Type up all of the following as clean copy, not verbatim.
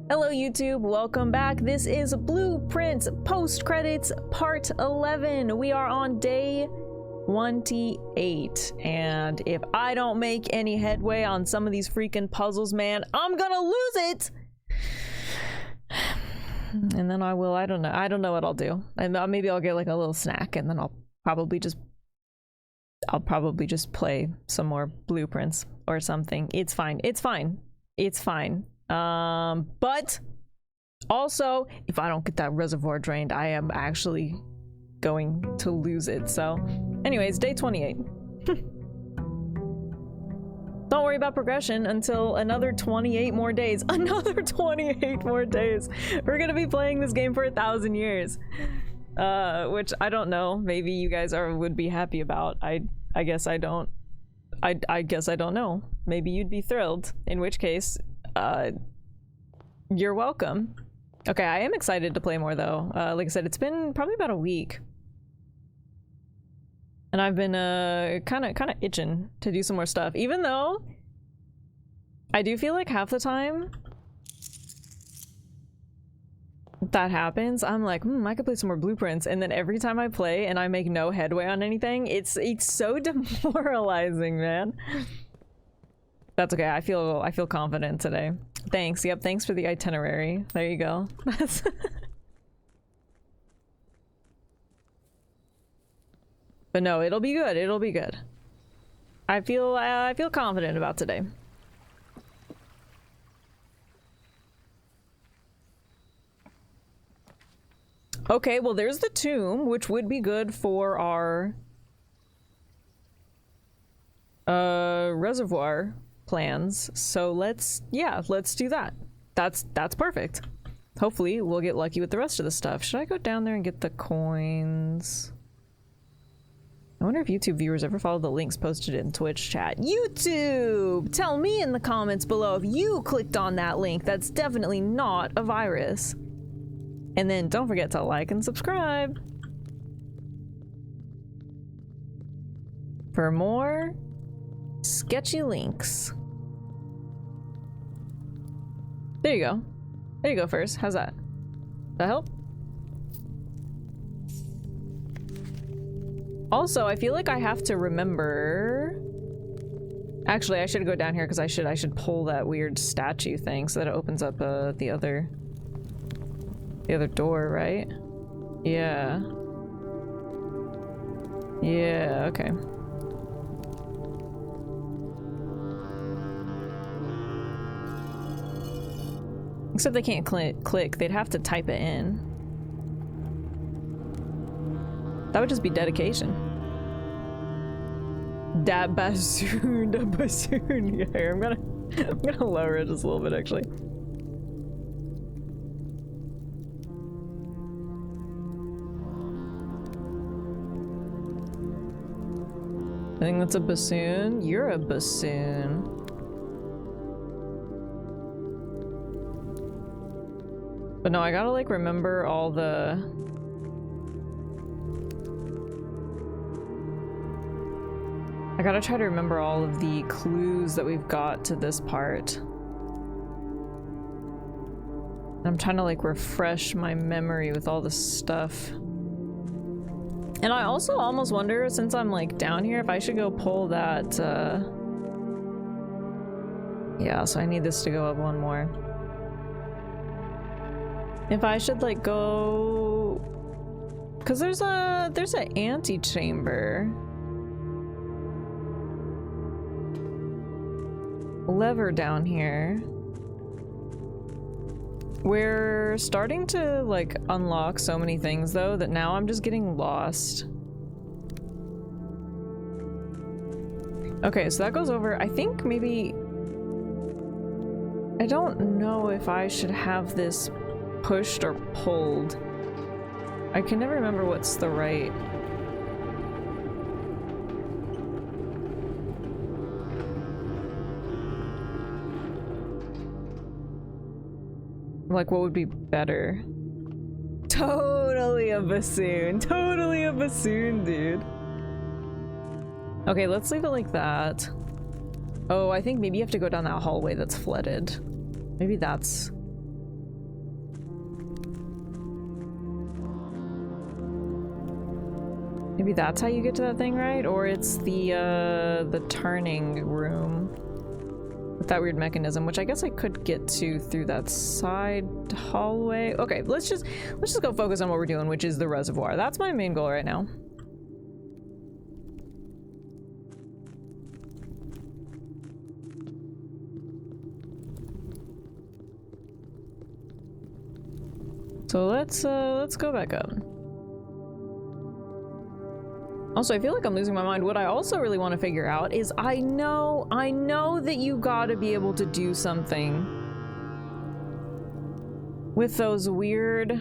Hello YouTube, welcome back. This is Blueprints Post Credits Part 11. We are on day 28, and if I don't make any headway on some of these freaking puzzles, man, I'm gonna lose it. And then I don't know what I'll do. And maybe I'll get like a little snack, and then I'll probably just play some more Blueprints or something. It's fine. But also, if I don't get that reservoir drained, I am actually going to lose it. So anyways, day 28. Don't worry about progression until another 28 more days. Another 28 more days. We're gonna be playing this game for 1,000 years. Which I don't know. Maybe you guys would be happy about. I guess I don't. I guess I don't know. Maybe you'd be thrilled. In which case, you're welcome. Okay, I am excited to play more though. Like I said, it's been probably about a week. And I've been kind of itching to do some more stuff, even though I do feel like half the time that happens, I'm like, I could play some more Blueprints, and then every time I play and I make no headway on anything, it's so demoralizing, man. That's okay. I feel confident today. Thanks. Yep, thanks for the itinerary. There you go. But no, it'll be good. It'll be good. I feel confident about today. Okay, well there's the tomb, which would be good for our reservoir plans. So let's do that. That's perfect. Hopefully we'll get lucky with the rest of the stuff. Should I go down there and get the coins? I wonder if YouTube viewers ever follow the links posted in Twitch chat. YouTube! Tell me in the comments below if you clicked on that link. That's definitely not a virus. And then don't forget to like and subscribe for more sketchy links. There you go. There you go first. How's that? That help? Also, I feel like I have to remember... Actually, I should go down here because I should pull that weird statue thing so that it opens up the other door, right? Yeah. Yeah, okay. Except they can't click, they'd have to type it in. That would just be dedication. Da bassoon, da bassoon. Yeah, I'm gonna lower it just a little bit actually. I think that's a bassoon. You're a bassoon. But no, I gotta like remember all the... I gotta try to remember all of the clues that we've got to this part. I'm trying to like refresh my memory with all this stuff. And I also almost wonder, since I'm like down here, if I should go pull that, yeah, so I need this to go up one more. If I should like go... Cause there's an antechamber. Lever down here. We're starting to like unlock so many things though that now I'm just getting lost. Okay, so that goes over. I think maybe... I don't know if I should have this pushed or pulled. I can never remember what's the right... Like, what would be better? Totally a bassoon. Totally a bassoon, dude. Okay, let's leave it like that. Oh, I think maybe you have to go down that hallway that's flooded. Maybe that's Maybe that's how you get to that thing, right? Or it's the turning room with that weird mechanism, which I guess I could get to through that side hallway. Okay, let's just go focus on what we're doing, which is the reservoir. That's my main goal right now. So let's go back up. Also, I feel like I'm losing my mind. What I also really want to figure out is I know that you gotta be able to do something with those weird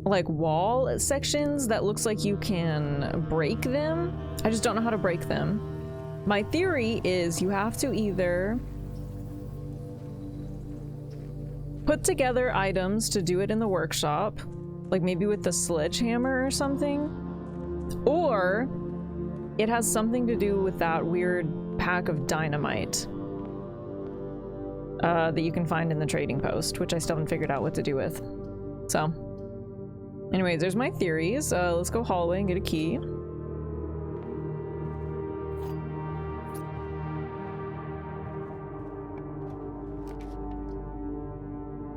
like wall sections that looks like you can break them. I just don't know how to break them. My theory is you have to either put together items to do it in the workshop, like maybe with the sledgehammer or something, or it has something to do with that weird pack of dynamite that you can find in the trading post, which I still haven't figured out what to do with. So, anyways, there's my theories. Let's go hallway and get a key.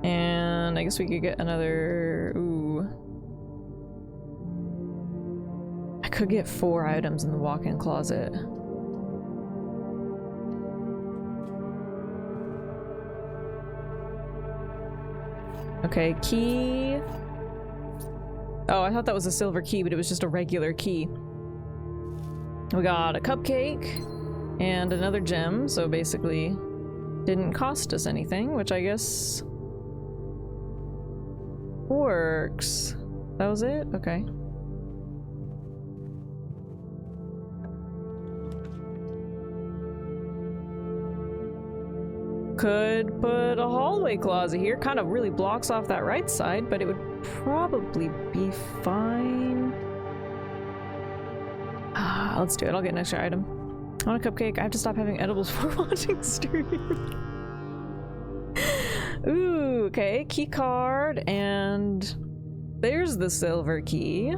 And I guess we could get another... Ooh. I could get 4 items in the walk-in closet. Okay, key. Oh, I thought that was a silver key, but it was just a regular key. We got a cupcake and another gem, so basically didn't cost us anything, which I guess works. That was it? Okay. Could put a hallway closet here. Kind of really blocks off that right side, but it would probably be fine. Let's do it. I'll get an extra item. I want a cupcake. I have to stop having edibles before watching stream. Ooh, okay. Key card, and there's the silver key.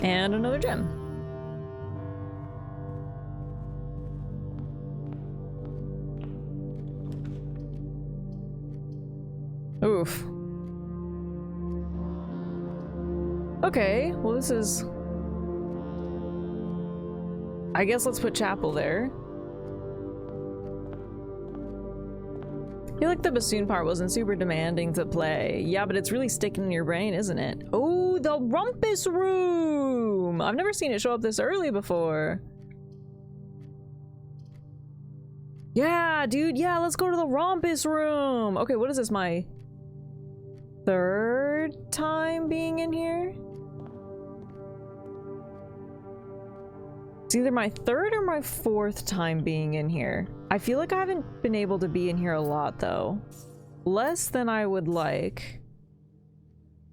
And another gem. Oof. Okay, well this is... I guess let's put chapel there. I feel like the bassoon part wasn't super demanding to play. Yeah, but it's really sticking in your brain, isn't it? Oh, the rumpus room! I've never seen it show up this early before. Yeah, dude, yeah, let's go to the rumpus room! Okay, what is this, my 3rd time being in here? It's either my 3rd or my 4th time being in here. I feel like I haven't been able to be in here a lot, though. Less than I would like.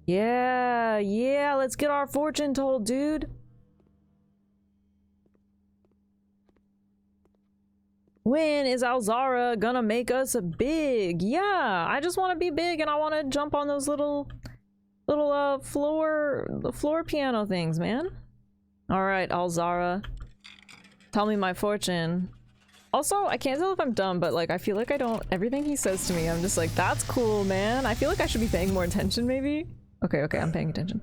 Yeah, yeah, let's get our fortune told, dude. When is Alzara gonna make us big? Yeah, I just want to be big and I want to jump on those little floor piano things, man. All right, Alzara. Tell me my fortune. Also, I can't tell if I'm dumb, but like I feel like I don't... Everything he says to me, I'm just like, that's cool, man. I feel like I should be paying more attention, maybe? Okay, okay, I'm paying attention.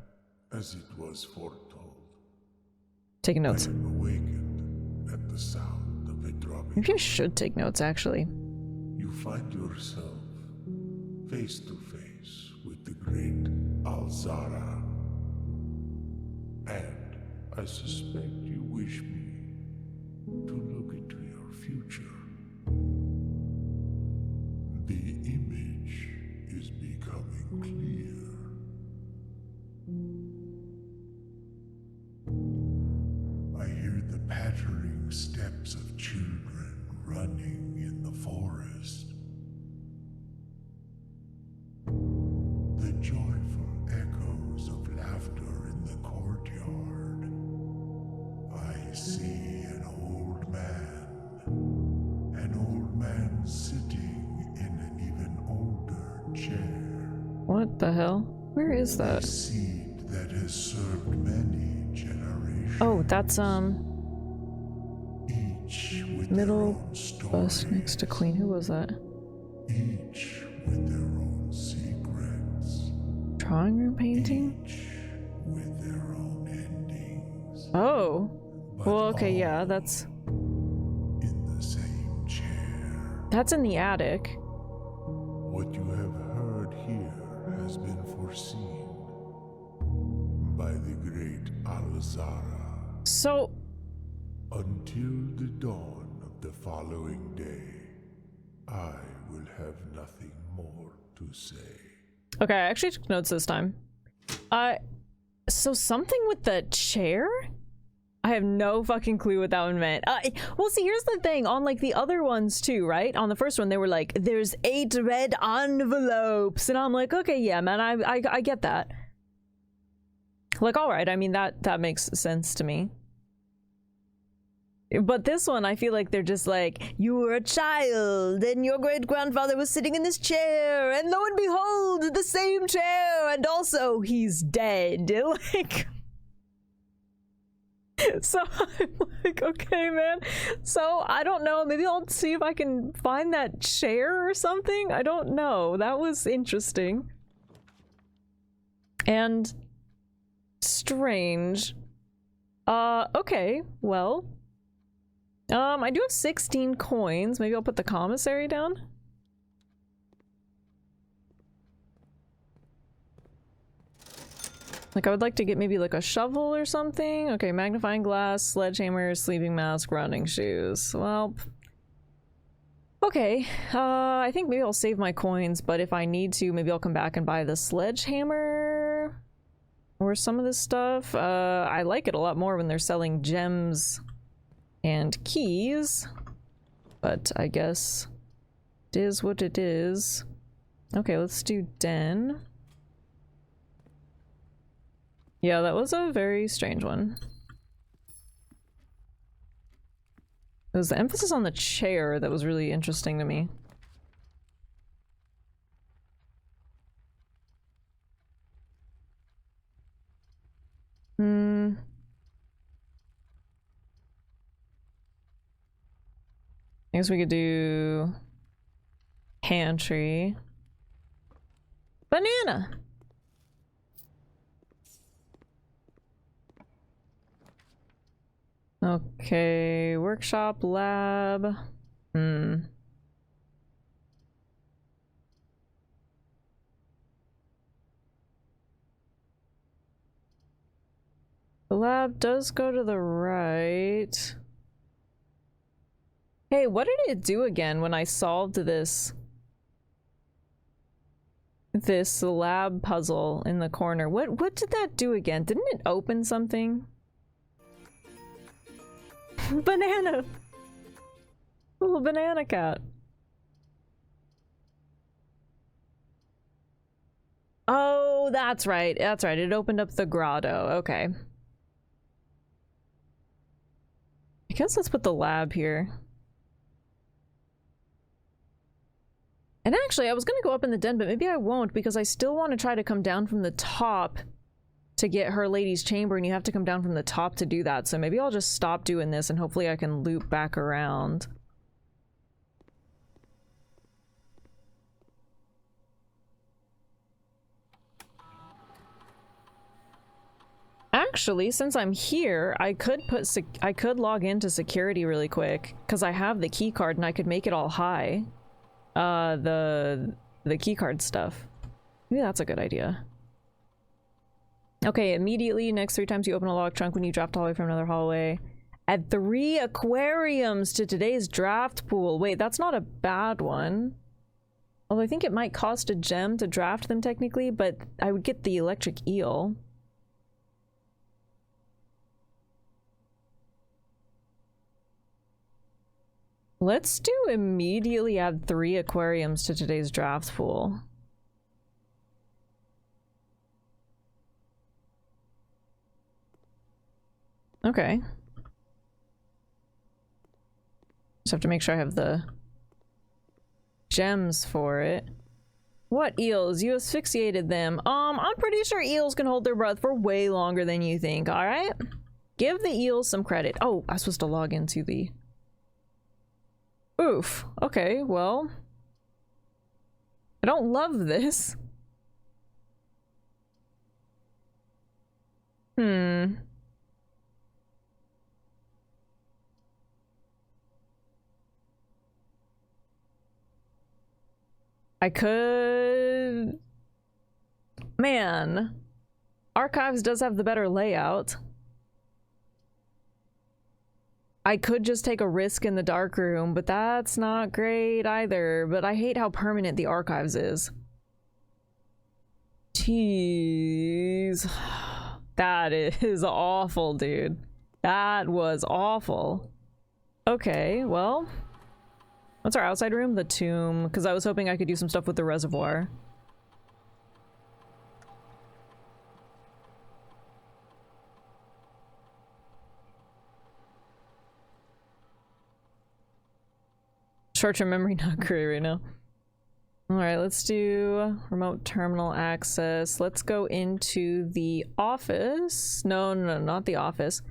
As it was foretold. Taking notes. I am awakened at the sound of a dropping. Maybe I should take notes, actually. You find yourself face to face with the great Alzara. And I suspect you wish me to look into your future. The image is becoming clear. I hear the pattering steps of children running in the forest. The joyful echoes of laughter in the courtyard. I see an old man sitting in an even older chair. What the hell? Where is I that? seed that has served many generations. Oh, that's Each with their middle own story. bus next to Queen. Who was that? Each with their own secrets. Drawing room painting? Each with their own endings. Oh. But Well, okay, yeah, all that's in the same chair. that's in the attic. What you have heard here has been foreseen by the great Alzara. So, Until the dawn of the following day, I will have nothing more to say. okay, I actually took notes this time. So something with the chair? I have no fucking clue what that one meant. Well, see, here's the thing. On, like, the other ones, too, right? On the first one, they were like, there's 8 red envelopes. And I'm like, okay, yeah, man, I get that. Like, all right, I mean, that makes sense to me. But this one, I feel like they're just like, you were a child, and your great-grandfather was sitting in this chair, and lo and behold, the same chair, and also, he's dead. Like... So I'm like, okay, man. So I don't know. Maybe I'll see if I can find that chair or something. I don't know. That was interesting. And strange. Okay, well. I do have 16 coins. Maybe I'll put the commissary down. Like, I would like to get maybe like a shovel or something. Okay, magnifying glass, sledgehammer, sleeping mask, running shoes. Well, okay. I think maybe I'll save my coins, but if I need to, maybe I'll come back and buy the sledgehammer or some of this stuff. I like it a lot more when they're selling gems and keys, but I guess it is what it is. Okay, let's do den. Yeah, that was a very strange one. It was the emphasis on the chair that was really interesting to me. I guess we could do pantry. Banana! Okay, workshop, lab. The lab does go to the right. Hey, what did it do again when I solved this lab puzzle in the corner? What did that do again? Didn't it open something? Banana! Little banana cat. Oh, that's right. That's right. It opened up the grotto. Okay. I guess let's put the lab here. And actually, I was gonna go up in the den, but maybe I won't because I still want to try to come down from the top to get her lady's chamber, and you have to come down from the top to do that. So maybe I'll just stop doing this and hopefully I can loop back around. Actually, since I'm here, I could log into security really quick because I have the key card and I could make it all high. The key card stuff. Maybe that's a good idea. Okay, immediately next 3 times you open a locked trunk when you draft hallway from another hallway. Add 3 aquariums to today's draft pool. Wait, that's not a bad one. Although I think it might cost a gem to draft them technically, but I would get the electric eel. Let's do immediately add 3 aquariums to today's draft pool. Okay. Just have to make sure I have the gems for it. What eels? You asphyxiated them. I'm pretty sure eels can hold their breath for way longer than you think, alright? Give the eels some credit. Oh, I'm supposed to log into the... Oof. Okay, well... I don't love this. I could... Man. Archives does have the better layout. I could just take a risk in the dark room, but that's not great either. But I hate how permanent the archives is. Jeez. That is awful, dude. That was awful. Okay, well... What's our outside room? The tomb. Because I was hoping I could do some stuff with the reservoir. Short-term memory not great right now. Alright, let's do remote terminal access. Let's go into the office. No, not the office.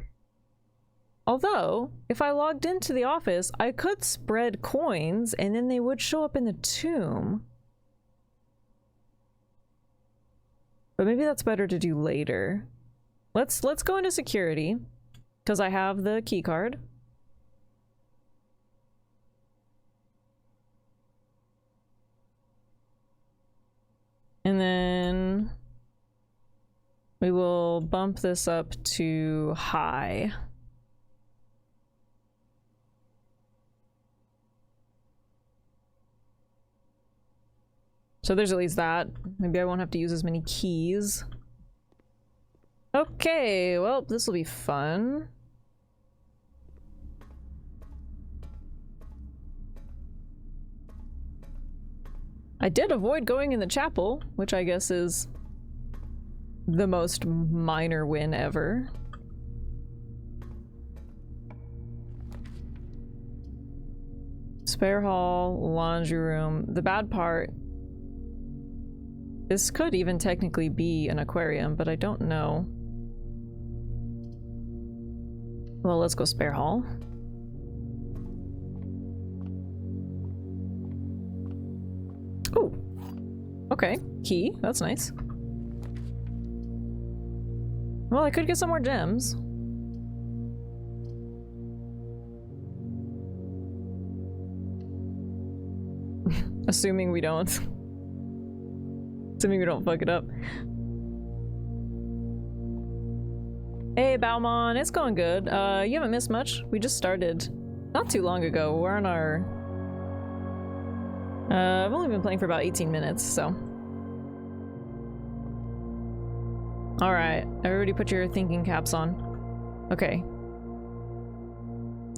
Although, if I logged into the office, I could spread coins and then they would show up in the tomb. But maybe that's better to do later. Let's go into security because I have the key card. And then we will bump this up to high. So there's at least that. Maybe I won't have to use as many keys. Okay, well, this will be fun. I did avoid going in the chapel, which I guess is the most minor win ever. Spare hall, laundry room. The bad part... This could even technically be an aquarium, but I don't know. Well, let's go spare hall. Oh, okay. Key. That's nice. Well, I could get some more gems. Assuming we don't. Assuming we don't fuck it up. Hey, Baumon, it's going good. You haven't missed much. We just started not too long ago. We're on our... I've only been playing for about 18 minutes, so... Alright, everybody put your thinking caps on. Okay.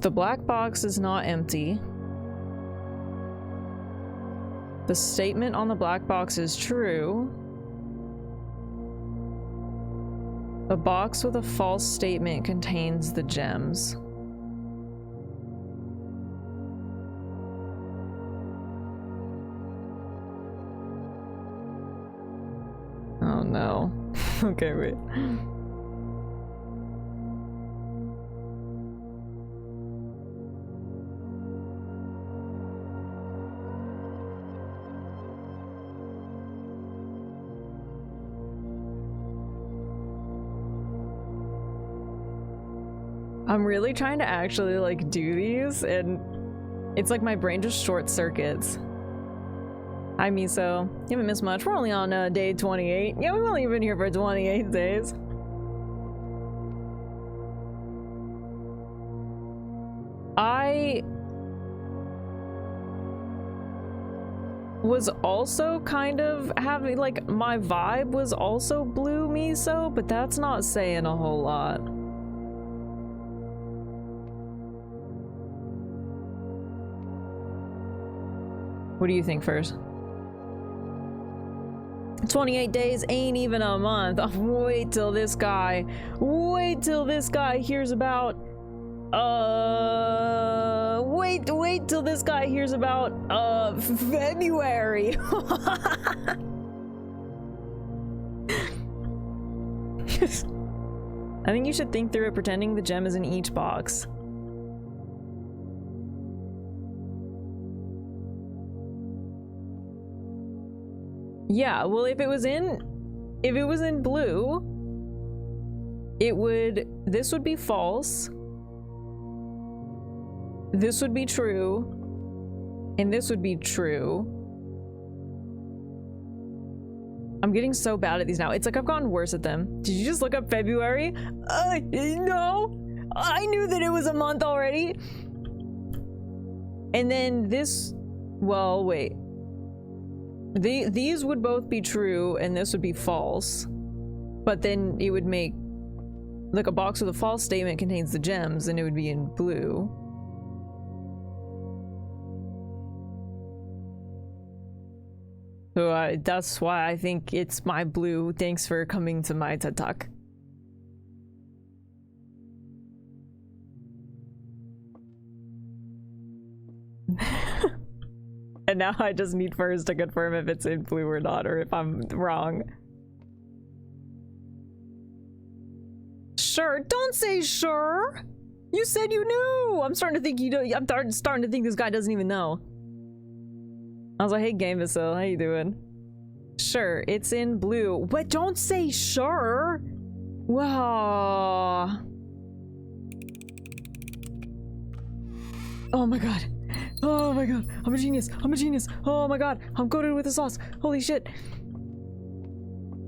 The black box is not empty. The statement on the black box is true. A box with a false statement contains the gems. Oh no. Okay, wait. I'm really trying to actually like do these and it's like my brain just short circuits. Hi Miso, you haven't missed much. We're only on day 28. Yeah, we've only been here for 28 days. I was also kind of having like my vibe was also blue Miso, but that's not saying a whole lot. What do you think first? 28 days ain't even a month. Wait till this guy hears about Wait till this guy hears about, February. I think you should think through it, pretending the gem is in each box. Yeah, well, if it was in blue, this would be false. This would be true. And this would be true. I'm getting so bad at these now. It's like I've gotten worse at them. Did you just look up February? No. I knew that it was a month already. And then this, well, wait. These would both be true and this would be false. But then it would make, like, a box with a false statement contains the gems and it would be in blue. So that's why I think it's my blue. Thanks for coming to my TED Talk. And now I just need first to confirm if it's in blue or not, or if I'm wrong. Sure, don't say sure. You said you knew. I'm starting to think you don't. I'm starting to think this guy doesn't even know. I was like, hey, Game Vasil, how you doing? Sure, it's in blue. But don't say sure. Wow. Oh my god. Oh my god. I'm a genius. I'm a genius. Oh my god. I'm coated with the sauce. Holy shit.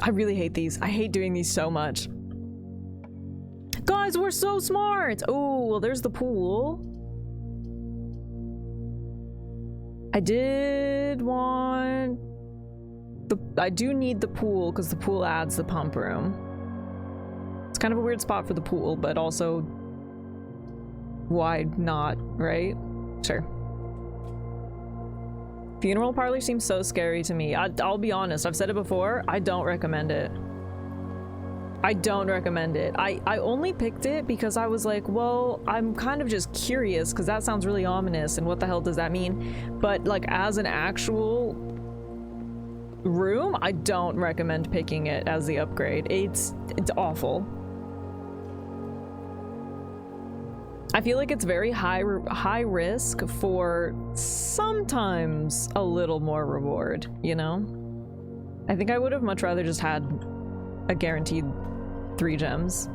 I really hate these. I hate doing these so much. Guys, we're so smart. Oh, well, there's the pool. I did want I do need the pool because the pool adds the pump room. It's kind of a weird spot for the pool, but also why not, right? Sure. Funeral parlor seems so scary to me. I'll be honest, I've said it before, I don't recommend it. I don't recommend it. I only picked it because I was like, well, I'm kind of just curious because that sounds really ominous and what the hell does that mean? But like as an actual room, I don't recommend picking it as the upgrade. It's awful. I feel like it's very high risk for sometimes a little more reward, you know? I think I would have much rather just had a guaranteed 3 gems.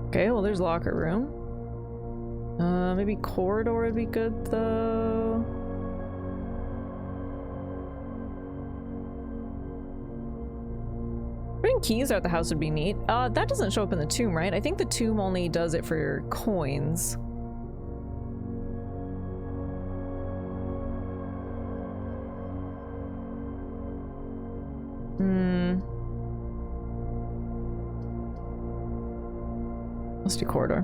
Okay, well, there's locker room. Maybe corridor would be good though. Putting keys out the house would be neat. That doesn't show up in the tomb, right? I think the tomb only does it for coins. Let's do corridor.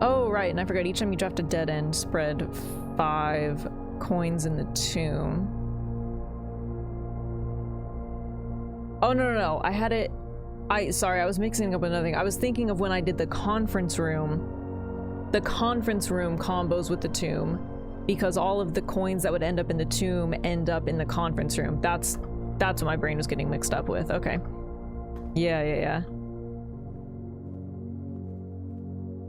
Oh, right, and I forgot, each time you draft a dead end, spread 5 coins in the tomb. Oh, no, I had it... Sorry, I was mixing up another thing. I was thinking of when I did the conference room. The conference room combos with the tomb. Because all of the coins that would end up in the tomb end up in the conference room. That's what my brain was getting mixed up with. Okay. Yeah.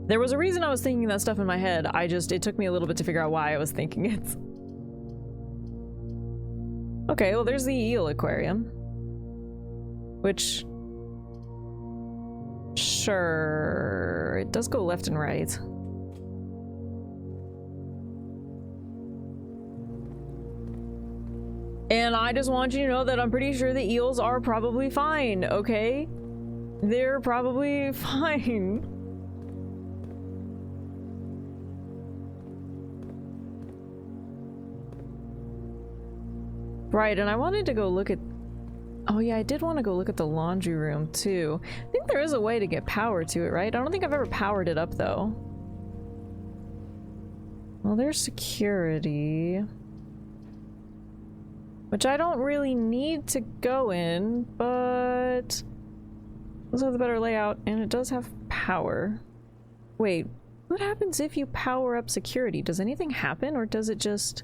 There was a reason I was thinking that stuff in my head. It took me a little bit to figure out why I was thinking it. Okay, well, there's the eel aquarium. Which... Sure... It does go left and right. And I just want you to know that I'm pretty sure the eels are probably fine, okay? They're probably fine. Right, and I wanted to go look at... Oh yeah, I did want to go look at the laundry room too. I think there is a way to get power to it, right? I don't think I've ever powered it up though. Well, there's security. which I don't really need to go in, but this has a better layout, and it does have power. Wait, what happens if you power up security? Does anything happen, or does it just...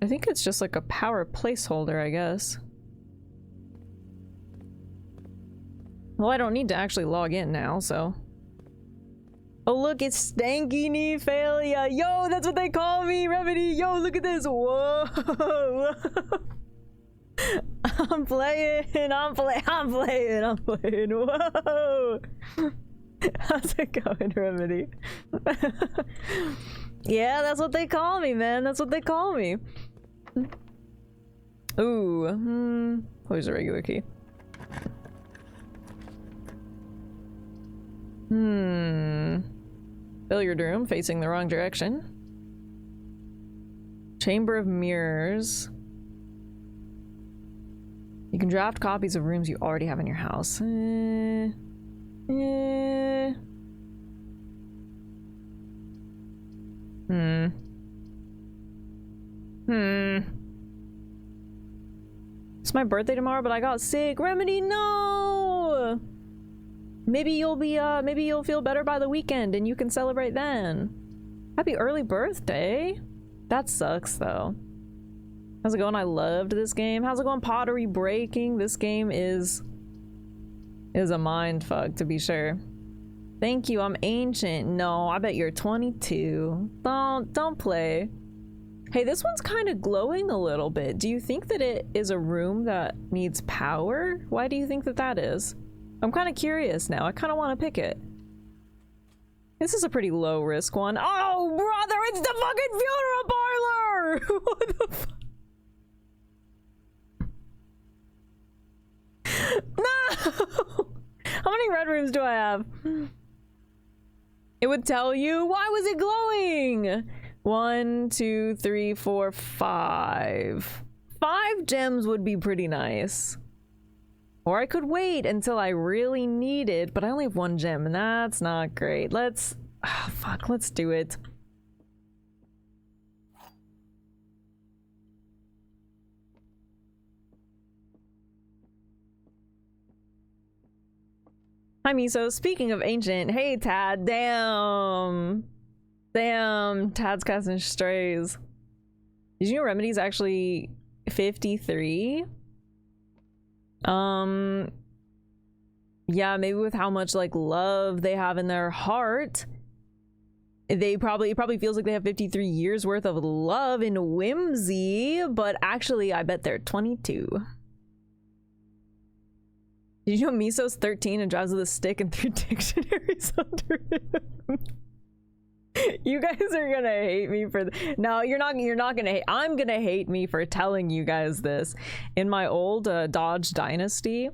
I think it's just like a power placeholder, I guess. Well, I don't need to actually log in now, so... Oh, look, it's Stanky Knee Failure! Yo, that's what they call me, Remedy! Yo, look at this! Whoa! I'm playing! Whoa! How's it going, Remedy? Yeah, that's what they call me, man. That's what they call me. Ooh, where's the regular key? Billiard room, facing the wrong direction. Chamber of mirrors. You can draft copies of rooms you already have in your house. It's my birthday tomorrow, but I got sick. Remedy, no! Maybe you'll feel better by the weekend and you can celebrate then. Happy early birthday. That sucks though. How's it going? I loved this game. How's it going? Pottery breaking. This game is a mind fuck, to be sure. Thank you. I'm ancient. No, I bet you're 22. Don't play. Hey, this one's kind of glowing a little bit. Do you think that it is a room that needs power? Why do you think that that is? I'm kind of curious now. I kind of want to pick it. This is a pretty low risk one. Oh, brother, it's the fucking funeral parlor! What the fuck? No! How many red rooms do I have? It would tell you. Why was it glowing? 1, 2, 3, 4, 5. 5 gems would be pretty nice. Or I could wait until I really need it, but I only have 1 gem, and that's not great. Let's do it. Hi, Miso. Speaking of ancient, hey, Tad. Damn, Tad's casting strays. Did you know Remedy's actually 53? Yeah, maybe with how much like love they have in their heart, it probably feels like they have 53 years worth of love and whimsy, but actually I bet they're 22. Did you know Miso's 13 and drives with a stick and 3 dictionaries under him? You guys are gonna hate me for no, you're not gonna hate. I'm gonna hate me for telling you guys this. In my old Dodge Dynasty,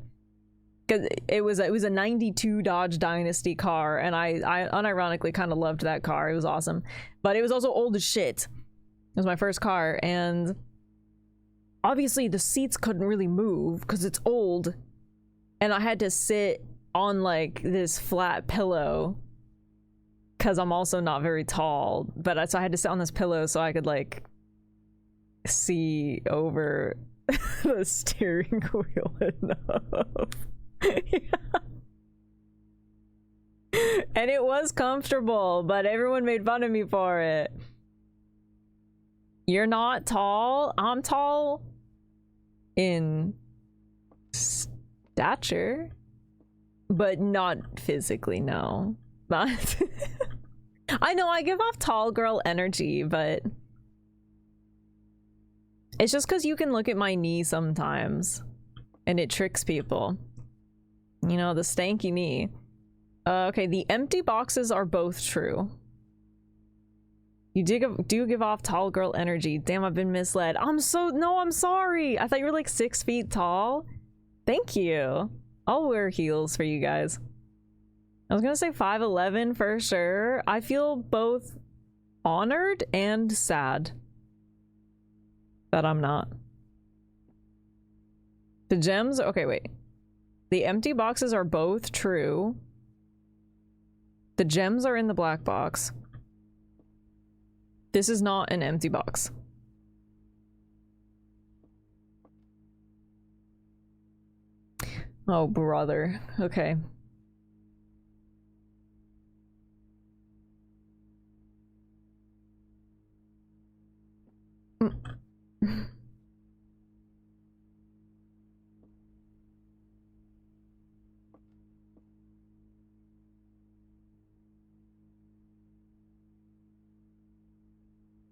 because it was a 92 Dodge Dynasty car, and I unironically kind of loved that car. It was awesome, but it was also old as shit. It was my first car, and obviously the seats couldn't really move because it's old, and I had to sit on like this flat pillow because I'm also not very tall, but so I had to sit on this pillow so I could like see over the steering wheel enough. Yeah. And it was comfortable, but everyone made fun of me for it. You're not tall. I'm tall in stature, but not physically, no. Not I know I give off tall girl energy, but it's just because you can look at my knee sometimes and it tricks people. You know, the stanky knee. Okay, the empty boxes are both true. You do give off tall girl energy. Damn, I've been misled. I'm sorry. I thought you were like 6 feet tall. Thank you. I'll wear heels for you guys. I was gonna say 5'11" for sure. I feel both honored and sad that I'm not. The gems? Okay, wait. The empty boxes are both true. The gems are in the black box. This is not an empty box. Oh, brother. Okay.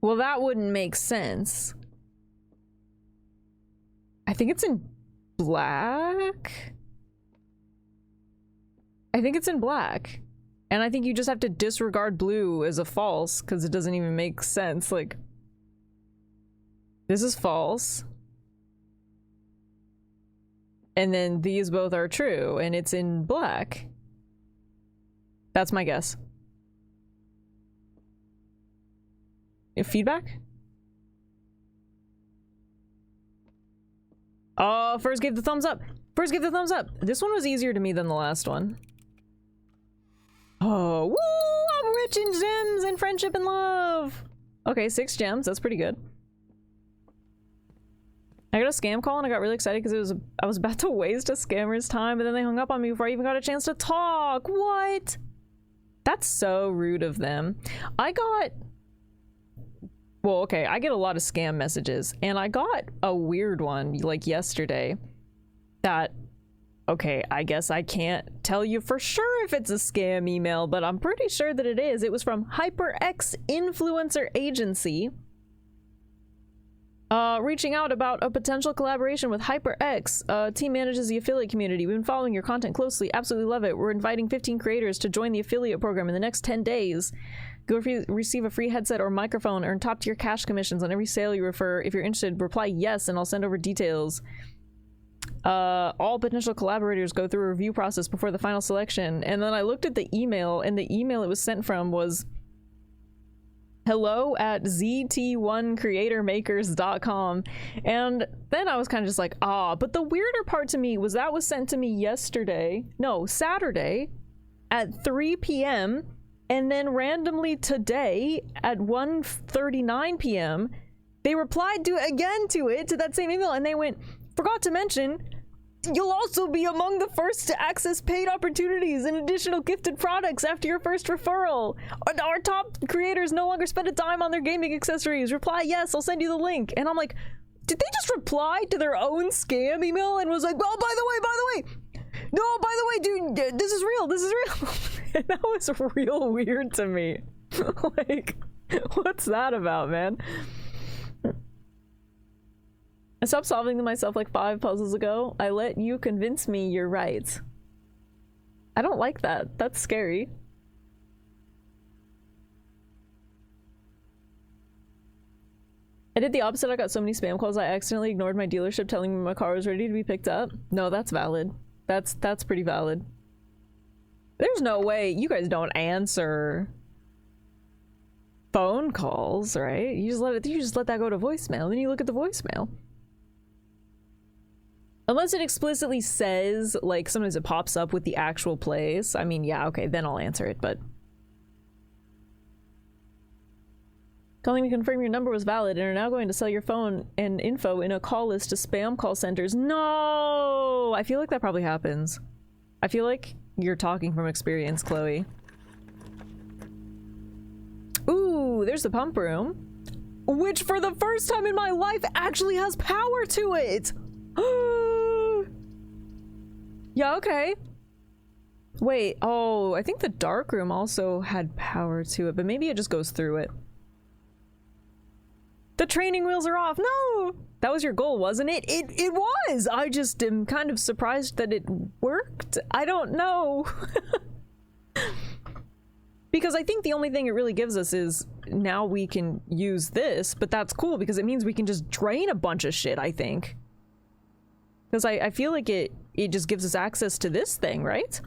Well, that wouldn't make sense. I think it's in black. I think it's in black. And I think you just have to disregard blue as a false because it doesn't even make sense. Like, this is false. And then these both are true and it's in black. That's my guess. Feedback? Oh, first gave the thumbs up. First gave the thumbs up. This one was easier to me than the last one. Oh, woo! I'm rich in gems and friendship and love. Okay, 6 gems. That's pretty good. I got a scam call and I got really excited because I was about to waste a scammer's time, but then they hung up on me before I even got a chance to talk. What? That's so rude of them. Well, okay, I get a lot of scam messages, and I got a weird one, like yesterday, that, okay, I guess I can't tell you for sure if it's a scam email, but I'm pretty sure that it is. It was from HyperX Influencer Agency, reaching out about a potential collaboration with HyperX. Team manages the affiliate community. We've been following your content closely. Absolutely love it. We're inviting 15 creators to join the affiliate program in the next 10 days. Go receive a free headset or microphone, earn top tier cash commissions on every sale you refer. If you're interested, reply yes and I'll send over details. All potential collaborators go through a review process before the final selection. And then I looked at the email, and the email it was sent from was hello@zt1creatormakers.com. And then I was kind of just like, but the weirder part to me was that was sent to me Saturday at 3 p.m. And then randomly today at 1:39 p.m. they replied to that same email, and they went, forgot to mention, you'll also be among the first to access paid opportunities and additional gifted products after your first referral. Our top creators no longer spend a dime on their gaming accessories. Reply yes, I'll send you the link. And I'm like, did they just reply to their own scam email and was like, oh, by the way, no, by the way, dude, this is real. And that was real weird to me. Like, what's that about, man? I stopped solving them myself like 5 puzzles ago. I let you convince me you're right. I don't like that. That's scary. I did the opposite. I got so many spam calls I accidentally ignored my dealership telling me my car was ready to be picked up. No, that's valid. That's pretty valid. There's no way you guys don't answer phone calls, right? You just let that go to voicemail, then you look at the voicemail. Unless it explicitly says, like, sometimes it pops up with the actual place. I mean, yeah, okay, then I'll answer it, but calling to confirm your number was valid and are now going to sell your phone and info in a call list to spam call centers. No! I feel like that probably happens. I feel like you're talking from experience, Chloe. Ooh, there's the pump room. Which, for the first time in my life, actually has power to it! Yeah, okay. Wait, oh, I think the dark room also had power to it, but maybe it just goes through it. The training wheels are off. No! That was your goal, wasn't it? It was! I just am kind of surprised that it worked. I don't know. Because I think the only thing it really gives us is now we can use this, but that's cool because it means we can just drain a bunch of shit, I think. Because I feel like it just gives us access to this thing, right?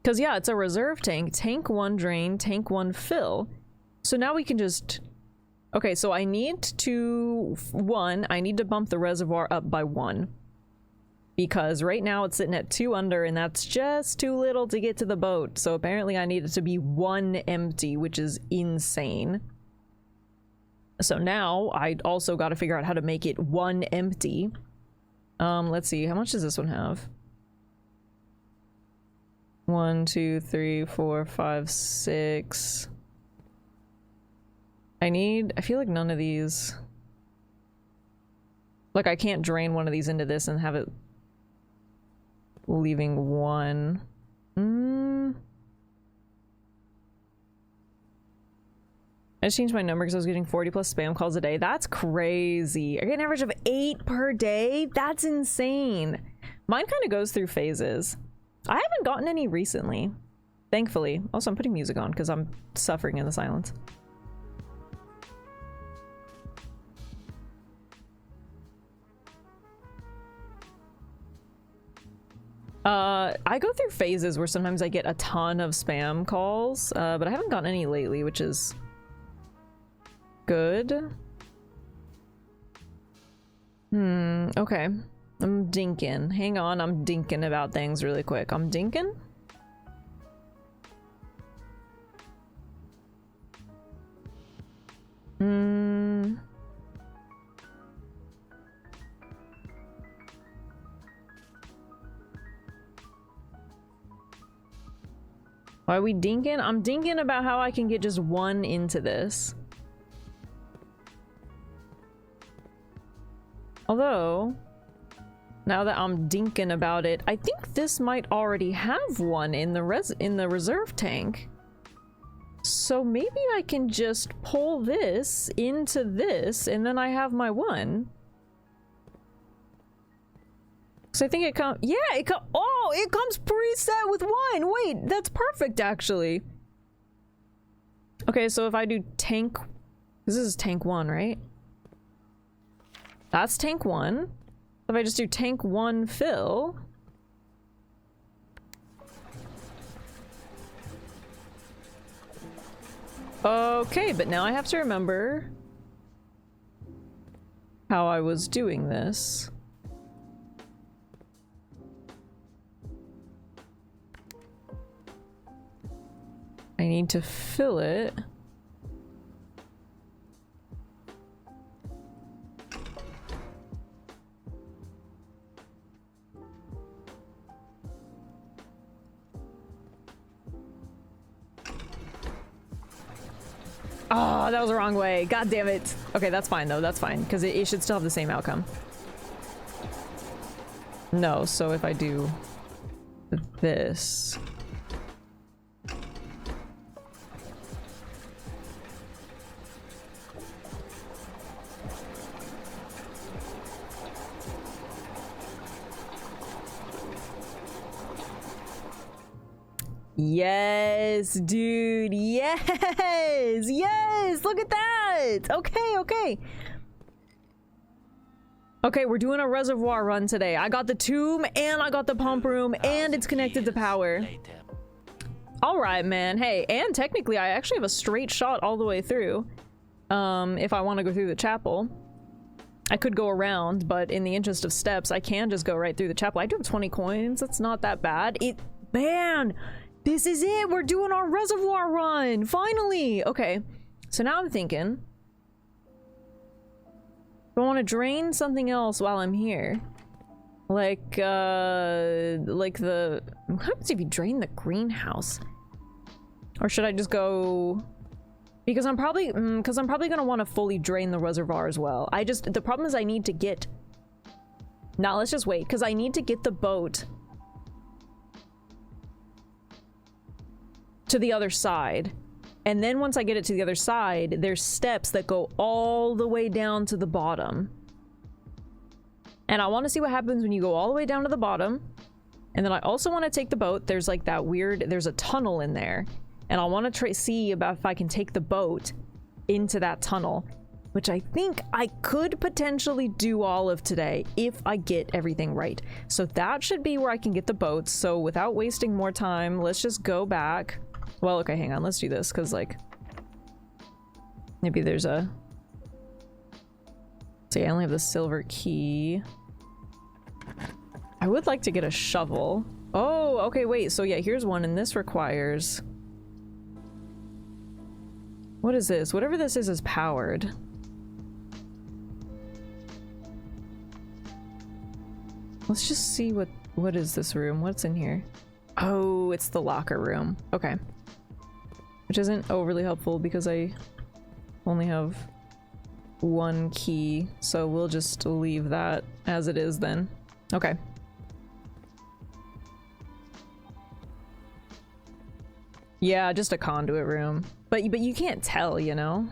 Because yeah, it's a reserve tank. Tank 1 drain, tank 1 fill. So now we can just... Okay, so I need to... I need to bump the reservoir up by 1. because right now it's sitting at 2 under, and that's just too little to get to the boat. So apparently I need it to be 1 empty, which is insane. So now I also got to figure out how to make it 1 empty. Let's see, how much does this one have? 1, 2, 3, 4, 5, 6. I feel like none of these, like I can't drain one of these into this and have it leaving 1. I just changed my number because I was getting 40 plus spam calls a day. That's crazy. I get an average of 8 per day? That's insane. Mine kind of goes through phases. I haven't gotten any recently, thankfully. Also, I'm putting music on because I'm suffering in the silence. I go through phases where sometimes I get a ton of spam calls, but I haven't gotten any lately, which is good. Okay. I'm dinking. Hang on, I'm dinking about things really quick. I'm dinking? Why are we dinking? I'm dinking about how I can get just 1 into this. Although, now that I'm dinking about it, I think this might already have 1 in the reserve tank. So maybe I can just pull this into this, and then I have my 1. So I think it comes, yeah, it comes preset with 1. Wait, that's perfect actually. Okay, so if I do tank, this is tank 1, right? That's tank 1. If I just do tank 1 fill. Okay, but now I have to remember how I was doing this. I need to fill it. Oh, that was the wrong way. God damn it. Okay, that's fine though. That's fine because it should still have the same outcome. No, so if I do this. Yes, dude. Yes. Yes. Look at that. Okay, okay. Okay, we're doing a reservoir run today. I got the tomb and I got the pump room and it's connected to power. All right, man. Hey, and technically I actually have a straight shot all the way through. If I want to go through the chapel. I could go around, but in the interest of steps, I can just go right through the chapel. I do have 20 coins. That's not that bad. Man, this is it. We're doing our reservoir run. Finally. Okay. So now I'm thinking, I want to drain something else while I'm here. Like the, what happens if you drain the greenhouse? Or should I just go, because I'm probably going to want to fully drain the reservoir as well. The problem is I need to get, now let's just wait, because I need to get the boat to the other side. And then once I get it to the other side, there's steps that go all the way down to the bottom. And I want to see what happens when you go all the way down to the bottom. And then I also want to take the boat. There's like that weird, there's a tunnel in there. And I want to see about if I can take the boat into that tunnel, which I think I could potentially do all of today if I get everything right. So that should be where I can get the boats. So without wasting more time, let's just go back. Well, okay, hang on. Let's do this because, like, maybe there's a... See, I only have the silver key. I would like to get a shovel. Oh, okay, wait. So yeah, here's one, and this requires... What is this? Whatever this is powered. Let's just see what is this room? What's in here? Oh, it's the locker room. Okay. Which isn't overly helpful because I only have one key, so we'll just leave that as it is then. Okay. Yeah, just a conduit room. But you can't tell, you know?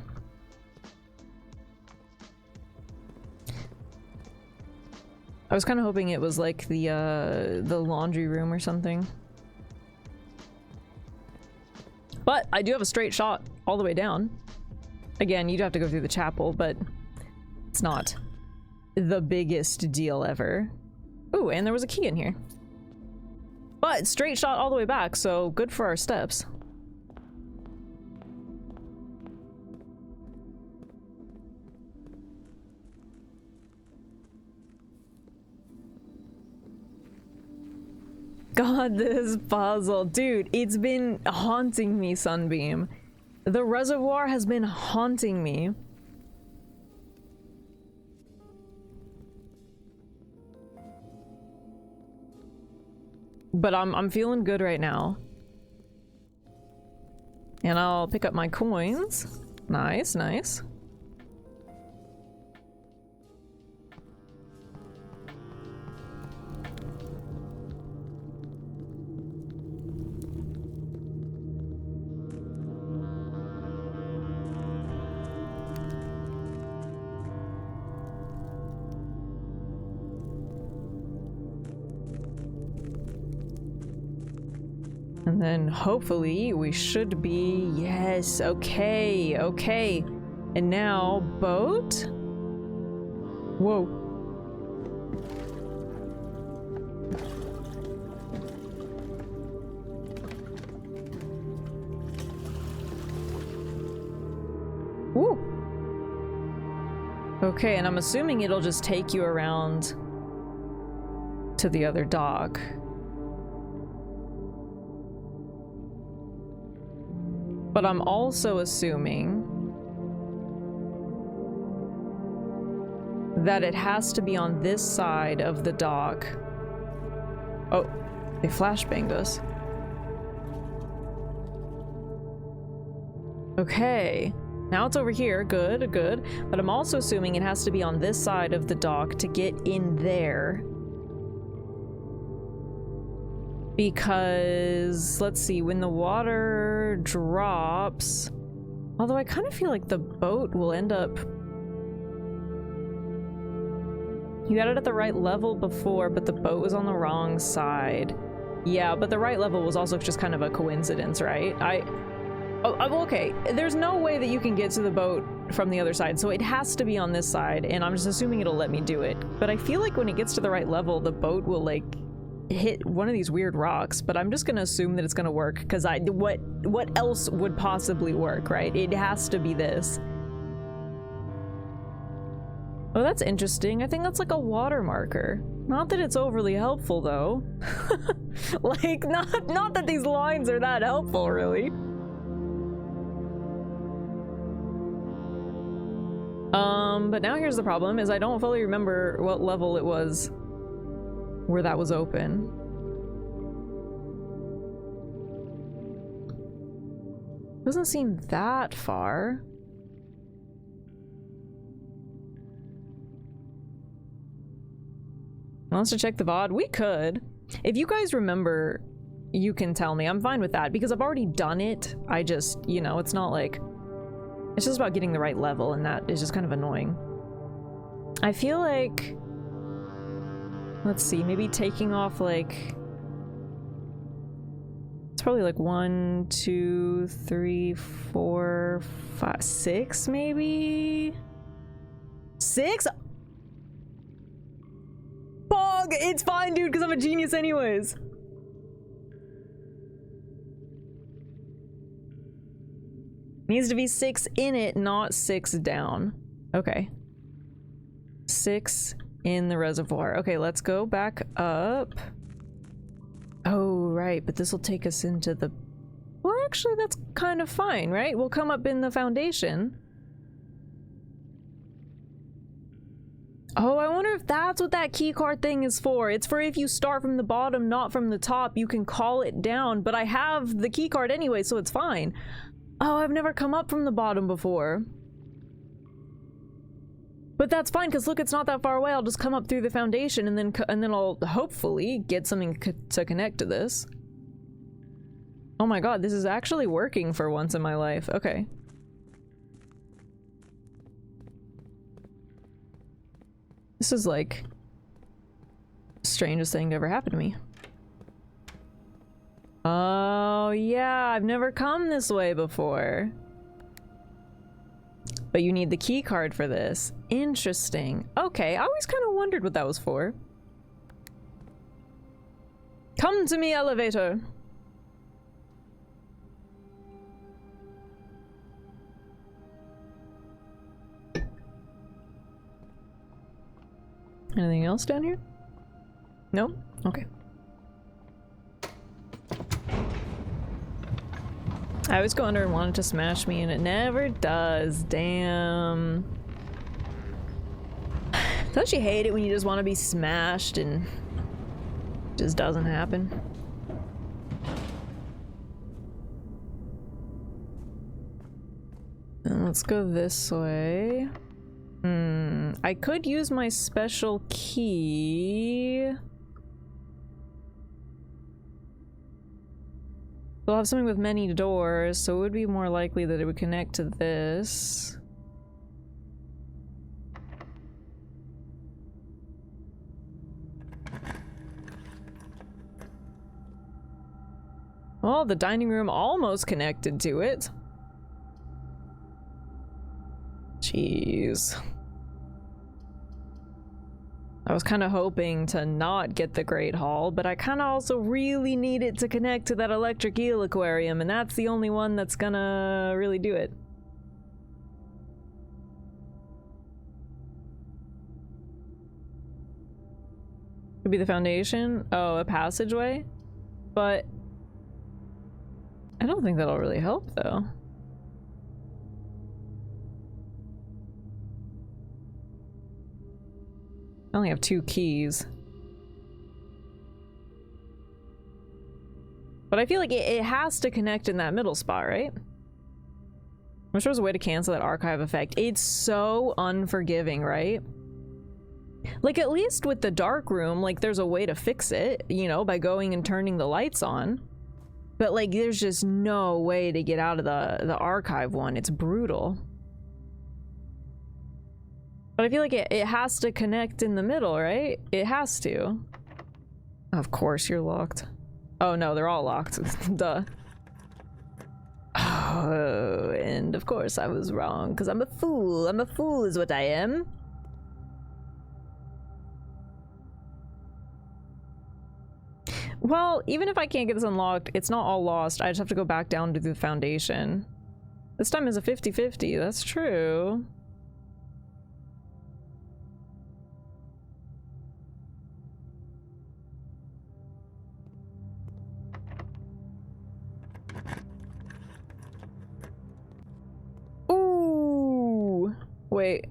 I was kind of hoping it was like the laundry room or something. But I do have a straight shot all the way down. Again, you'd have to go through the chapel, but it's not the biggest deal ever. Ooh, and there was a key in here. But straight shot all the way back, so good for our steps. God, this puzzle. Dude, it's been haunting me, Sunbeam. The reservoir has been haunting me. But I'm feeling good right now. And I'll pick up my coins. Nice, nice. And then hopefully we should be, yes, okay, okay. And now, boat? Whoa. Woo. Okay, and I'm assuming it'll just take you around to the other dock. But I'm also assuming that it has to be on this side of the dock. Oh, they flashbanged us. Okay, now it's over here. Good, good. But I'm also assuming it has to be on this side of the dock to get in there. Because, let's see, when the water drops... Although I kind of feel like the boat will end up... You got it at the right level before, but the boat was on the wrong side. Yeah, but the right level was also just kind of a coincidence, right? Oh, okay. There's no way that you can get to the boat from the other side, so it has to be on this side, and I'm just assuming it'll let me do it. But I feel like when it gets to the right level, the boat will, like... hit one of these weird rocks, but I'm just gonna assume that it's gonna work because what else would possibly work, right? It has to be this. Oh, that's interesting. I think that's like a water marker. Not that it's overly helpful though. Like not that these lines are that helpful really. But now here's the problem is I don't fully remember what level it was where that was open. Doesn't seem that far. Wants to check the VOD? We could. If you guys remember, you can tell me. I'm fine with that because I've already done it. I just, you know, it's not like... It's just about getting the right level, and that is just kind of annoying. I feel like... Let's see, maybe taking off like... It's probably like 1, 2, 3, 4, 5, 6 maybe? 6? Bog! It's fine, dude, because I'm a genius anyways. Needs to be 6 in it, not 6 down. Okay. 6 in the reservoir. Okay, let's go back up. Oh, right, but this will take us into the... Well, actually, that's kind of fine, right? We'll come up in the foundation. Oh, I wonder if that's what that keycard thing is for. It's for if you start from the bottom, not from the top, you can call it down, but I have the keycard anyway, so it's fine. Oh, I've never come up from the bottom before. But that's fine, because look, it's not that far away. I'll just come up through the foundation, and then I'll hopefully get something to connect to this. Oh my god, this is actually working for once in my life. Okay. This is like the strangest thing to ever happen to me. Oh yeah, I've never come this way before. But you need the key card for this. Interesting. Okay, I always kind of wondered what that was for. Come to me, elevator. Anything else down here? No? Okay. I always go under and want it to smash me, and it never does. Damn. Don't you hate it when you just want to be smashed and it just doesn't happen? And let's go this way. I could use my special key. We'll have something with many doors, so it would be more likely that it would connect to this. Well, the dining room almost connected to it. Jeez. I was kind of hoping to not get the Great Hall, but I kind of also really need it to connect to that electric eel aquarium, and that's the only one that's gonna really do it. Could be the foundation. Oh, a passageway? But I don't think that'll really help, though. I only have 2 keys. But I feel like it has to connect in that middle spot, right? I'm sure there's a way to cancel that archive effect. It's so unforgiving, right? Like, at least with the dark room, like, there's a way to fix it, you know, by going and turning the lights on. But, like, there's just no way to get out of the archive one. It's brutal. But I feel like it has to connect in the middle, right? It has to. Of course you're locked. Oh no, they're all locked. Duh. Oh, and of course I was wrong, because I'm a fool. I'm a fool is what I am. Well, even if I can't get this unlocked, it's not all lost. I just have to go back down to the foundation. This time is a 50-50, that's true. Ooh! Wait.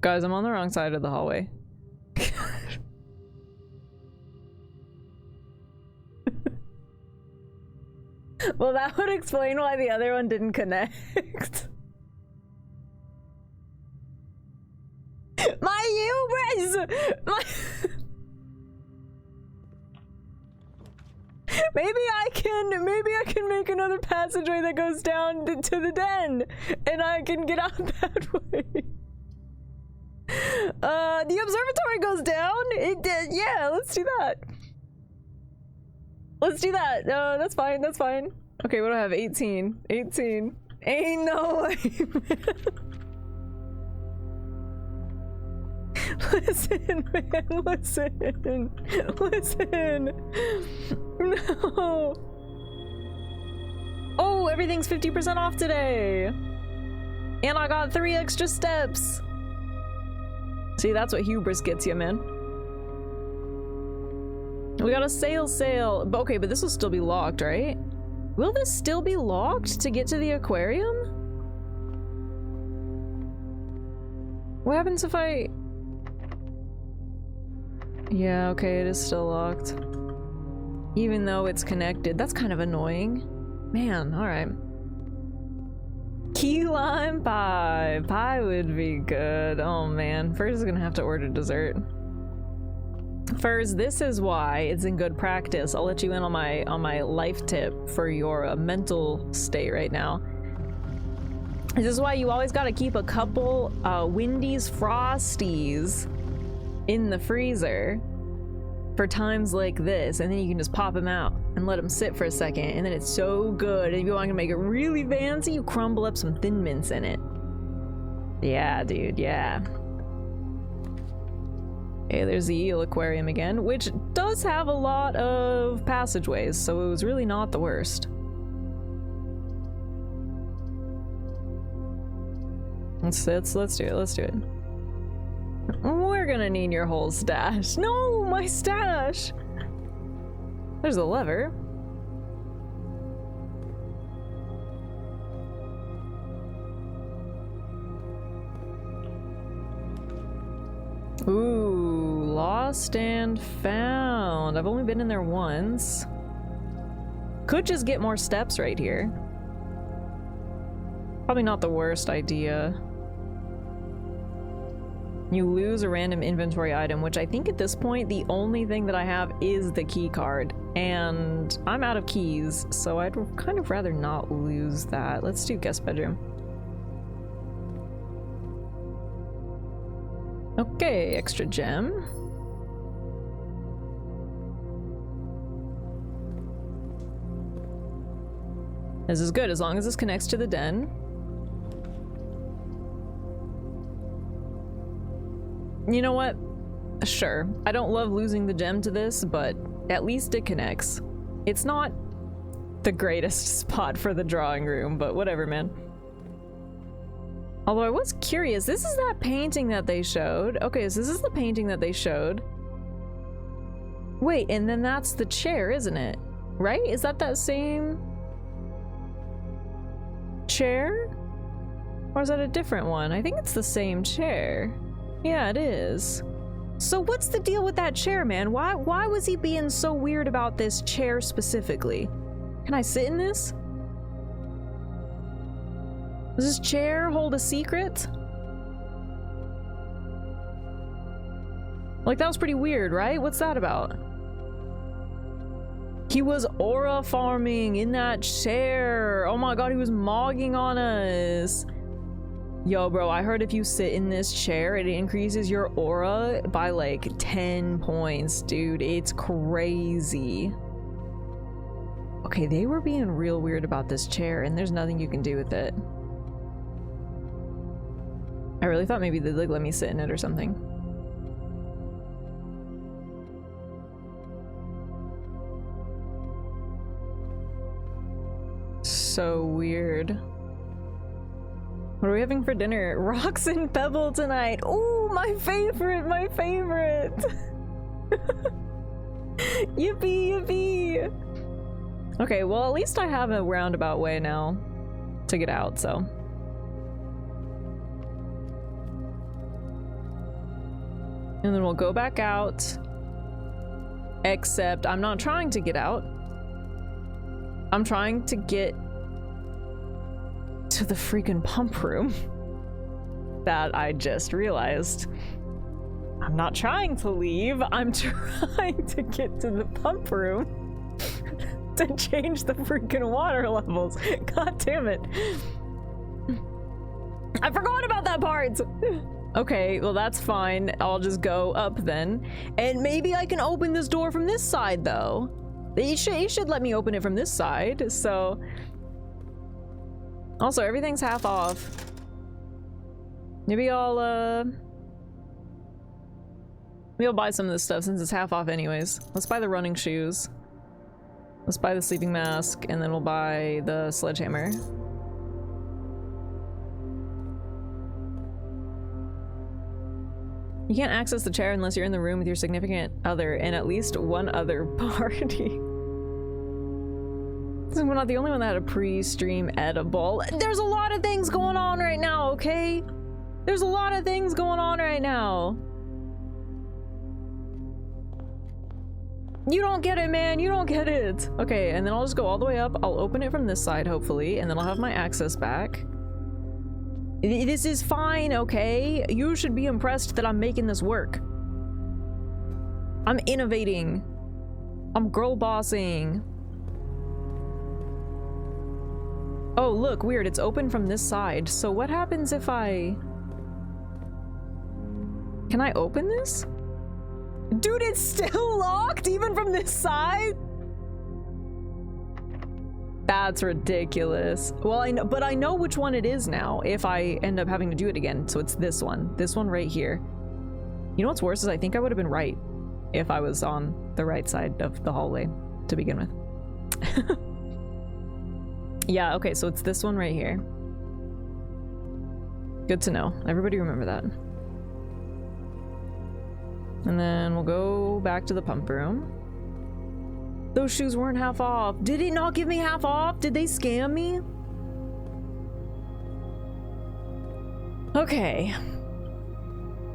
Guys, I'm on the wrong side of the hallway. Well, that would explain why the other one didn't connect. My hubris! Maybe I can make another passageway that goes down to the den, and I can get out that way. The observatory goes down. Yeah, let's do that. Let's do that. That's fine. That's fine. Okay, what do I have? 18. 18. Ain't no way, man. Listen, man. Listen. Listen. No. Oh, everything's 50% off today. And I got 3 extra steps. See, that's what hubris gets you, man. We got a sail. But okay, but this will still be locked, right? Will this still be locked to get to the aquarium? What happens if I... Yeah, okay, it is still locked. Even though it's connected. That's kind of annoying. Man, alright. Key lime pie. Pie would be good. Oh man, Furs is gonna have to order dessert. Furs, this is why it's in good practice. I'll let you in on my life tip for your mental state right now. This is why you always gotta keep a couple Wendy's Frosties in the freezer for times like this, and then you can just pop them out and let them sit for a second, and then it's so good. And if you want to make it really fancy, you crumble up some Thin Mints in it. Yeah, dude, yeah. Okay, there's the eel aquarium again, which does have a lot of passageways, so it was really not the worst. Let's do it. We're gonna need your whole stash. No, my stash! There's a lever. Ooh, lost and found. I've only been in there once. Could just get more steps right here. Probably not the worst idea. You lose a random inventory item, which I think at this point the only thing that I have is the key card, and I'm out of keys, so I'd kind of rather not lose that. Let's do guest bedroom. Okay, extra gem. This is good as long as this connects to the den. You know what? Sure. I don't love losing the gem to this, but at least it connects. It's not the greatest spot for the drawing room, but whatever, man. Although I was curious, this is that painting that they showed. Okay, so this is the painting that they showed. Wait, and then that's the chair, isn't it? Right? Is that same chair? Or is that a different one? I think it's the same chair. Yeah, it is. So what's the deal with that chair, man? Why was he being so weird about this chair specifically? Can I sit in this? Does this chair hold a secret? Like, that was pretty weird, right? What's that about? He was aura farming in that chair. Oh my god, he was mogging on us. Yo, bro, I heard if you sit in this chair, it increases your aura by like 10 points, dude. It's crazy. Okay, they were being real weird about this chair, and there's nothing you can do with it. I really thought maybe they'd like let me sit in it or something. So weird. What are we having for dinner? Rocks and Pebble tonight. Ooh, my favorite, my favorite. Yippee, yippee. Okay, well, at least I have a roundabout way now to get out, so. And then we'll go back out. Except I'm not trying to get out. I'm trying to get to the freaking pump room that I just realized. I'm not trying to leave. I'm trying to get to the pump room to change the freaking water levels. God damn it. I forgot about that part. Okay, well that's fine. I'll just go up then. And maybe I can open this door from this side though. You should let me open it from this side, so. Also, everything's half off. Maybe I'll buy some of this stuff since it's half off anyways. Let's buy the running shoes. Let's buy the sleeping mask, and then we'll buy the sledgehammer. You can't access the chair unless you're in the room with your significant other and at least one other party. This is not the only one that had a pre-stream edible. There's a lot of things going on right now, okay? There's a lot of things going on right now. You don't get it, man. You don't get it. Okay, and then I'll just go all the way up. I'll open it from this side, hopefully, and then I'll have my access back. This is fine, okay? You should be impressed that I'm making this work. I'm innovating. I'm girl bossing. Oh, look, weird. It's open from this side. So what happens if I... Can I open this? Dude, it's still locked even from this side? That's ridiculous. Well, I know, but I know which one it is now if I end up having to do it again. So it's this one right here. You know what's worse is I think I would have been right if I was on the right side of the hallway to begin with. Yeah, okay, so it's this one right here. Good to know. Everybody remember that. And then we'll go back to the pump room. Those shoes weren't half off. Did it not give me half off? Did they scam me? Okay.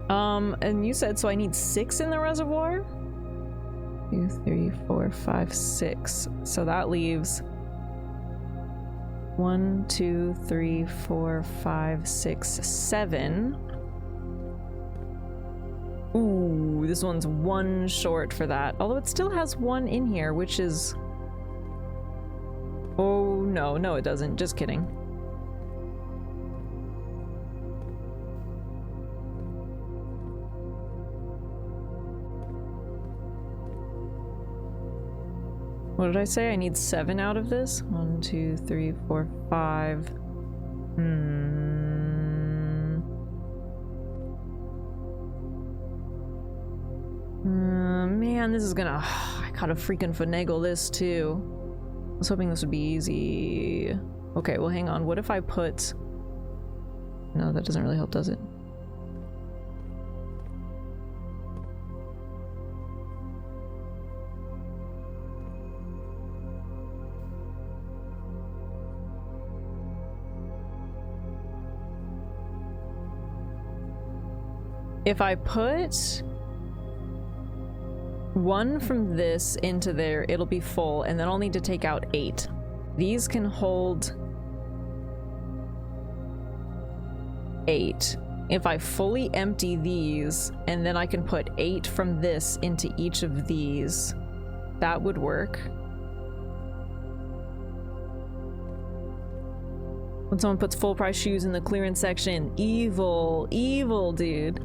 And you said, so I need 6 in the reservoir? 2, 3, 4, 5, 6. So that leaves 1, 2, 3, 4, 5, 6, 7. Ooh, this one's 1 short for that. Although it still has 1 in here, which is... Oh, no, it doesn't. Just kidding. What did I say? I need 7 out of this? 1, 2, 3, 4, 5. Man, this is gonna... I gotta freaking finagle this too. I was hoping this would be easy. Okay, well hang on. What if I put... No, that doesn't really help, does it? If I put 1 from this into there, it'll be full, and then I'll need to take out 8. These can hold 8. If I fully empty these, and then I can put 8 from this into each of these, that would work. When someone puts full price shoes in the clearance section, evil, evil, dude.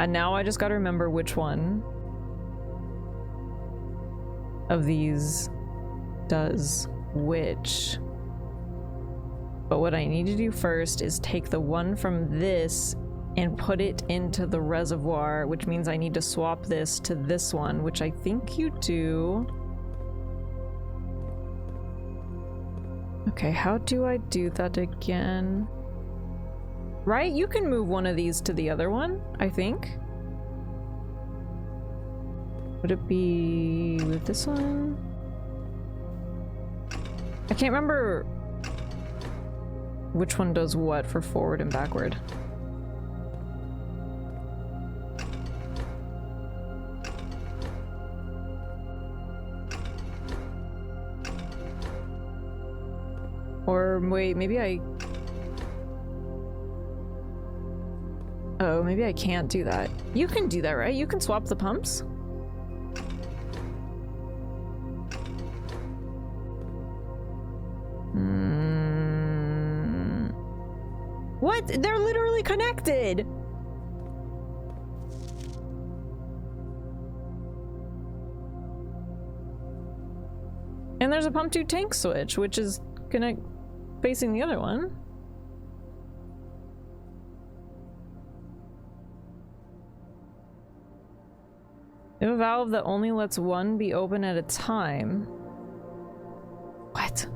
Now I just gotta remember which one of these does which. But what I need to do first is take the 1 from this and put it into the reservoir, which means I need to swap this to this one, which I think you do. Okay, how do I do that again? Right? You can move one of these to the other one, I think. Would it be with this one? I can't remember which one does what for forward and backward. Or wait, maybe I... Oh, maybe I can't do that. You can do that, right? You can swap the pumps? What? They're literally connected! And there's a pump to tank switch, which is facing the other one. You have a valve that only lets one be open at a time. What?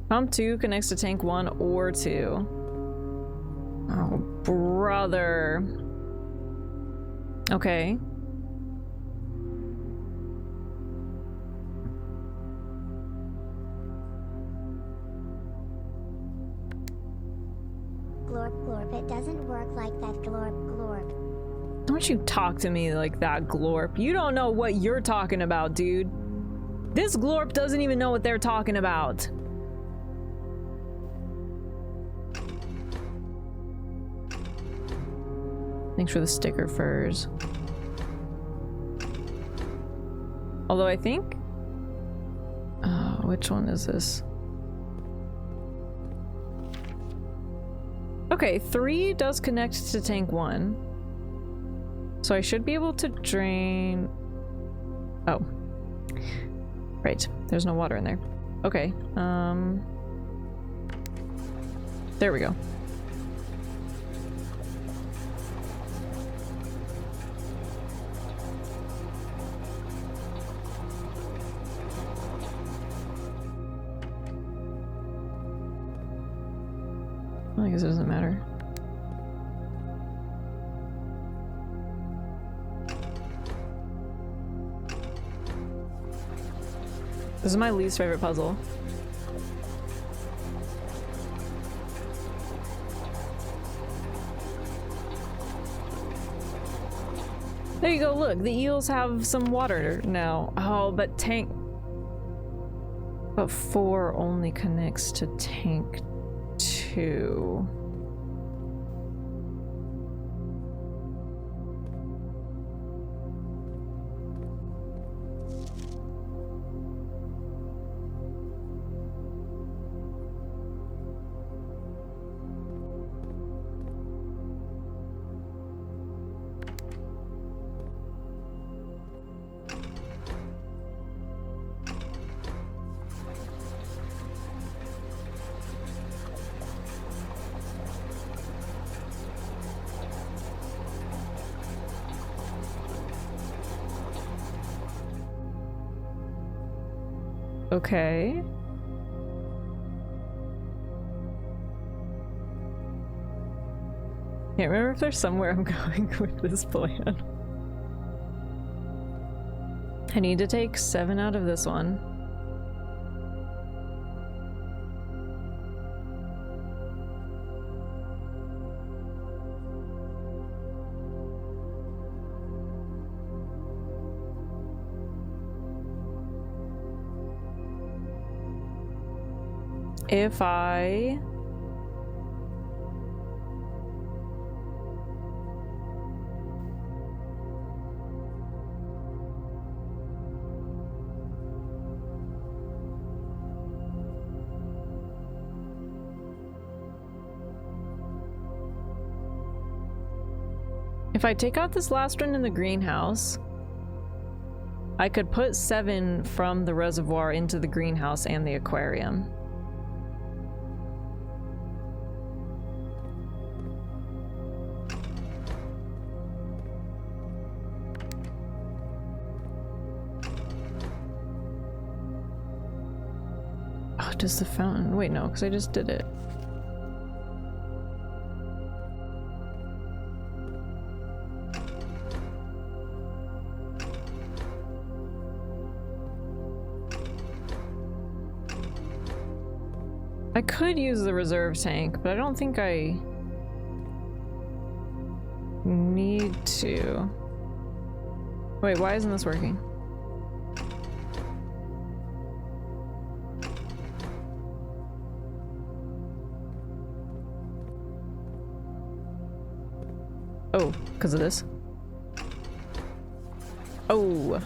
Pump 2 connects to tank 1 or 2. Oh, brother. Okay. Glorp, glorp, it doesn't work like that, glorp, glorp. Don't you talk to me like that, Glorp. You don't know what you're talking about, dude. This Glorp doesn't even know what they're talking about. Thanks for the sticker furs. Although I think... which one is this? Okay, 3 does connect to tank 1. So I should be able to drain... Oh. Right, there's no water in there. Okay, there we go. I guess it doesn't matter. This is my least favorite puzzle. There you go, look, the eels have some water now. Oh, but tank... But 4 only connects to tank 2. Okay. Can't remember if there's somewhere I'm going with this plan. I need to take 7 out of this one. If I... If I take out this last one in the greenhouse, I could put 7 from the reservoir into the greenhouse and the aquarium. Oh, does the fountain... Wait, no, because I just did it. I could use the reserve tank, but I don't think I need to. Wait, why isn't this working? Oh, because of this? Oh.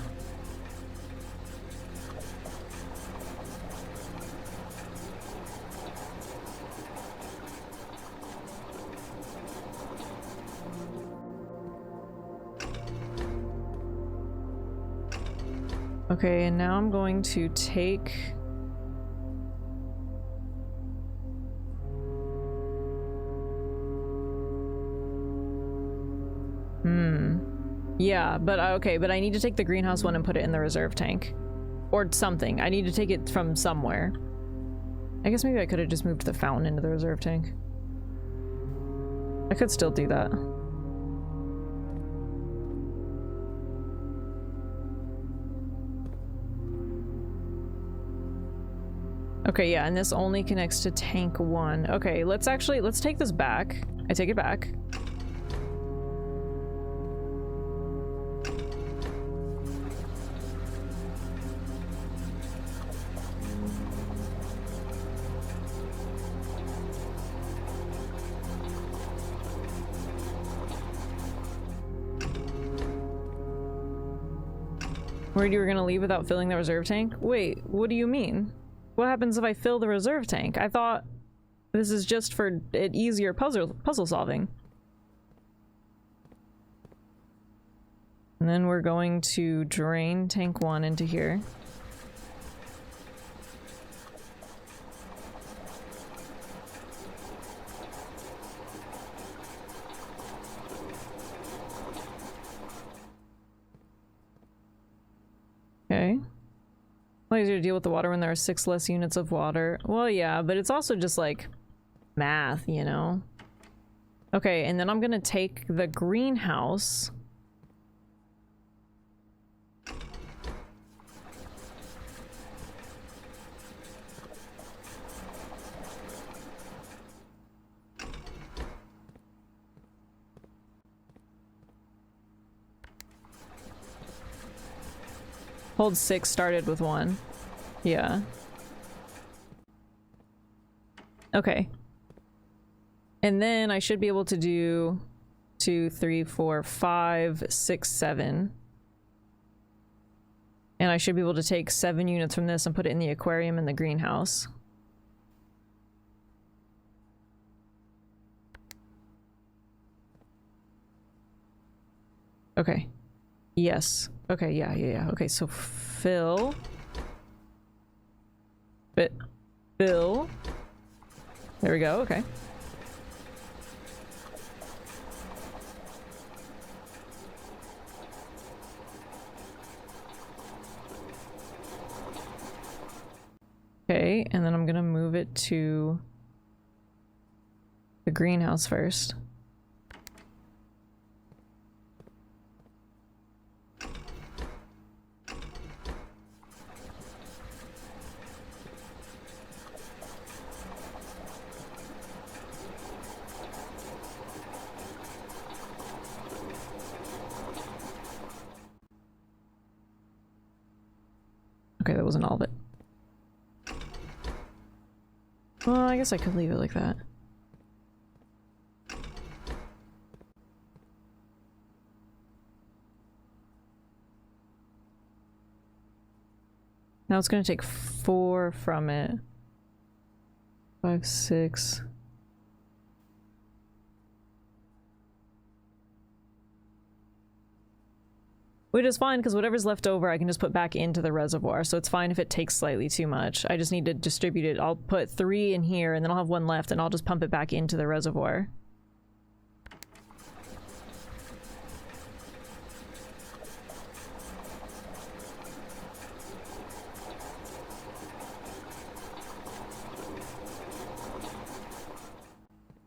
Okay, and now I'm going to take Yeah, but okay, but I need to take the greenhouse one and put it in the reserve tank. Or something. I need to take it from somewhere. I guess maybe I could have just moved the fountain into the reserve tank. I could still do that. Okay, yeah, and this only connects to tank 1. Okay, let's take this back. I take it back. Worried you were gonna leave without filling the reserve tank? Wait, what do you mean? What happens if I fill the reserve tank? I thought this is just for it easier puzzle solving. And then we're going to drain tank 1 into here. Okay. Well, easier to deal with the water when there are 6 less units of water. Well, yeah, but it's also just like math, you know? Okay, and then I'm gonna take the greenhouse. Hold 6 started with 1. Yeah. Okay. And then I should be able to do 2, 3, 4, 5, 6, 7. And I should be able to take 7 units from this and put it in the aquarium in the greenhouse. Okay. Yes. Okay, yeah. Okay, so fill. Fill. There we go, okay. Okay, and then I'm gonna move it to the greenhouse first. Okay, that wasn't all of it. Well, I guess I could leave it like that. Now it's gonna take 4 from it. 5, 6. Which is fine, because whatever's left over I can just put back into the reservoir, so it's fine if it takes slightly too much. I just need to distribute it. I'll put 3 in here, and then I'll have 1 left, and I'll just pump it back into the reservoir.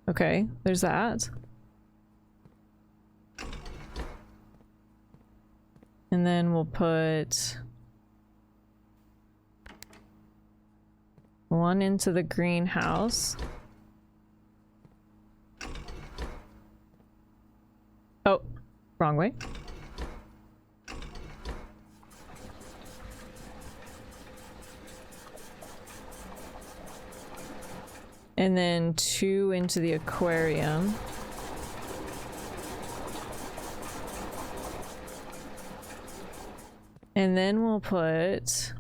Okay, there's that. And then we'll put 1 into the greenhouse. Oh, wrong way. And then 2 into the aquarium. And then we'll put...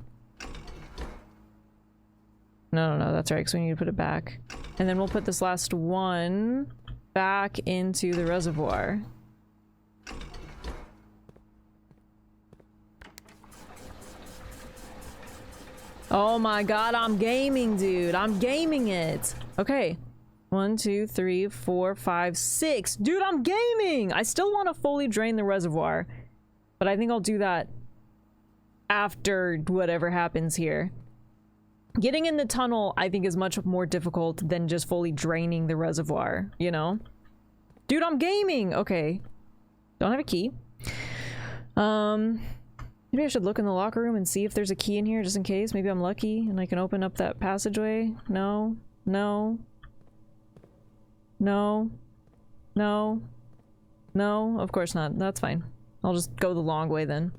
No, that's right, because we need to put it back. And then we'll put this last 1 back into the reservoir. Oh my god, I'm gaming, dude. I'm gaming it. Okay. 1, 2, 3, 4, 5, 6. Dude, I'm gaming! I still want to fully drain the reservoir, but I think I'll do that after whatever happens here. Getting in the tunnel, I think, is much more difficult than just fully draining the reservoir, you know? Dude, I'm gaming! Okay. Don't have a key. Maybe I should look in the locker room and see if there's a key in here, just in case. Maybe I'm lucky and I can open up that passageway. No. No. No. No. No. Of course not. That's fine. I'll just go the long way then.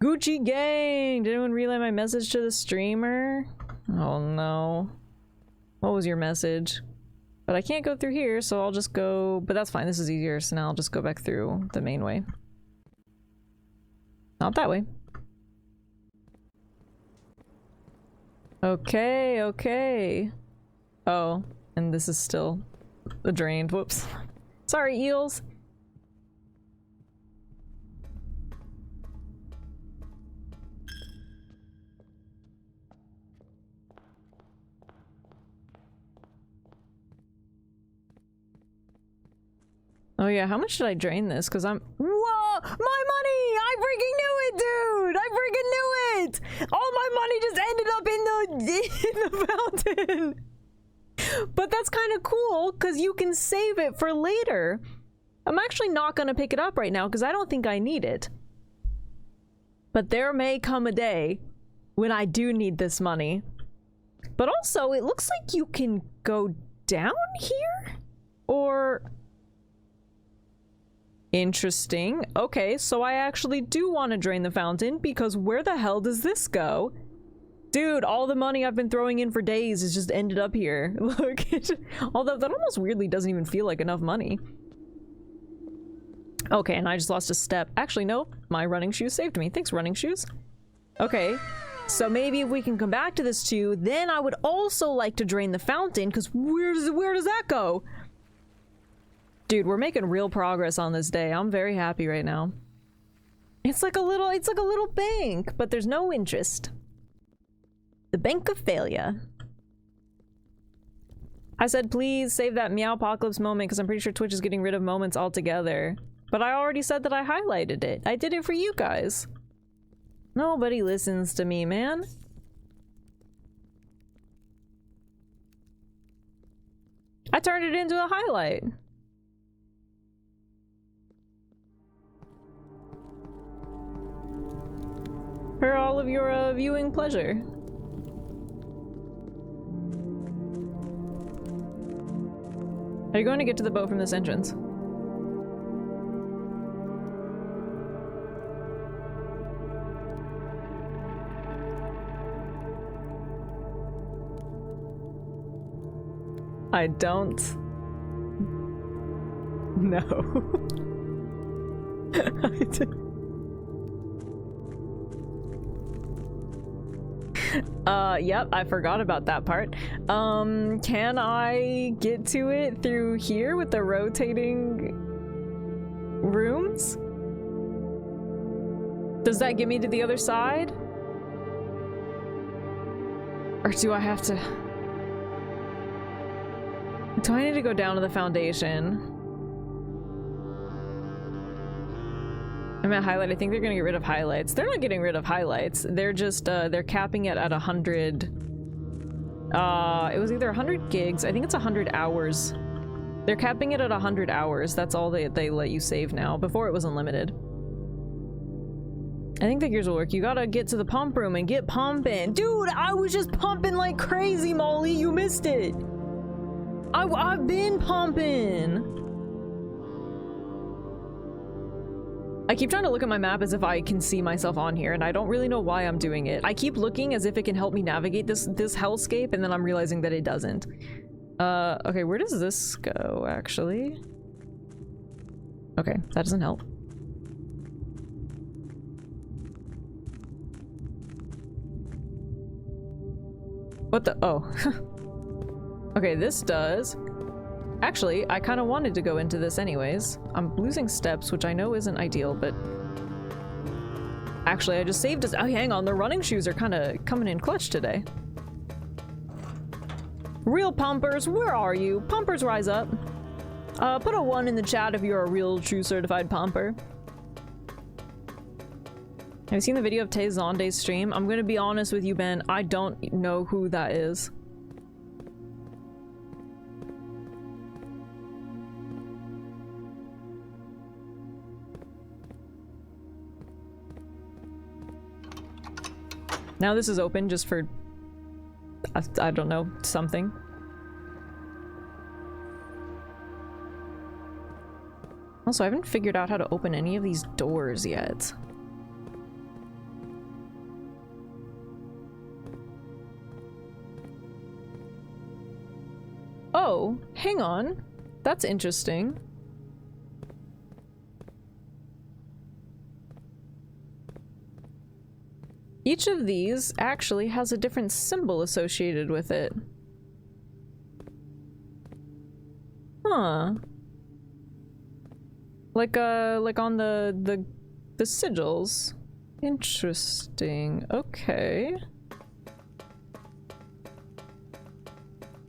Gucci gang! Did anyone relay my message to the streamer? Oh no. What was your message? But I can't go through here, so I'll just go... But that's fine, this is easier, so now I'll just go back through the main way. Not that way. Okay, okay. Oh, and this is still drained. Whoops. Sorry, eels. Oh yeah, how much should I drain this? Because I'm... Whoa! My money! I freaking knew it, dude! I freaking knew it! All my money just ended up in the fountain! But that's kind of cool, because you can save it for later. I'm actually not going to pick it up right now, because I don't think I need it. But there may come a day when I do need this money. But also, it looks like you can go down here? Or... Interesting. Okay, so I actually do want to drain the fountain, because where the hell does this go? Dude, all the money I've been throwing in for days has just ended up here. Look, although that almost weirdly doesn't even feel like enough money. Okay, and I just lost a step. Actually, no, my running shoes saved me. Thanks, running shoes. Okay, so maybe if we can come back to this too, then I would also like to drain the fountain, because where does that go? Dude, we're making real progress on this day. I'm very happy right now. It's like a little bank, but there's no interest. The bank of failure. I said, please save that Meowpocalypse moment, because I'm pretty sure Twitch is getting rid of moments altogether. But I already said that I highlighted it. I did it for you guys. Nobody listens to me, man. I turned it into a highlight. For all of your viewing pleasure. Are you going to get to the boat from this entrance? I don't know. I did. Yep, I forgot about that part. Can I get to it through here with the rotating rooms? Does that get me to the other side? Or do I have to... Do I need to go down to the foundation? I'm at highlight. I think they're gonna get rid of highlights. They're not getting rid of highlights. They're just, they're capping it at 100. It was either 100 gigs. I think it's 100 hours. They're capping it at 100 hours. That's all they let you save now. Before it was unlimited. I think the gears will work. You gotta get to the pump room and get pumping. Dude, I was just pumping like crazy, Molly. You missed it. I've been pumping. I keep trying to look at my map as if I can see myself on here, and I don't really know why I'm doing it. I keep looking as if it can help me navigate this hellscape, and then I'm realizing that it doesn't. Okay, where does this go, actually? Okay, that doesn't help. What the? Oh. Okay, this does. Actually, I kind of wanted to go into this anyways. I'm losing steps, which I know isn't ideal, but... Actually, I just saved us. Oh, hang on, the running shoes are kind of coming in clutch today. Real pumpers, where are you? Pumpers, rise up. Put a 1 in the chat if you're a real, true certified pumper. Have you seen the video of Tay Zonde's stream? I'm gonna be honest with you, Ben. I don't know who that is. Now this is open just for, I don't know, something. Also, I haven't figured out how to open any of these doors yet. Oh, hang on. That's interesting. Each of these actually has a different symbol associated with it. Huh. Like on the sigils. Interesting. Okay.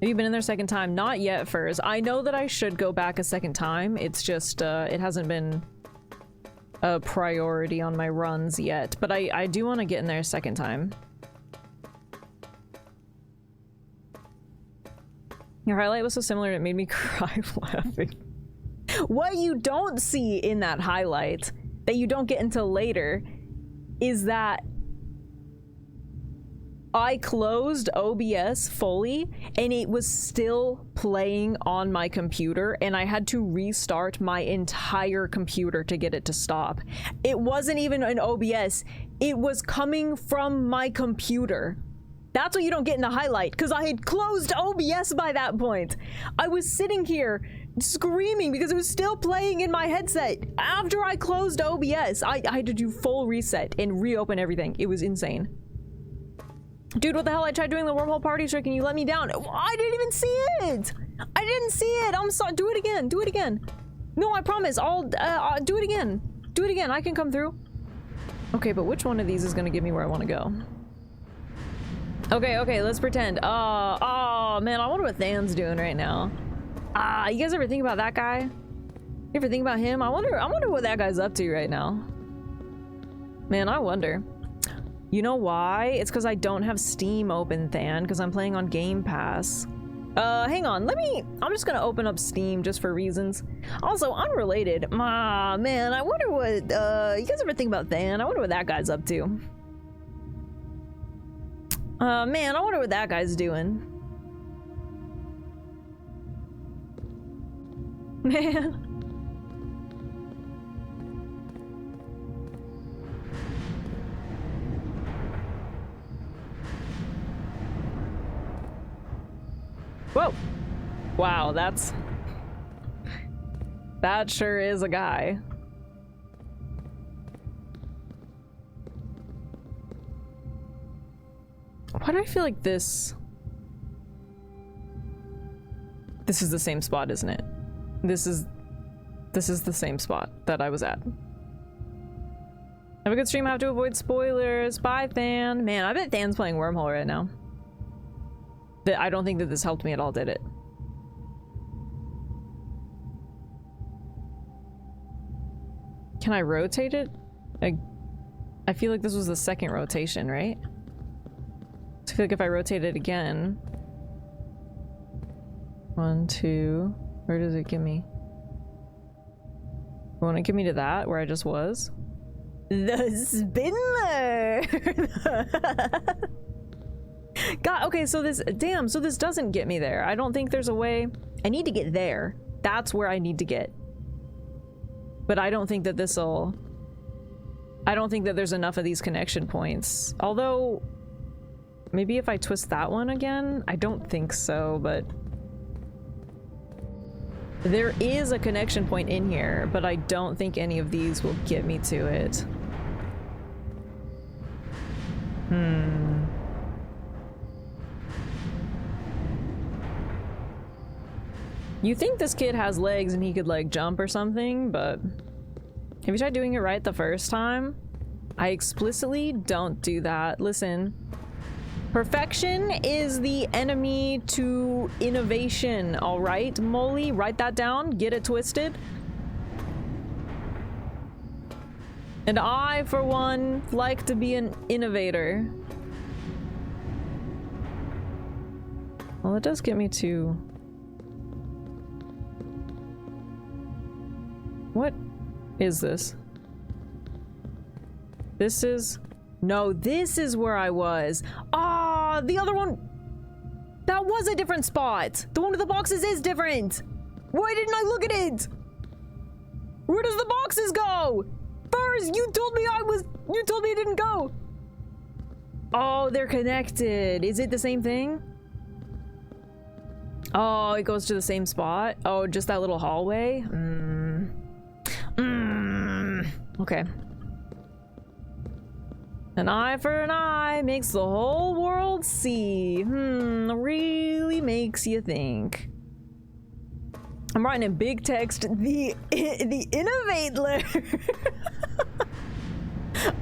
Have you been in there a second time? Not yet, Furs. I know that I should go back a second time. It's just, it hasn't been a priority on my runs yet. But I do want to get in there a second time. Your highlight was so similar it made me cry laughing. What you don't see in that highlight, that you don't get until later, is that I closed OBS fully and it was still playing on my computer and I had to restart my entire computer to get it to stop. It wasn't even an OBS, it was coming from my computer. That's what you don't get in the highlight, because I had closed OBS by that point. I was sitting here screaming because it was still playing in my headset. After I closed OBS, I had to do full reset and reopen everything. It was insane. Dude, what the hell? I tried doing the wormhole party trick and you let me down. I didn't even see it. I didn't see it. I'm sorry. Do it again. Do it again. No, I promise. I'll do it again. Do it again. I can come through. Okay, but which one of these is going to get me where I want to go? Okay, let's pretend. Oh, man, I wonder what Than's doing right now. You guys ever think about that guy? You ever think about him? I wonder what that guy's up to right now. Man, I wonder. You know why? It's because I don't have Steam open, Than, because I'm playing on Game Pass. Hang on, I'm just gonna open up Steam just for reasons. Also, unrelated, man, I wonder what, you guys ever think about Than? I wonder what that guy's up to. Man, I wonder what that guy's doing. Man. Whoa. Wow, that sure is a guy. Why do I feel like this is the same spot, isn't it? This is the same spot that I was at. Have a good stream. I have to avoid spoilers. Bye, Than. Man, I bet Than's playing Wormhole right now. I don't think that this helped me at all, did it? Can I rotate it? I feel like this was the second rotation, right? So I feel like if I rotate it again... 1, 2... Where does it give me? Won't it give me to that, where I just was? The spindler! God, okay, so this, damn, so this doesn't get me there. I don't think there's a way. I need to get there. That's where I need to get. But I don't think that this'll, I don't think that there's enough of these connection points. Although, maybe if I twist that one again? I don't think so, but there is a connection point in here, but I don't think any of these will get me to it. You think this kid has legs and he could like jump or something, but have you tried doing it right the first time? I explicitly don't do that. Listen, Perfection is the enemy to innovation, all right? Molly, write that down. Get it twisted. And I, for one, like to be an innovator. Well, it does get me to... What is this? This is... No, this is where I was. Ah, the other one... That was a different spot. The one with the boxes is different. Why didn't I look at it? Where does the boxes go? First, you told me You told me it didn't go. Oh, they're connected. Is it the same thing? Oh, it goes to the same spot? Oh, just that little hallway? Okay. An eye for an eye makes the whole world see. Really makes you think. I'm writing in big text, the innovate letter.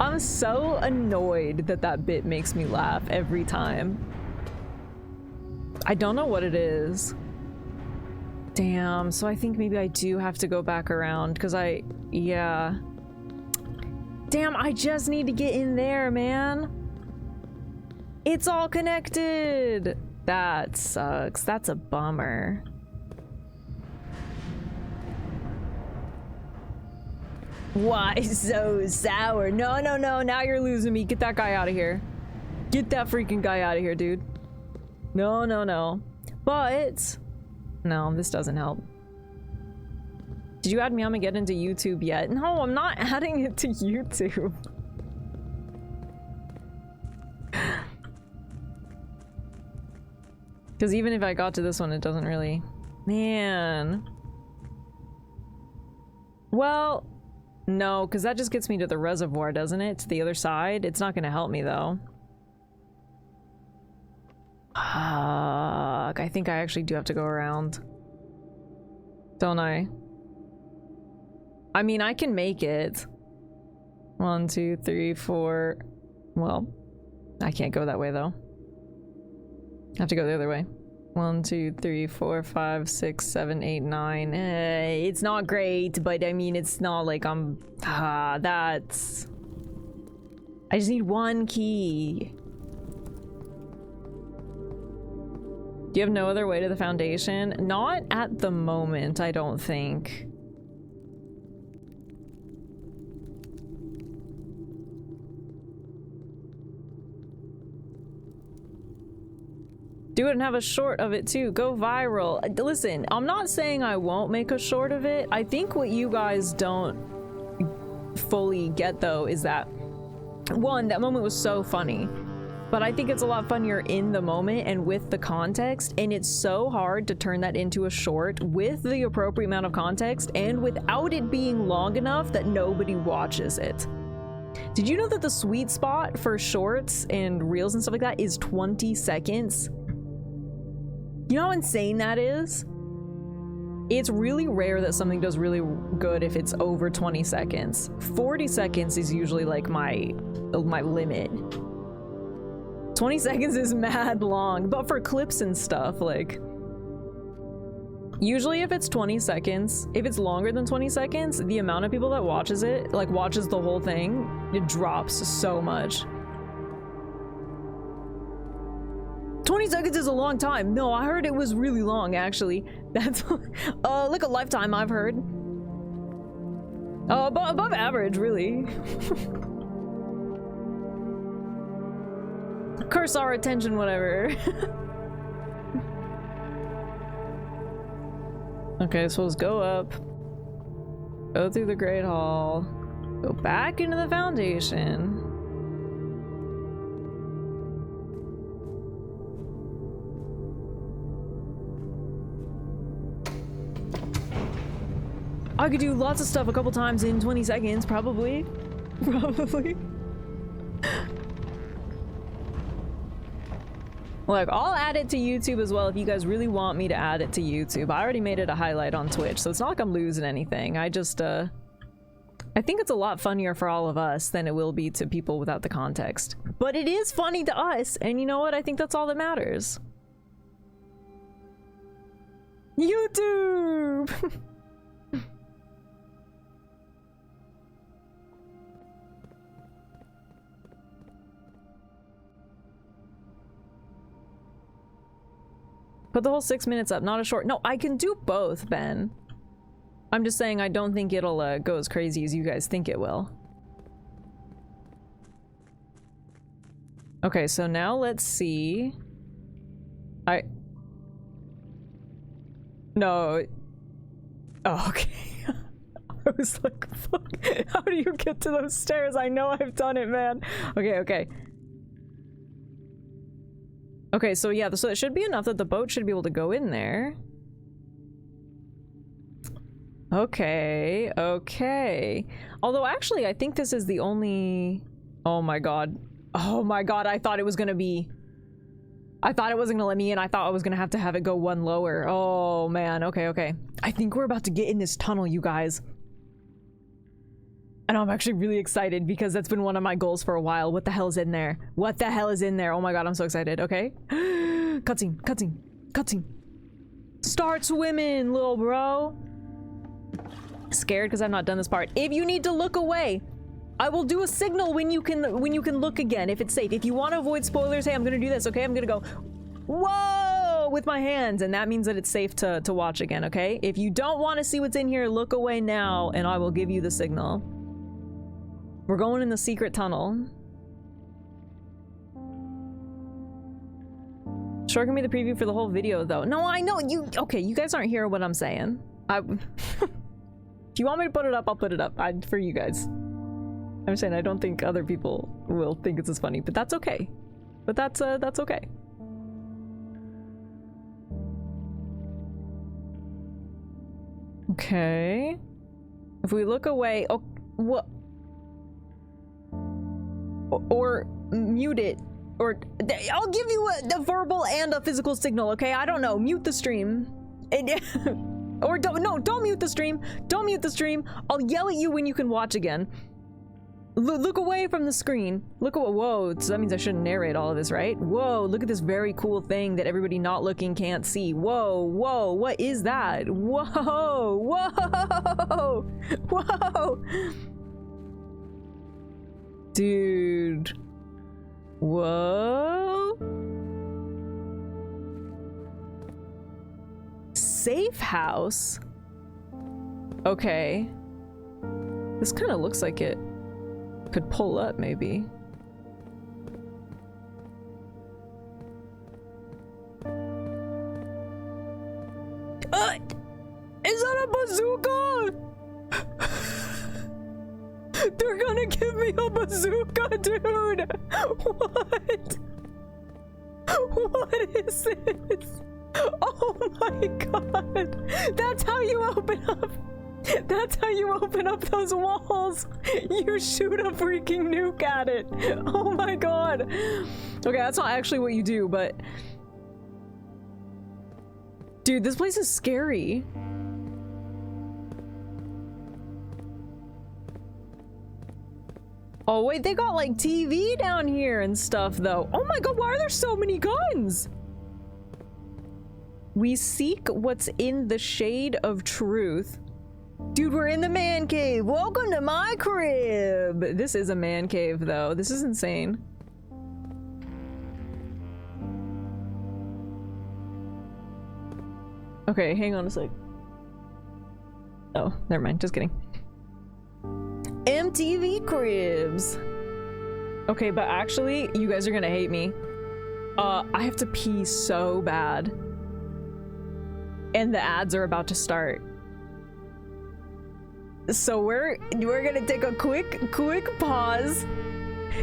I'm so annoyed that that bit makes me laugh every time. I don't know what it is. Damn, so I think maybe I do have to go back around because yeah. Damn, I just need to get in there, man. It's all connected. That sucks. That's a bummer. Why so sour? No, no, no. Now you're losing me. Get that guy out of here. Get that freaking guy out of here, dude. No, no, no. But no, this doesn't help. Did you add Meowmageddon to YouTube yet? No, I'm not adding it to YouTube. Because even if I got to this one, it doesn't really... Man. Well, no, because that just gets me to the reservoir, doesn't it? To the other side? It's not going to help me, though. Fuck, I think I actually do have to go around. Don't I? I mean, I can make it. 1, 2, 3, 4. Well, I can't go that way though. I have to go the other way. 1, 2, 3, 4, 5, 6, 7, 8, 9. It's not great, but I mean, it's not like I'm... that's... I just need one key. Do you have no other way to the foundation? Not at the moment, I don't think. Do it and have a short of it too. Go viral. Listen, I'm not saying I won't make a short of it. I think what you guys don't fully get though is that, one, that moment was so funny. But I think it's a lot funnier in the moment and with the context, and it's so hard to turn that into a short with the appropriate amount of context and without it being long enough that nobody watches it. Did you know that the sweet spot for shorts and reels and stuff like that is 20 seconds? You know how insane that is? It's really rare that something does really good if it's over 20 seconds. 40 seconds is usually like my limit. 20 seconds is mad long, but for clips and stuff, like... Usually if it's 20 seconds, if it's longer than 20 seconds, the amount of people that watches it, like watches the whole thing, it drops so much. 20 seconds is a long time. No, I heard it was really long, actually. That's like a lifetime, I've heard. Above average, really. Curse our attention, whatever. Okay, so let's go up. Go through the Great Hall. Go back into the Foundation. I could do lots of stuff a couple times in 20 seconds, probably. Probably. Look, I'll add it to YouTube as well if you guys really want me to add it to YouTube. I already made it a highlight on Twitch, so it's not like I'm losing anything. I I think it's a lot funnier for all of us than it will be to people without the context. But it is funny to us, and you know what? I think that's all that matters. YouTube! Put the whole 6 minutes up, not a short. No, I can do both, Ben. I'm just saying I don't think it'll go as crazy as you guys think it will. Okay, so now let's see. No. Oh, okay. I was like, fuck. How do you get to those stairs? I know I've done it, man. Okay, okay. Okay, so yeah, so it should be enough that the boat should be able to go in there. Okay, okay. Although actually, I think this is the only... Oh my god. Oh my god, I thought it was gonna be... I thought it wasn't gonna let me in. I thought I was gonna have to have it go one lower. Oh man, okay, okay. I think we're about to get in this tunnel, you guys. And I'm actually really excited because that's been one of my goals for a while. What the hell is in there? What the hell is in there? Oh my god, I'm so excited. Okay. Cutscene, cutscene, cutscene. Start swimming, little bro. Scared because I've not done this part. If you need to look away, I will do a signal when you can look again, if it's safe. If you want to avoid spoilers, hey, I'm gonna do this, okay? I'm gonna go, whoa, with my hands, and that means that it's safe to watch again, okay? If you don't want to see what's in here, look away now, and I will give you the signal. We're going in the secret tunnel. Sure, give me the preview for the whole video, though. No, I know, okay, you guys aren't hearing what I'm saying. If you want me to put it up, I'll put it up. For you guys. I'm saying I don't think other people will think it's as funny, but that's okay. But that's okay. Okay. If we look away, oh, what? Or mute it, or I'll give you a verbal and a physical signal. Okay, I don't know. Mute the stream, or don't mute the stream. Don't mute the stream. I'll yell at you when you can watch again. Look away from the screen. Look at whoa. So that means I shouldn't narrate all of this, right? Whoa! Look at this very cool thing that everybody not looking can't see. Whoa! Whoa! What is that? Whoa! Whoa! Whoa! Dude. Whoa. Safe house? Okay. This kind of looks like it could pull up, maybe. Is that a bazooka? They're gonna give me a bazooka, dude! What? What is this? Oh my god! That's how you open up! That's how you open up those walls! You shoot a freaking nuke at it! Oh my god! Okay, that's not actually what you do, but... Dude, this place is scary. Oh wait, they got like TV down here and stuff though. Oh my god, why are there so many guns? We seek what's in the shade of truth. Dude, we're in the man cave. Welcome to my crib. This is a man cave though. This is insane. Okay, hang on a sec. Oh, never mind. Just kidding. MTV cribs. Okay, but actually, you guys are gonna hate me. I have to pee so bad. And the ads are about to start. So we're gonna take a quick pause.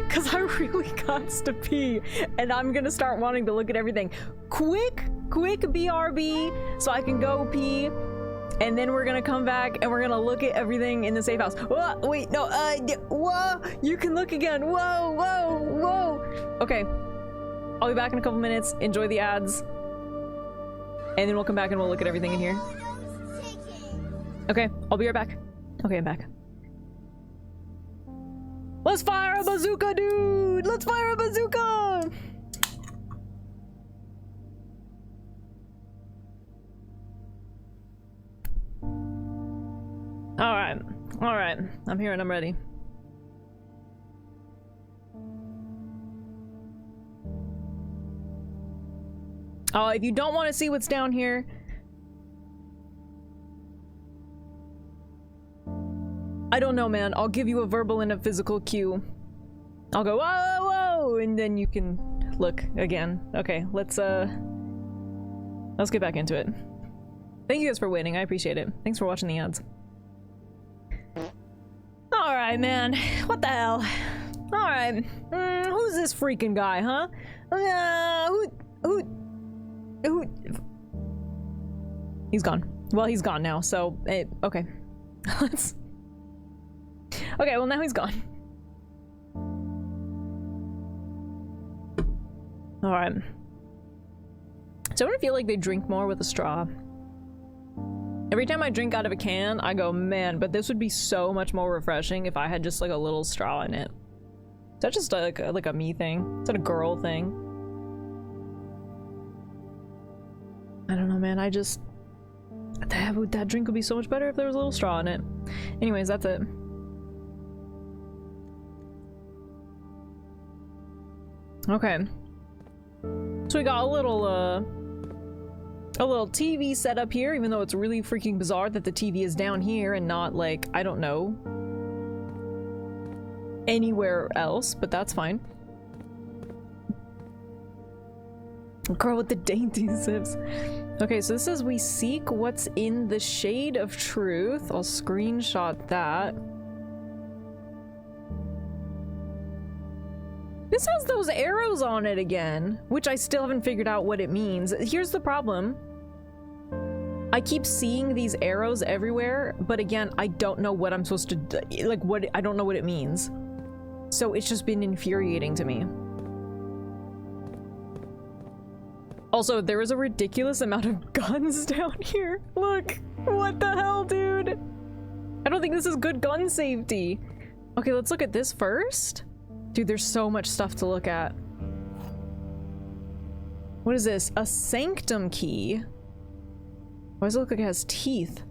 Cause I really got to pee. And I'm gonna start wanting to look at everything. Quick BRB so I can go pee. And then we're gonna come back and we're gonna look at everything in the safe house. Whoa, wait, no, whoa, you can look again. Whoa, whoa, whoa. Okay, I'll be back in a couple minutes. Enjoy the ads. And then we'll come back and we'll look at everything in here. Okay, I'll be right back. Okay, I'm back. Let's fire a bazooka, dude! Let's fire a bazooka! Alright. Alright. I'm here and I'm ready. Oh, if you don't want to see what's down here... I don't know, man. I'll give you a verbal and a physical cue. I'll go, whoa, whoa, and then you can look again. Okay, let's get back into it. Thank you guys for waiting. I appreciate it. Thanks for watching the ads. Alright, man. What the hell? Alright. Who's this freaking guy, huh? Who? He's gone. Well, he's gone now, so... okay. Let's... Okay, well now he's gone. Alright. So I want to feel like they drink more with a straw. Every time I drink out of a can, I go, man, but this would be so much more refreshing if I had just like a little straw in it. Is that just like a me thing? Is that a girl thing? I don't know, man. I just... That drink would be so much better if there was a little straw in it. Anyways, that's it. Okay. So we got a little TV set up here, even though it's really freaking bizarre that the TV is down here and not like, I don't know, anywhere else, but that's fine. Girl with the dainty zips. Okay, so this says we seek what's in the shade of truth. I'll screenshot that. This has those arrows on it again, which I still haven't figured out what it means. Here's the problem. I keep seeing these arrows everywhere, but again, I don't know what I'm supposed to do. Like, I don't know what it means. So it's just been infuriating to me. Also, there is a ridiculous amount of guns down here. Look, what the hell, dude? I don't think this is good gun safety. Okay, let's look at this first. Dude, there's so much stuff to look at. What is this? A sanctum key? Why does it look like it has teeth?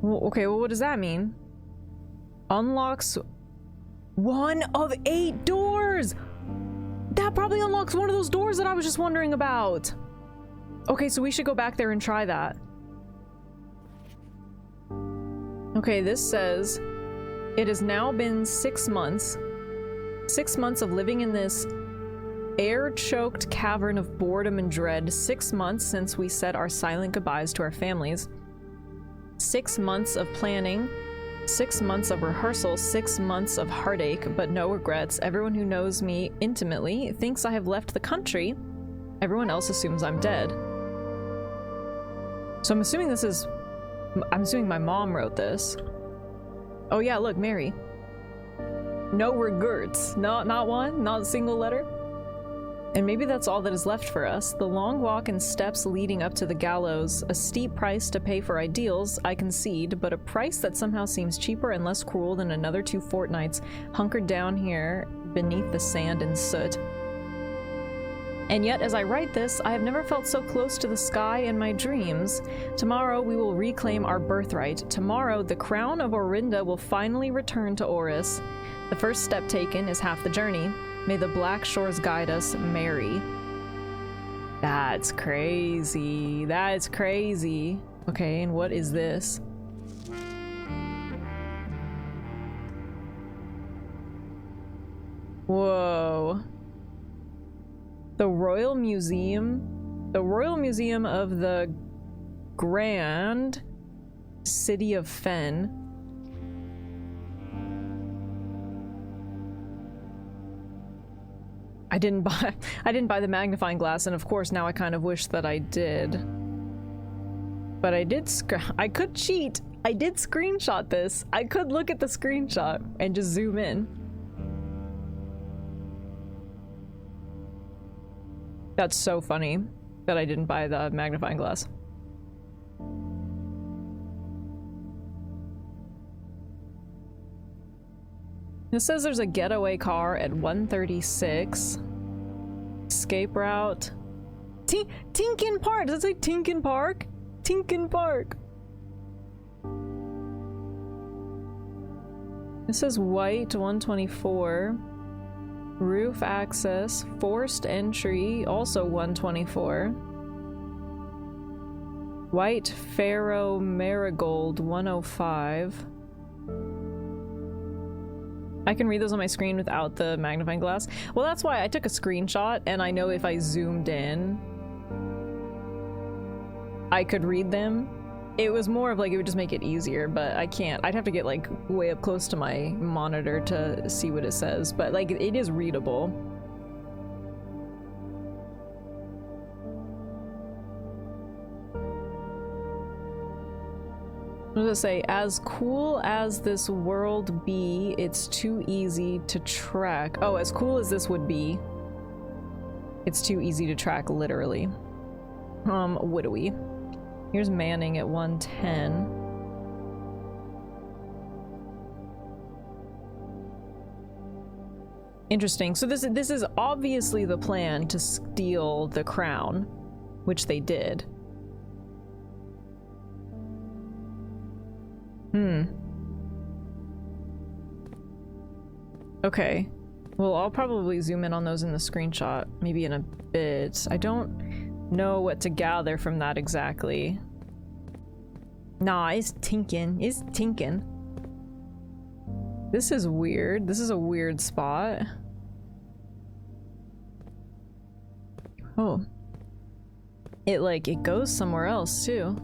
Well, okay, well, what does that mean? Unlocks 1 of 8 doors! That probably unlocks one of those doors that I was just wondering about. Okay, so we should go back there and try that. Okay, this says, it has now been 6 months. 6 months of living in this air-choked cavern of boredom and dread. 6 months since we said our silent goodbyes to our families. 6 months of planning. 6 months of rehearsal, 6 months of heartache, but no regrets. Everyone who knows me intimately thinks I have left the country. Everyone else assumes I'm dead. So I'm assuming this is... I'm assuming my mom wrote this. Oh yeah, look, Mary. No regrets. Not one, not a single letter. And maybe that's all that is left for us. The long walk and steps leading up to the gallows. A steep price to pay for ideals, I concede, but a price that somehow seems cheaper and less cruel than another 2 fortnights hunkered down here beneath the sand and soot. And yet, as I write this, I have never felt so close to the sky in my dreams. Tomorrow we will reclaim our birthright. Tomorrow the crown of Orinda will finally return to Oris. The first step taken is half the journey. May the black shores guide us, Mary. That's crazy. That's crazy. Okay, and what is this? Whoa. The Royal Museum. The Royal Museum of the Grand City of Fen. I didn't buy the magnifying glass, and of course now I kind of wish that I did. But I could cheat. I did screenshot this. I could look at the screenshot and just zoom in. That's so funny that I didn't buy the magnifying glass. It says there's a getaway car at 136. Escape route. Tinkin Park! Does it say Tinkin Park? Tinkin Park! It says white 124. Roof access. Forced entry, also 124. White Pharaoh Marigold 105. I can read those on my screen without the magnifying glass. Well, that's why I took a screenshot, and I know if I zoomed in, I could read them. It was more of like, it would just make it easier, but I can't. I'd have to get like way up close to my monitor to see what it says, but like it is readable. What does it say? As cool as this world be, it's too easy to track. Oh, as cool as this would be, it's too easy to track, literally. Would we? Here's Manning at 110. Interesting. So this is obviously the plan to steal the crown, which they did. Okay. Well, I'll probably zoom in on those in the screenshot, maybe in a bit. I don't know what to gather from that exactly. Nah, it's tinkin'. It's tinkin'. This is weird. This is a weird spot. Oh. It goes somewhere else, too.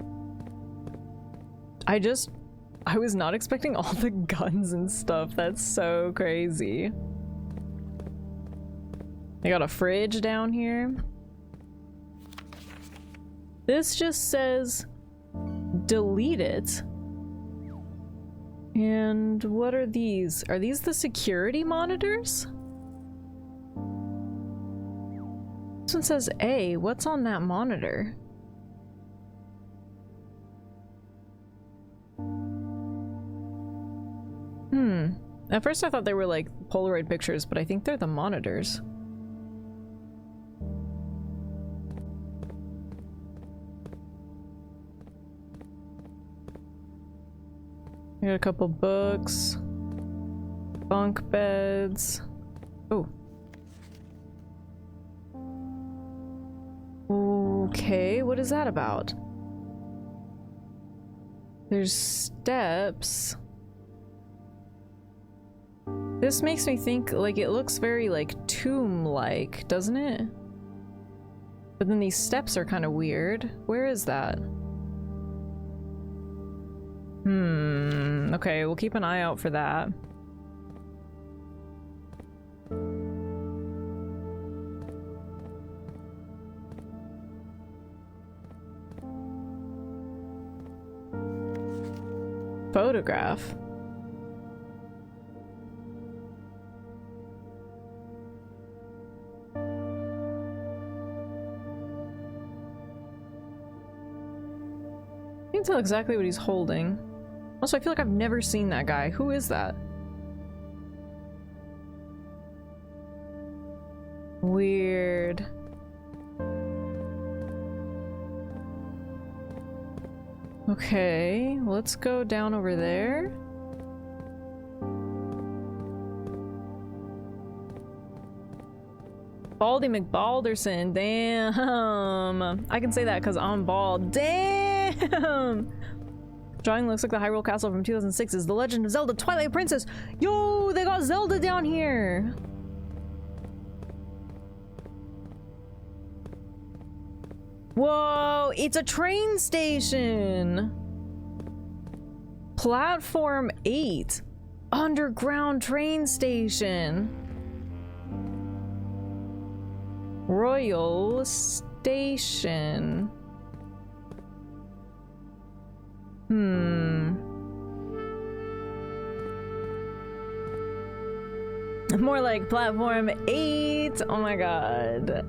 I was not expecting all the guns and stuff. That's so crazy. They got a fridge down here. This just says delete it. And what are these? Are these the security monitors? This one says A. What's on that monitor? At first I thought they were like Polaroid pictures, but I think they're the monitors. I got a couple books. Bunk beds. Oh. Okay, what is that about? There's steps. This makes me think, like, it looks very, like, tomb-like, doesn't it? But then these steps are kind of weird. Where is that? Okay, we'll keep an eye out for that. Photograph. I can tell exactly what he's holding. Also, I feel like I've never seen that guy. Who is that? Weird. Okay, let's go down over there. Baldy McBalderson, damn. I can say that because I'm bald. Damn! Drawing looks like the Hyrule Castle from 2006 is The Legend of Zelda Twilight Princess. Yo, they got Zelda down here. Whoa, it's a train station. Platform 8. Underground train station. Royal Station. More like platform 8. Oh my god.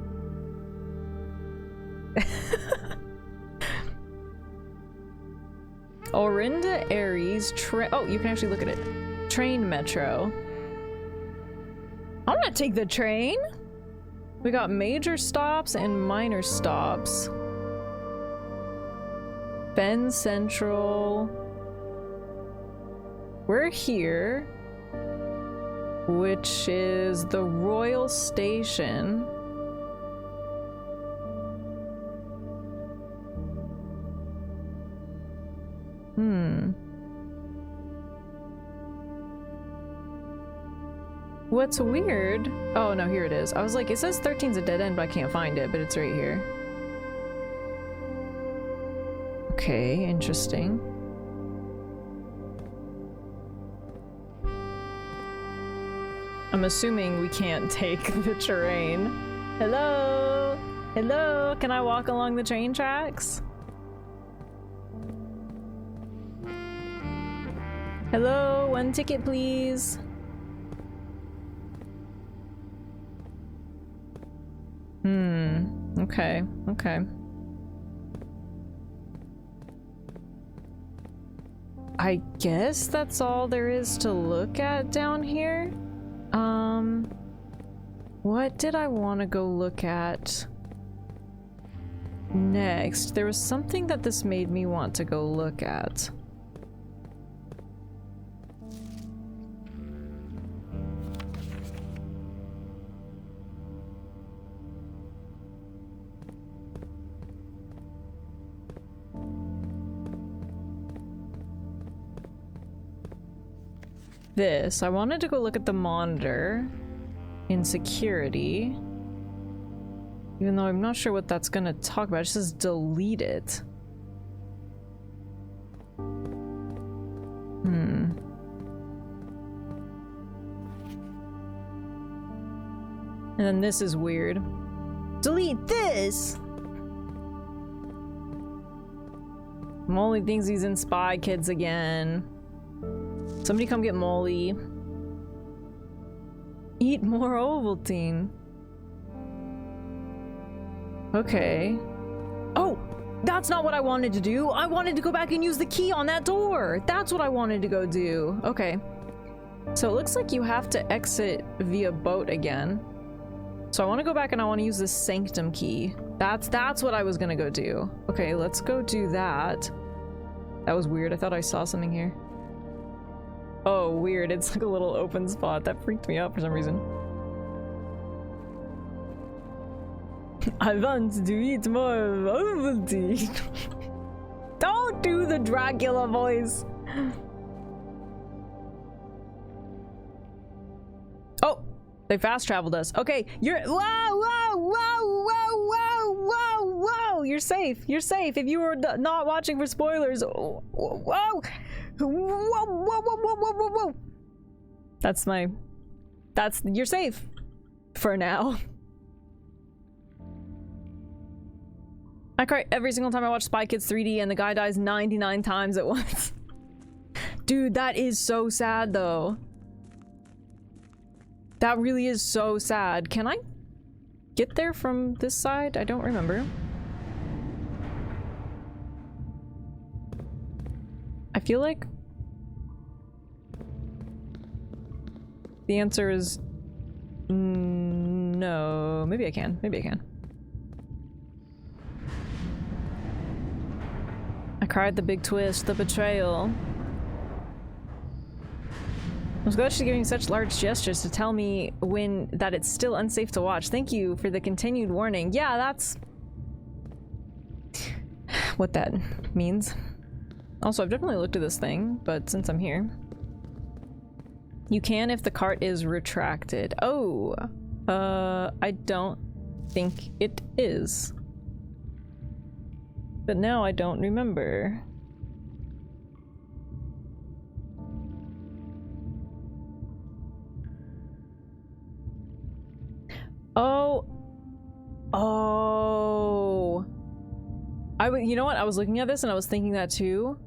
Orinda Aries oh, you can actually look at it. Train Metro. I'm gonna take the train. We got major stops and minor stops. Ben Central. We're here, which is the Royal Station. What's weird? Oh no, here it is. I was like, it says 13's a dead end, but I can't find it, but it's right here. Okay, interesting. I'm assuming we can't take the train. Hello? Hello? Can I walk along the train tracks? Hello? One ticket, please. Okay, okay. I guess that's all there is to look at down here. What did I want to go look at next? There was something that this made me want to go look at. This. I wanted to go look at the monitor in security. Even though I'm not sure what that's gonna talk about. It just says delete it. And then this is weird. Delete this! Molly thinks he's in Spy Kids again. Somebody come get Molly. Eat more Ovaltine. Okay. Oh! That's not what I wanted to do! I wanted to go back and use the key on that door! That's what I wanted to go do. Okay. So it looks like you have to exit via boat again. So I want to go back and I want to use this sanctum key. That's what I was gonna go do. Okay, let's go do that. That was weird. I thought I saw something here. Oh, weird. It's like a little open spot. That freaked me out for some reason. I want to eat more Ovaltine. Don't do the Dracula voice. Oh, they fast traveled us. Okay, you're whoa. You're safe. You're safe. If you were not watching for spoilers. Whoa. You're safe for now. I cry every single time I watch Spy Kids 3D and the guy dies 99 times at once. Dude, that is so sad though. That really is so sad. Can I get there from this side? I don't remember. I feel like the answer is no. Maybe I can. Maybe I can. I cried the big twist, the betrayal. I was glad she's giving such large gestures to tell me that it's still unsafe to watch. Thank you for the continued warning. Yeah, that's what that means. Also, I've definitely looked at this thing, but since I'm here. You can if the cart is retracted. Oh, I don't think it is. But now I don't remember. Oh. You know what? I was looking at this and I was thinking that too.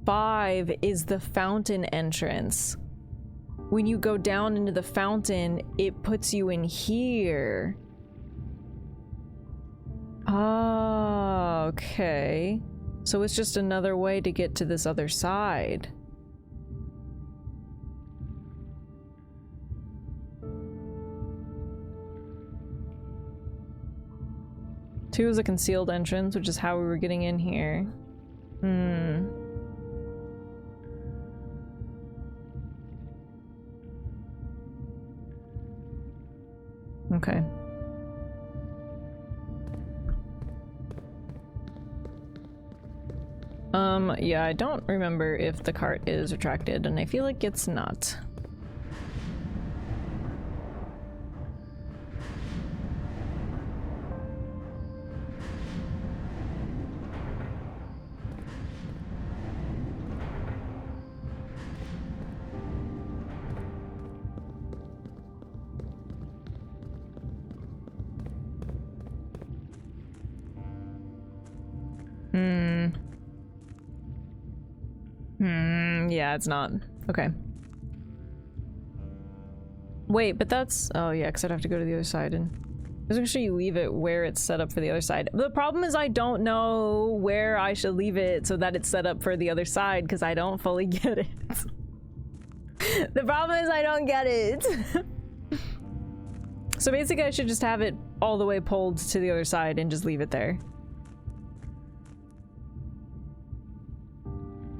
5 is the fountain entrance. When you go down into the fountain, it puts you in here. Oh, okay. So it's just another way to get to this other side. 2 is a concealed entrance, which is how we were getting in here. Hmm. Okay. Yeah, I don't remember if the cart is retracted, and I feel like it's not. Yeah, it's not. Okay. Wait, but that's... Oh yeah, because I'd have to go to the other side and... Just make sure you leave it where it's set up for the other side. The problem is I don't know where I should leave it so that it's set up for the other side, because I don't fully get it. The problem is I don't get it. So basically I should just have it all the way pulled to the other side and just leave it there.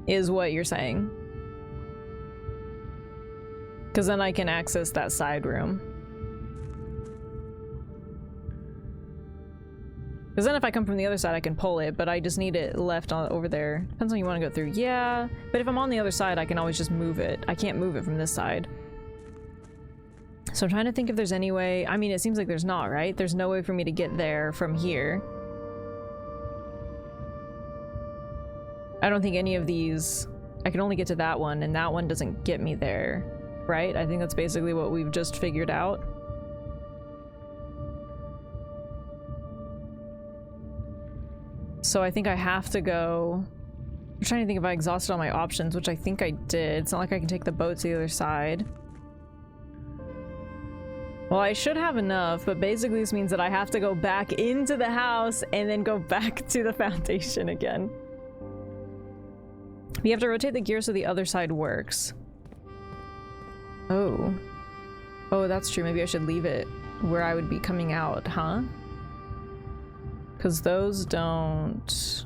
Is what you're saying. Because then I can access that side room. Because then if I come from the other side I can pull it, but I just need it left on over there. Depends on you want to go through. Yeah, but if I'm on the other side I can always just move it. I can't move it from this side. So I'm trying to think if there's any way. I mean, it seems like there's not, right? There's no way for me to get there from here. I don't think any of these... I can only get to that one, and that one doesn't get me there, right? I think that's basically what we've just figured out. So I think I have to go... I'm trying to think if I exhausted all my options, which I think I did. It's not like I can take the boat to the other side. Well, I should have enough, but basically this means that I have to go back into the house and then go back to the foundation again. You have to rotate the gear so the other side works. Oh. Oh, that's true. Maybe I should leave it where I would be coming out, huh? Because those don't...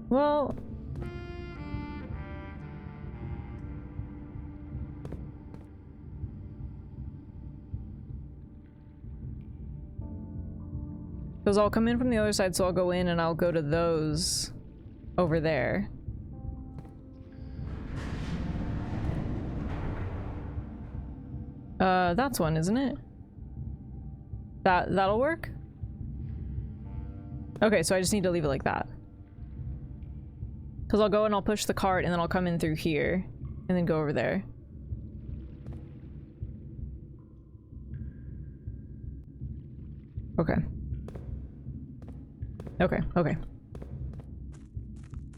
Well... Because I'll come in from the other side, so I'll go in and I'll go to those over there. That's one, isn't it? That'll work? Okay, so I just need to leave it like that. Because I'll go and I'll push the cart and then I'll come in through here and then go over there. Okay. Okay, okay.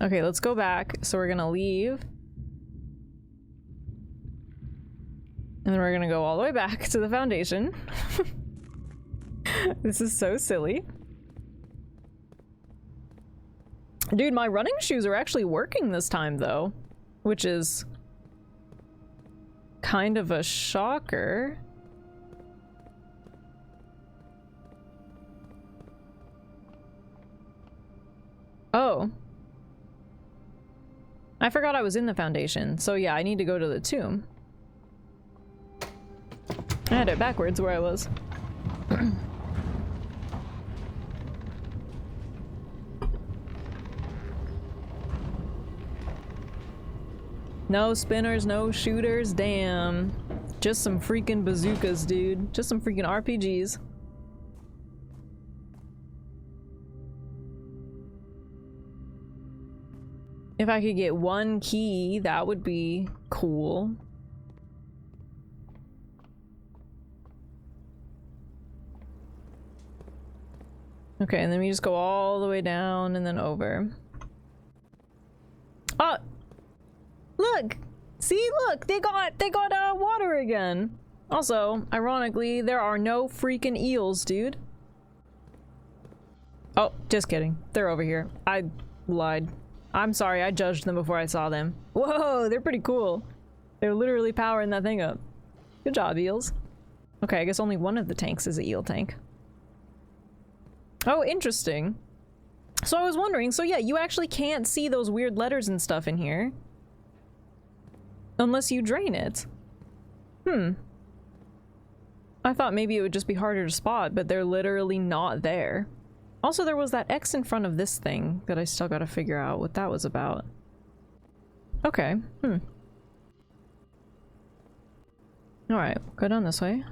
Okay, let's go back. So we're gonna leave. And then we're gonna go all the way back to the foundation. This is so silly. Dude, my running shoes are actually working this time though, which is kind of a shocker. Oh. I forgot I was in the foundation, so yeah, I need to go to the tomb. I had it backwards where I was. No spinners, no shooters, damn. Just some freaking bazookas, dude. Just some freaking RPGs. If I could get one key, that would be cool. Okay, and then we just go all the way down and then over. Oh! Look! See, look! They got water again! Also, ironically, there are no freaking eels, dude. Oh, just kidding. They're over here. I lied. I'm sorry, I judged them before I saw them. Whoa, they're pretty cool. They're literally powering that thing up. Good job, eels. Okay, I guess only one of the tanks is an eel tank. Oh, interesting. So I was wondering, so yeah, you actually can't see those weird letters and stuff in here. Unless you drain it. I thought maybe it would just be harder to spot, but they're literally not there. Also, there was that X in front of this thing that I still gotta figure out what that was about. Okay, Alright, go down this way.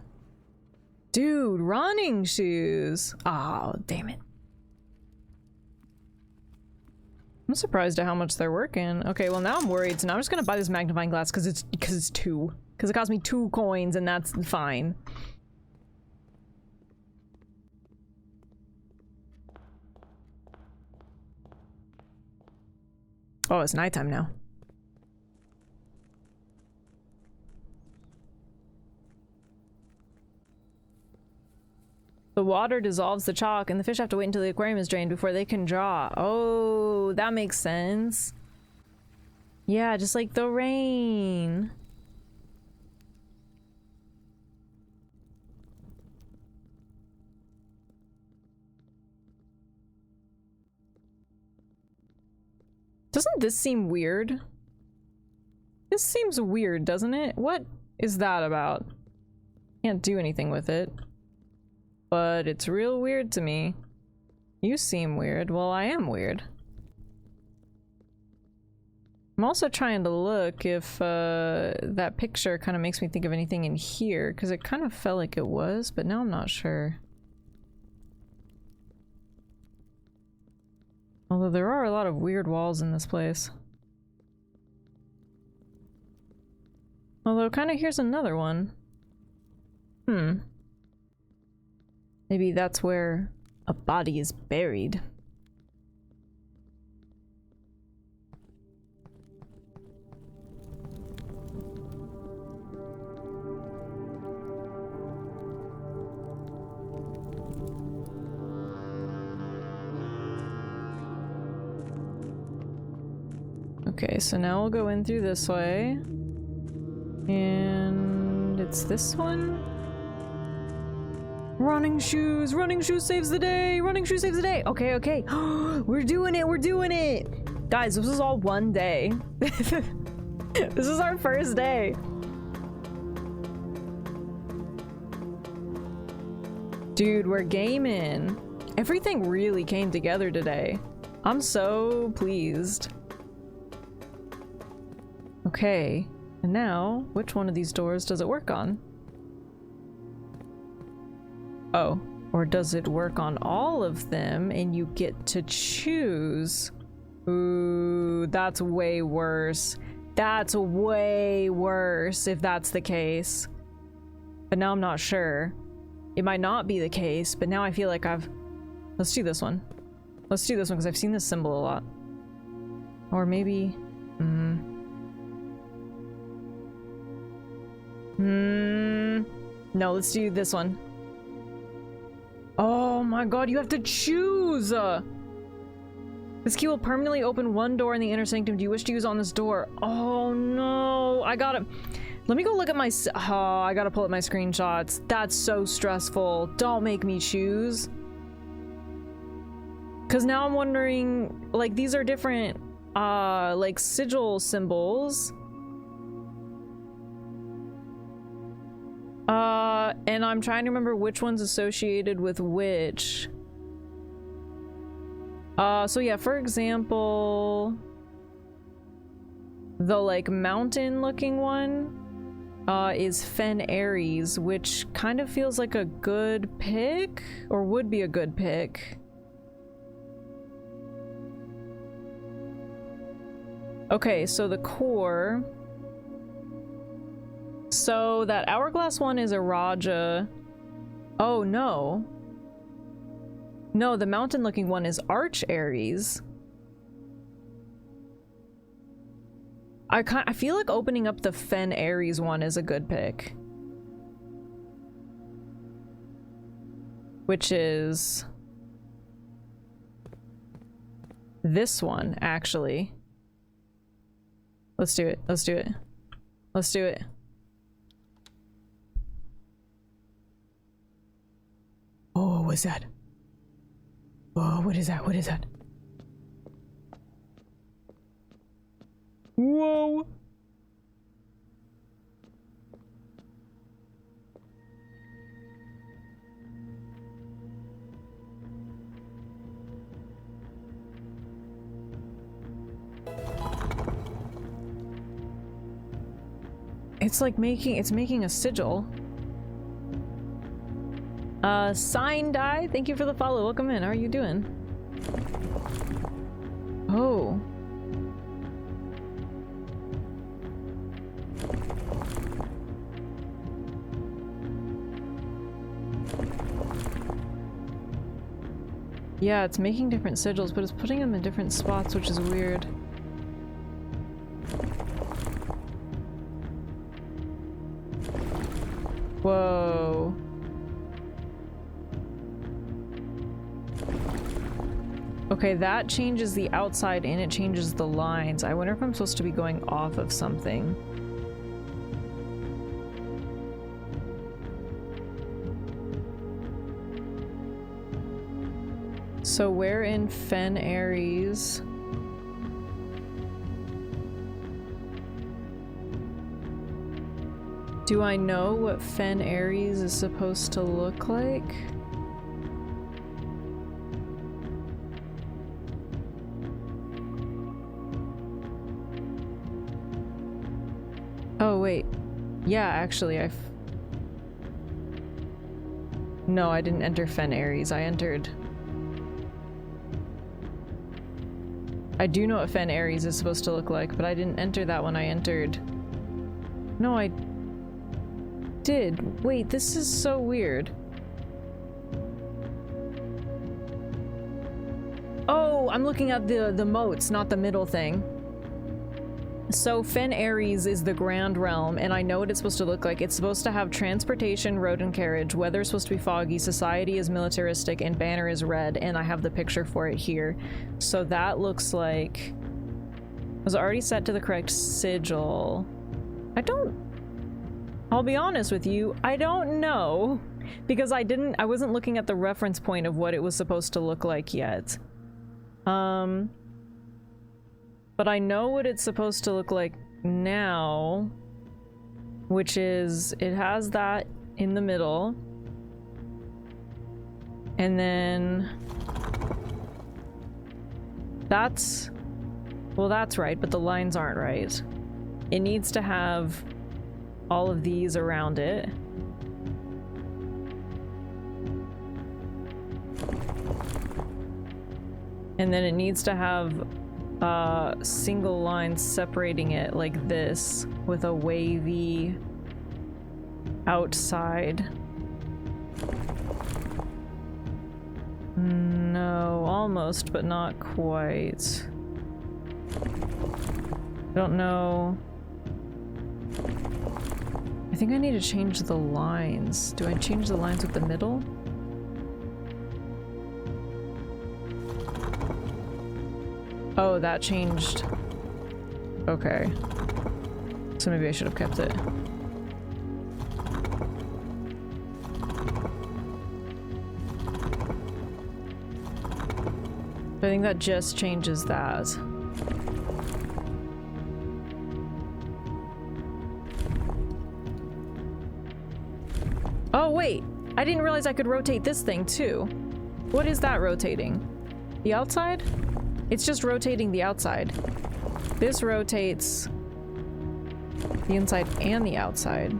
Dude, running shoes! Oh, damn it. I'm surprised at how much they're working. Okay, well now I'm worried, so now I'm just gonna buy this magnifying glass because it's 2. Because it cost me 2 coins and that's fine. Oh, it's nighttime now. The water dissolves the chalk and the fish have to wait until the aquarium is drained before they can draw. Oh, that makes sense. Yeah, just like the rain. Doesn't this seem weird? This seems weird, doesn't it? What is that about? Can't do anything with it. But it's real weird to me. You seem weird. Well, I am weird. I'm also trying to look if that picture kind of makes me think of anything in here, because it kind of felt like it was, but now I'm not sure. Although there are a lot of weird walls in this place. Although kind of here's another one. Maybe that's where a body is buried. Okay, so now we'll go in through this way. And it's this one? Running shoes! Running shoes saves the day! Running shoes saves the day! Okay, okay. We're doing it! We're doing it! Guys, this was all one day. This is our first day. Dude, we're gaming. Everything really came together today. I'm so pleased. Okay, and now, which one of these doors does it work on? Oh, or does it work on all of them and you get to choose? Ooh, that's way worse. That's way worse if that's the case. But now I'm not sure. It might not be the case, but now I feel like let's do this one. Let's do this one because I've seen this symbol a lot. Or maybe... No, let's do this one. Oh my god, you have to choose! This key will permanently open one door in the inner sanctum. Do you wish to use on this door? Oh no, I gotta... Let me go look at my... Oh, I gotta pull up my screenshots. That's so stressful. Don't make me choose. Because now I'm wondering, like, these are different, like, sigil symbols. And I'm trying to remember which one's associated with which. So yeah, for example, the, like, mountain-looking one, is Fen Aries, which kind of feels like a good pick, or would be a good pick. Okay, so the core... So that hourglass one is a Raja. Oh no. No, the mountain looking one is Arch Aries. I feel like opening up the Fen Aries one is a good pick. Which is this one, actually. Let's do it. Let's do it. Let's do it. Oh, what was that? Oh, what is that? What is that? Whoa! It's like making a sigil. Sign die, thank you for the follow. Welcome in. How are you doing? Oh. Yeah, it's making different sigils, but it's putting them in different spots, which is weird. Whoa. Okay, that changes the outside and it changes the lines. I wonder if I'm supposed to be going off of something. So we're in Fen Aries. Do I know what Fen Aries is supposed to look like? Oh wait. Yeah, actually No, I didn't enter Fen Aries. I do know what Fen Aries is supposed to look like, but I didn't enter that one. I entered... No, I did. Wait, this is so weird. Oh, I'm looking at the moats, not the middle thing. So Fen Aries is the Grand Realm, and I know what it's supposed to look like. It's supposed to have transportation, road and carriage, weather is supposed to be foggy, society is militaristic, and banner is red, and I have the picture for it here. So that looks like... it was already set to the correct sigil. I'll be honest with you, I don't know. Because I wasn't looking at the reference point of what it was supposed to look like yet. But I know what it's supposed to look like now, which is it has that in the middle. And then that's, well, that's right, but the lines aren't right. It needs to have all of these around it. And then it needs to have single lines separating it like this with a wavy outside. No, almost, but not quite. I don't know. I think I need to change the lines. Do I change the lines with the middle? Oh, that changed. Okay. So maybe I should have kept it. I think that just changes that. Oh wait! I didn't realize I could rotate this thing too. What is that rotating? The outside? It's just rotating the outside. This rotates the inside and the outside.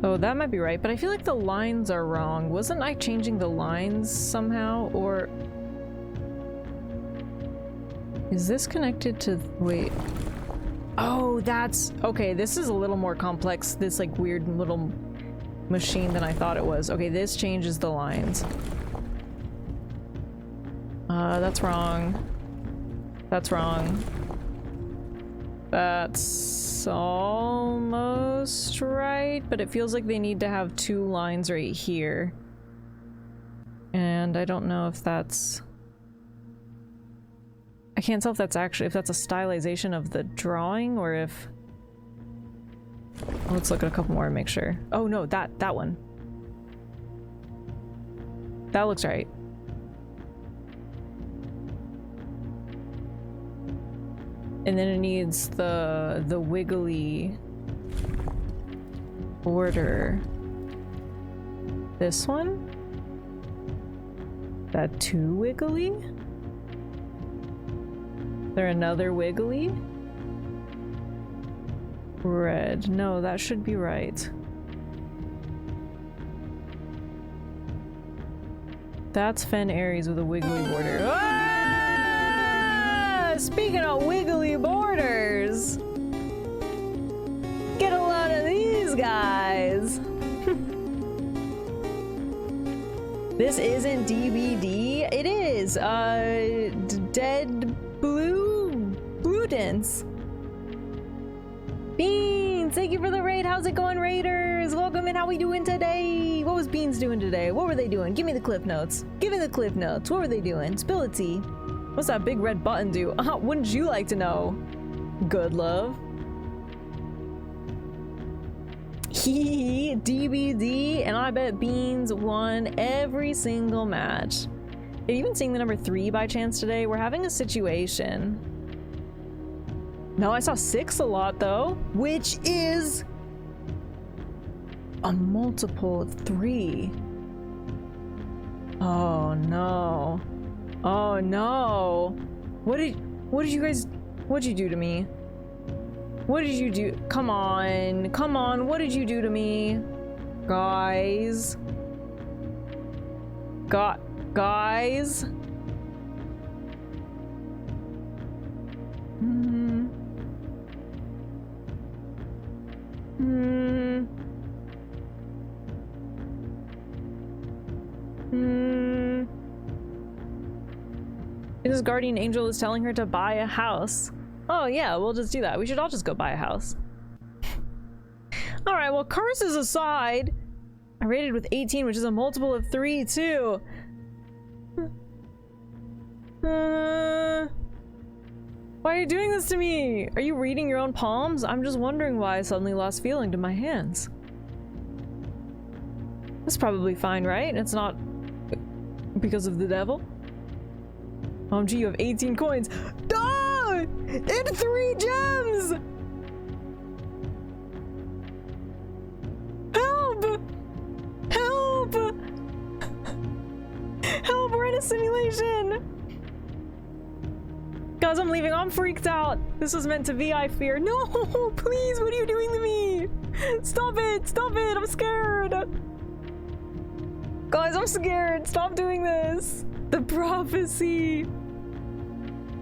Oh, that might be right, but I feel like the lines are wrong. Wasn't I changing the lines somehow, or... is this connected to... wait. Oh, that's... okay, this is a little more complex, this like weird little machine than I thought it was. Okay, this changes the lines. That's wrong. That's wrong. That's almost right, but it feels like they need to have two lines right here. And I don't know if that's... I can't tell if that's actually, if that's a stylization of the drawing or if... Let's look at a couple more and make sure. Oh no, that one. That looks right. And then it needs the wiggly border. This one? That too wiggly? There another wiggly? Red. No, that should be right. That's Fen Aries with a wiggly border. Ah! Speaking of wiggly borders, get a lot of these guys. This isn't DBD. It is dead blue dents. Beans, thank you for the raid. How's it going, raiders? Welcome in. How we doing today? What was Beans doing today? What were they doing? Give me the clip notes. Give me the clip notes. What were they doing? Spill the tea. What's that big red button do? Wouldn't you like to know? Good love. DBD, and I bet Beans won every single match. Are you even seeing the number 3 by chance today? We're having a situation. No, I saw 6 a lot though, which is a multiple of 3. Oh no. Oh no. What'd you do to me? What did you do? Come on, what did you do to me? Guys. Guys. Mrs. Guardian Angel is telling her to buy a house. Oh yeah, we'll just do that. We should all just go buy a house. Alright, well, curses aside, I rated with 18, which is a multiple of 3 too. Why are you doing this to me? Are you reading your own palms? I'm just wondering why I suddenly lost feeling to my hands. That's probably fine, right? It's not because of the devil. OMG, you have 18 coins. Ah! And 3 gems! Help! Help! Help, we're in a simulation! Guys, I'm leaving. I'm freaked out. This was meant to be, I fear. No, please, what are you doing to me? Stop it, I'm scared. Guys, I'm scared. Stop doing this. The prophecy.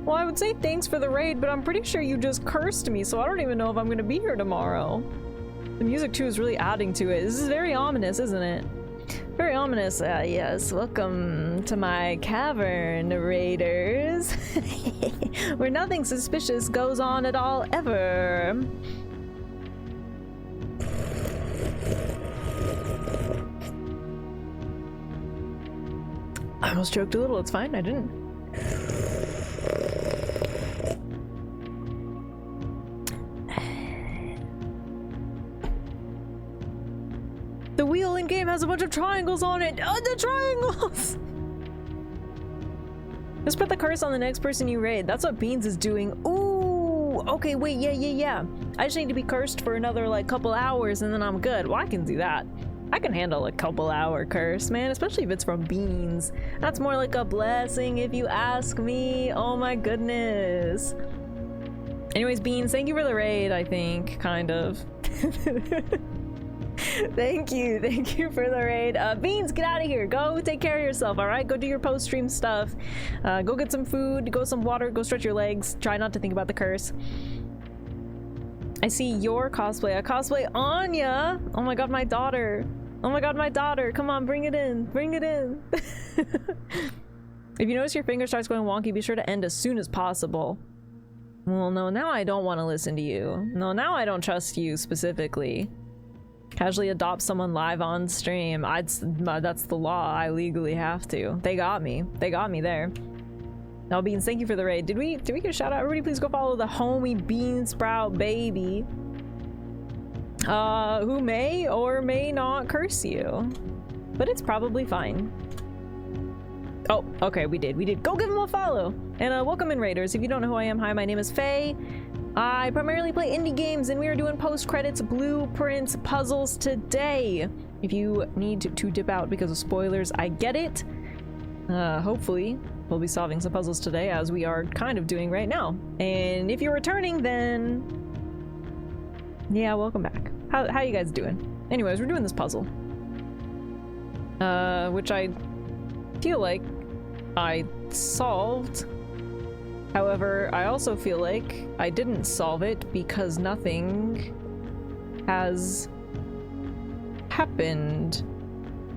Well, I would say thanks for the raid, but I'm pretty sure you just cursed me, so I don't even know if I'm gonna be here tomorrow. The music too is really adding to it. This is very ominous, isn't it? Very ominous. Yes, welcome to my cavern, raiders. Where nothing suspicious goes on at all, ever. I almost choked a little. It's fine, I didn't. The wheel in game has a bunch of triangles on it. Oh, the triangles! Just put the curse on the next person you raid. That's what Beans is doing. Ooh, okay, wait, yeah. I just need to be cursed for another like couple hours and then I'm good. Well, I can do that. I can handle a couple hour curse, man, especially if it's from Beans. That's more like a blessing if you ask me. Oh my goodness. Anyways, Beans, thank you for the raid, I think, kind of. Thank you for the raid. Beans, get out of here. Go take care of yourself, all right? Go do your post-stream stuff. Go get some food, go some water, go stretch your legs. Try not to think about the curse. I see your cosplay. I cosplay Anya. Oh my god, my daughter. Oh my god, my daughter. Come on, bring it in. Bring it in. If you notice your finger starts going wonky, be sure to end as soon as possible. Well, no, now I don't want to listen to you. No, now I don't trust you specifically. Casually adopt someone live on stream. That's the law. I legally have to. They got me. They got me there. Now, Beans, thank you for the raid. Did we get a shout out? Everybody please go follow the homie Bean Sprout baby. Who may or may not curse you. But it's probably fine. Oh, okay, we did. Go give him a follow. And welcome in, Raiders. If you don't know who I am, hi, my name is Faye. I primarily play indie games, and we are doing post-credits, blueprints, puzzles today. If you need to dip out because of spoilers, I get it. Hopefully, we'll be solving some puzzles today, as we are kind of doing right now. And if you're returning, then... yeah, welcome back. How you guys doing? Anyways, we're doing this puzzle. Which I feel like I solved. However, I also feel like I didn't solve it because nothing has happened.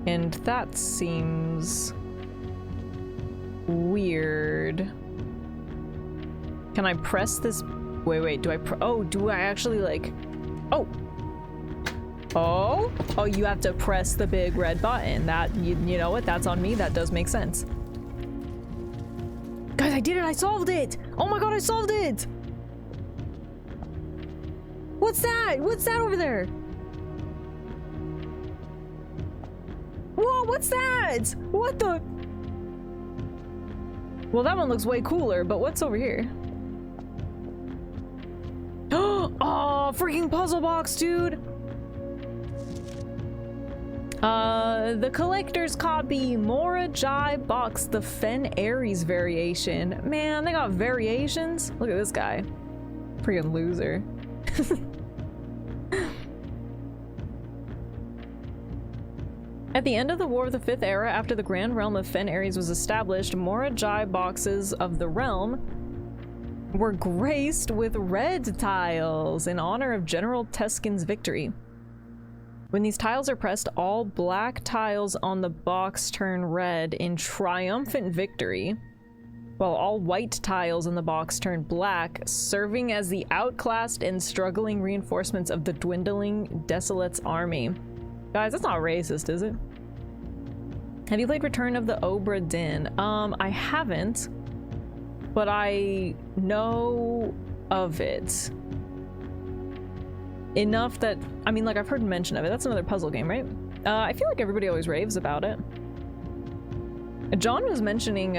And that seems weird. Can I press this? Wait, do I oh, do I actually like... oh! Oh, you have to press the big red button. That, you know what, that's on me. That does make sense. Guys, I did it! I solved it! Oh my god, I solved it! What's that? What's that over there? Whoa, what's that? What the? Well, that one looks way cooler, but what's over here? Oh, freaking puzzle box, dude! The collector's copy, Mora Jai box, the Fen Aries variation. Man, they got variations. Look at this guy. Freaking loser. At the end of the War of the Fifth Era, after the Grand Realm of Fen Aries was established, Mora Jai boxes of the realm were graced with red tiles in honor of General Teskin's victory. When these tiles are pressed, all black tiles on the box turn red in triumphant victory, while all white tiles in the box turn black, serving as the outclassed and struggling reinforcements of the dwindling Desolate's army. Guys, that's not racist, is it? Have you played Return of the Obra Dinn? I haven't, but I know of it. Enough that, I mean, like, I've heard mention of it. That's another puzzle game, right? I feel like everybody always raves about it. John was mentioning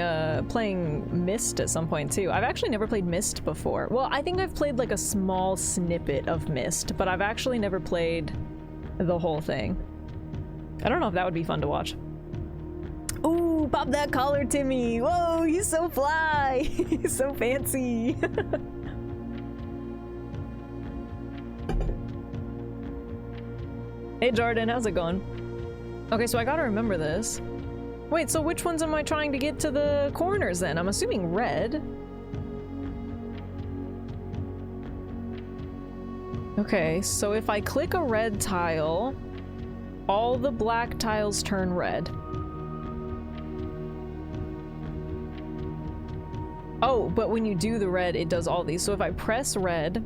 playing Myst at some point too. I've actually never played Myst before. Well, I think I've played like a small snippet of Myst, but I've actually never played the whole thing. I don't know if that would be fun to watch. Ooh, pop that collar, Timmy! Whoa, he's so fly! He's so fancy! Hey Jordan, how's it going? Okay, so I gotta remember this. Wait, so which ones am I trying to get to the corners then? I'm assuming red. Okay, so if I click a red tile, all the black tiles turn red. Oh, but when you do the red, it does all these. So if I press red,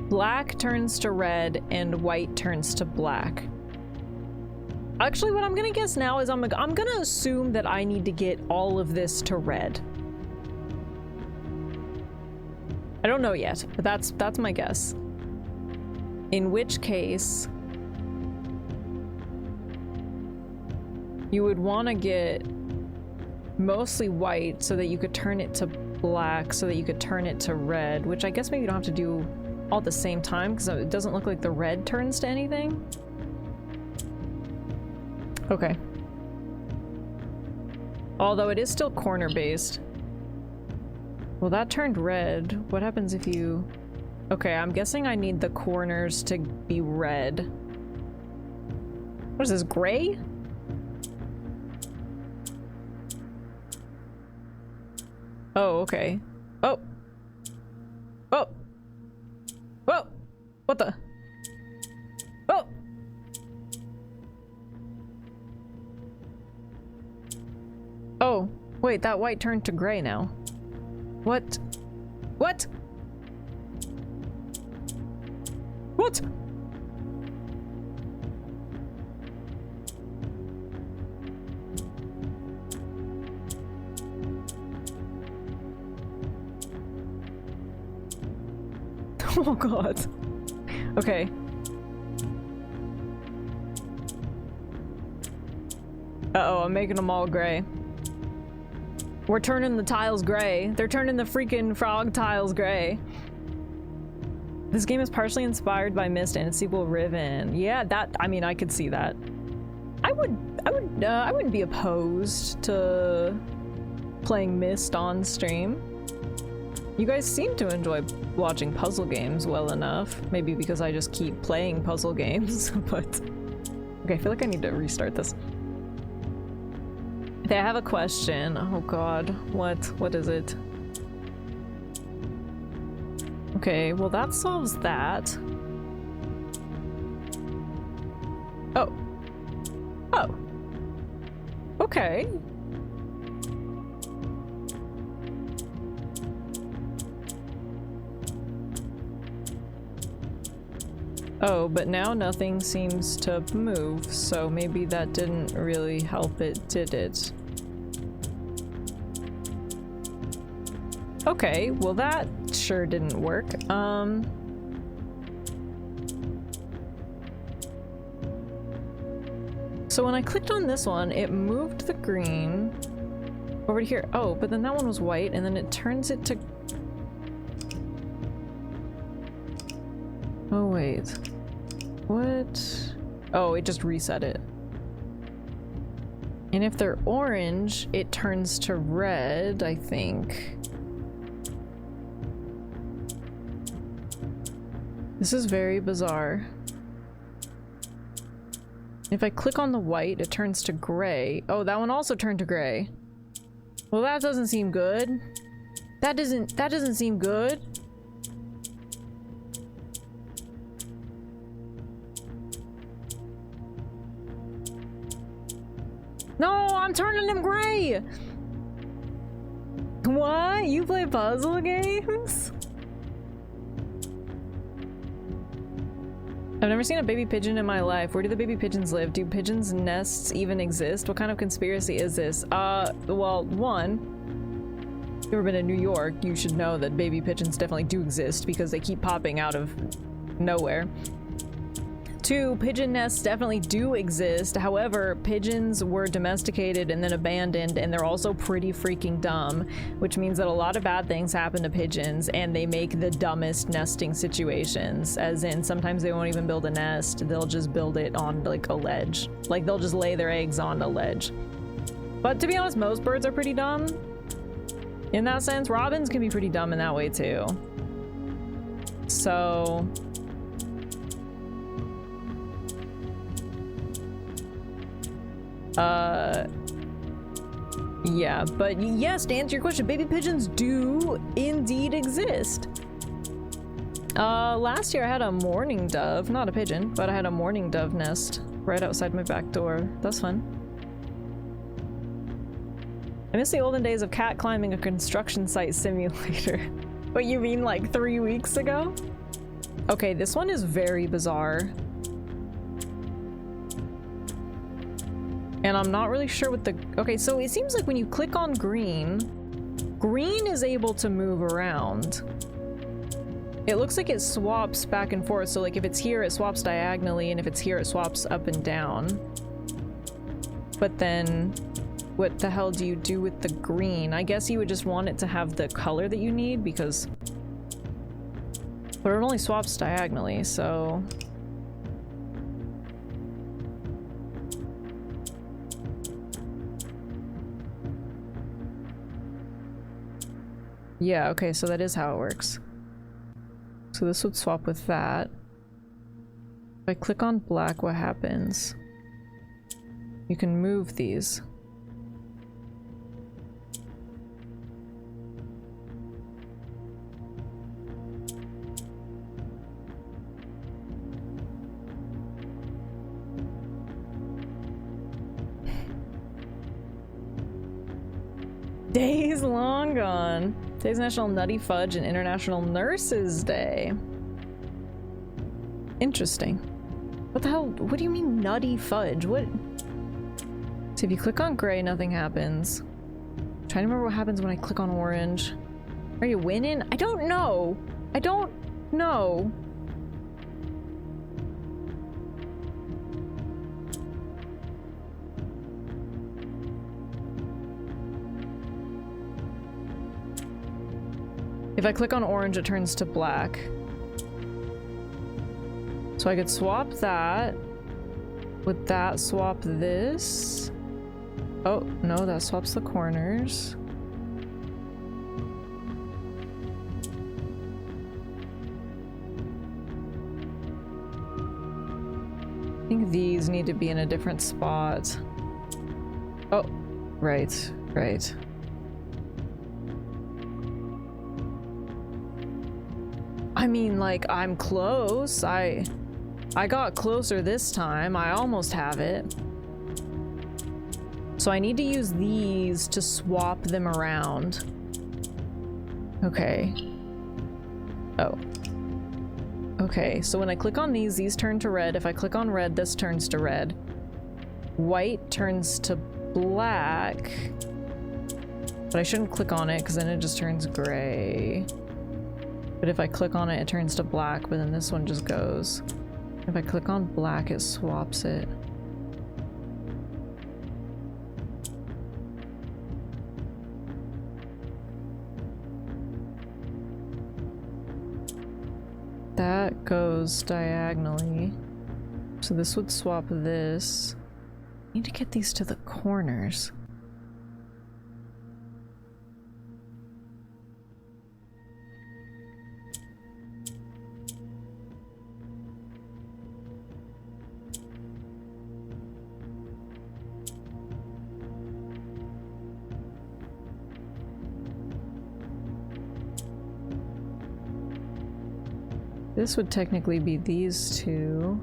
black turns to red and white turns to black. Actually, what I'm gonna guess now is I'm gonna assume that I need to get all of this to red. I don't know yet, but that's my guess. In which case, you would want to get mostly white so that you could turn it to black so that you could turn it to red, which I guess maybe you don't have to do all at the same time because it doesn't look like the red turns to anything. Okay. Although it is still corner based. Well, that turned red. What happens if you... Okay, I'm guessing I need the corners to be red. What is this, gray? Oh, okay. Oh! Oh! Whoa! What the? Oh! Oh, wait, that white turned to gray now. What? What? What? Oh god. Okay. Uh-oh, I'm making them all gray. We're turning the tiles gray. They're turning the freaking frog tiles gray. This game is partially inspired by Myst and its sequel Riven. Yeah, that, I mean, I could see that. I wouldn't be opposed to playing Myst on stream. You guys seem to enjoy watching puzzle games well enough. Maybe because I just keep playing puzzle games, but... Okay, I feel like I need to restart this. Okay, I have a question. Oh god, what is it? Okay, well that solves that. Oh. Oh. Okay. Oh, but now nothing seems to move, so maybe that didn't really help it, did it? Okay, well that sure didn't work. So when I clicked on this one, it moved the green over to here. Oh, but then that one was white, and then it turns it to... Oh, wait. What? Oh, it just reset it. And if they're orange, it turns to red, I think. This is very bizarre. If I click on the white, it turns to gray. Oh, that one also turned to gray. Well, that doesn't seem good. That doesn't seem good. No, I'm turning them gray! What? You play puzzle games? I've never seen a baby pigeon in my life. Where do the baby pigeons live? Do pigeons' nests even exist? What kind of conspiracy is this? Well, one, if you've ever been to New York, you should know that baby pigeons definitely do exist because they keep popping out of nowhere. Two, pigeon nests definitely do exist. However, pigeons were domesticated and then abandoned, and they're also pretty freaking dumb, which means that a lot of bad things happen to pigeons, and they make the dumbest nesting situations. As in, sometimes they won't even build a nest, they'll just build it on like a ledge. Like they'll just lay their eggs on a ledge. But to be honest, most birds are pretty dumb. In that sense, robins can be pretty dumb in that way too. So... yeah, but yes, to answer your question, baby pigeons do indeed exist. Last year I had a mourning dove, not a pigeon, but I had a mourning dove nest right outside my back door. That's fun. I miss the olden days of cat climbing a construction site simulator. What, you mean like 3 weeks ago? Okay, this one is very bizarre. And I'm not really sure what the... Okay, so it seems like when you click on green, green is able to move around. It looks like it swaps back and forth. So like if it's here, it swaps diagonally, and if it's here, it swaps up and down. But then what the hell do you do with the green? I guess you would just want it to have the color that you need because... But it only swaps diagonally, so... Yeah, okay, so that is how it works. So this would swap with that. If I click on black, what happens? You can move these. Days long gone. Today's National Nutty Fudge and International Nurses Day. Interesting. What the hell? What do you mean nutty fudge? What? So if you click on gray, nothing happens. I'm trying to remember what happens when I click on orange. Are you winning? I don't know. I don't no. If I click on orange, it turns to black. So I could swap that. Would that swap this? Oh, no, that swaps the corners. I think these need to be in a different spot. Oh, right, right. I mean, like, I'm close. I got closer this time. I almost have it. So I need to use these to swap them around. Okay. Oh. Okay, so when I click on these turn to red. If I click on red, this turns to red. White turns to black. But I shouldn't click on it because then it just turns gray. But if I click on it, it turns to black, but then this one just goes. If I click on black, it swaps it. That goes diagonally. So this would swap this. I need to get these to the corners. This would technically be these two.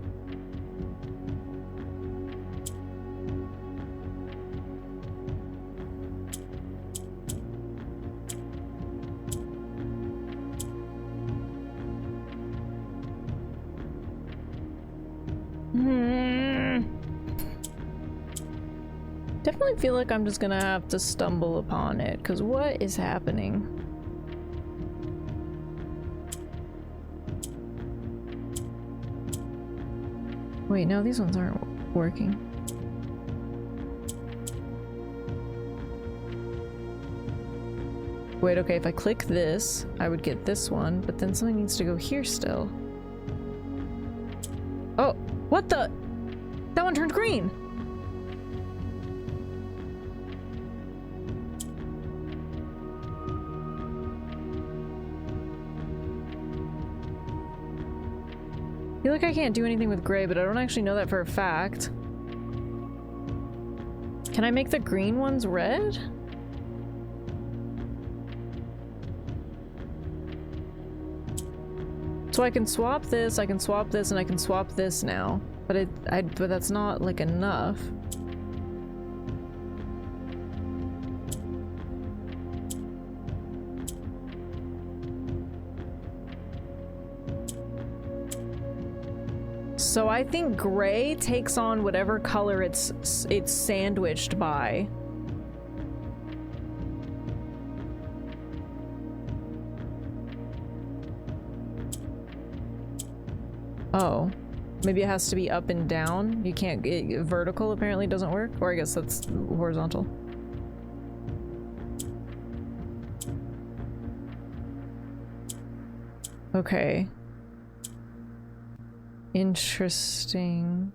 Definitely feel like I'm just gonna have to stumble upon it, because what is happening? Wait, no, these ones aren't working. Wait, okay, if I click this, I would get this one, but then something needs to go here still. Oh, what the? That one turned green! I feel like I can't do anything with gray, but I don't actually know that for a fact. Can I make the green ones red? So I can swap this, and I can swap this now. But but that's not like enough. So I think gray takes on whatever color it's sandwiched by. Oh, maybe it has to be up and down. You can't vertical apparently doesn't work, or I guess that's horizontal. Okay. Interesting.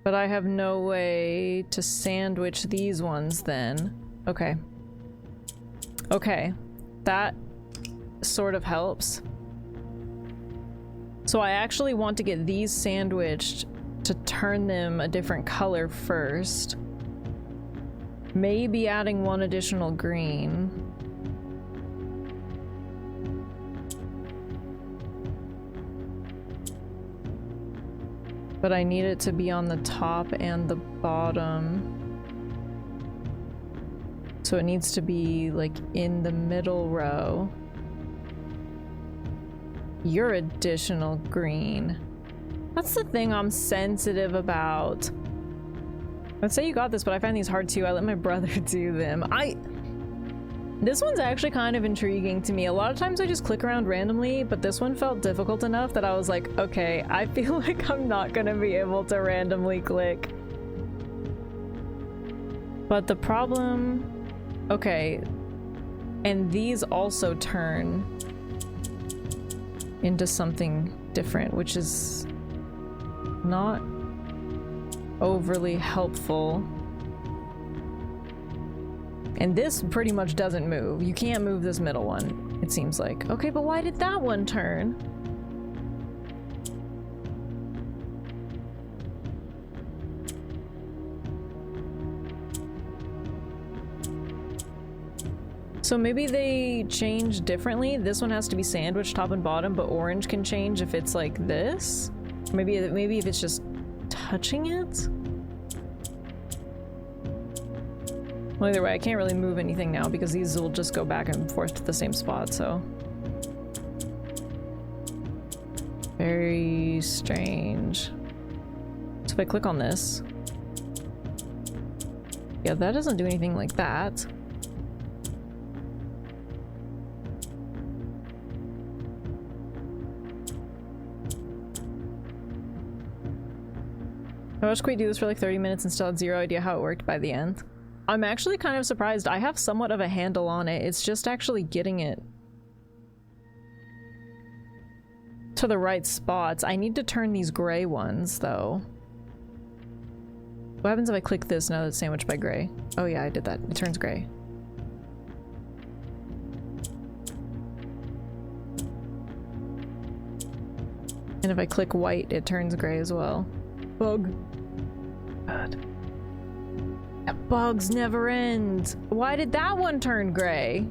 But I have no way to sandwich these ones then. Okay. Okay. That sort of helps. So I actually want to get these sandwiched to turn them a different color first. Maybe adding one additional green. But I need it to be on the top and the bottom. So it needs to be like in the middle row. Your additional green. That's the thing I'm sensitive about. I'd say you got this, but I find these hard too. I let my brother do them. This one's actually kind of intriguing to me. A lot of times I just click around randomly, but this one felt difficult enough that I was like, okay, I feel like I'm not gonna be able to randomly click. But the problem... Okay. And these also turn into something different, which is not overly helpful. And this pretty much doesn't move. You can't move this middle one, it seems like. Okay, but why did that one turn? So maybe they change differently. This one has to be sandwiched top and bottom, but orange can change if it's like this. Maybe if it's just touching it? Well, either way, I can't really move anything now because these will just go back and forth to the same spot, so. Very strange. So if I click on this. Yeah, that doesn't do anything like that. I watched Quake do this for like 30 minutes and still had zero idea how it worked by the end. I'm actually kind of surprised. I have somewhat of a handle on it. It's just actually getting it to the right spots. I need to turn these gray ones, though. What happens if I click this now that it's sandwiched by gray? Oh yeah, I did that. It turns gray. And if I click white, it turns gray as well. Bug. God. Bugs never end. Why did that one turn gray?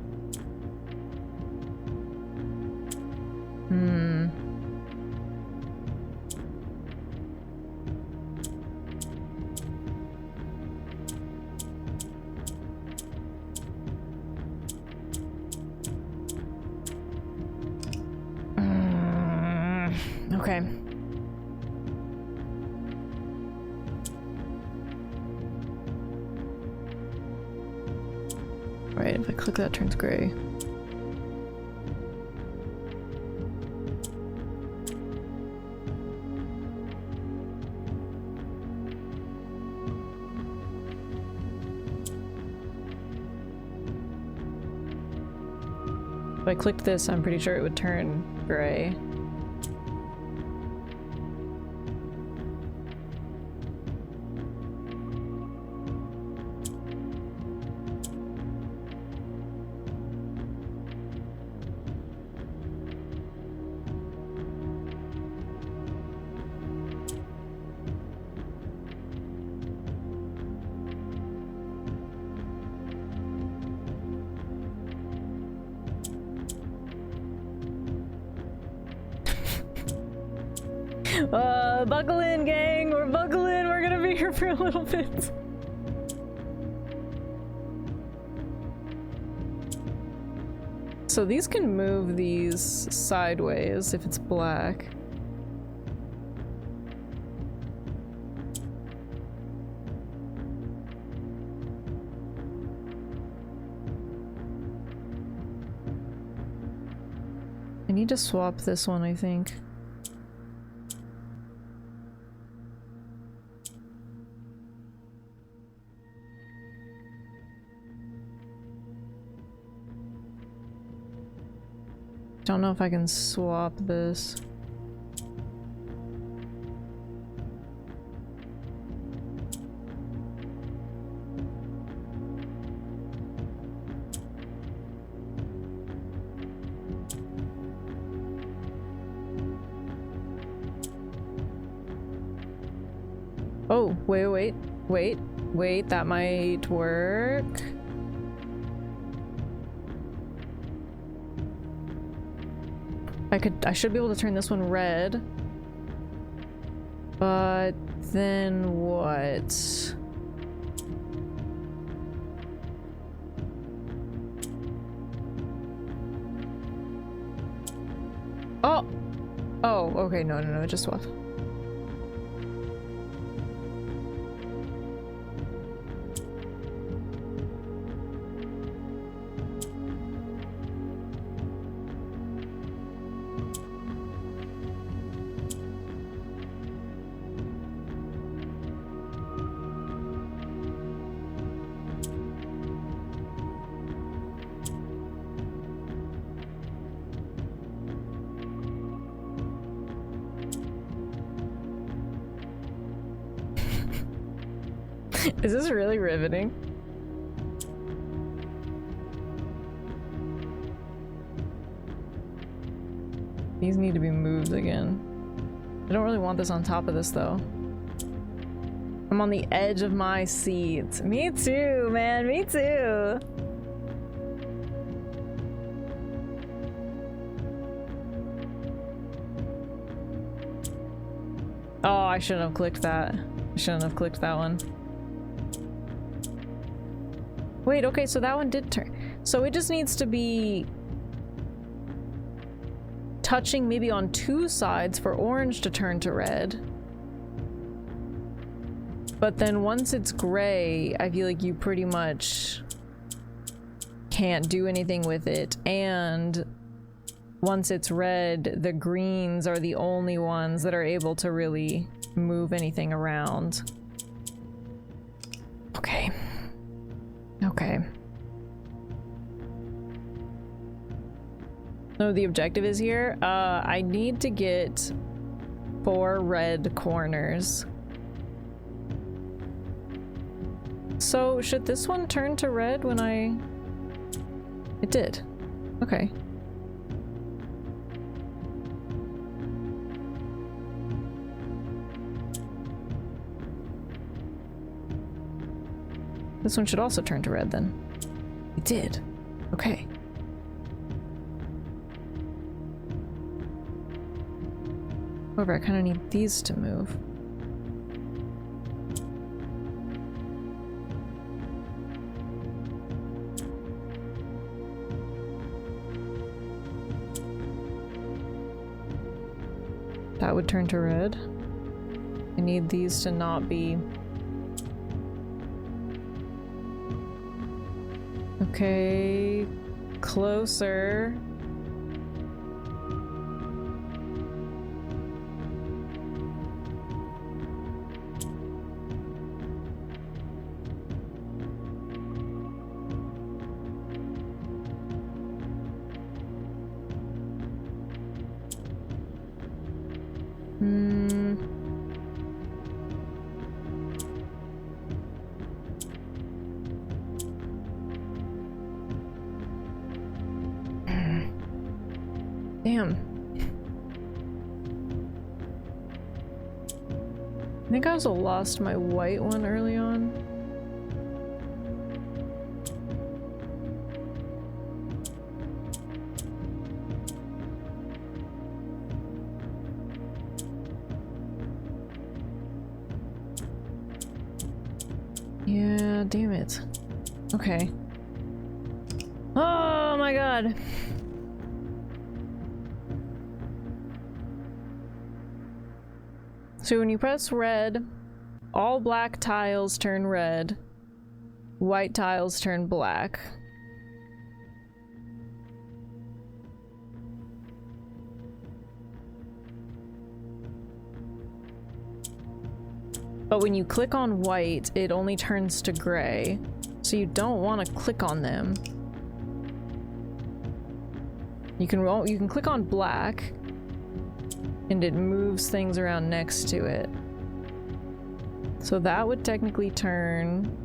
Okay. Right, if I click that, it turns gray. If I clicked this, I'm pretty sure it would turn gray. Buckle in, gang! We're buckling! We're gonna be here for a little bit. So these can move these sideways if it's black. I need to swap this one, I think. Don't know if I can swap this. Oh, wait, that might work. I should be able to turn this one red. But then what? Oh! Oh, okay, no, it just swapped. Is this really riveting? These need to be moved again. I don't really want this on top of this though. I'm on the edge of my seat. Me too, man, me too. Oh, I shouldn't have clicked that. I shouldn't have clicked that one. Wait, okay, so that one did turn. So it just needs to be touching maybe on two sides for orange to turn to red. But then once it's gray, I feel like you pretty much can't do anything with it. And once it's red, the greens are the only ones that are able to really move anything around. Okay. Okay. So the objective is here. I need to get 4 red corners. So should this one turn to red when I... It did. Okay. This one should also turn to red then. It did. Okay. However, I kind of need these to move. That would turn to red. I need these to not be... Okay, closer. Damn. I think I also lost my white one early on. Yeah, damn it. Okay. Oh my god. So when you press red, all black tiles turn red, white tiles turn black. But when you click on white, it only turns to gray, so you don't want to click on them. You can click on black, and it moves things around next to it. So that would technically turn...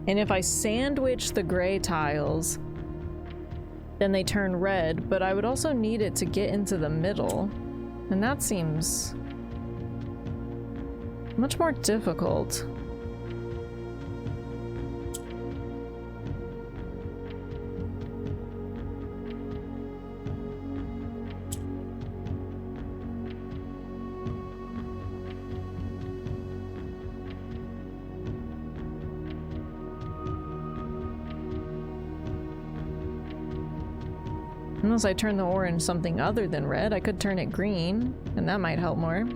And if I sandwich the gray tiles, then they turn red, but I would also need it to get into the middle. And that seems much more difficult. Unless I turn the orange something other than red, I could turn it green, and that might help more.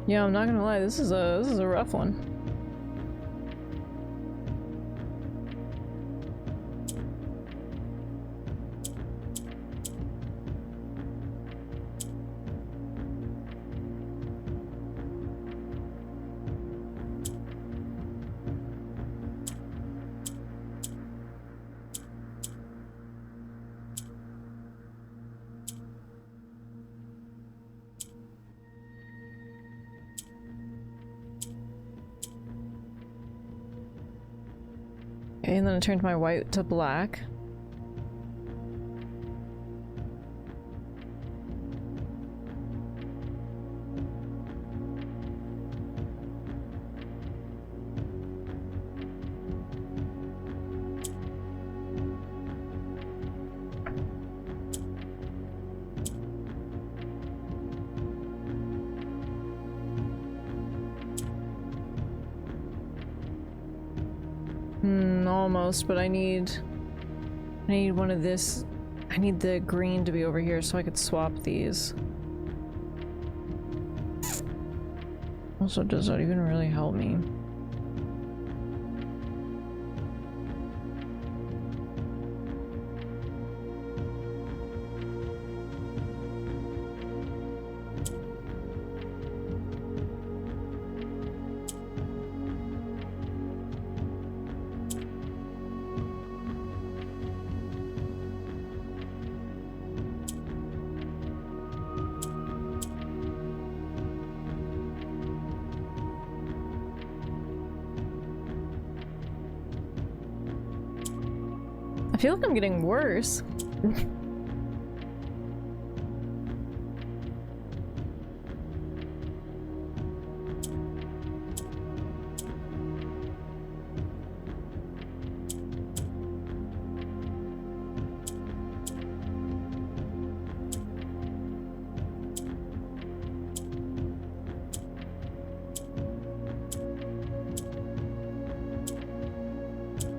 Yeah, I'm not gonna lie, this is a rough one. Okay, and then I turned my white to black. Almost, but I need one of this. I need the green to be over here so I could swap these. Also, does that even really help me? I feel like I'm getting worse.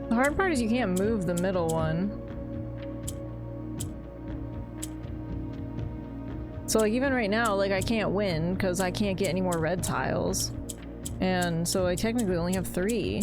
The hard part is you can't move the middle one. So like even right now, like I can't win because I can't get any more red tiles. And so I technically only have 3.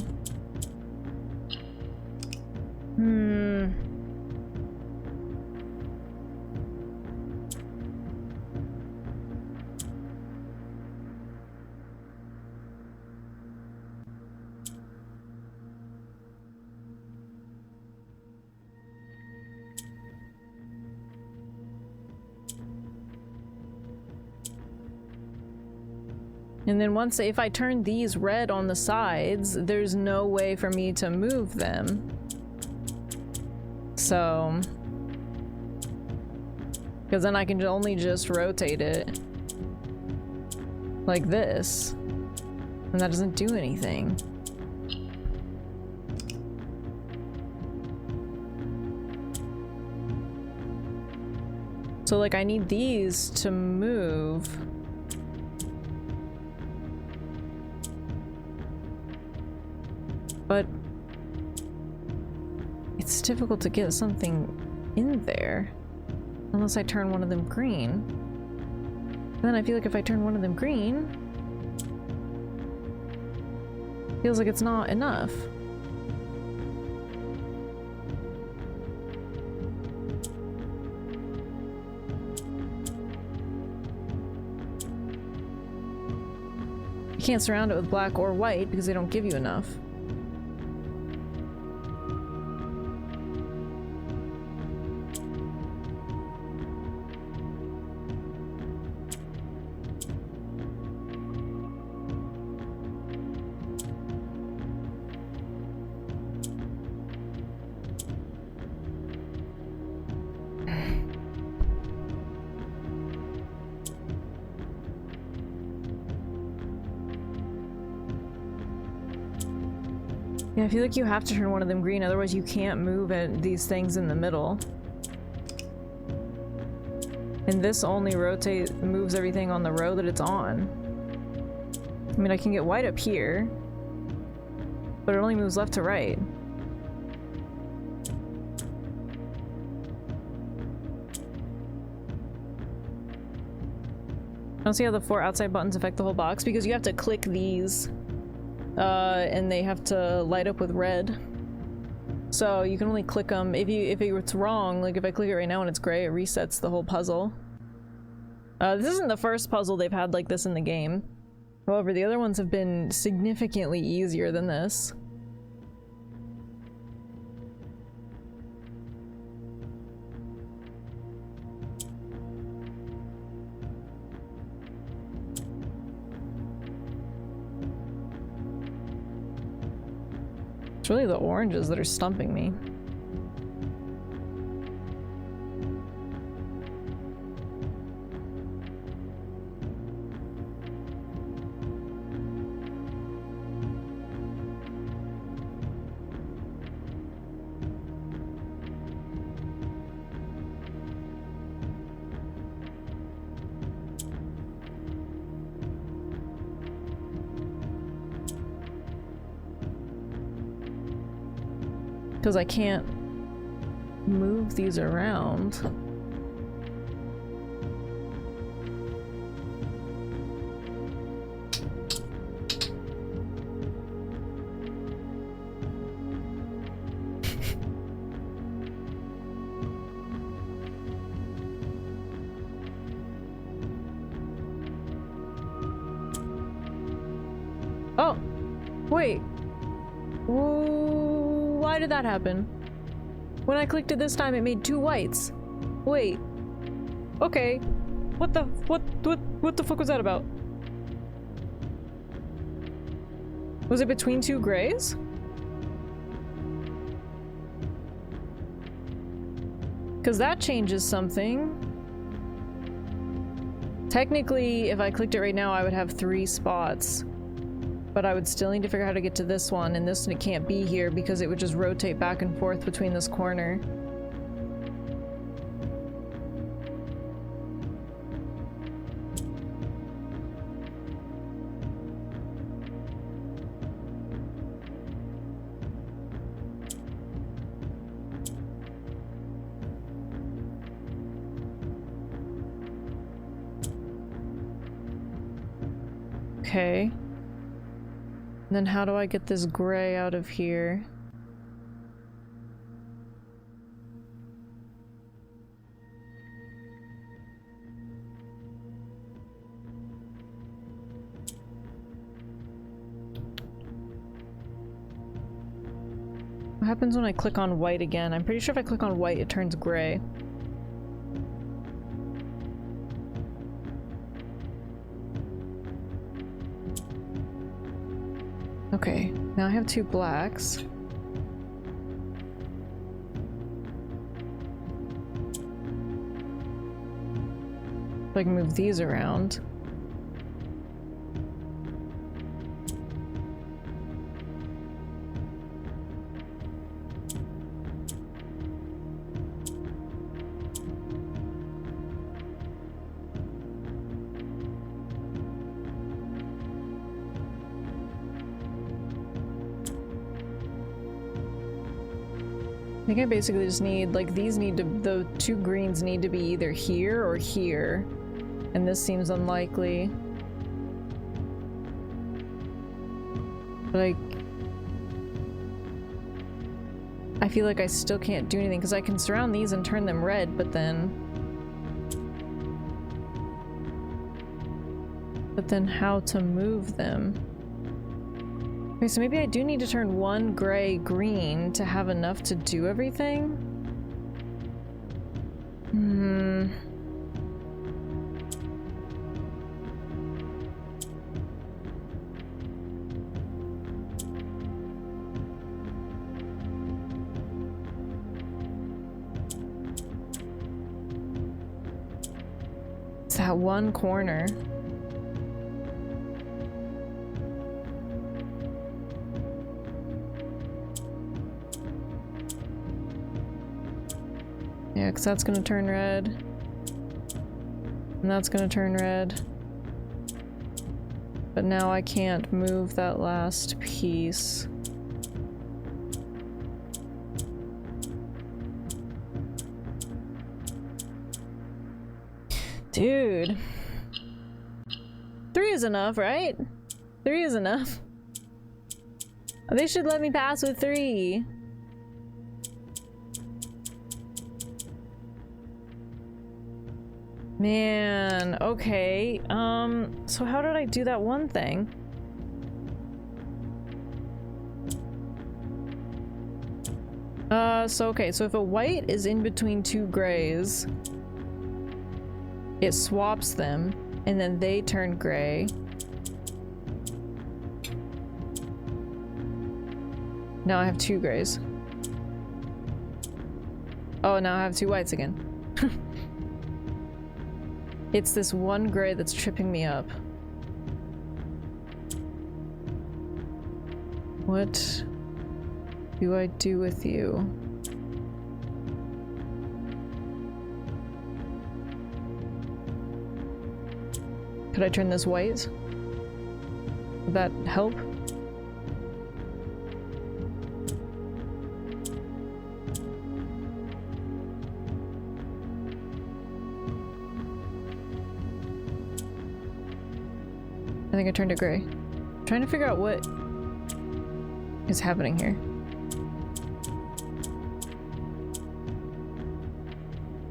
And then if I turn these red on the sides, there's no way for me to move them. So, because then I can only just rotate it like this, and that doesn't do anything. So like I need these to move. But it's difficult to get something in there unless I turn one of them green. And then I feel like if I turn one of them green, feels like it's not enough. You can't surround it with black or white because they don't give you enough. Yeah, I feel like you have to turn one of them green, otherwise you can't move these things in the middle. And this only moves everything on the row that it's on. I mean, I can get white up here, but it only moves left to right. don't see how the 4 outside buttons affect the whole box because you have to click these and they have to light up with red. So you can only click them if it's wrong. Like if I click it right now and it's gray, it resets the whole puzzle. This isn't the first puzzle they've had like this in the game. However, the other ones have been significantly easier than this. It's really the oranges that are stumping me. Because I can't move these around. Oh, wait. Why did that happen? When I clicked it this time, it made 2 whites. Wait. Okay. What the fuck was that about? Was it between 2 grays? Because that changes something. Technically, if I clicked it right now, I would have 3 spots. But I would still need to figure out how to get to this one, and this one can't be here because it would just rotate back and forth between this corner. Okay. And then how do I get this gray out of here? What happens when I click on white again? I'm pretty sure if I click on white, it turns gray. Okay, now I have 2 blacks. So I can move these around. I think I basically just need, like, these need to, the 2 greens need to be either here or here. And this seems unlikely. Like, I feel like I still can't do anything because I can surround these and turn them red, but then how to move them? Okay, so maybe I do need to turn 1 gray green to have enough to do everything? It's that 1 corner. Yeah, because that's gonna turn red. And that's gonna turn red. But now I can't move that last piece. Dude. 3 is enough, right? 3 is enough. They should let me pass with 3. Man, okay. So how did I do that one thing? Okay, so if a white is in between 2 grays, it swaps them, and then they turn gray. Now I have 2 grays. Oh, now I have 2 whites again. It's this one gray that's tripping me up. What do I do with you? Could I turn this white? Would that help? I think I turned it gray. I'm trying to figure out what is happening here.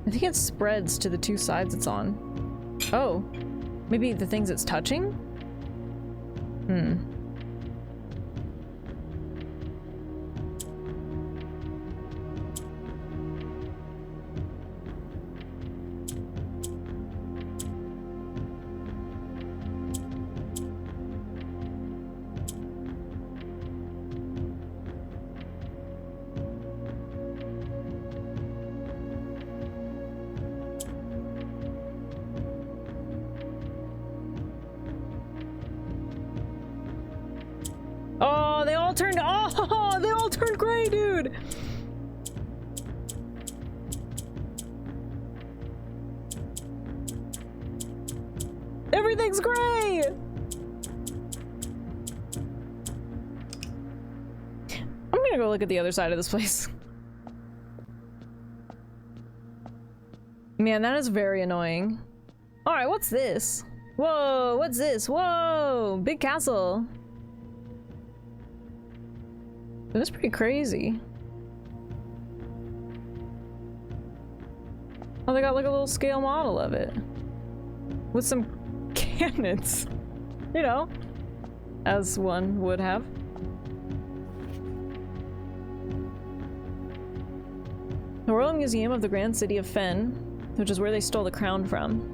I think it spreads to the 2 sides it's on. Oh, maybe the things it's touching? Hmm. Oh, they all turned gray, dude. Everything's gray. I'm gonna go look at the other side of this place. Man, that is very annoying. All right, what's this? Whoa, what's this? Whoa, big castle. That is pretty crazy. Oh, they got like a little scale model of it. With some cannons. You know, as one would have. The Royal Museum of the Grand City of Fen, which is where they stole the crown from.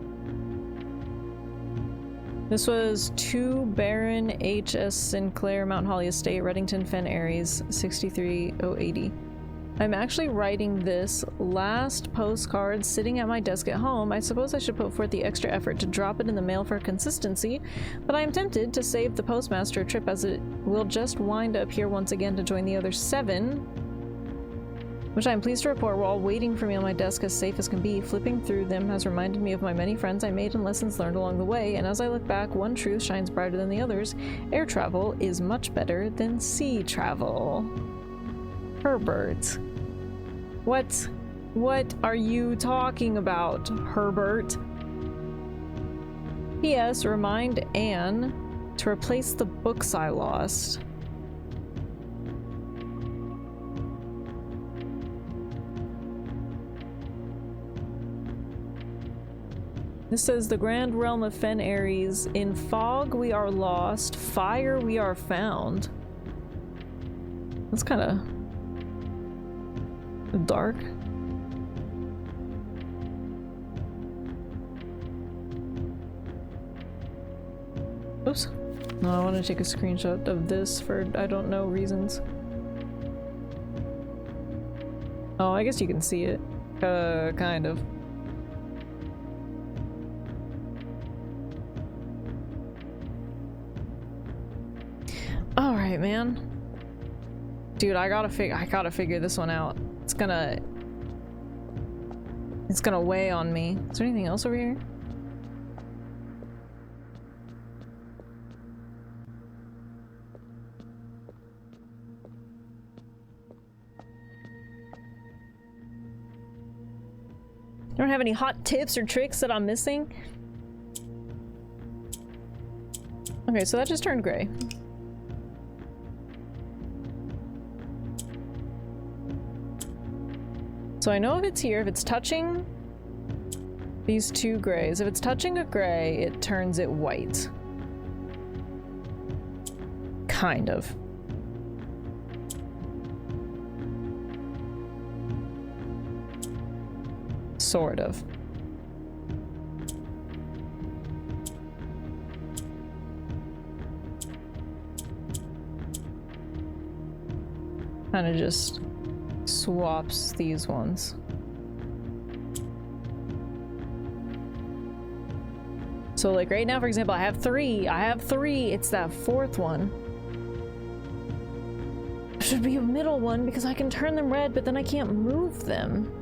This was 2 Baron H.S. Sinclair, Mount Holly Estate, Reddington, Fen, Aries, 63080. I'm actually writing this last postcard sitting at my desk at home. I suppose I should put forth the extra effort to drop it in the mail for consistency, but I am tempted to save the postmaster a trip as it will just wind up here once again to join the other 7. Which I am pleased to report were all waiting for me on my desk as safe as can be. Flipping through them has reminded me of my many friends I made and lessons learned along the way, and as I look back, one truth shines brighter than the others. Air travel is much better than sea travel. Herbert. What are you talking about, Herbert? P.S. Remind Anne to replace the books I lost. This says the grand realm of Fen Aries. In fog we are lost, fire we are found. That's kind of dark. Oops. No, I want to take a screenshot of this for I don't know reasons. Oh, I guess you can see it. Kind of. Alright, man. Dude, I gotta figure this one out. It's gonna weigh on me. Is there anything else over here? You don't have any hot tips or tricks that I'm missing? Okay, so that just turned gray. So I know if it's here, if it's touching these two grays, if it's touching a gray, it turns it white. Kind of. Sort of. Kind of just swaps these ones. So like right now, for example, I have three. It's that fourth one. Should be a middle one because I can turn them red, but then I can't move them.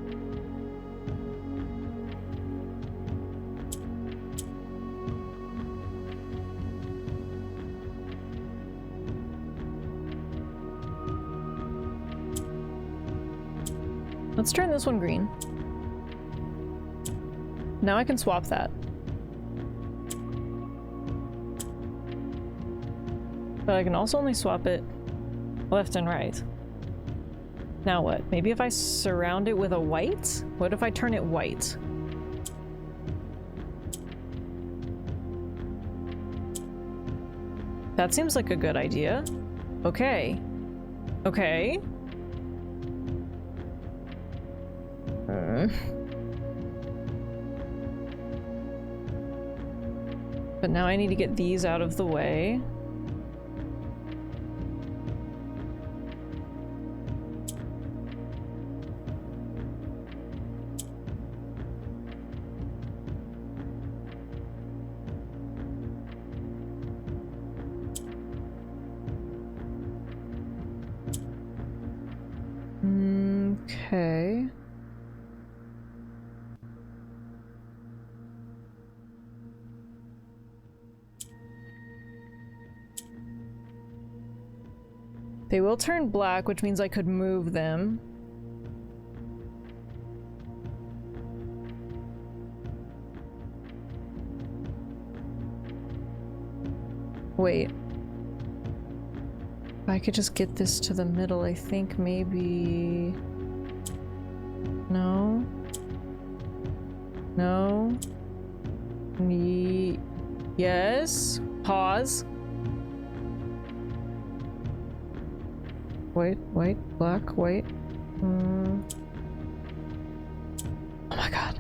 Let's turn this one green. Now I can swap that. But I can also only swap it left and right. Now what? Maybe if I surround it with a white? What if I turn it white? That seems like a good idea. Okay. Okay. But now I need to get these out of the way. Okay. They will turn black, which means I could move them. Wait. If I could just get this to the middle, I think maybe... No. No. Yes. Pause. White, black, white. Oh my god.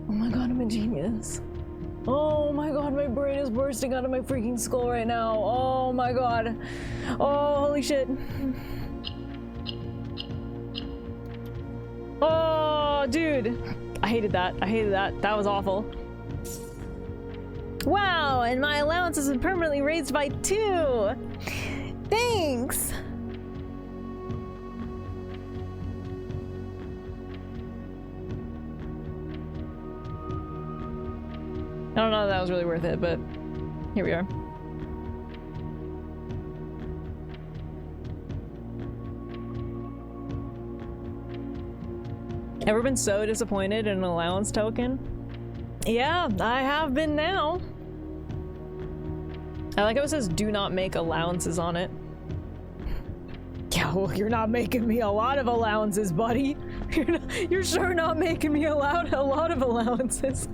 Oh my god, I'm a genius. Oh my god, my brain is bursting out of my freaking skull right now. Oh my god. Oh, holy shit. Oh, dude. I hated that. I hated that. That was awful. Wow, and my allowance has been permanently raised by 2. Thanks. I don't know if that was really worth it, but here we are. Ever been so disappointed in an allowance token? Yeah, I have been now. I like how it says do not make allowances on it. Yeah, well, you're not making me a lot of allowances, buddy. You're sure not making me a lot of allowances.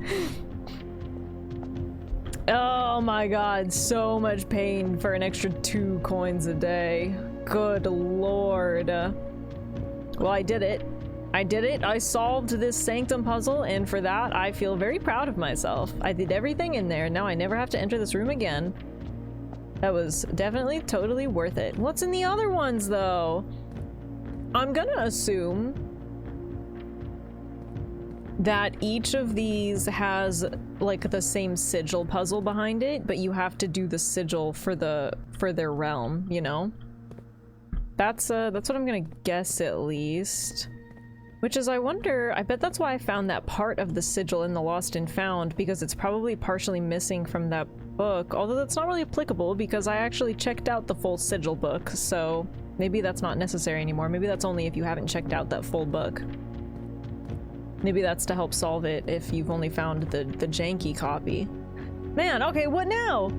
Oh my god, so much pain for an extra 2 coins a day. Good lord. Well, I did it. I did it. I solved this sanctum puzzle, and for that, I feel very proud of myself. I did everything in there. Now I never have to enter this room again. That was definitely totally worth it. What's in the other ones, though? I'm gonna assume that each of these has like the same sigil puzzle behind it, but you have to do the sigil for their realm, you know? That's what I'm gonna guess at least. Which is, I wonder, I bet that's why I found that part of the sigil in the Lost and Found, because it's probably partially missing from that book, although that's not really applicable because I actually checked out the full sigil book, so maybe that's not necessary anymore. Maybe that's only if you haven't checked out that full book. Maybe that's to help solve it if you've only found the janky copy. Man, okay, what now?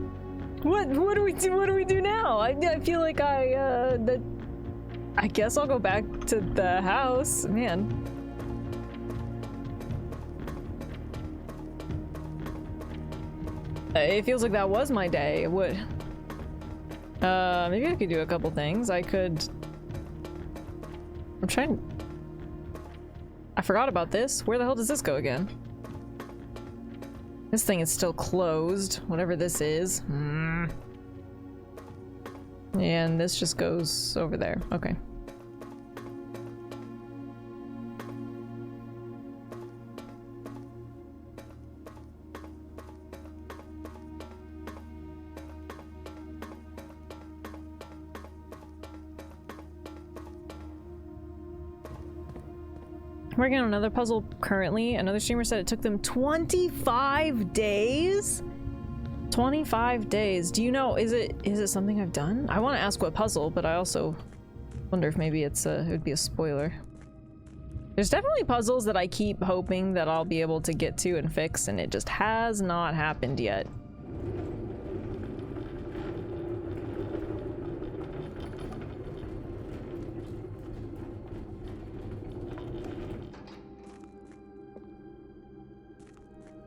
What do we do? What do we do now? I feel like I guess I'll go back to the house. Man. It feels like that was my day. What? Maybe I could do a couple things. I could... I'm trying... I forgot about this. Where the hell does this go again? This thing is still closed, whatever this is. And this just goes over there. Okay. Working on another puzzle currently. Another streamer said it took them 25 days? 25 days. Do you know, is it something I've done? I want to ask what puzzle, but I also wonder if maybe it would be a spoiler. There's definitely puzzles that I keep hoping that I'll be able to get to and fix, and it just has not happened yet.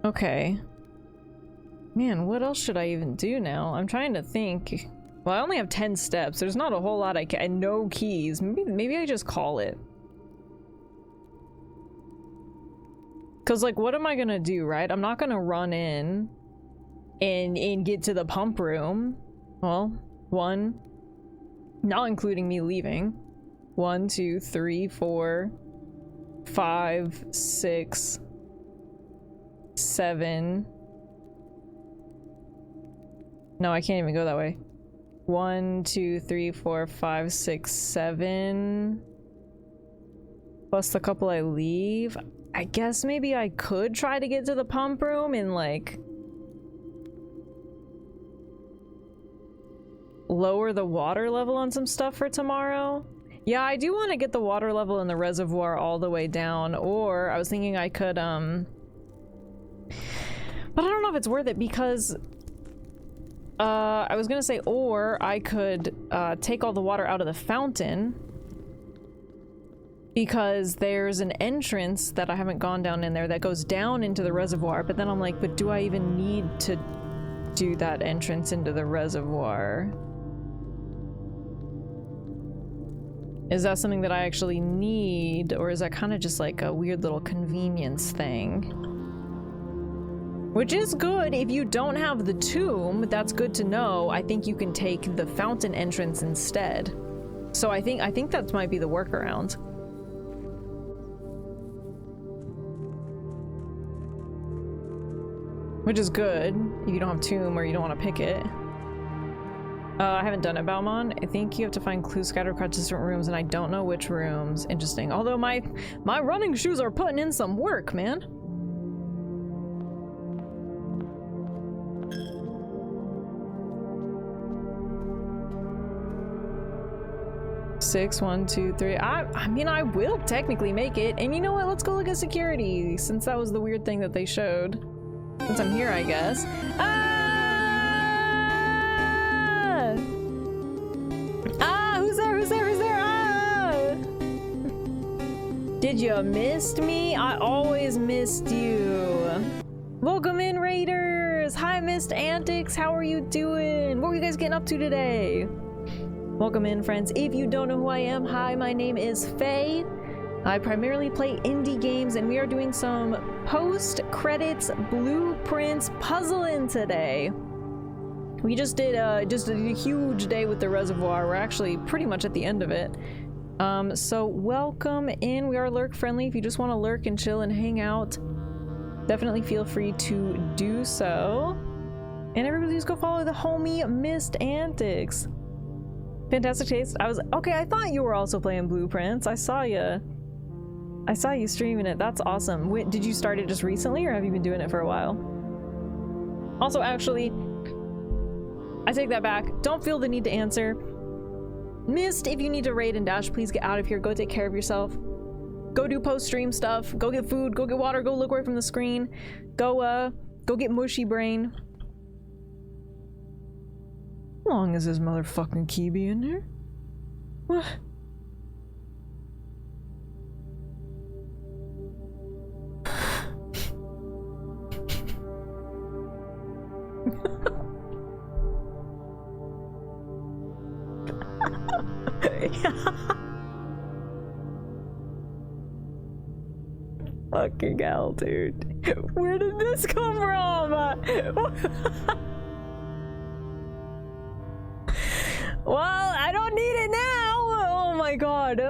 Okay. Man, what else should I even do now? I'm trying to think. Well, I only have 10 steps. There's not a whole lot I can, and no keys. Maybe I just call it. Cause like, what am I gonna do, right? I'm not gonna run in and get to the pump room. Well, one, not including me leaving. 1, 2, 3, 4, 5, 6, 7. No, I can't even go that way. 1, 2, 3, 4, 5, 6, 7. Plus the couple I leave. I guess maybe I could try to get to the pump room and like lower the water level on some stuff for tomorrow. Yeah, I do want to get the water level in the reservoir all the way down, or I was thinking I could but I don't know if it's worth it because I was gonna say, or I could take all the water out of the fountain because there's an entrance that I haven't gone down in there that goes down into the reservoir, but then I'm like, but do I even need to do that entrance into the reservoir? Is that something that I actually need, or is that kind of just like a weird little convenience thing? Which is good if you don't have the tomb. That's good to know. I think you can take the fountain entrance instead. So I think that might be the workaround. Which is good if you don't have tomb or you don't want to pick it. I haven't done it, Balmon. I think you have to find clues scattered across different rooms, and I don't know which rooms. Interesting. Although my running shoes are putting in some work, man. Six, 1, 2, 3. I mean, I will technically make it. And you know what? Let's go look at security, since that was the weird thing that they showed. Since I'm here, I guess. Who's there? Who's there? Who's there? Did you miss me? I always missed you. Welcome in, Raiders. Hi, Missed Antics. How are you doing? What were you guys getting up to today? Welcome in, friends. If you don't know who I am, hi, my name is Faye. I primarily play indie games, and we are doing some post-credits blueprints puzzling today. We just did a huge day with the reservoir. We're actually pretty much at the end of it. So welcome in. We are lurk friendly. If you just want to lurk and chill and hang out, definitely feel free to do so. And everybody just go follow the homie Missed Antics. Fantastic taste. Okay, I thought you were also playing blueprints. I saw you streaming it. That's awesome. Did you start it just recently, or have you been doing it for a while? Also, actually, I take that back. Don't feel the need to answer. Missed, if you need to raid and dash, please get out of here. Go take care of yourself. Go do post-stream stuff. Go get food. Go get water. Go look away from the screen. Go get mushy brain. How long is this motherfucking key be in there? What? Fucking hell, dude. Where did this come from? Well, I don't need it now. Oh my god.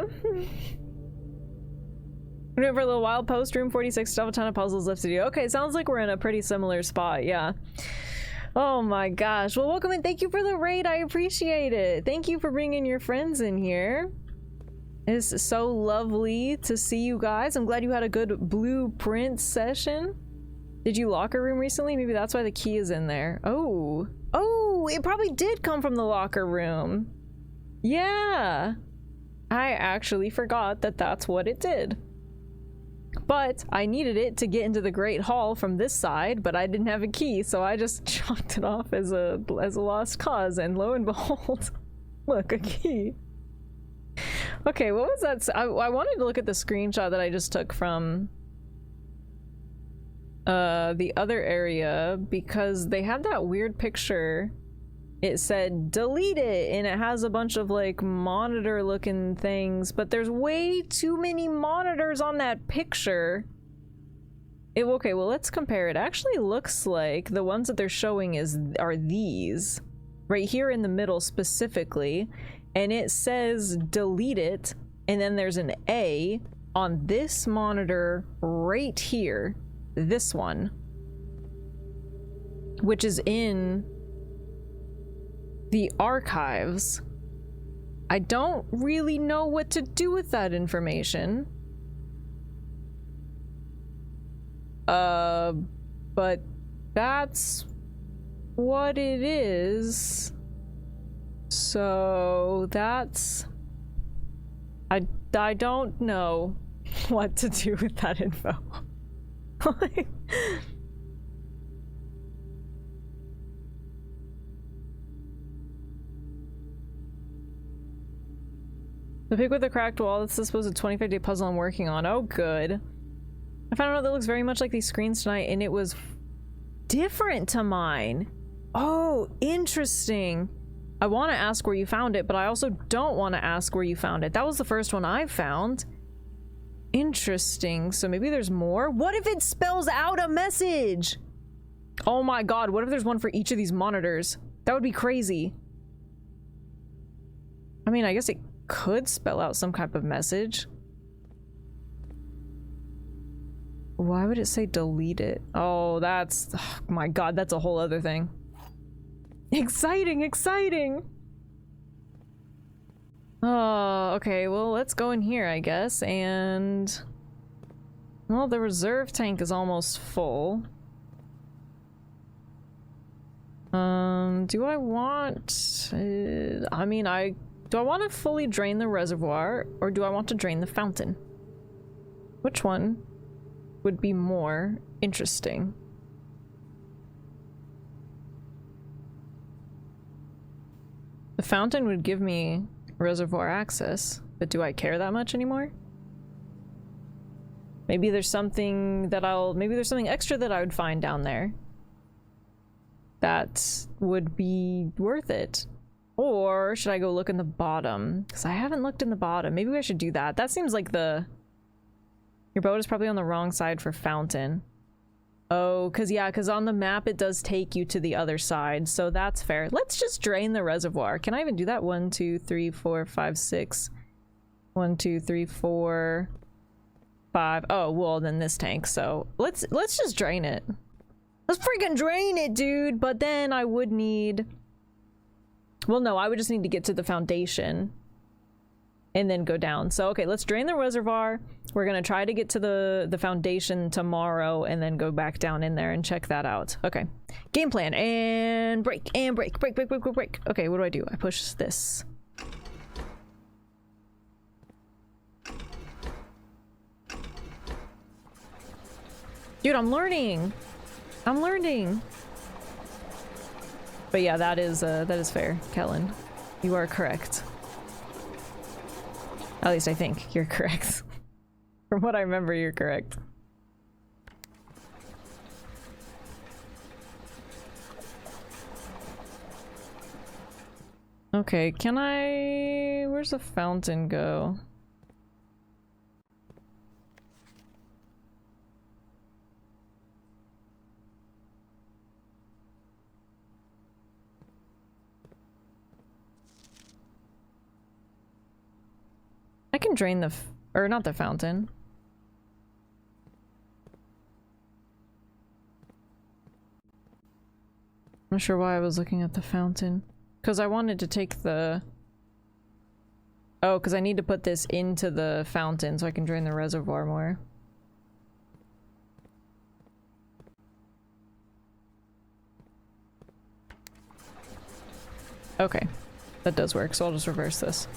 Went for a little while post room 46, still have a ton of puzzles left to do. Okay, sounds like we're in a pretty similar spot, yeah. Oh my gosh. Well, welcome and thank you for the raid. I appreciate it. Thank you for bringing your friends in here. It's so lovely to see you guys. I'm glad you had a good blueprint session. Did you locker room recently? Maybe that's why the key is in there. Oh. Oh, it probably did come from the locker room. Yeah. I actually forgot that that's what it did. But I needed it to get into the Great Hall from this side, but I didn't have a key, so I just chalked it off as a lost cause, and lo and behold, look, a key. Okay, what was that? I wanted to look at the screenshot that I just took from the other area because they had that weird picture. It said delete it and it has a bunch of like monitor looking things, but there's way too many monitors on that picture. Okay, well let's compare. It actually looks like the ones that they're showing are these right here in the middle specifically, and it says delete it, and then there's an A on this monitor right here, this one, which is in the archives. I don't really know what to do with that information. But that's what it is. So that's... I don't know what to do with that info. The pig with the cracked wall, that's the supposed 25-day puzzle I'm working on. Oh, good. I found out that looks very much like these screens tonight, and it was different to mine. Oh, interesting. I want to ask where you found it, but I also don't want to ask where you found it. That was the first one I found. Interesting. So maybe there's more? What if it spells out a message? Oh my god, what if there's one for each of these monitors? That would be crazy. I mean, I guess it could spell out some type of message. Why would it say delete it? Oh, oh my god, that's a whole other thing. Exciting, exciting! Oh, okay, well, let's go in here, I guess, and... well, the reserve tank is almost full. Do I want... I mean, do I want to fully drain the reservoir, or do I want to drain the fountain? Which one would be more interesting? The fountain would give me reservoir access, but do I care that much anymore? Maybe there's something that maybe there's something extra that I would find down there that would be worth it. Or should I go look in the bottom? Because I haven't looked in the bottom. Maybe I should do that. That seems like your boat is probably on the wrong side for fountain. Oh, because on the map it does take you to the other side, so that's fair. Let's just drain the reservoir. Can I even do that? 1, 2, 3, 4, 5, 6. 1, 2, 3, 4, 5. Oh, well, then this tank. So let's just drain it. Let's freaking drain it, dude. But then I would need... well, no, I would just need to get to the foundation and then go down. So, okay, let's drain the reservoir. We're gonna try to get to the foundation tomorrow and then go back down in there and check that out. Okay. Game plan. And break. And break. Break, break, break, break, break. Okay, what do? I push this. Dude, I'm learning. I'm learning. But yeah, that is fair, Kellen. You are correct. At least I think you're correct. From what I remember, you're correct. Okay, can I... Where's the fountain go? I can drain the... or not the fountain. I'm not sure why I was looking at the fountain. Because I wanted to take the... Oh, because I need to put this into the fountain so I can drain the reservoir more. Okay. That does work, so I'll just reverse this.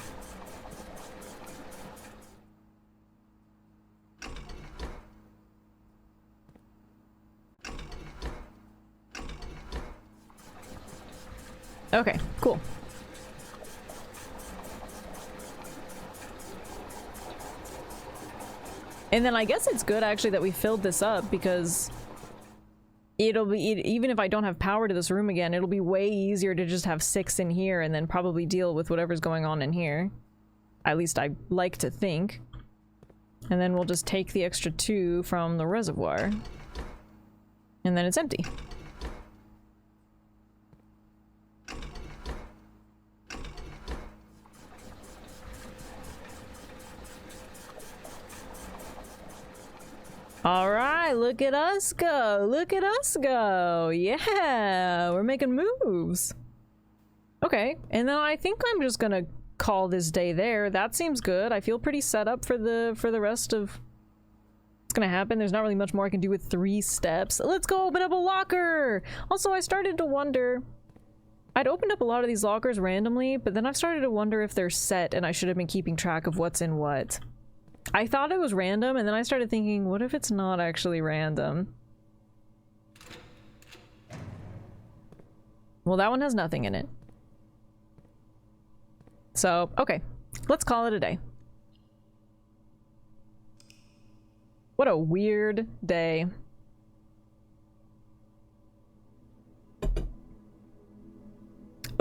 Okay, cool. And then I guess it's good actually that we filled this up because it'll be, even if I don't have power to this room again, it'll be way easier to just have 6 in here and then probably deal with whatever's going on in here. At least I like to think. And then we'll just take the extra 2 from the reservoir. And then it's empty. All right, look at us go. Look at us go. Yeah, we're making moves. Okay, and then I think I'm just gonna call this day there. That seems good. I feel pretty set up for the rest of what's gonna happen. There's not really much more I can do with 3 steps. Let's go open up a locker. Also, I started to wonder, I'd opened up a lot of these lockers randomly, but then I've started to wonder if they're set and I should have been keeping track of what's in what. I thought it was random, and then I started thinking, what if it's not actually random? Well, that one has nothing in it. So, okay. Let's call it a day. What a weird day.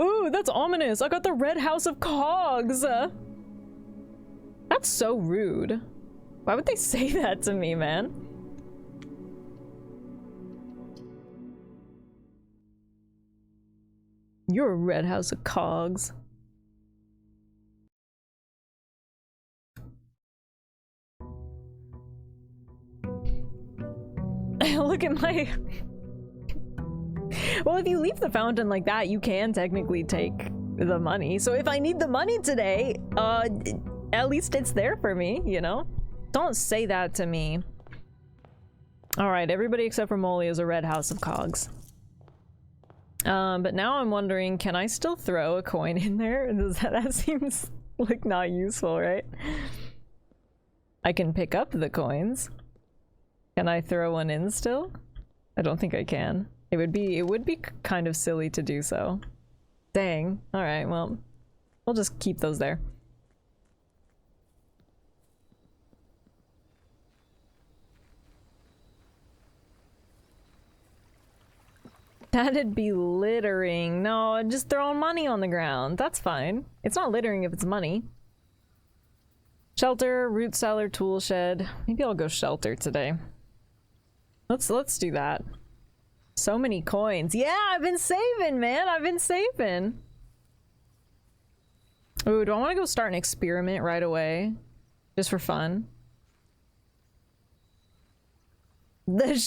Ooh, that's ominous! I got the Red House of Cogs! That's so rude. Why would they say that to me, man? You're a Red House of Cogs. Look at my... Well, if you leave the fountain like that, you can technically take the money. So if I need the money today, at least it's there for me, you know? Don't say that to me. Alright, everybody except for Molly is a Red House of Cogs. But now I'm wondering, can I still throw a coin in there? That seems like not useful, right? I can pick up the coins. Can I throw one in still? I don't think I can. It would be kind of silly to do so. Dang. Alright, well, we'll just keep those there. That'd be littering. No, just throwing money on the ground. That's fine. It's not littering if it's money. Shelter, root cellar, tool shed. Maybe I'll go shelter today. Let's do that. So many coins. Yeah, I've been saving, man. I've been saving. Ooh, do I want to go start an experiment right away? Just for fun? The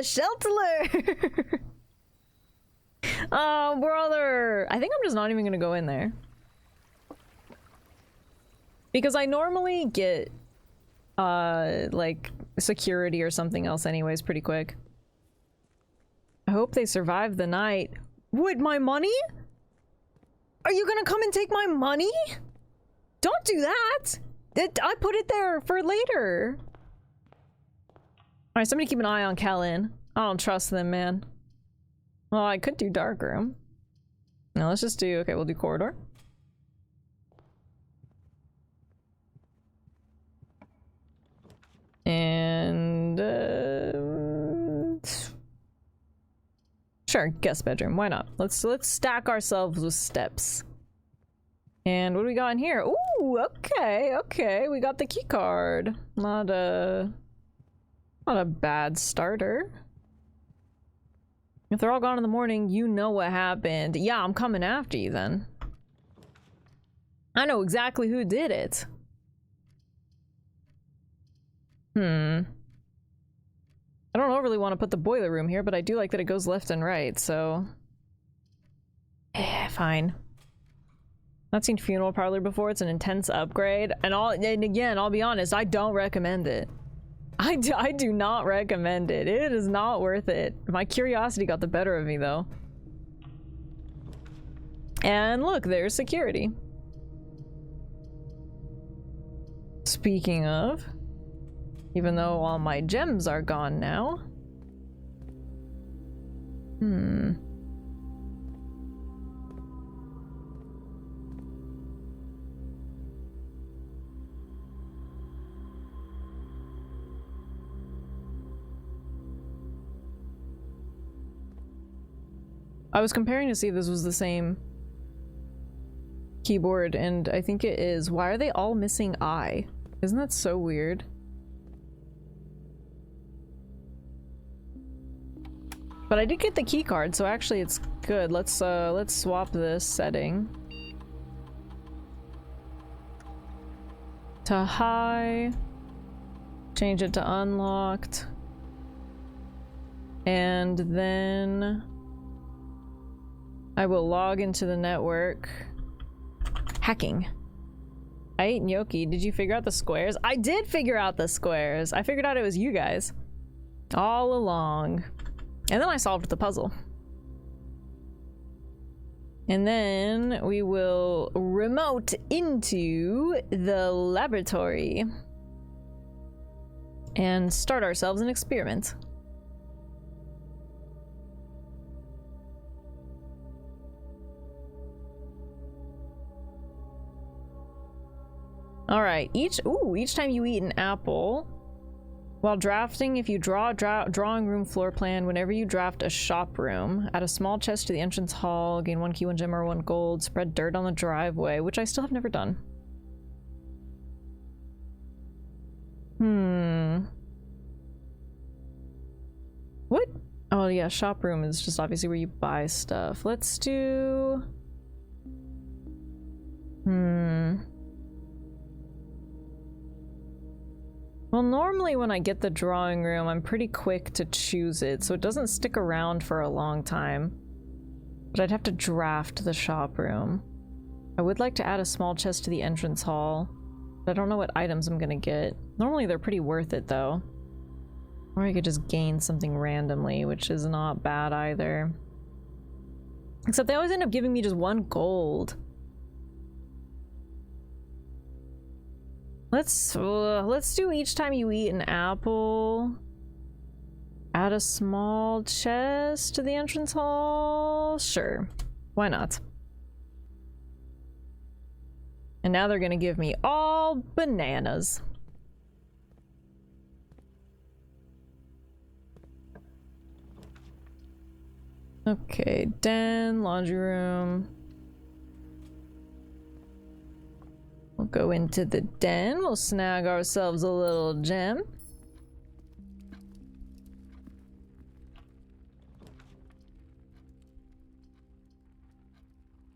shelter! Oh, brother! I think I'm just not even gonna go in there. Because I normally get, like, security or something else anyways pretty quick. I hope they survive the night. Would my money? Are you gonna come and take my money? Don't do that! I put it there for later. Alright, somebody keep an eye on Kellen. I don't trust them, man. Well, I could do dark room. Now let's just do, okay, we'll do corridor. And sure, guest bedroom. Why not? Let's stack ourselves with steps. And what do we got in here? Ooh, okay. We got the key card. Not a bad starter. If they're all gone in the morning, you know what happened. Yeah, I'm coming after you then. I know exactly who did it. I don't overly want to put the boiler room here, but I do like that it goes left and right, so... fine. Not seen funeral parlor before, it's an intense upgrade. And again, I'll be honest, I don't recommend it. I do not recommend it. It is not worth it. My curiosity got the better of me, though. And look, there's security. Speaking of... Even though all my gems are gone now. I was comparing to see if this was the same keyboard, and I think it is. Why are they all missing I? Isn't that so weird? But I did get the key card, so actually it's good. Let's swap this setting to high, change it to unlocked, and then I will log into the network. Hacking. I ate gnocchi. Did you figure out the squares? I did figure out the squares. I figured out it was you guys all along. And then I solved the puzzle. And then we will remote into the laboratory and start ourselves an experiment. All right, each time you eat an apple, while drafting, if you draw a drawing room floor plan, whenever you draft a shop room, add a small chest to the entrance hall, gain 1 key, 1 gem, or 1 gold, spread dirt on the driveway, which I still have never done. What? Oh yeah, shop room is just obviously where you buy stuff. Let's do... Well, normally when I get the drawing room, I'm pretty quick to choose it, so it doesn't stick around for a long time. But I'd have to draft the shop room. I would like to add a small chest to the entrance hall, but I don't know what items I'm gonna get. Normally they're pretty worth it, though. Or I could just gain something randomly, which is not bad either. Except they always end up giving me just 1 gold. Let's do each time you eat an apple, add a small chest to the entrance hall. Sure, why not? And now they're gonna give me all bananas. Okay, den, laundry room. We'll go into the den, we'll snag ourselves a little gem.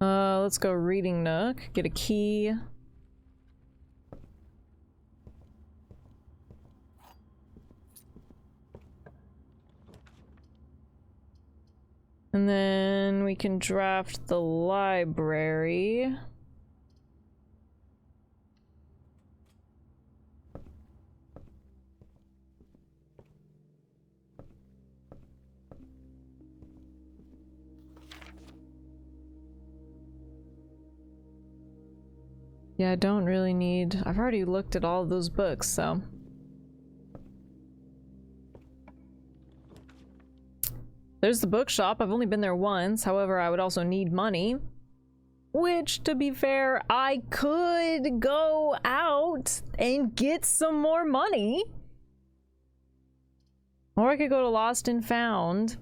Let's go reading nook, get a key. And then we can draft the library. Yeah, I don't really need... I've already looked at all of those books, so... There's the bookshop. I've only been there once. However, I would also need money. Which, to be fair, I could go out and get some more money. Or I could go to Lost and Found.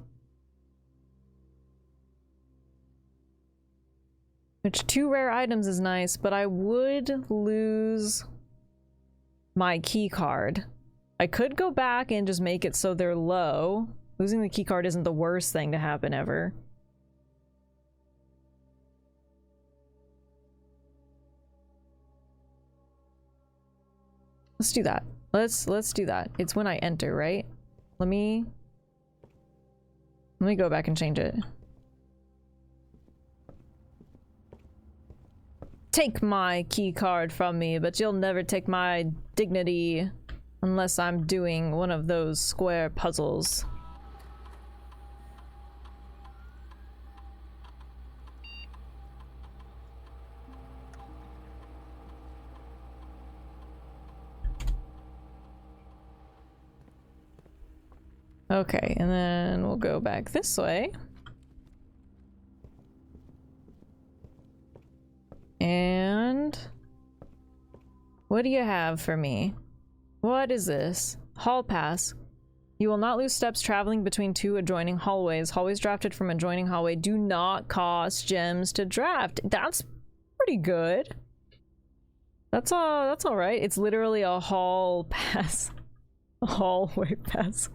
Which 2 rare items is nice, but I would lose my key card. I could go back and just make it so they're low. Losing the key card isn't the worst thing to happen ever. Let's do that. Let's do that. It's when I enter, right? Let me go back and change it. Take my key card from me, but you'll never take my dignity unless I'm doing one of those square puzzles. Okay, and then we'll go back this way. And what do you have for me? What is this? Hall pass. You will not lose steps traveling between 2 adjoining hallways. Hallways drafted from adjoining hallway do not cost gems to draft. That's pretty good. That's all right. It's literally a hall pass. A hallway pass.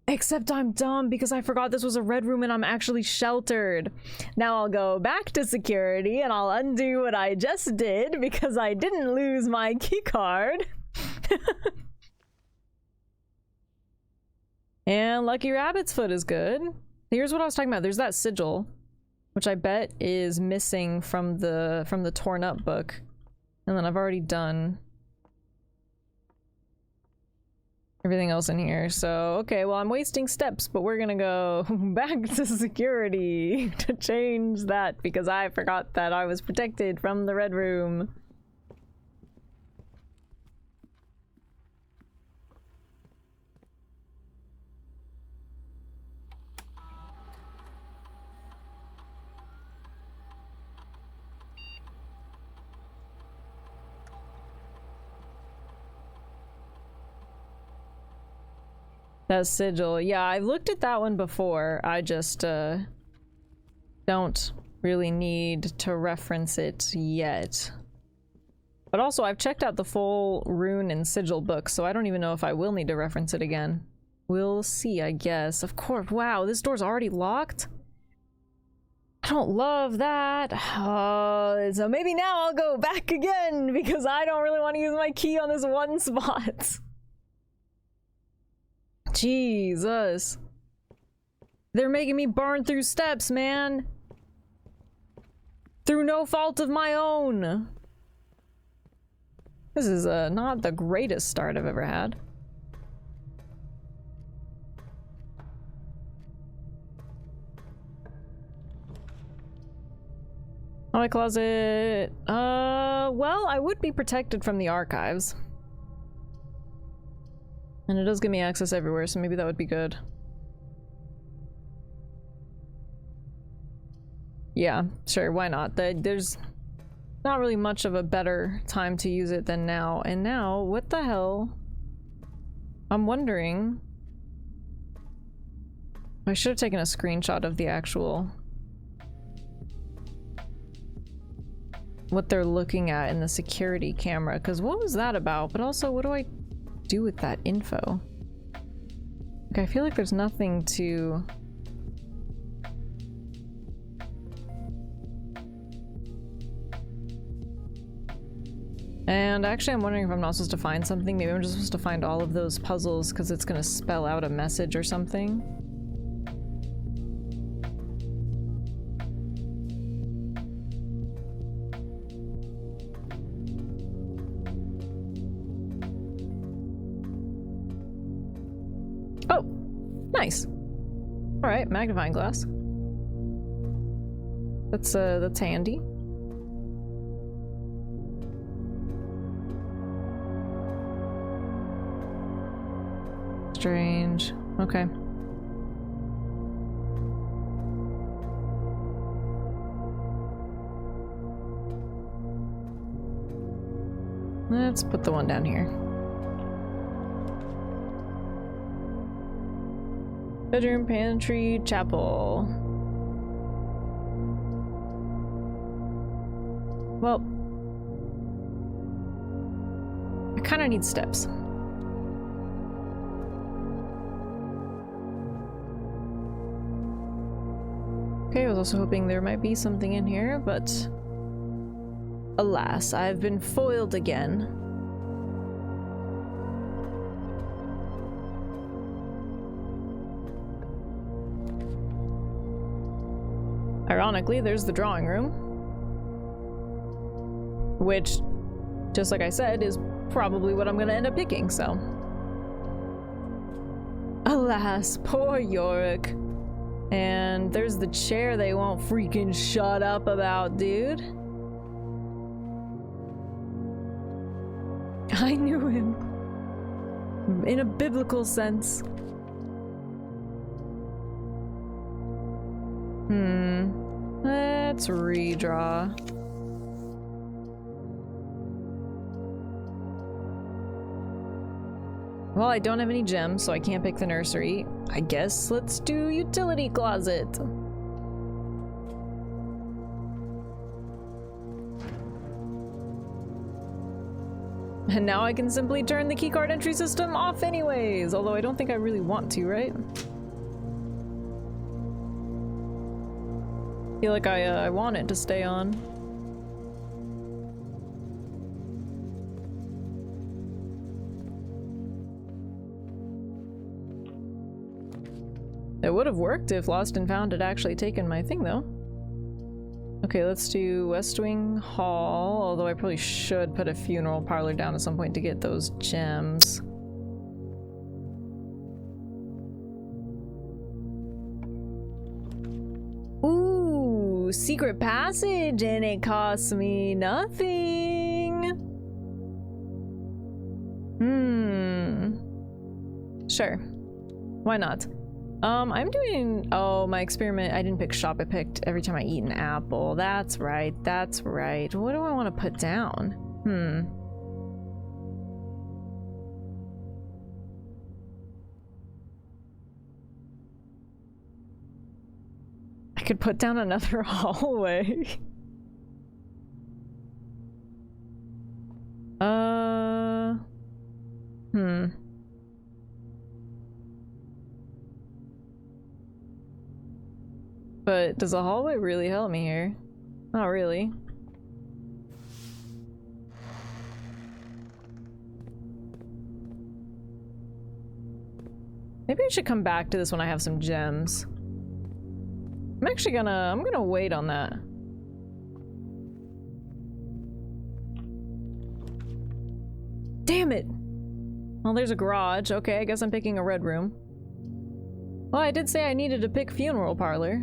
Except I'm dumb because I forgot this was a red room and I'm actually sheltered. Now I'll go back to security and I'll undo what I just did because I didn't lose my key card. And Lucky Rabbit's foot is good. Here's what I was talking about. There's that sigil, which I bet is missing from the torn up book. And then I've already done everything else in here. So, okay, well, I'm wasting steps, but we're gonna go back to security to change that because I forgot that I was protected from the red room. That sigil. Yeah, I looked at that one before. I just don't really need to reference it yet. But also, I've checked out the full rune and sigil book, so I don't even know if I will need to reference it again. We'll see, I guess. Of course. Wow, this door's already locked? I don't love that. So maybe now I'll go back again because I don't really want to use my key on this one spot. Jesus. They're making me burn through steps, man. Through no fault of my own. This is not the greatest start I've ever had. My closet. Well, I would be protected from the archives. And it does give me access everywhere, so maybe that would be good. Yeah, sure, why not? There's not really much of a better time to use it than now. And now, what the hell? I'm wondering... I should have taken a screenshot of the actual... what they're looking at in the security camera, because what was that about? But also, what do I do with that info? Like, I feel like there's nothing to... And actually, I'm wondering if I'm not supposed to find something. Maybe I'm just supposed to find all of those puzzles because it's gonna spell out a message or something. Oh, nice. All right, magnifying glass. That's handy. Strange. Okay. Let's put the one down here. Bedroom, pantry, chapel. Well, I kind of need steps. Okay, I was also hoping there might be something in here, but alas, I've been foiled again. Ironically, there's the drawing room, which, just like I said, is probably what I'm gonna end up picking, so. Alas, poor Yorick. And there's the chair they won't freaking shut up about, dude. I knew him. In a biblical sense. Let's redraw. Well, I don't have any gems, so I can't pick the nursery. I guess let's do utility closet. And now I can simply turn the keycard entry system off anyways, although I don't think I really want to, right? I feel like I want it to stay on. It would have worked if Lost and Found had actually taken my thing, though. Okay, let's do West Wing Hall, although I probably should put a funeral parlor down at some point to get those gems. Ooh, secret passage, and it costs me nothing. Sure. Why not? I'm doing, oh, my experiment, I didn't pick shop, I picked every time I eat an apple. That's right, that's right. What do I want to put down? I could put down another hallway. But does the hallway really help me here? Not really. Maybe I should come back to this when I have some gems. I'm gonna wait on that. Damn it! Well, there's a garage. Okay, I guess I'm picking a red room. Well, I did say I needed to pick funeral parlor.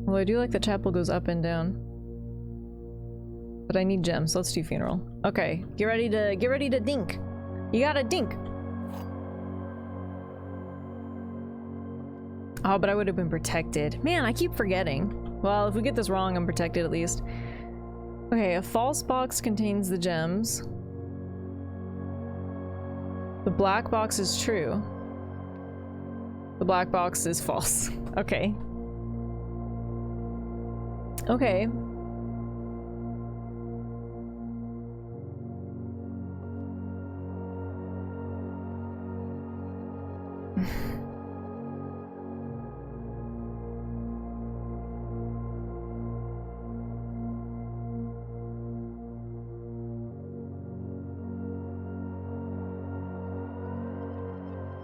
Well, I do like the chapel goes up and down. But I need gems, so let's do funeral. Okay, get ready to dink. You gotta dink. Oh, but I would have been protected. Man, I keep forgetting. Well, if we get this wrong, I'm protected at least. Okay, a false box contains the gems. The black box is true. The black box is false. Okay. Okay.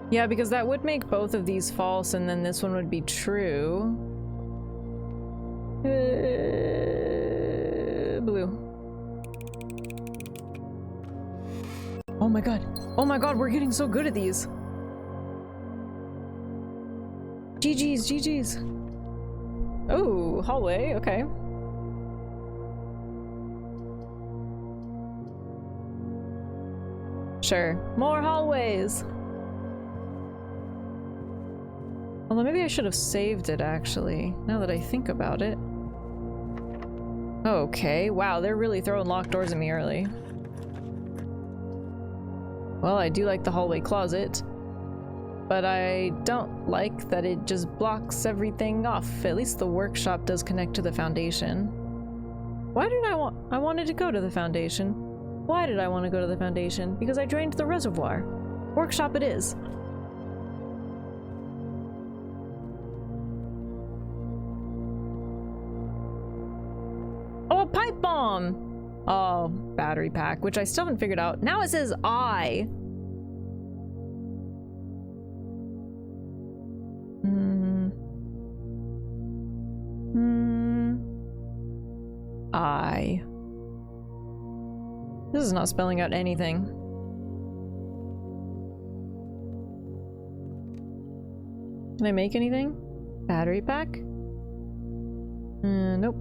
Yeah, because that would make both of these false, and then this one would be true. Blue. Oh my god. Oh my god, we're getting so good at these. GG's, GG's. Oh, hallway, okay. Sure. More hallways. Although maybe I should have saved it, actually, now that I think about it. Okay, wow, they're really throwing locked doors at me early. Well, I do like the hallway closet, but I don't like that it just blocks everything off. At least the workshop does connect to the foundation. Why did I wanted to go to the foundation. Why did I want to go to the foundation? Because I drained the reservoir. Workshop it is. Oh, a pipe bomb! Oh, battery pack, which I still haven't figured out. Now it says I. I. This is not spelling out anything. Can I make anything? Battery pack? Nope.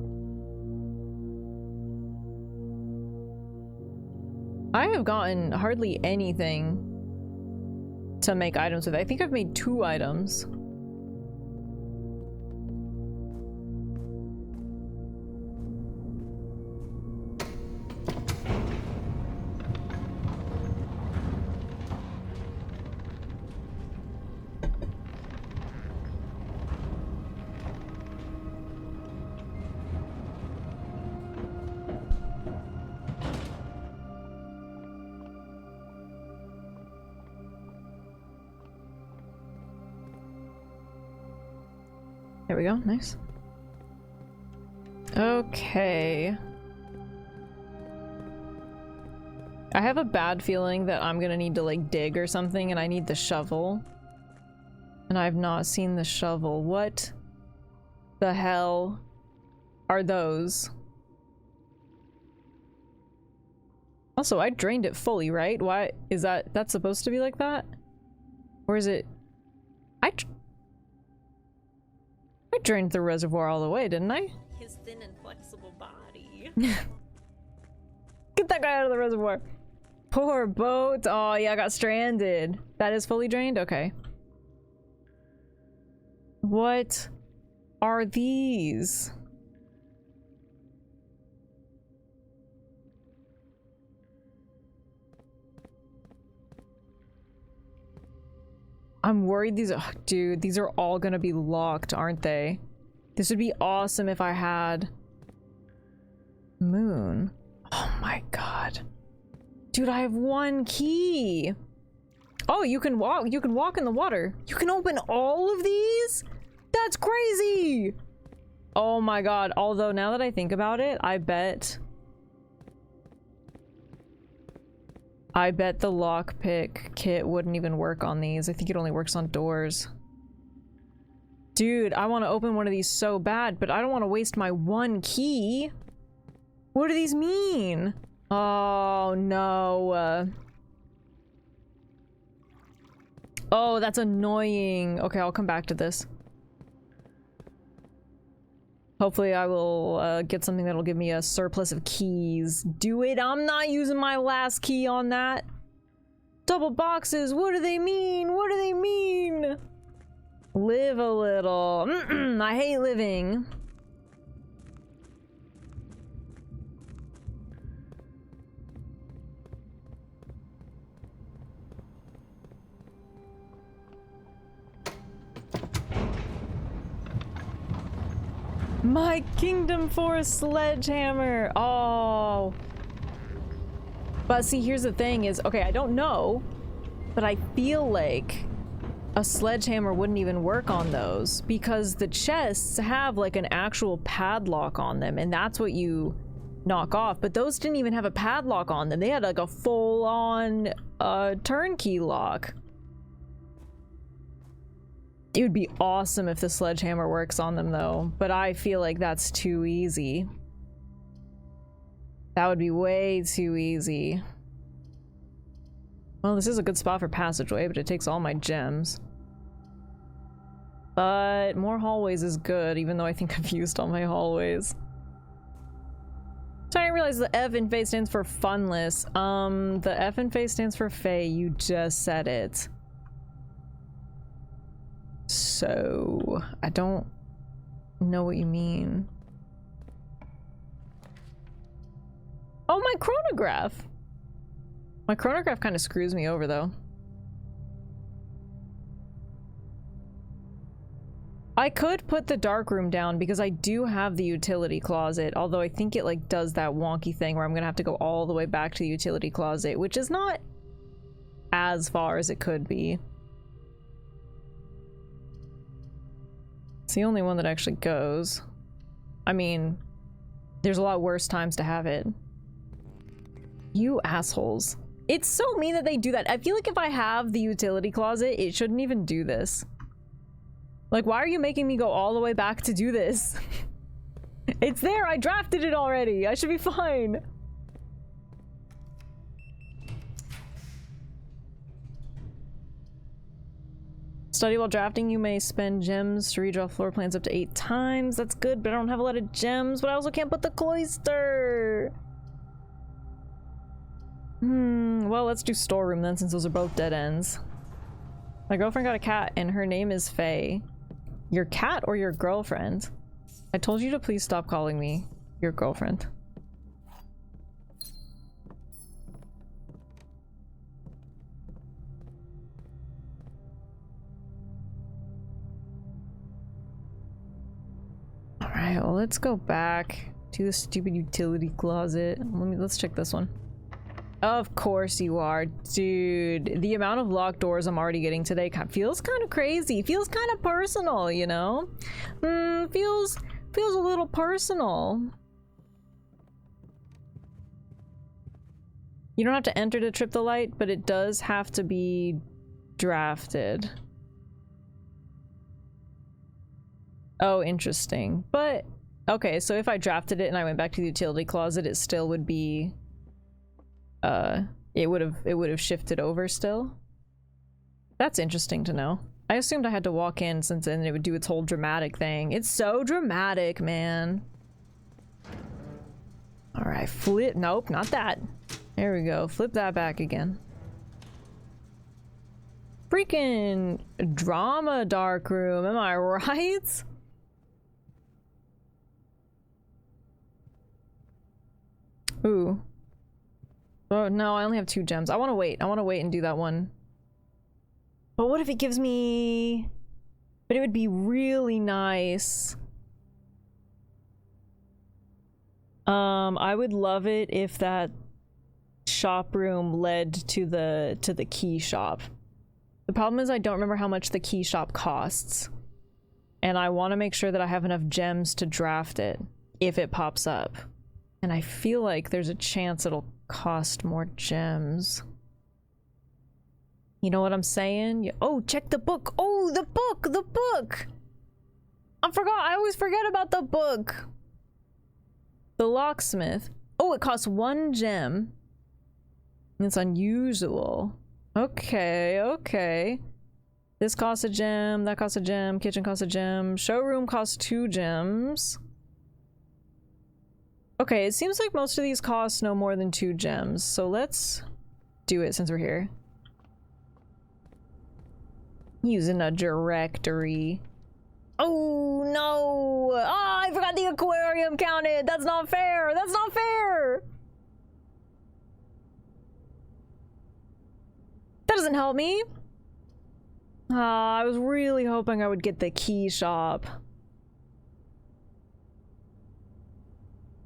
I have gotten hardly anything to make items with. I think I've made 2 items. There we go, nice. Okay. I have a bad feeling that I'm gonna need to like dig or something, and I need the shovel. And I've not seen the shovel. What the hell are those? Also, I drained it fully, right? Why is that's supposed to be like that? Or is it... I drained the reservoir all the way, didn't I? His thin and flexible body. Get that guy out of the reservoir. Poor boat. Oh yeah, I got stranded. That is fully drained? Okay. What are these? I'm worried these are, dude, these are all gonna be locked, aren't they? This would be awesome if I had moon. Oh my god. Dude, I have 1 key. Oh, you can walk in the water. You can open all of these? That's crazy. Oh my god. Although now that I think about it, I bet the lockpick kit wouldn't even work on these. I think it only works on doors. Dude, I want to open one of these so bad, but I don't want to waste my 1 key. What do these mean? Oh, no. Oh, that's annoying. Okay, I'll come back to this. Hopefully I will get something that'll give me a surplus of keys. Do it! I'm not using my last key on that! Double boxes! What do they mean? What do they mean? Live a little. I hate living. My kingdom for a sledgehammer. Oh. But see, here's the thing is, okay, I don't know, but I feel like a sledgehammer wouldn't even work on those because the chests have like an actual padlock on them, and that's what you knock off. But those didn't even have a padlock on them. They had like a full-on turnkey lock. It would be awesome if the sledgehammer works on them though, but I feel like that's too easy. That would be way too easy. Well, this is a good spot for passageway, but it takes all my gems. But more hallways is good, even though I think I've used all my hallways. So I didn't realize the F in Faye stands for funless. The F in Faye stands for Faye, you just said it. So, I don't know what you mean. Oh, my chronograph! My chronograph kind of screws me over, though. I could put the dark room down because I do have the utility closet, although I think it like does that wonky thing where I'm gonna have to go all the way back to the utility closet, which is not as far as it could be. It's the only one that actually goes. I mean, there's a lot worse times to have it. You assholes. It's so mean that they do that. I feel like if I have the utility closet, it shouldn't even do this. Like, why are you making me go all the way back to do this? It's there, I drafted it already. I should be fine. Study while drafting, you may spend gems to redraw floor plans up to 8 times. That's good, but I don't have a lot of gems, but I also can't put the cloister. Well, let's do storeroom then, since those are both dead ends. My girlfriend got a cat, and her name is Faye. Your cat or your girlfriend? I told you to please stop calling me your girlfriend. Alright, well, let's go back to the stupid utility closet. Let's check this one. Of course you are. Dude, the amount of locked doors I'm already getting today feels kind of crazy. Feels kind of personal, you know? Feels a little personal. You don't have to enter to trip the light, but it does have to be drafted. Oh, interesting. But, okay, so if I drafted it and I went back to the utility closet, it still would be... it would have shifted over still. That's interesting to know. I assumed I had to walk in since then it would do its whole dramatic thing. It's so dramatic, man. Alright, flip. Nope, not that. There we go. Flip that back again. Freaking drama dark room, am I right? Ooh. Oh, no, I only have 2 gems. I want to wait. I want to wait and do that one. But what if it gives me... But it would be really nice. I would love it if that shop room led to the key shop. The problem is I don't remember how much the key shop costs. And I want to make sure that I have enough gems to draft it if it pops up. And I feel like there's a chance it'll cost more gems. You know what I'm saying? Oh, check the book. Oh, the book, the book. I always forget about the book. The locksmith. Oh, it costs 1 gem. It's unusual. Okay, okay. This costs a gem, that costs a gem, kitchen costs a gem, showroom costs 2 gems. Okay, it seems like most of these cost no more than 2 gems, so let's do it since we're here. Using a directory. Oh no! Ah, I forgot the aquarium counted! That's not fair! That's not fair! That doesn't help me! I was really hoping I would get the key shop.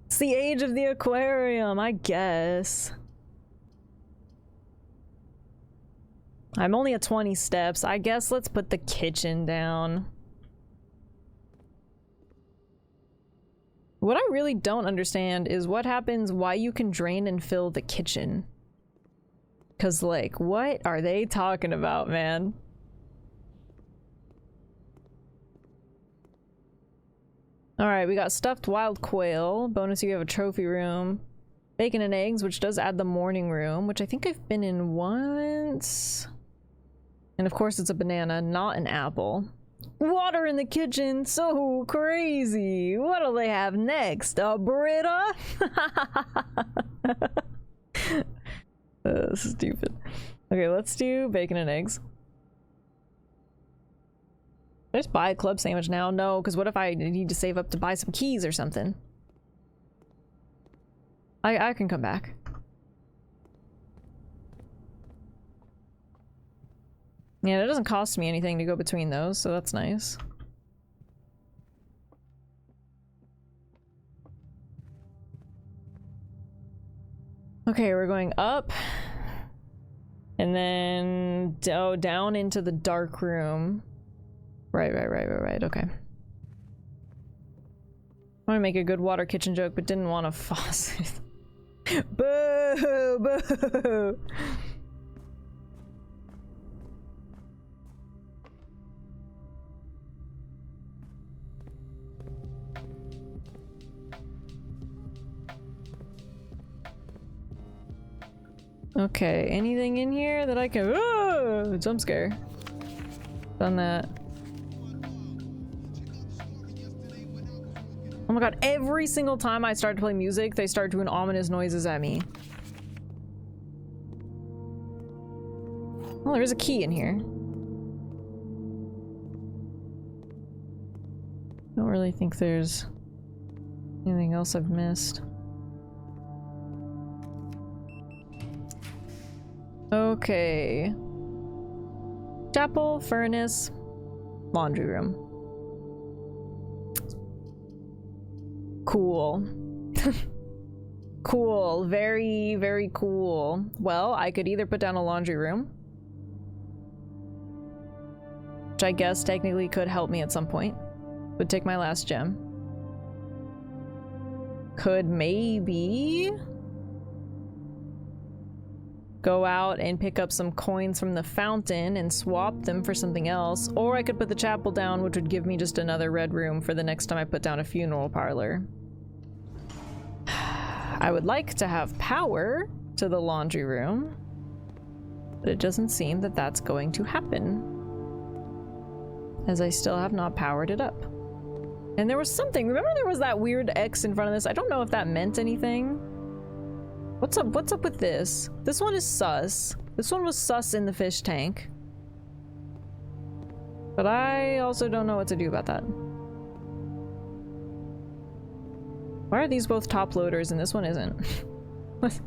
It's the age of the aquarium, I guess. I'm only at 20 steps. I guess let's put the kitchen down. What I really don't understand is what happens, why you can drain and fill the kitchen. 'Cause like, what are they talking about, man? Alright, we got stuffed wild quail. Bonus, you have a trophy room. Bacon and eggs, which does add the morning room, which I think I've been in once. And of course it's a banana, not an apple. Water in the kitchen, so crazy. What'll they have next? A burrito? Stupid. Okay, let's do bacon and eggs. Just buy a club sandwich now. No, because what if I need to save up to buy some keys or something? I can come back. Yeah, it doesn't cost me anything to go between those, so that's nice. Okay, we're going up. And then down into the dark room. Right, okay. I want to make a good water kitchen joke, but didn't want a faucet. Boo! Boo! Okay, anything in here that I can— oh, jump scare. Done that. Oh my god, every single time I start to play music, they start doing ominous noises at me. Well, there's a key in here. Don't really think there's anything else I've missed. Okay. Chapel, furnace, laundry room. Cool. Cool. Very, very cool. Well, I could either put down a laundry room, which I guess technically could help me at some point. Would take my last gem. Could maybe go out and pick up some coins from the fountain and swap them for something else. Or I could put the chapel down, which would give me just another red room for the next time I put down a funeral parlor. I would like to have power to the laundry room, but it doesn't seem that that's going to happen, as I still have not powered it up. And there was something— remember there was that weird X in front of this? I don't know if that meant anything. What's up with this? This one is sus. This one was sus in the fish tank. But I also don't know what to do about that. Why are these both top loaders and this one isn't? What's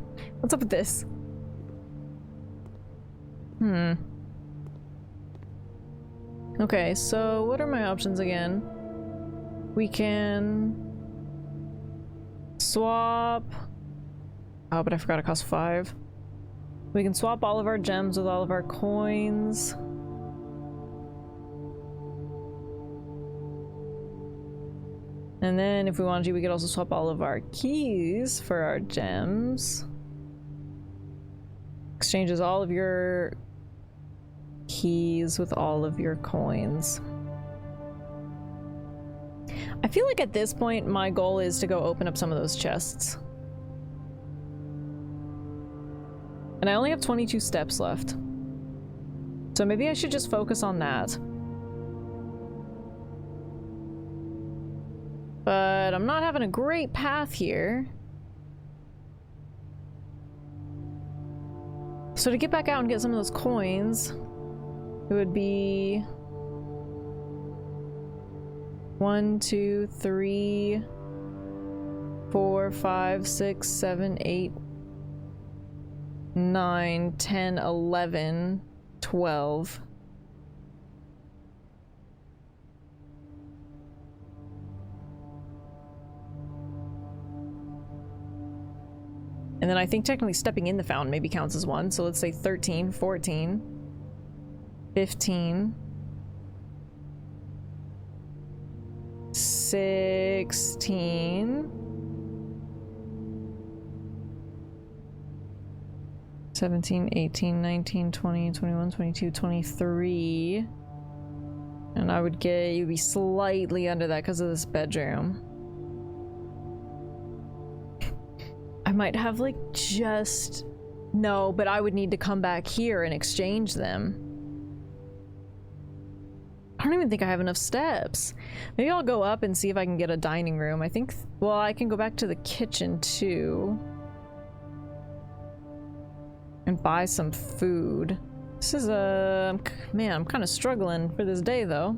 up with this? Okay, so what are my options again? We can swap— oh, but I forgot it costs 5. We can swap all of our gems with all of our coins. And then if we wanted to, we could also swap all of our keys for our gems. Exchanges all of your keys with all of your coins. I feel like at this point, my goal is to go open up some of those chests. And I only have 22 steps left. So maybe I should just focus on that. But I'm not having a great path here. So to get back out and get some of those coins, it would be 1, 2, 3, 4, 5, 6, 7, 8, 9, 10, 11, 12. And then I think technically stepping in the fountain maybe counts as one. So let's say 13, 14, 15, 16, 17, 18, 19, 20, 21, 22, 23. And I would get— you'd be slightly under that because of this bedroom. I might have like just— no, but I would need to come back here and exchange them. I don't even think I have enough steps. Maybe I'll go up and see if I can get a dining room. I think— well, I can go back to the kitchen too. And buy some food. This is a— man, I'm kind of struggling for this day though.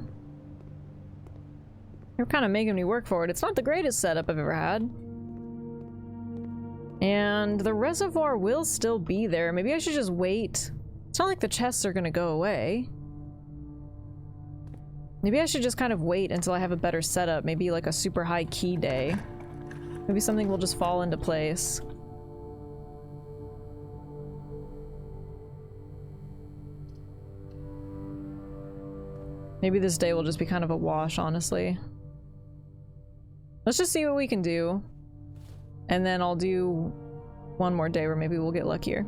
You're kind of making me work for it. It's not the greatest setup I've ever had. And the reservoir will still be there. Maybe I should just wait. It's not like the chests are gonna go away. Maybe I should just kind of wait until I have a better setup. Maybe like a super high key day. Maybe something will just fall into place. Maybe this day will just be kind of a wash, honestly. Let's just see what we can do. And then I'll do one more day where maybe we'll get luckier.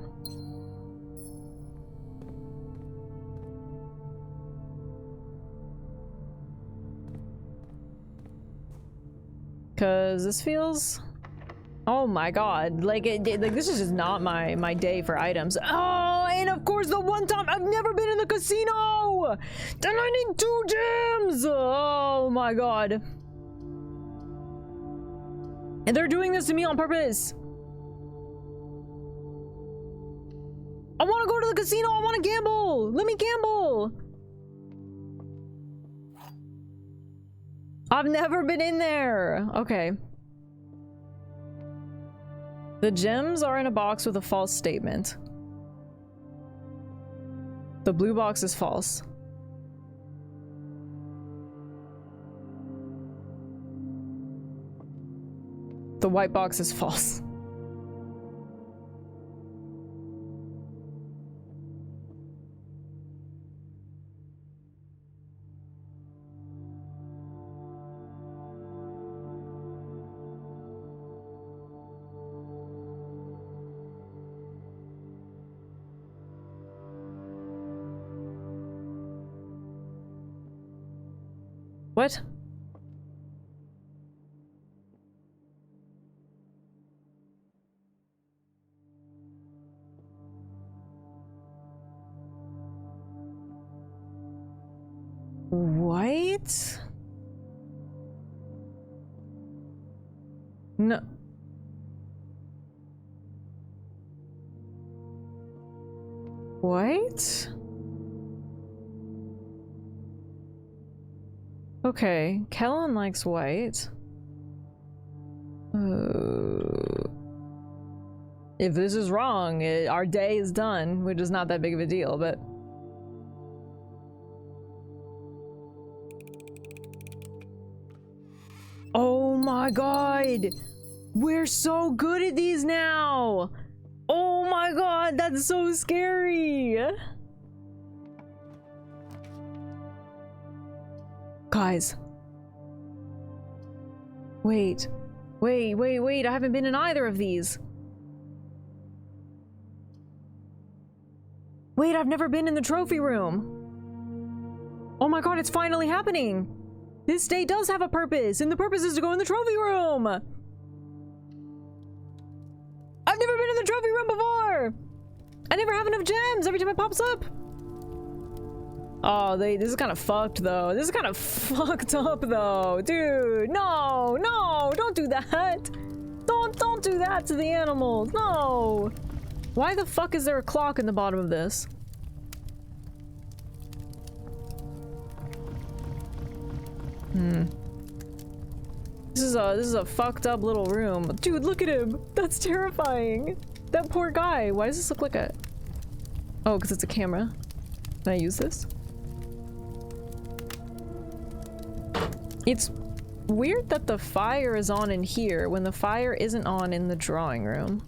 Cause this feels... Oh my god, like this is just not my day for items. Oh, and of course the one time I've never been in the casino! Then I need 2 gems! Oh my god. And they're doing this to me on purpose. I want to go to the casino. I want to gamble. Let me gamble. I've never been in there. Okay. The gems are in a box with a false statement. The blue box is false. The white box is false. What? What? No. What? Okay, Kellen likes white. If this is wrong, our day is done, which is not that big of a deal, but... Oh my god! We're so good at these now! Oh my god, that's so scary! Guys. Wait, I haven't been in either of these. Wait, I've never been in the trophy room. Oh my god, it's finally happening! This day does have a purpose, and the purpose is to go in the trophy room! I've never been in the trophy room before! I never have enough gems every time it pops up! Oh, this is kind of fucked though. This is kind of fucked up though. Dude, no, don't do that. Don't do that to the animals, no! Why the fuck is there a clock in the bottom of this? This is a fucked up little room. Dude, look at him. That's terrifying. That poor guy. Why does this look like a... Oh, because it's a camera. Can I use this? It's weird that the fire is on in here when the fire isn't on in the drawing room.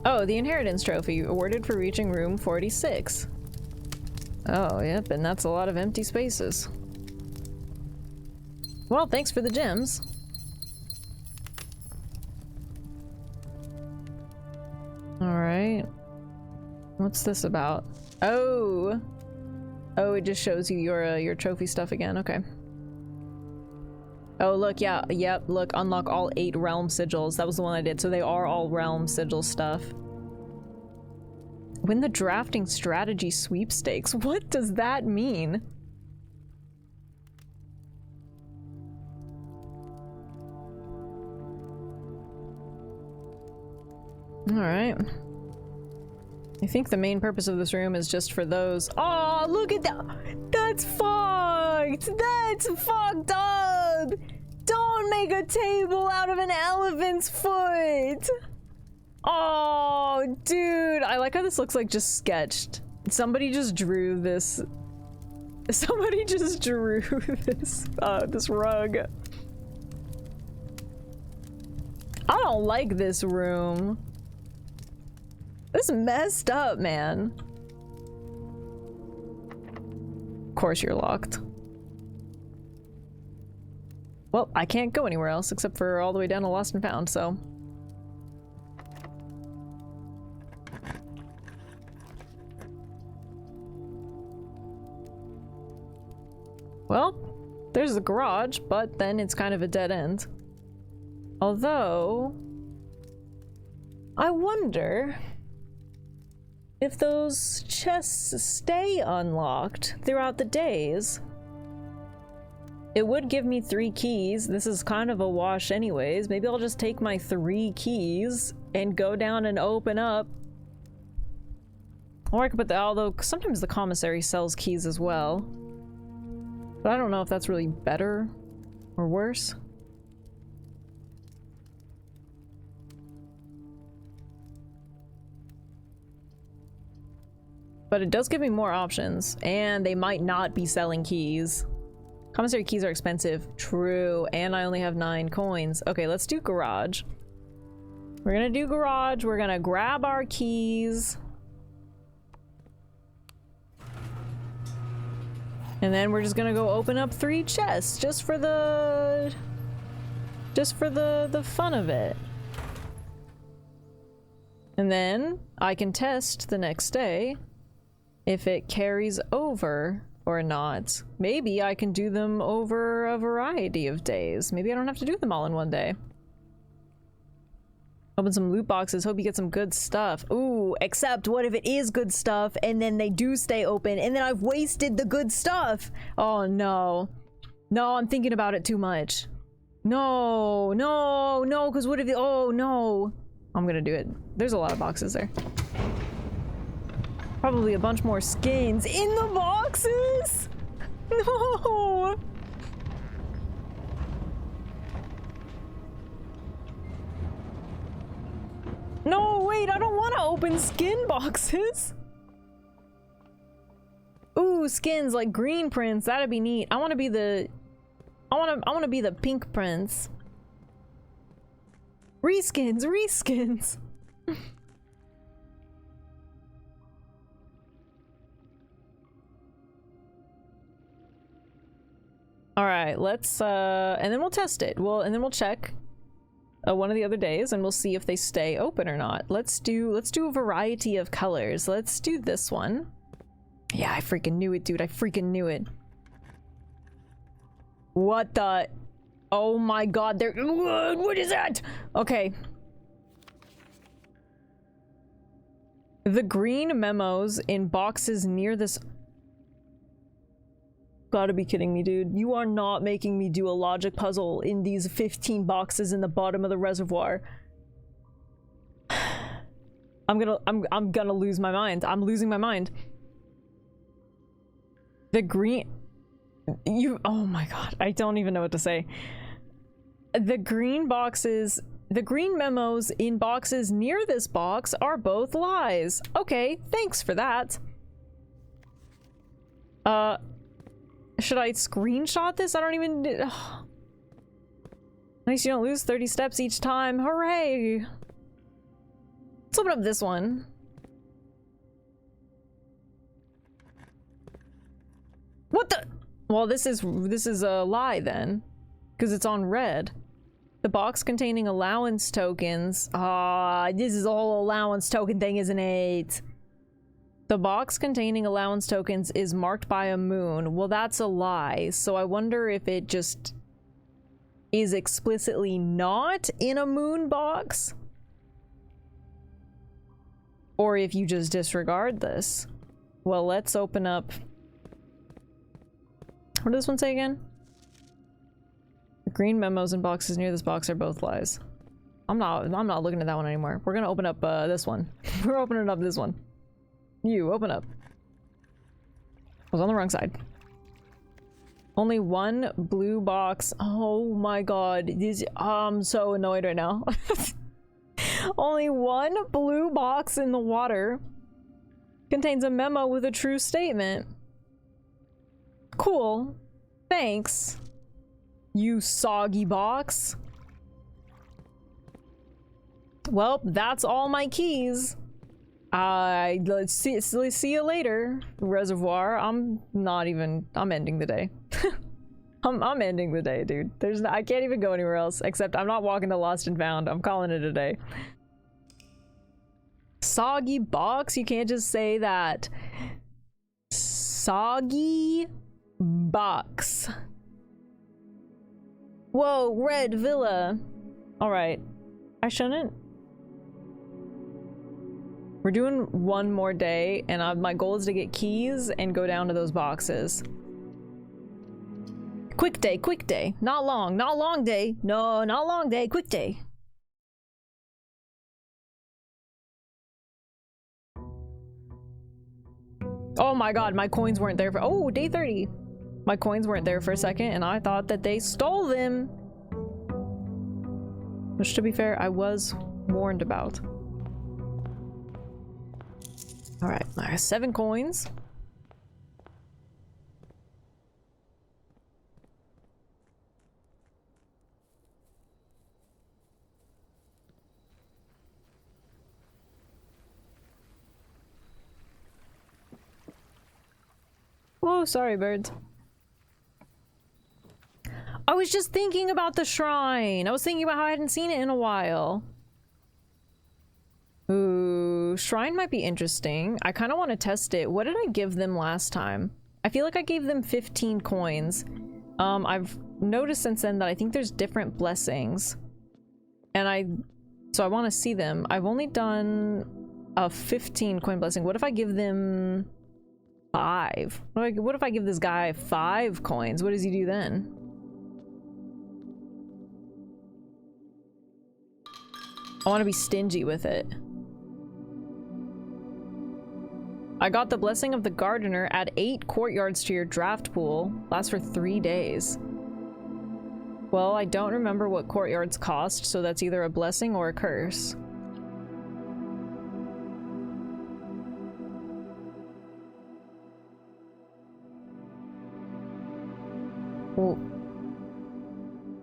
Oh, the inheritance trophy awarded for reaching room 46. Oh, yep, and that's a lot of empty spaces. Well, thanks for the gems. Alright. What's this about? Oh! Oh, it just shows you your trophy stuff again, okay. Oh, look, yeah, yep, look, unlock all 8 realm sigils. That was the one I did, so they are all realm sigil stuff. Win the drafting strategy sweepstakes. What does that mean? Alright. I think the main purpose of this room is just for those. Oh, look at that! That's fucked! fucked! That's fucked up! Don't make a table out of an elephant's foot! Oh, dude. I like how this looks like just sketched. Somebody just drew this. Somebody just drew this rug. I don't like this room. This is messed up, man. Of course you're locked. Well, I can't go anywhere else except for all the way down to Lost and Found, so. Well, there's the garage, but then it's kind of a dead end. Although, I wonder if those chests stay unlocked throughout the days. It would give me 3 keys. This is kind of a wash anyways. Maybe I'll just take my 3 keys and go down and open up. Or I could put the, although sometimes the commissary sells keys as well. But I don't know if that's really better or worse. But it does give me more options, and they might not be selling keys. Commissary keys are expensive. True, and I only have 9 coins. Okay, let's do garage. We're gonna do garage. We're gonna grab our keys. And then we're just gonna go open up 3 chests just for the fun of it. And then I can test the next day if it carries over or not. Maybe I can do them over a variety of days. Maybe I don't have to do them all in one day. Open some loot boxes, hope you get some good stuff. Ooh, except what if it is good stuff and then they do stay open and then I've wasted the good stuff? Oh no. No, I'm thinking about it too much. No, no, no, because what if, oh no. I'm gonna do it. There's a lot of boxes there. Probably a bunch more skins in the boxes? No! No, wait, I don't want to open skin boxes. Ooh, skins like green prince, that'd be neat. I want to be the I want to be the pink prince. Reskins, reskins. All right, let's and then we'll test it. And then we'll check one of the other days and we'll see if they stay open or not. Let's do a variety of colors. Let's do this one. Yeah, I freaking knew it, dude. I freaking knew it. What the? Oh my god, there. What is that? Okay. The green memos in boxes near this. Gotta be kidding me, dude. You are not making me do a logic puzzle in these 15 boxes in the bottom of the reservoir. I'm gonna lose my mind. I'm losing my mind. The green... oh my god, I don't even know what to say. The green boxes... The green memos in boxes near this box are both lies. Okay, thanks for that. Should I screenshot this? I don't even... At least you don't lose 30 steps each time. Hooray! Let's open up this one. What the? Well, this is a lie then, because it's on red. The box containing allowance tokens. This is a whole allowance token thing, isn't it? The box containing allowance tokens is marked by a moon. Well, that's a lie. So I wonder if it just is explicitly not in a moon box, or if you just disregard this. Well, let's open up. What does this one say again? The green memos and boxes near this box are both lies. I'm not looking at that one anymore. We're gonna open up this one. We're opening up this one. You open up. I was on the wrong side. Only one blue box. Oh my god. I'm so annoyed right now. Only one blue box in the water contains a memo with a true statement. Cool. Thanks. You soggy box. Well, that's all my keys. Let's see you later, Reservoir. I'm ending the day. I'm ending the day, dude. I can't even go anywhere else, except I'm not walking to Lost and Found. I'm calling it a day. Soggy box? You can't just say that. Soggy box. Whoa, Red Villa. Alright. I shouldn't. We're doing one more day, and my goal is to get keys and go down to those boxes. Quick day, quick day. Not long day. No, not long day, quick day. Oh my god, my coins weren't there for— oh, day 30. My coins weren't there for a second, and I thought that they stole them. Which, to be fair, I was warned about. Alright, I have 7 coins. Whoa, sorry, birds. I was just thinking about the shrine. I was thinking about how I hadn't seen it in a while. Ooh, shrine might be interesting. I kind of want to test it. What did I give them last time? I feel like I gave them 15 coins. I've noticed since then that I think there's different blessings. And so I want to see them. I've only done a 15 coin blessing. What if I give them 5? What if I give this guy 5 coins? What does he do then? I want to be stingy with it. I got the blessing of the gardener. Add 8 courtyards to your draft pool. Lasts for 3 days. Well, I don't remember what courtyards cost, so that's either a blessing or a curse. Well,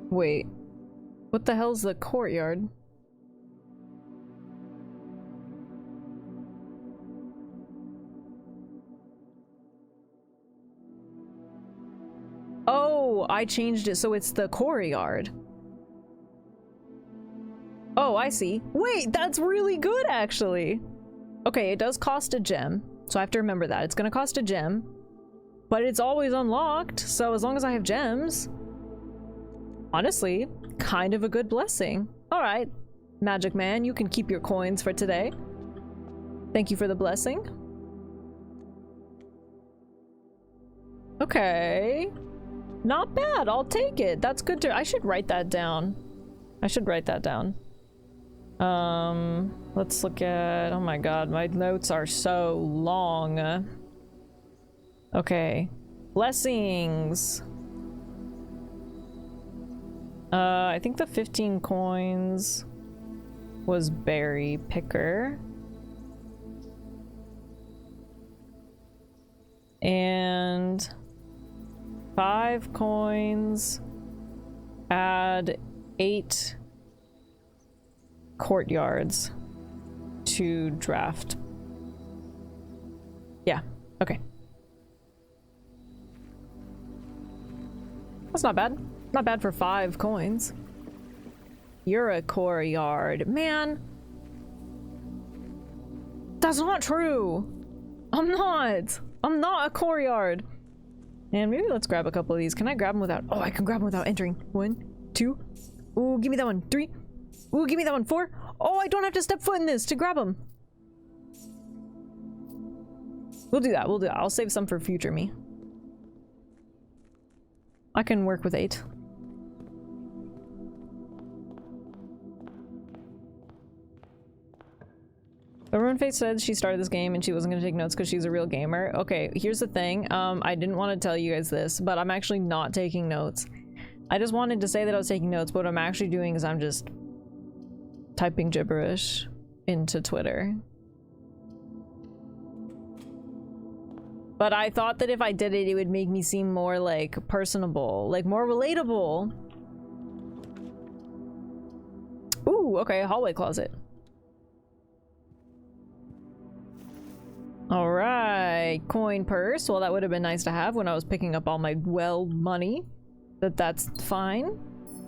wait. What the hell's the courtyard? Oh, I changed it so it's the courtyard. Oh, I see. Wait, that's really good, actually. Okay, it does cost a gem, so I have to remember that. It's gonna cost a gem, but it's always unlocked, so as long as I have gems, honestly, kind of a good blessing. All right, Magic Man, you can keep your coins for today. Thank you for the blessing. Okay. Not bad, I'll take it. That's good to— I should write that down. I should write that down. Let's look at— oh my god, my notes are so long. Okay. Blessings. I think the 15 coins was Berry Picker. And 5 coins, add 8 courtyards to draft. Yeah, okay. That's not bad. Not bad for 5 coins. You're a courtyard. Man, that's not true. I'm not a courtyard. And maybe let's grab a couple of these. Can I grab them without— oh, I can grab them without entering. 1, 2. Ooh, give me that one. 3. Ooh, give me that one. 4. Oh, I don't have to step foot in this to grab them. We'll do that. We'll do that. I'll save some for future me. I can work with 8. The Rune Face said she started this game and she wasn't gonna take notes because she's a real gamer. Okay, here's the thing. I didn't want to tell you guys this, but I'm actually not taking notes. I just wanted to say that I was taking notes, but what I'm actually doing is I'm just typing gibberish into Twitter. But I thought that if I did it, it would make me seem more, like, personable, like, more relatable. Ooh, okay, hallway closet. Alright, coin purse. Well, that would have been nice to have when I was picking up all my, well, money. But that's fine.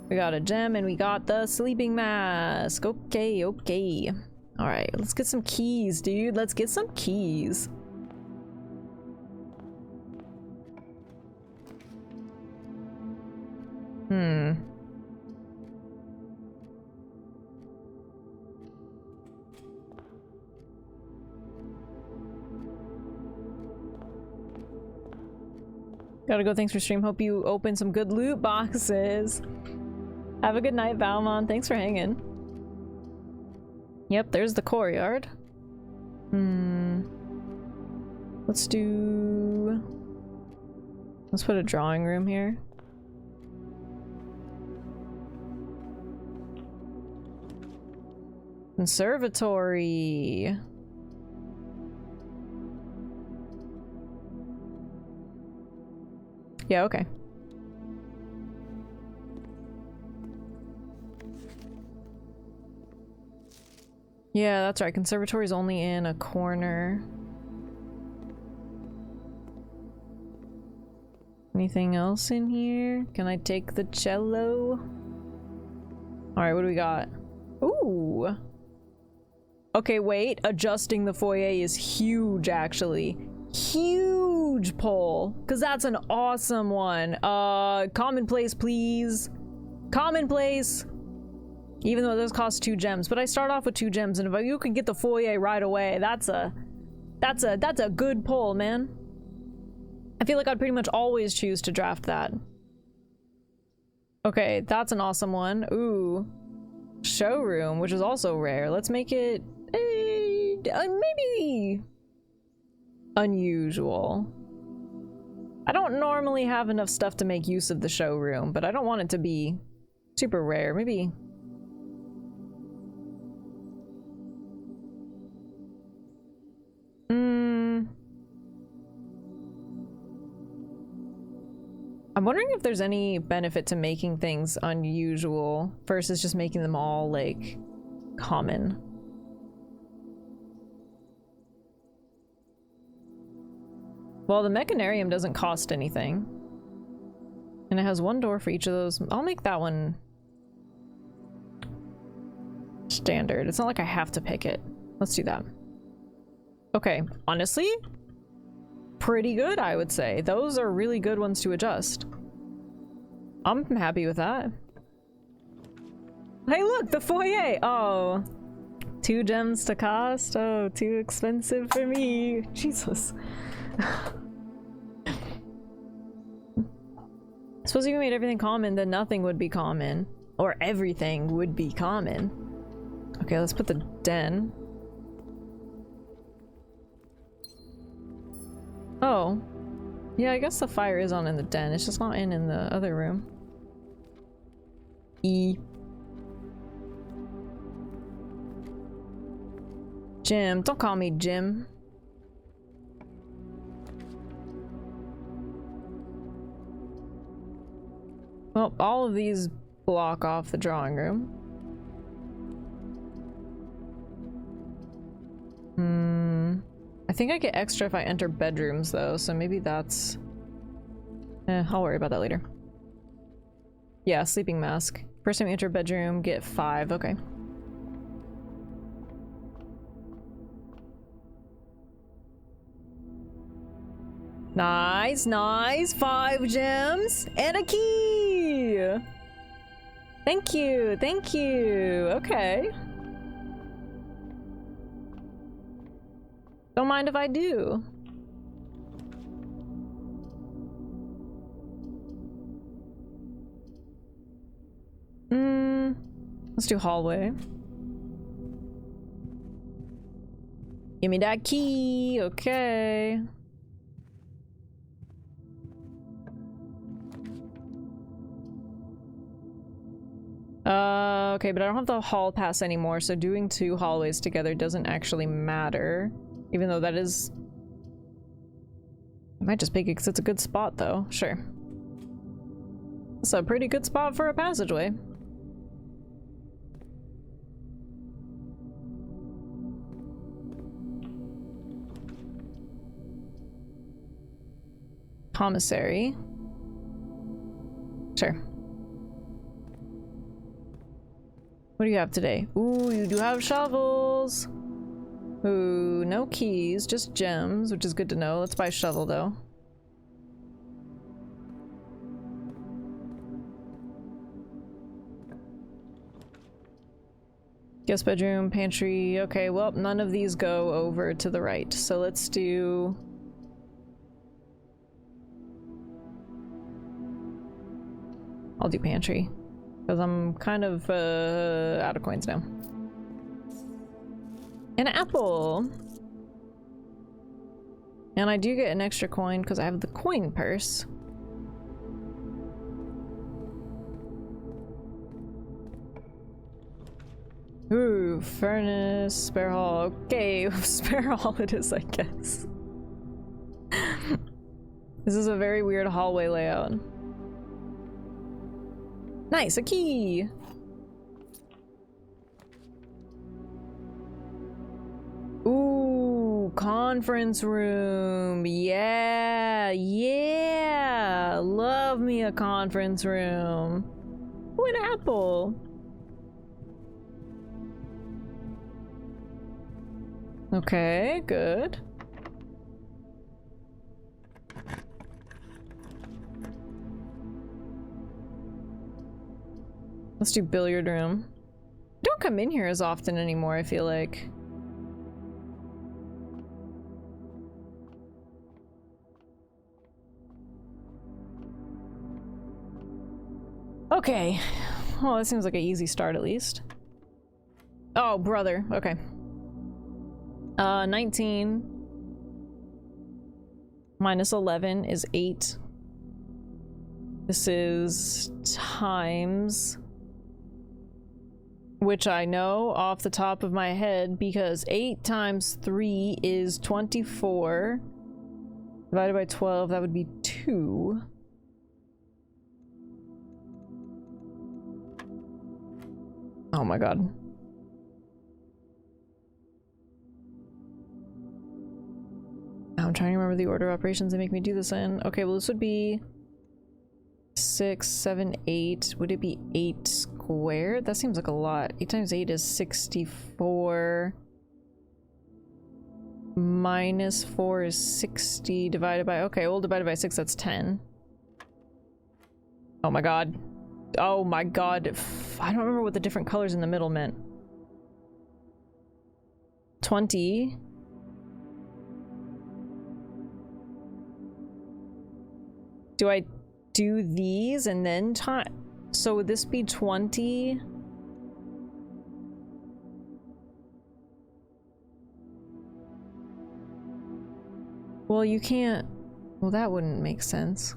We got a gem and we got the sleeping mask. Okay, okay. Alright, let's get some keys, dude. Let's get some keys. Gotta go, thanks for stream. Hope you open some good loot boxes. Have a good night, Valmon. Thanks for hanging. Yep, there's the courtyard. Let's put a drawing room here. Conservatory. Yeah, okay. Yeah, that's right. Conservatory's only in a corner. Anything else in here? Can I take the cello? Alright, what do we got? Ooh! Okay, wait. Adjusting the foyer is huge, actually. Huge pull. Because that's an awesome one. Commonplace, please. Commonplace! Even though those cost 2 gems. But I start off with 2 gems, and if you can get the foyer right away, that's a good pull, man. I feel like I'd pretty much always choose to draft that. Okay, that's an awesome one. Ooh. Showroom, which is also rare. Let's make it maybe unusual. I don't normally have enough stuff to make use of the showroom, but I don't want it to be super rare. Maybe I'm wondering if there's any benefit to making things unusual versus just making them all, like, common. Well, the mechanarium doesn't cost anything. And it has 1 door for each of those. I'll make that one standard. It's not like I have to pick it. Let's do that. Okay, honestly, pretty good, I would say. Those are really good ones to adjust. I'm happy with that. Hey, look, the foyer! Oh, 2 gems to cost? Oh, too expensive for me. Jesus. Suppose if you made everything common, then nothing would be common. Or everything would be common. Okay, let's put the den. Oh. Yeah, I guess the fire is on in the den. It's just not in the other room. Jim. Don't call me Jim. Well, all of these block off the drawing room. I think I get extra if I enter bedrooms though, so maybe that's... I'll worry about that later. Yeah, sleeping mask. First time you enter a bedroom, get 5. Okay. Nice, nice. 5 gems and a key. Thank you, thank you. Okay. Don't mind if I do. Let's do hallway. Give me that key. Okay. Okay, but I don't have the hall pass anymore, so doing 2 hallways together doesn't actually matter. Even though that is... I might just pick it because it's a good spot, though. Sure. It's a pretty good spot for a passageway. Commissary. Sure. What do you have today? Ooh, you do have shovels. Ooh, no keys, just gems, which is good to know. Let's buy a shovel, though. Guest bedroom, pantry. Okay, well, none of these go over to the right. So let's do... I'll do pantry. Because I'm kind of out of coins now. An apple! And I do get an extra coin because I have the coin purse. Ooh, furnace, spare hall. Okay, spare hall it is, I guess. This is a very weird hallway layout. Nice, a key! Ooh, conference room. Yeah, yeah! Love me a conference room. Ooh, an apple. Okay, good. Let's do billiard room. Don't come in here as often anymore, I feel like. Okay. Well, that seems like an easy start at least. Oh, brother. Okay. 19 minus 11 is 8. This is times, which I know off the top of my head because 8 times 3 is 24. Divided by 12, that would be 2. Oh my god. I'm trying to remember the order of operations they make me do this in. Okay, well this would be 6, 7, 8. Would it be 8 squared? That seems like a lot. 8 times 8 is 64. Minus 4 is 60 divided by... Okay, well divided by 6, that's 10. Oh my god. Oh my god. I don't remember what the different colors in the middle meant. 20. Do I do these and then time? So would this be 20? Well, you can't... Well, that wouldn't make sense.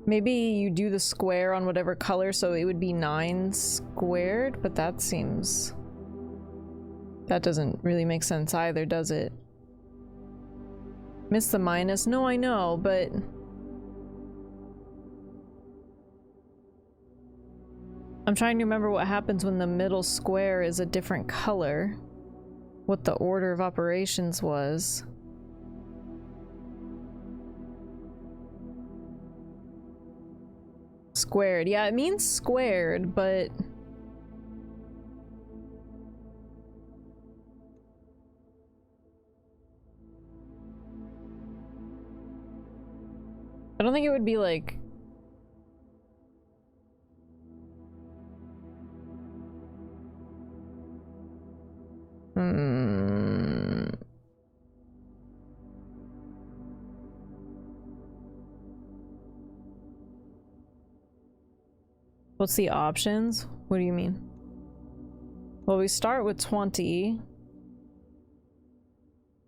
Maybe you do the square on whatever color, so it would be 9 squared, but that seems... That doesn't really make sense either, does it? Miss the minus? No, I know, but... I'm trying to remember what happens when the middle square is a different color. What the order of operations was. Squared. Yeah, it means squared, but... I don't think it would be like... What's the options? What do you mean? Well, we start with 20.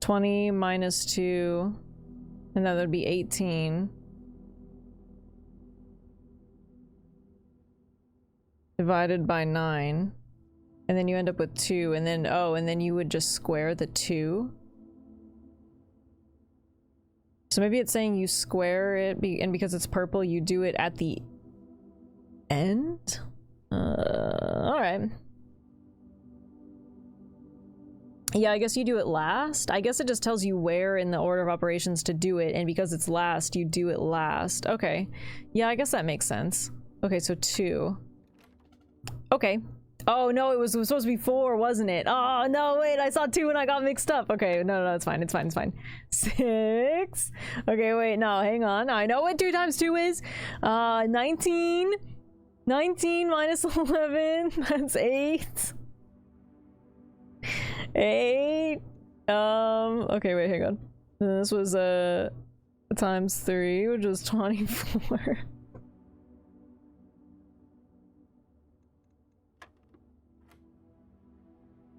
20 minus 2, and that would be 18. Divided by 9. And then you end up with 2, and then, oh, and then you would just square the 2. So maybe it's saying you square it, and because it's purple, you do it at the end? Alright. Yeah, I guess you do it last. I guess it just tells you where in the order of operations to do it, and because it's last, you do it last. Okay. Yeah, I guess that makes sense. Okay, so 2. Okay. Oh, no, it was supposed to be 4, wasn't it? Oh, no, wait, I saw 2 and I got mixed up. Okay, no, it's fine, it's fine, it's fine. 6. Okay, wait, no, hang on. I know what 2 times 2 is. 19. 19 minus 11, that's 8. 8. Okay, wait, hang on. This was, times 3, which is 24.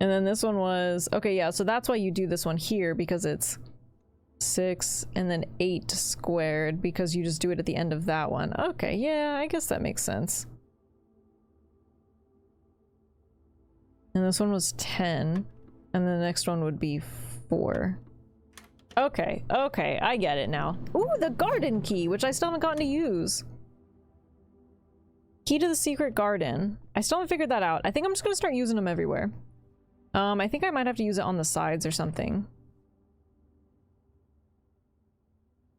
And then this one was, okay, yeah, so that's why you do this one here, because it's 6 and then 8 squared, because you just do it at the end of that one. Okay, yeah, I guess that makes sense. And this one was 10, and the next one would be 4. Okay, okay, I get it now. Ooh, the garden key, which I still haven't gotten to use. Key to the secret garden. I still haven't figured that out. I think I'm just gonna start using them everywhere. I think I might have to use it on the sides or something.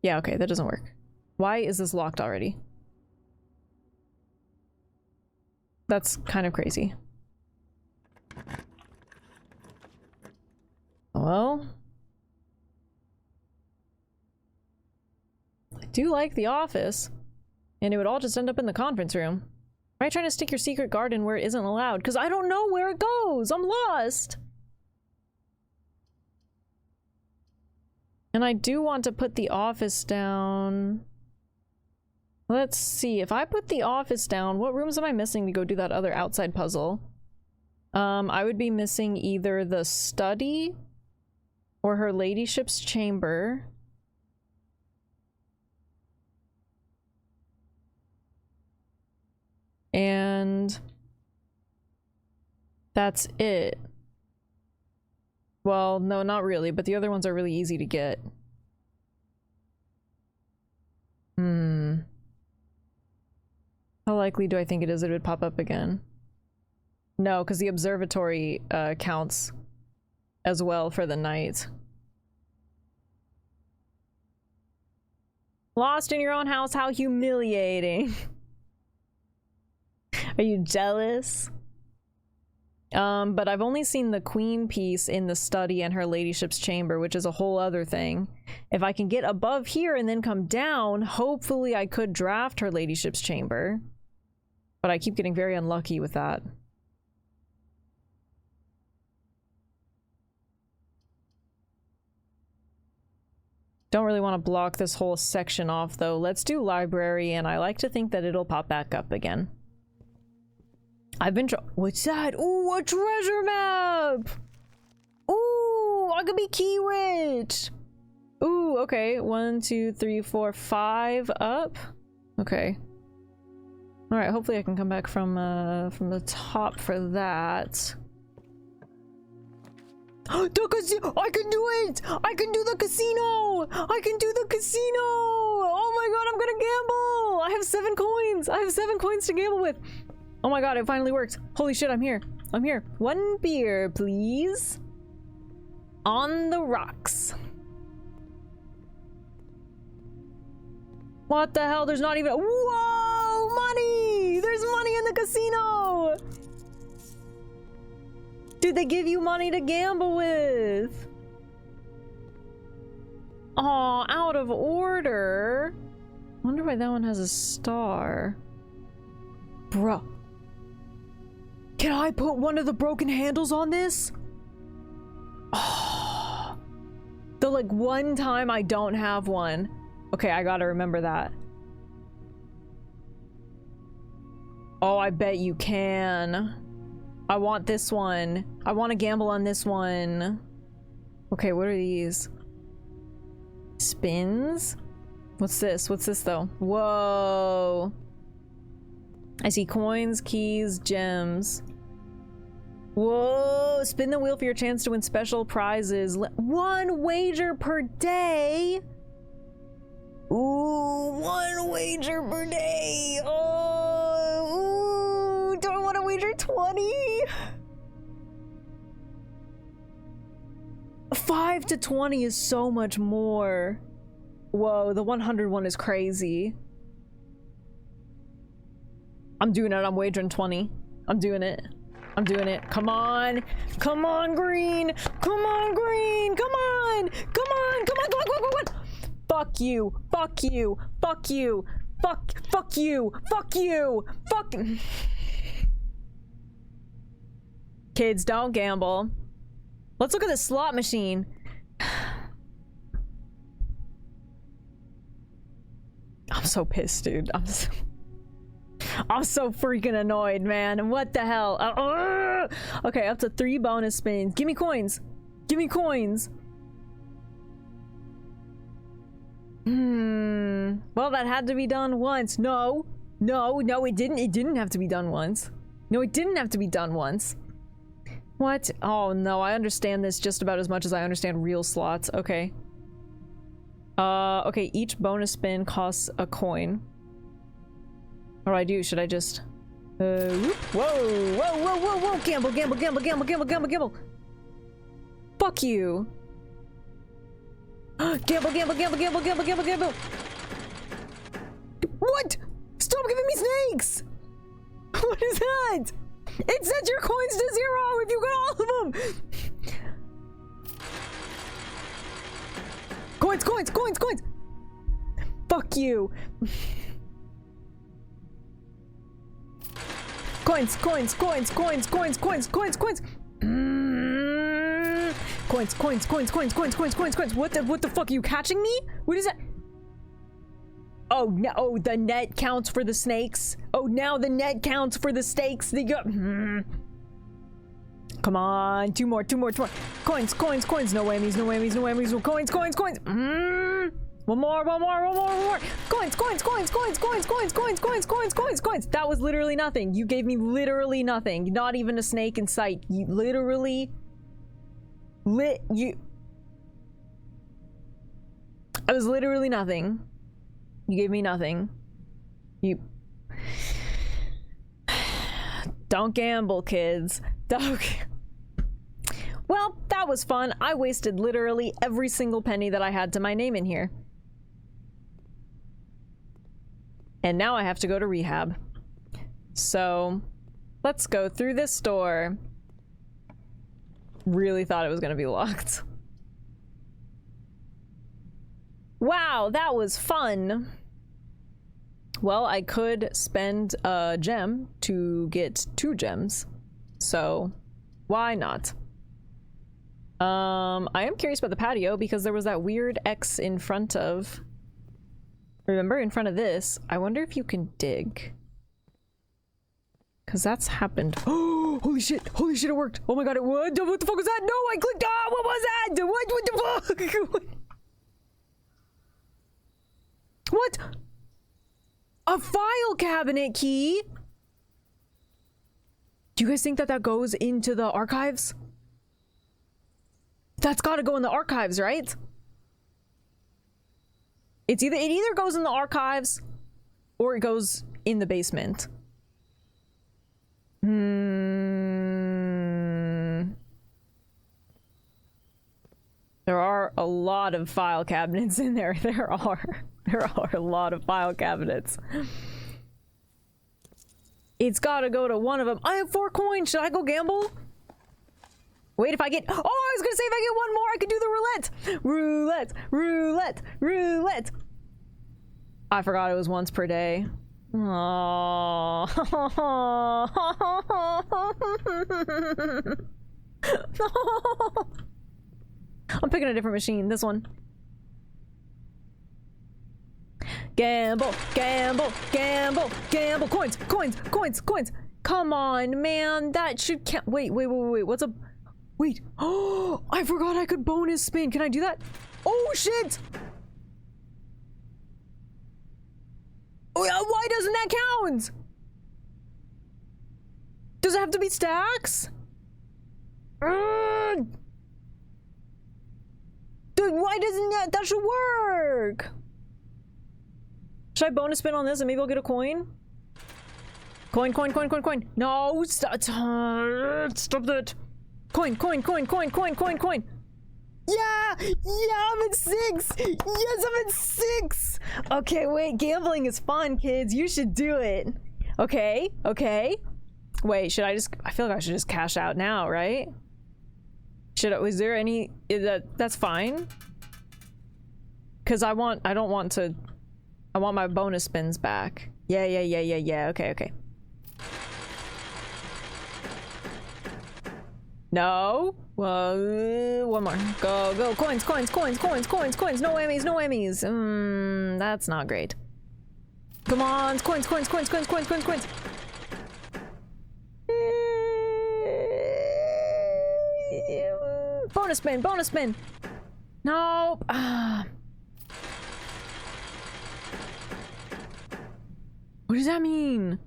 Yeah, okay, that doesn't work. Why is this locked already? That's kind of crazy. Well, I do like the office, and it would all just end up in the conference room. Why are you trying to stick your secret garden where it isn't allowed? Because I don't know where it goes. I'm lost. And I do want to put the office down. Let's see. If I put the office down, what rooms am I missing to go do that other outside puzzle? I would be missing either the study or her ladyship's chamber. And that's it. Well, no, not really, but the other ones are really easy to get. How likely do I think it is it would pop up again? No, because the observatory counts as well for the night. Lost in your own house, how humiliating. Are you jealous? But I've only seen the queen piece in the study and her ladyship's chamber, which is a whole other thing. If I can get above here and then come down, hopefully I could draft her ladyship's chamber. But I keep getting very unlucky with that. Don't really want to block this whole section off though. Let's do library, and I like to think that it'll pop back up again. I've been what's that? Ooh, a treasure map! Ooh, I could be key rich! Ooh, okay. 1, 2, 3, 4, 5 up. Okay. Alright, hopefully I can come back from the top for that. The casino! I can do it! I can do the casino! I can do the casino! Oh my god, I'm gonna gamble! I have 7 coins! I have 7 coins to gamble with! Oh my god, it finally worked. Holy shit, I'm here. I'm here. 1 beer, please. On the rocks. What the hell? There's not even— whoa! Money! There's money in the casino! Dude, they give you money to gamble with. Aw, out of order. Wonder why that one has a star. Bruh. Can I put one of the broken handles on this? Oh. The like one time I don't have one. Okay, I gotta remember that. Oh, I bet you can. I want this one. I want to gamble on this one. Okay, what are these? Spins? What's this? What's this though? Whoa. I see coins, keys, gems. Whoa! Spin the wheel for your chance to win special prizes. 1 wager per day? Ooh, 1 wager per day. Oh, ooh, do I want to wager 20? 5 to 20 is so much more. Whoa, the 100 one is crazy. I'm doing it. I'm wagering 20. I'm doing it. I'm doing it. Come on. Come on, green. Come on, green. Come on. Come on. Come on. Come on. Come on. Come on. Fuck you. Fuck you. Fuck you. Fuck you. Fuck you. Fuck. Kids, don't gamble. Let's look at the slot machine. I'm so pissed, dude. I'm so freaking annoyed, man. What the hell? Okay, up to 3 bonus spins. Give me coins. Give me coins. Well, that had to be done once. No, it didn't. It didn't have to be done once. No, it didn't have to be done once. What? Oh, no, I understand this just about as much as I understand real slots. Okay. Okay, each bonus spin costs a coin. What do I do? Should I just... whoop. Whoa, whoa, whoa, whoa, whoa! Gamble, gamble, gamble, gamble, gamble, gamble, gamble! Fuck you! Gamble, gamble, gamble, gamble, gamble, gamble, gamble! What? Stop giving me snakes! What is that? It sets your coins to 0 if you get all of them! Coins, coins, coins, coins! Fuck you! Coins, coins, coins, coins, coins, coins, coins, coins. Coins, coins, coins, coins, coins, coins, coins, coins. What the fuck? Are you catching me? What is that? Oh no! Oh, the net counts for the snakes. Oh, now the net counts for the stakes. Come on, 2 more, 2 more, 2 more. Coins, coins, coins. No whammies, no whammies, no whammies. Coins, coins, coins. One more, one more, one more, one more. Coins, coins, coins, coins, coins, coins, coins, coins, coins, coins, coins. That was literally nothing. You gave me literally nothing. Not even a snake in sight. You literally... I was literally nothing. You gave me nothing. You... Don't gamble, kids. Don't... Well, that was fun. I wasted literally every single penny that I had to my name in here. And now I have to go to rehab. So, let's go through this door. Really thought it was gonna be locked. Wow, that was fun. Well, I could spend a gem to get 2 gems. So, why not? I am curious about the patio because there was that weird X in front of... Remember, in front of this. I wonder if you can dig. Because that's happened. Oh, holy shit, it worked. Oh my god, what the fuck was that? No, I clicked, what was that? What the fuck? What? A file cabinet key? Do you guys think that that goes into the archives? That's gotta go in the archives, right? It either goes in the archives or it goes in the basement. There are a lot of file cabinets in there. There are a lot of file cabinets. It's gotta go to one of them. I have 4 coins. Should I go gamble? Wait, if I get... Oh, I was gonna say if I get 1 more, I could do the roulette. Roulette, roulette, roulette. I forgot it was once per day. Aww. I'm picking a different machine. This one. Gamble, gamble, gamble, gamble. Coins, coins, coins, coins. Come on, man. That should count. Wait, wait, wait, wait. What's up? Wait. Oh, I forgot I could bonus spin. Can I do that? Oh, shit. Oh, why doesn't that count? Does it have to be stacks? Dude, why doesn't that should work? Should I bonus spin on this and maybe I'll get a coin? Coin, coin, coin, coin, coin. No, stop that. Coin, coin, coin, coin, coin, coin, coin. Yeah, I'm at 6. Yes, I'm at 6. Okay, wait, gambling is fun, kids. You should do it. Okay, okay. Wait, should I feel like I should just cash out now, right? Was there any, that's fine. Cause I want my bonus spins back. Yeah, okay, okay. No, one more. Go, coins, coins, coins, coins, coins, coins. No whammies, no whammies. That's not great. Come on, coins, coins, coins, coins, coins, coins, coins. Bonus spin, bonus spin. No. What does that mean?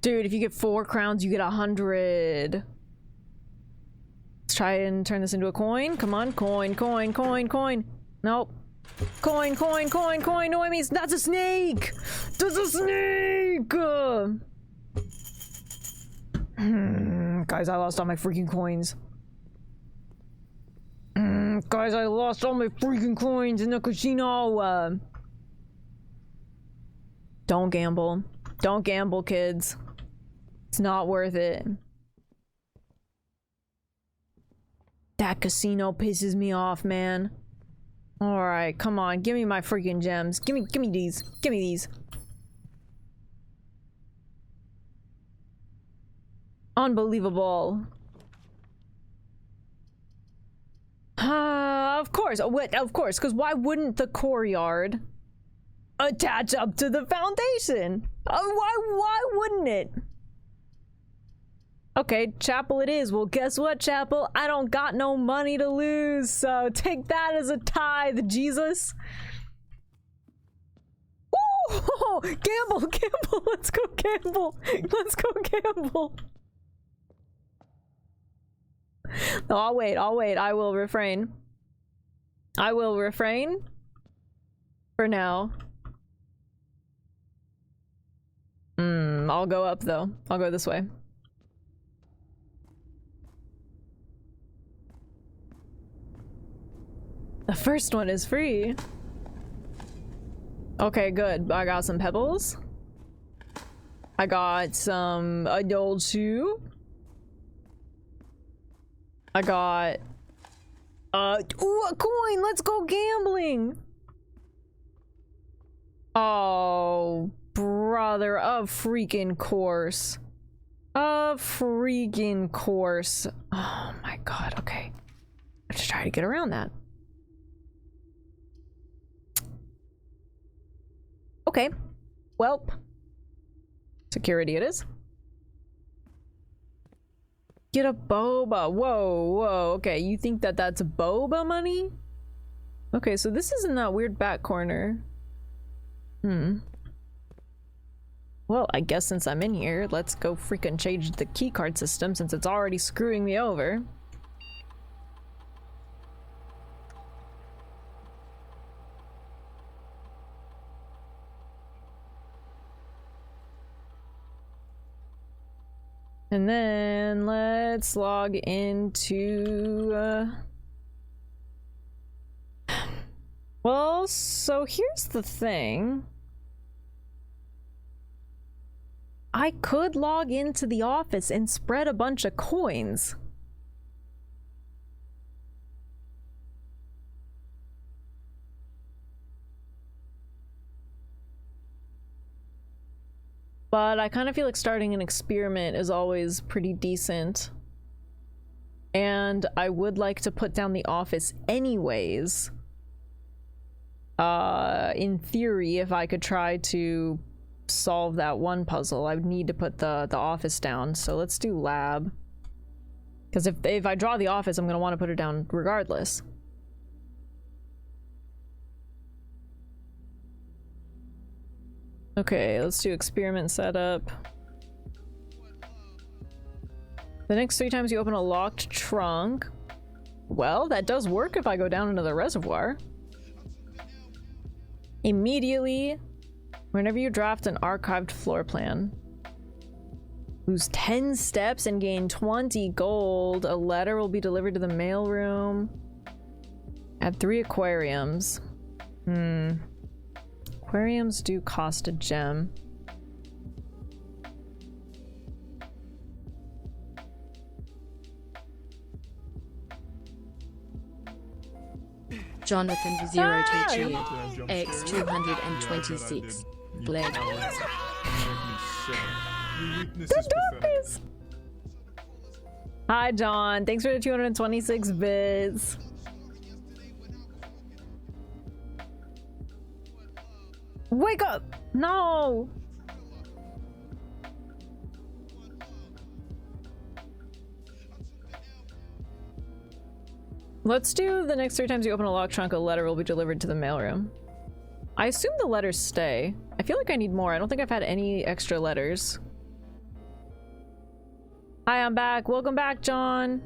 Dude, if you get 4 crowns, you get 100. Let's try and turn this into a coin. Come on, coin, coin, coin, coin. Nope. Coin, coin, coin, coin. No, I mean, that's a snake. That's a snake. Guys, I lost all my freaking coins. Guys, I lost all my freaking coins in the casino. Don't gamble. Don't gamble, kids. It's not worth it. That casino pisses me off, man. Alright, come on. Give me my freaking gems. Give me these. Give me these. Unbelievable. Of course. Of course, because why wouldn't the courtyard attach up to the foundation? Why wouldn't it? Okay, chapel it is. Well, guess what, chapel? I don't got no money to lose, so take that as a tithe, Jesus. Ooh, gamble, gamble. Let's go gamble. Let's go gamble. No, I'll wait. I will refrain. I will refrain for now. I'll go up though. I'll go this way. The first one is free. Okay, good. I got some pebbles. I got some old shoe. I got ooh, a coin. Let's go gambling. Oh, brother, of freaking course. Of freaking course. Oh my god, okay. Let's try to get around that. Okay. Welp. Security it is. Get a boba. Whoa. Okay, you think that that's boba money? Okay, so this is in that weird back corner. Well, I guess since I'm in here, let's go freaking change the keycard system since it's already screwing me over. And then let's log into well, so here's the thing. I could log into the office and spread a bunch of coins. But I kind of feel like starting an experiment is always pretty decent. And I would like to put down the office anyways. In theory, if I could try to solve that one puzzle, I would need to put the office down. So let's do lab. Because if I draw the office, I'm going to want to put it down regardless. Okay, let's do experiment setup. The next 3 times you open a locked trunk. Well, that does work if I go down into the reservoir. Immediately, whenever you draft an archived floor plan, lose 10 steps and gain 20 gold. A letter will be delivered to the mailroom. Add 3 aquariums. Aquariums do cost a gem. Jonathan 023 X 226 Bled. Hi John, thanks for the 226 bits. Wake up! No! Let's do the next 3 times you open a locked trunk, a letter will be delivered to the mailroom. I assume the letters stay. I feel like I need more. I don't think I've had any extra letters. Hi, I'm back. Welcome back, John.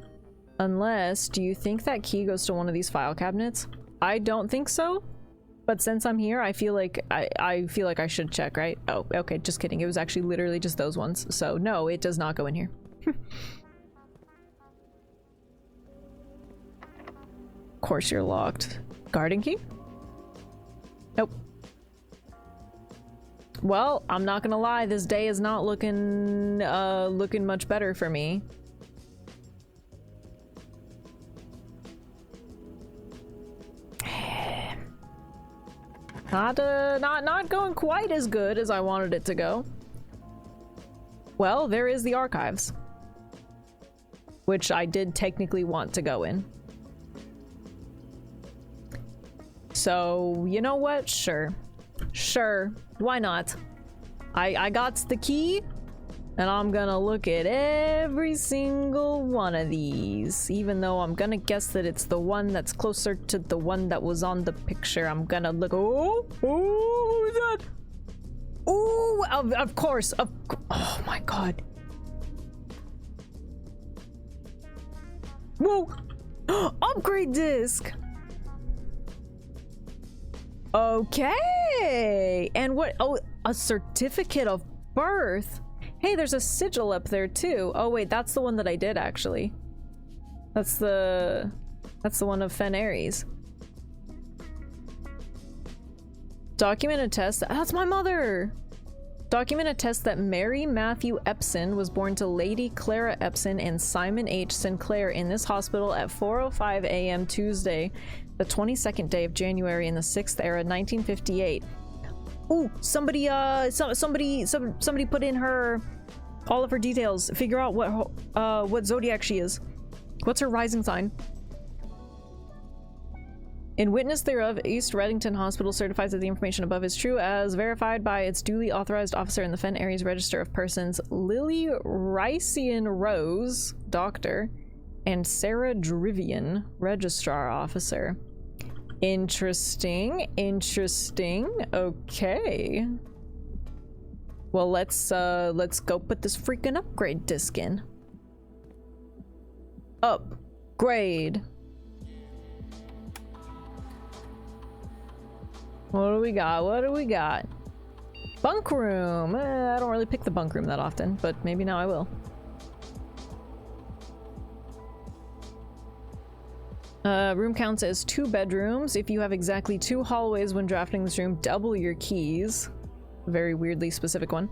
Unless, do you think that key goes to one of these file cabinets? I don't think so. But since I'm here, I feel like I feel like I should check, right? Oh, okay, just kidding. It was actually literally just those ones. So no, it does not go in here. Of course you're locked. Garden key? Nope. Well, I'm not gonna lie, this day is not looking much better for me. Not going quite as good as I wanted it to go. Well, there is the archives, which I did technically want to go in. So, you know what? Sure. Sure. Why not? I got the key, and I'm gonna look at every single one of these. Even though I'm gonna guess that it's the one that's closer to the one that was on the picture. I'm gonna look. Oh, who is that? Oh, of course. Oh my god. Whoa! Upgrade disc! Okay! And what? Oh, a certificate of birth! Hey, there's a sigil up there too. Oh wait, that's the one that I did actually. That's the one of Fen Aries. Document attests that's my mother! Document attests that Mary Matthew Epson was born to Lady Clara Epson and Simon H. Sinclair in this hospital at 4:05 a.m. Tuesday, the 22nd day of January in the 6th era, 1958. Ooh, somebody put in all of her details. Figure out what zodiac she is. What's her rising sign? In witness thereof, East Reddington Hospital certifies that the information above is true as verified by its duly authorized officer in the Fen Aries Register of Persons, Lily Rycian Rose, doctor, and Sarah Drivian, registrar officer. Interesting, interesting. Okay. Well, let's go put this freaking upgrade disc in. Upgrade. What do we got? What do we got? Bunk room. I don't really pick the bunk room that often, but maybe now I will. Room counts as 2 bedrooms. If you have exactly 2 hallways when drafting this room, double your keys. Very weirdly specific one.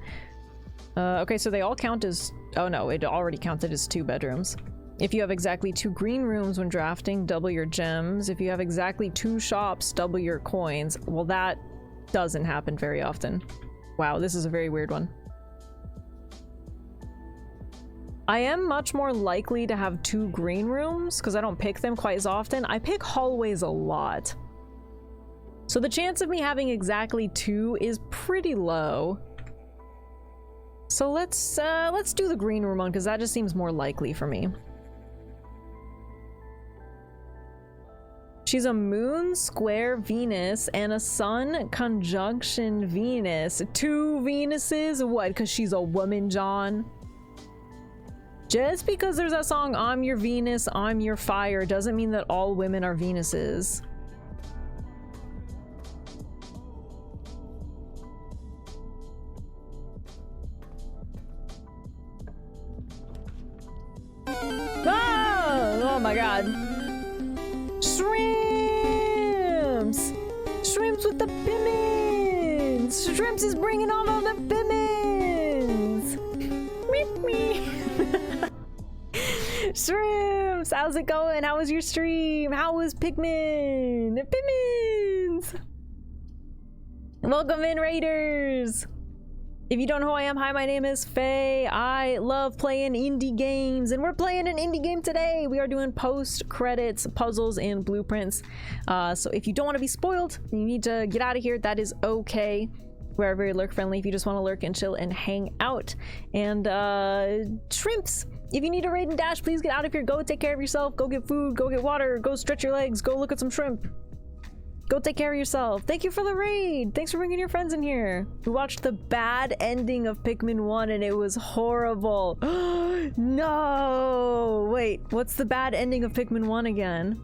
Okay, so they all count as... Oh no, it already counted as 2 bedrooms. If you have exactly 2 green rooms when drafting, double your gems. If you have exactly 2 shops, double your coins. Well, that doesn't happen very often. Wow, this is a very weird one. I am much more likely to have 2 green rooms because I don't pick them quite as often. I pick hallways a lot. So the chance of me having exactly 2 is pretty low. So let's do the green room one, because that just seems more likely for me. She's a moon square Venus and a sun conjunction Venus. 2 Venuses? What, because she's a woman, John? Just because there's that song, I'm your Venus, I'm your fire, doesn't mean that all women are Venuses. Oh my god. Shrimps! Shrimps with the pimmins! Shrimps is bringing on all the pimmins! Meep me! Shrimps! How's it going? How was your stream? How was Pikmin? Pimmins! Welcome in, Raiders! If you don't know who I am, hi, my name is Faye. I love playing indie games, and we're playing an indie game today. We are doing post-credits, puzzles, and blueprints. So if you don't want to be spoiled, you need to get out of here. That is okay. We're very lurk-friendly if you just want to lurk and chill and hang out. And shrimps, if you need a raid and dash, please get out of here. Go take care of yourself. Go get food. Go get water. Go stretch your legs. Go look at some shrimp. Go take care of yourself. Thank you for the raid. Thanks for bringing your friends in here. We watched the bad ending of Pikmin 1 and it was horrible. No! Wait, what's the bad ending of Pikmin 1 again?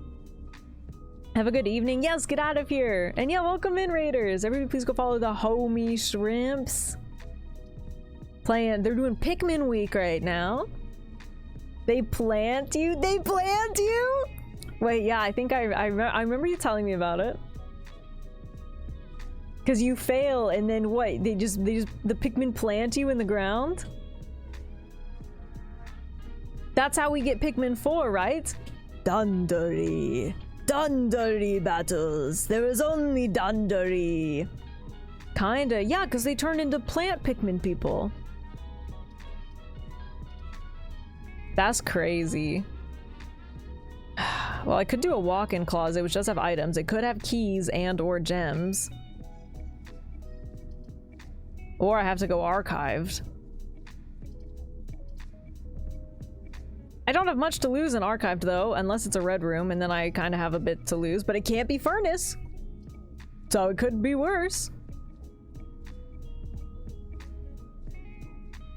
Have a good evening. Yes, get out of here. And yeah, welcome in, Raiders. Everybody please go follow the homie Shrimps. They're doing Pikmin week right now. They plant you? They plant you? Wait, yeah, I think I remember you telling me about it. Because you fail and then what? The Pikmin plant you in the ground? That's how we get Pikmin 4, right? Dundery. Dundery battles. There is only Dundery. Kinda, yeah, because they turned into plant Pikmin people. That's crazy. Well, I could do a walk-in closet, which does have items. It could have keys and or gems. Or I have to go archived. I don't have much to lose in archived, though, unless it's a red room, and then I kind of have a bit to lose. But it can't be furnace. So it could be worse.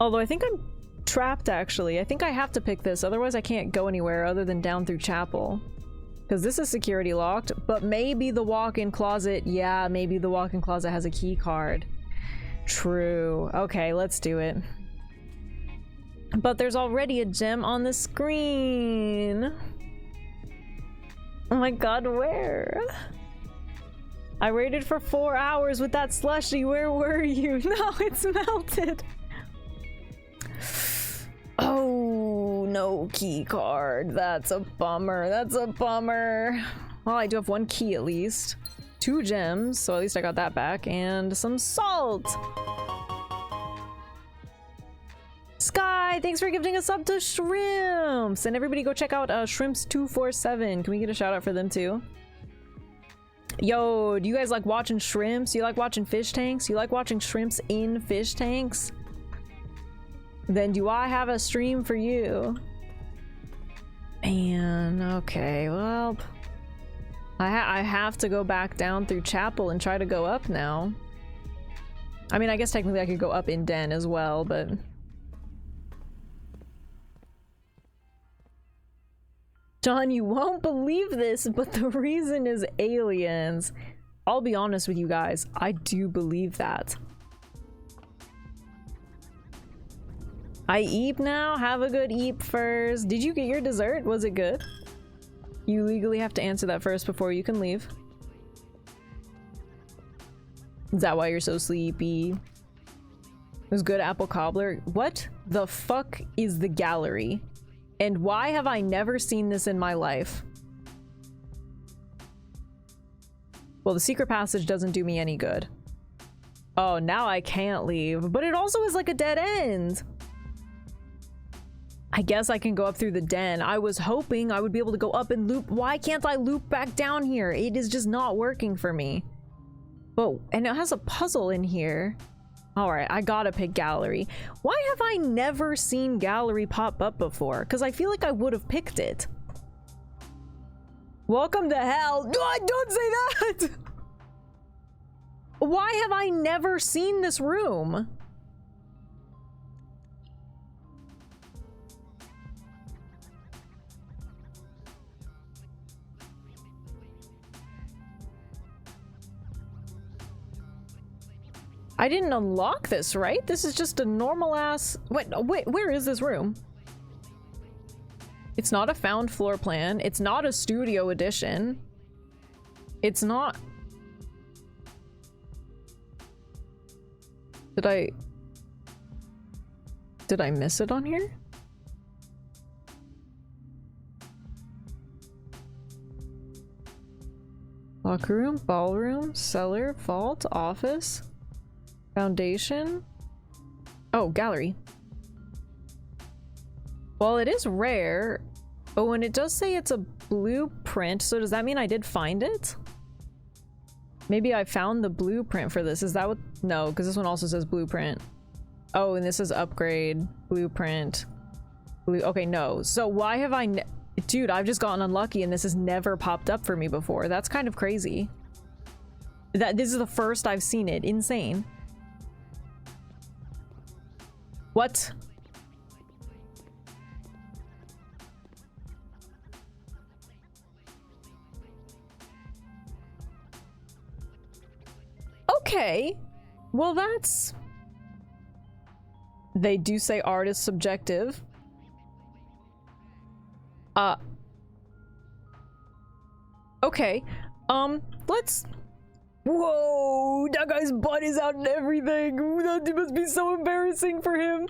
Although I think I'm trapped, actually. I think I have to pick this, otherwise I can't go anywhere other than down through chapel. Because this is security locked, but maybe the walk-in closet, yeah, maybe the walk-in closet has a key card. True. Okay, let's do it. But there's already a gem on the screen. Oh my god, where? I waited for 4 hours with that slushie. Where were you? No, it's melted. Oh, no key card. That's a bummer. That's a bummer. Well, I do have 1 key at least. 2 gems, so at least I got that back. And some salt. Sky, thanks for gifting a sub to Shrimps. And everybody go check out Shrimps247. Can we get a shout out for them too? Yo, do you guys like watching shrimps? You like watching fish tanks? You like watching shrimps in fish tanks? Then do I have a stream for you? And okay, well, I have to go back down through chapel and try to go up now. I mean, I guess technically I could go up in den as well, but John, you won't believe this, but the reason is aliens. I'll be honest with you guys, I do believe that. I eat now? Have a good eat first. Did you get your dessert? Was it good? You legally have to answer that first before you can leave. Is that why you're so sleepy? It was good apple cobbler. What the fuck is the gallery? And why have I never seen this in my life? Well, the secret passage doesn't do me any good. Oh, now I can't leave. But it also is like a dead end. I guess I can go up through the den. I was hoping I would be able to go up and loop. Why can't I loop back down here? It is just not working for me. Oh, and it has a puzzle in here. All right, I gotta pick gallery. Why have I never seen gallery pop up before? Because I feel like I would have picked it. Welcome to hell. No, don't say that! Why have I never seen this room? I didn't unlock this, right? This is just a normal ass... Wait, where is this room? It's not a found floor plan. It's not a studio edition. It's not... Did I miss it on here? Locker room, ballroom, cellar, vault, office, foundation. Oh, gallery. Well, it is rare. Oh, and it does say it's a blueprint, so does that mean I did find it? Maybe I found the blueprint for this. Is that what? No, because this one also says blueprint. Oh, and this is upgrade, blueprint. Okay, no. So why have I... Dude, I've just gotten unlucky and this has never popped up for me before. That's kind of crazy. This is the first I've seen it. Insane. What? Okay. Well, that's... They do say art is subjective. Okay. Let's... Whoa! That guy's butt is out and everything! That must be so embarrassing for him!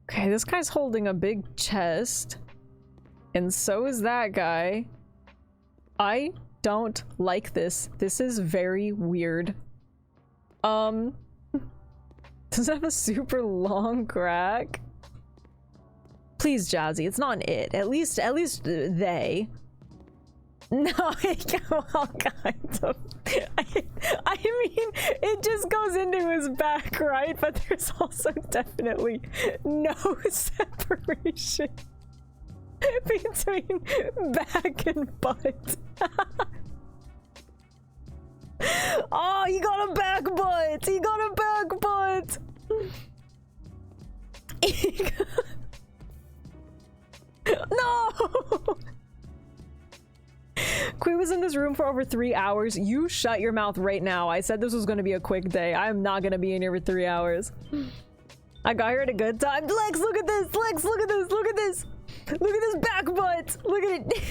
Okay, this guy's holding a big chest. And so is that guy. I don't like this. This is very weird. Does it have a super long crack? Please, Jazzy, it's not an it. At least they. No, well, kind of. I mean, it just goes into his back, right? But there's also definitely no separation between back and butt. Oh, he got a back butt! He got a back butt! No! Queen was in this room for over 3 hours. You shut your mouth right now. I said this was going to be a quick day. I'm not going to be in here for 3 hours. I got here at a good time. Lex, look at this! Lex, look at this! Look at this! Look at this back butt! Look at it!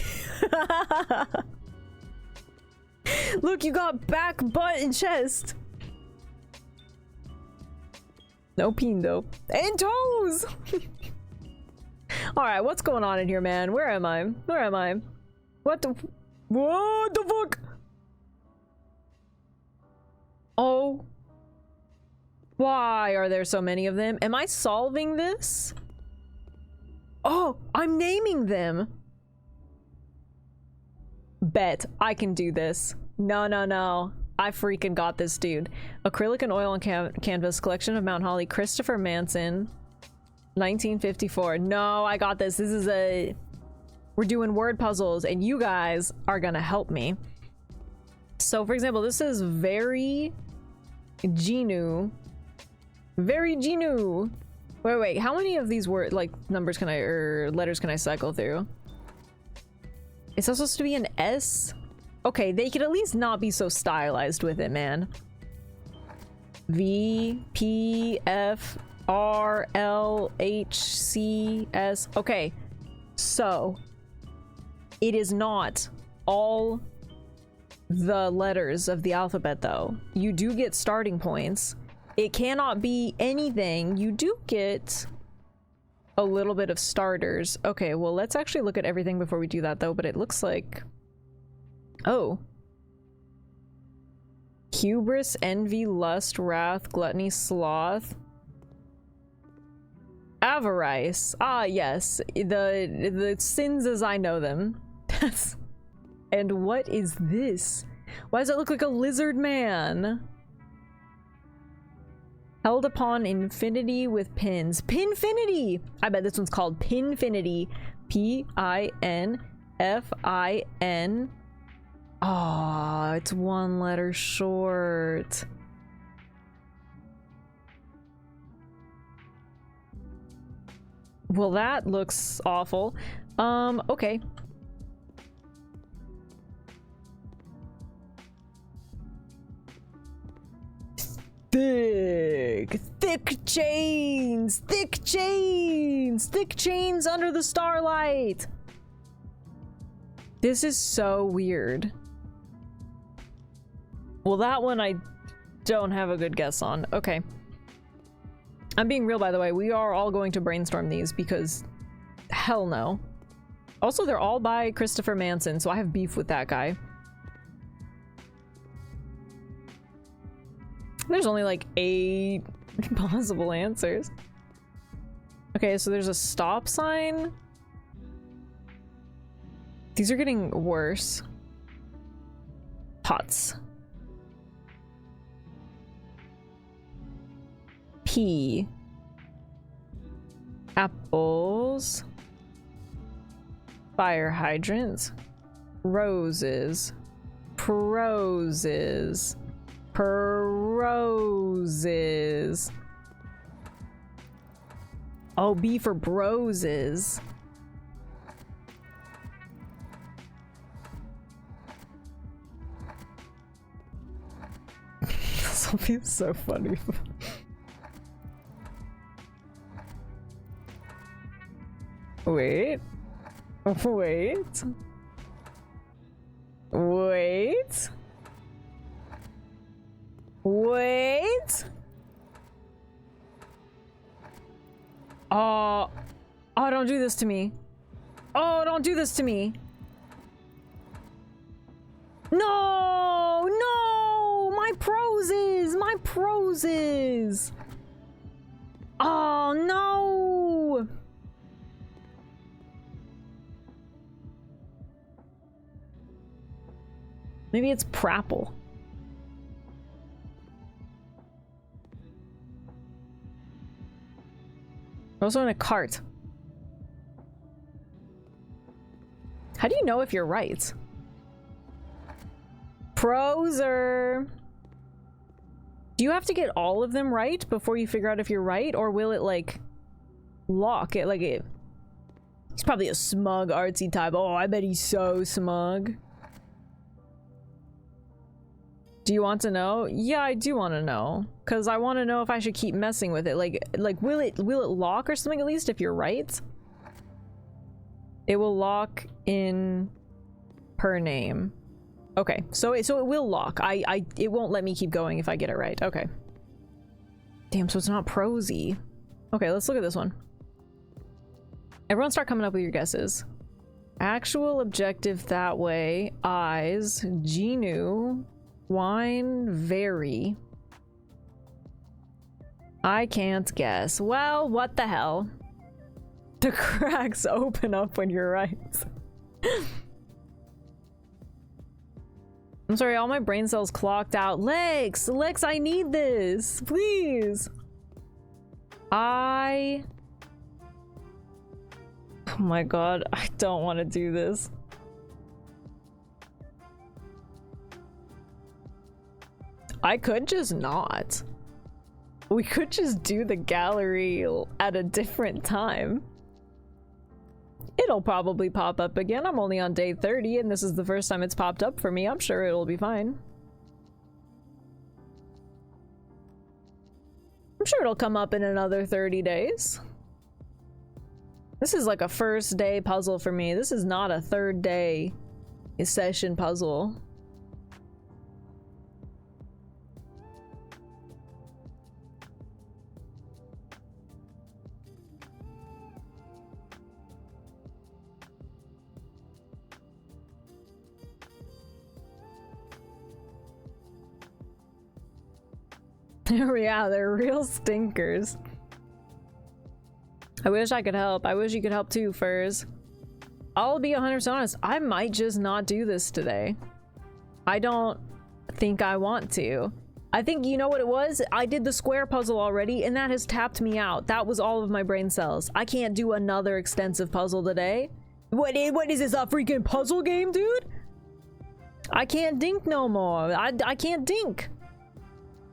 Look, you got back, butt, and chest. No peen, though. And toes! Alright, what's going on in here, man? Where am I? Where am I? What the fuck? Oh. Why are there so many of them? Am I solving this? Oh, I'm naming them. Bet I can do this. No. I freaking got this, dude. Acrylic and oil on canvas, collection of Mount Holly, Christopher Manson, 1954. No, I got this. This is a... We're doing word puzzles, and you guys are gonna help me. So, for example, this is very Genu. Very Genu. Wait. How many of these word numbers can I or letters can I cycle through? It's supposed to be an S? Okay, they could at least not be so stylized with it, man. V, P, F, R, L, H, C, S. Okay, so it is not all the letters of the alphabet, though. You do get starting points. It cannot be anything. You do get a little bit of starters. Okay, well, let's actually look at everything before we do that, though, but it looks like... Oh. Hubris, envy, lust, wrath, gluttony, sloth. Avarice. Ah, yes. The sins as I know them. And what is this? Why does it look like a lizard man? Held upon infinity with pins. Pinfinity! I bet this one's called Pinfinity. P-I-N-F-I-N. Oh, it's one letter short. Well, that looks awful. Okay. Thick chains under the starlight. This is so weird. Well, that one I don't have a good guess on. Okay. I'm being real, by the way. We are all going to brainstorm these because hell no. Also, they're all by Christopher Manson, so I have beef with that guy. There's only like 8 possible answers. Okay, so there's a stop sign. These are getting worse. Pots. P. Apples. Fire hydrants. Roses. Proses. Roses. Oh, B for broses. This will be so funny. Wait. Wait. Wait. Wait. Oh, don't do this to me. Oh, don't do this to me. No, no, my proses, my proses. Oh, no. Maybe it's Prapple. Also in a cart. How do you know if you're right? Proser. Do you have to get all of them right before you figure out if you're right, or will it like lock it? Like it. He's probably a smug artsy type. Oh, I bet he's so smug. Do you want to know? Yeah, I do want to know, because I want to know if I should keep messing with it. Like will it lock or something at least if you're right? It will lock in per name. Okay, so it will lock. It won't let me keep going if I get it right. Okay. Damn, so it's not prosy. Okay, let's look at this one. Everyone start coming up with your guesses. Actual objective that way. Eyes. Genu. Wine. Very. I can't guess. Well, what the hell? The cracks open up when you're right. I'm sorry, all my brain cells clocked out. Lex, I need this, please. Oh my god, I don't want to do this. I could just not. We could just do the gallery at a different time. It'll probably pop up again. I'm only on day 30 and this is the first time it's popped up for me. I'm sure it'll be fine. I'm sure it'll come up in another 30 days. This is like a first day puzzle for me. This is not a third day session puzzle. Yeah, they're real stinkers. I wish I could help. I wish you could help too, Furs. I'll be 100% honest. I might just not do this today. I don't think I want to. I think, you know what it was? I did the square puzzle already, and that has tapped me out. That was all of my brain cells. I can't do another extensive puzzle today. What is this, a freaking puzzle game, dude? I can't dink no more. I can't dink.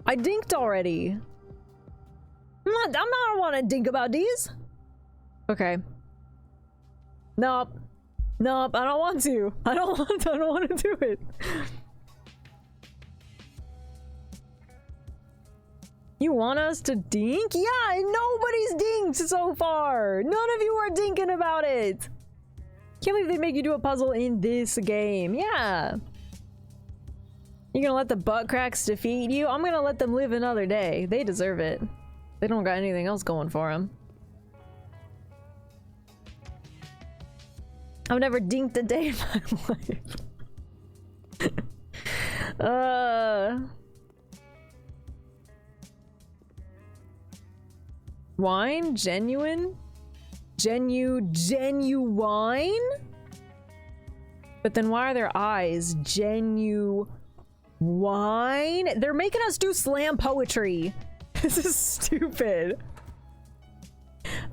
I dinked already. I don't want to dink about these. Okay. Nope. Nope, I don't want to. I don't want to do it. You want us to dink? Yeah, nobody's dinked so far. None of you are dinking about it. Can't believe they make you do a puzzle in this game. Yeah. You're gonna let the butt cracks defeat you? I'm gonna let them live another day. They deserve it. They don't got anything else going for them. I've never dinked a day in my life. Wine? Genuine? Genuine? But then why are their eyes genuine? They're making us do slam poetry. This is stupid.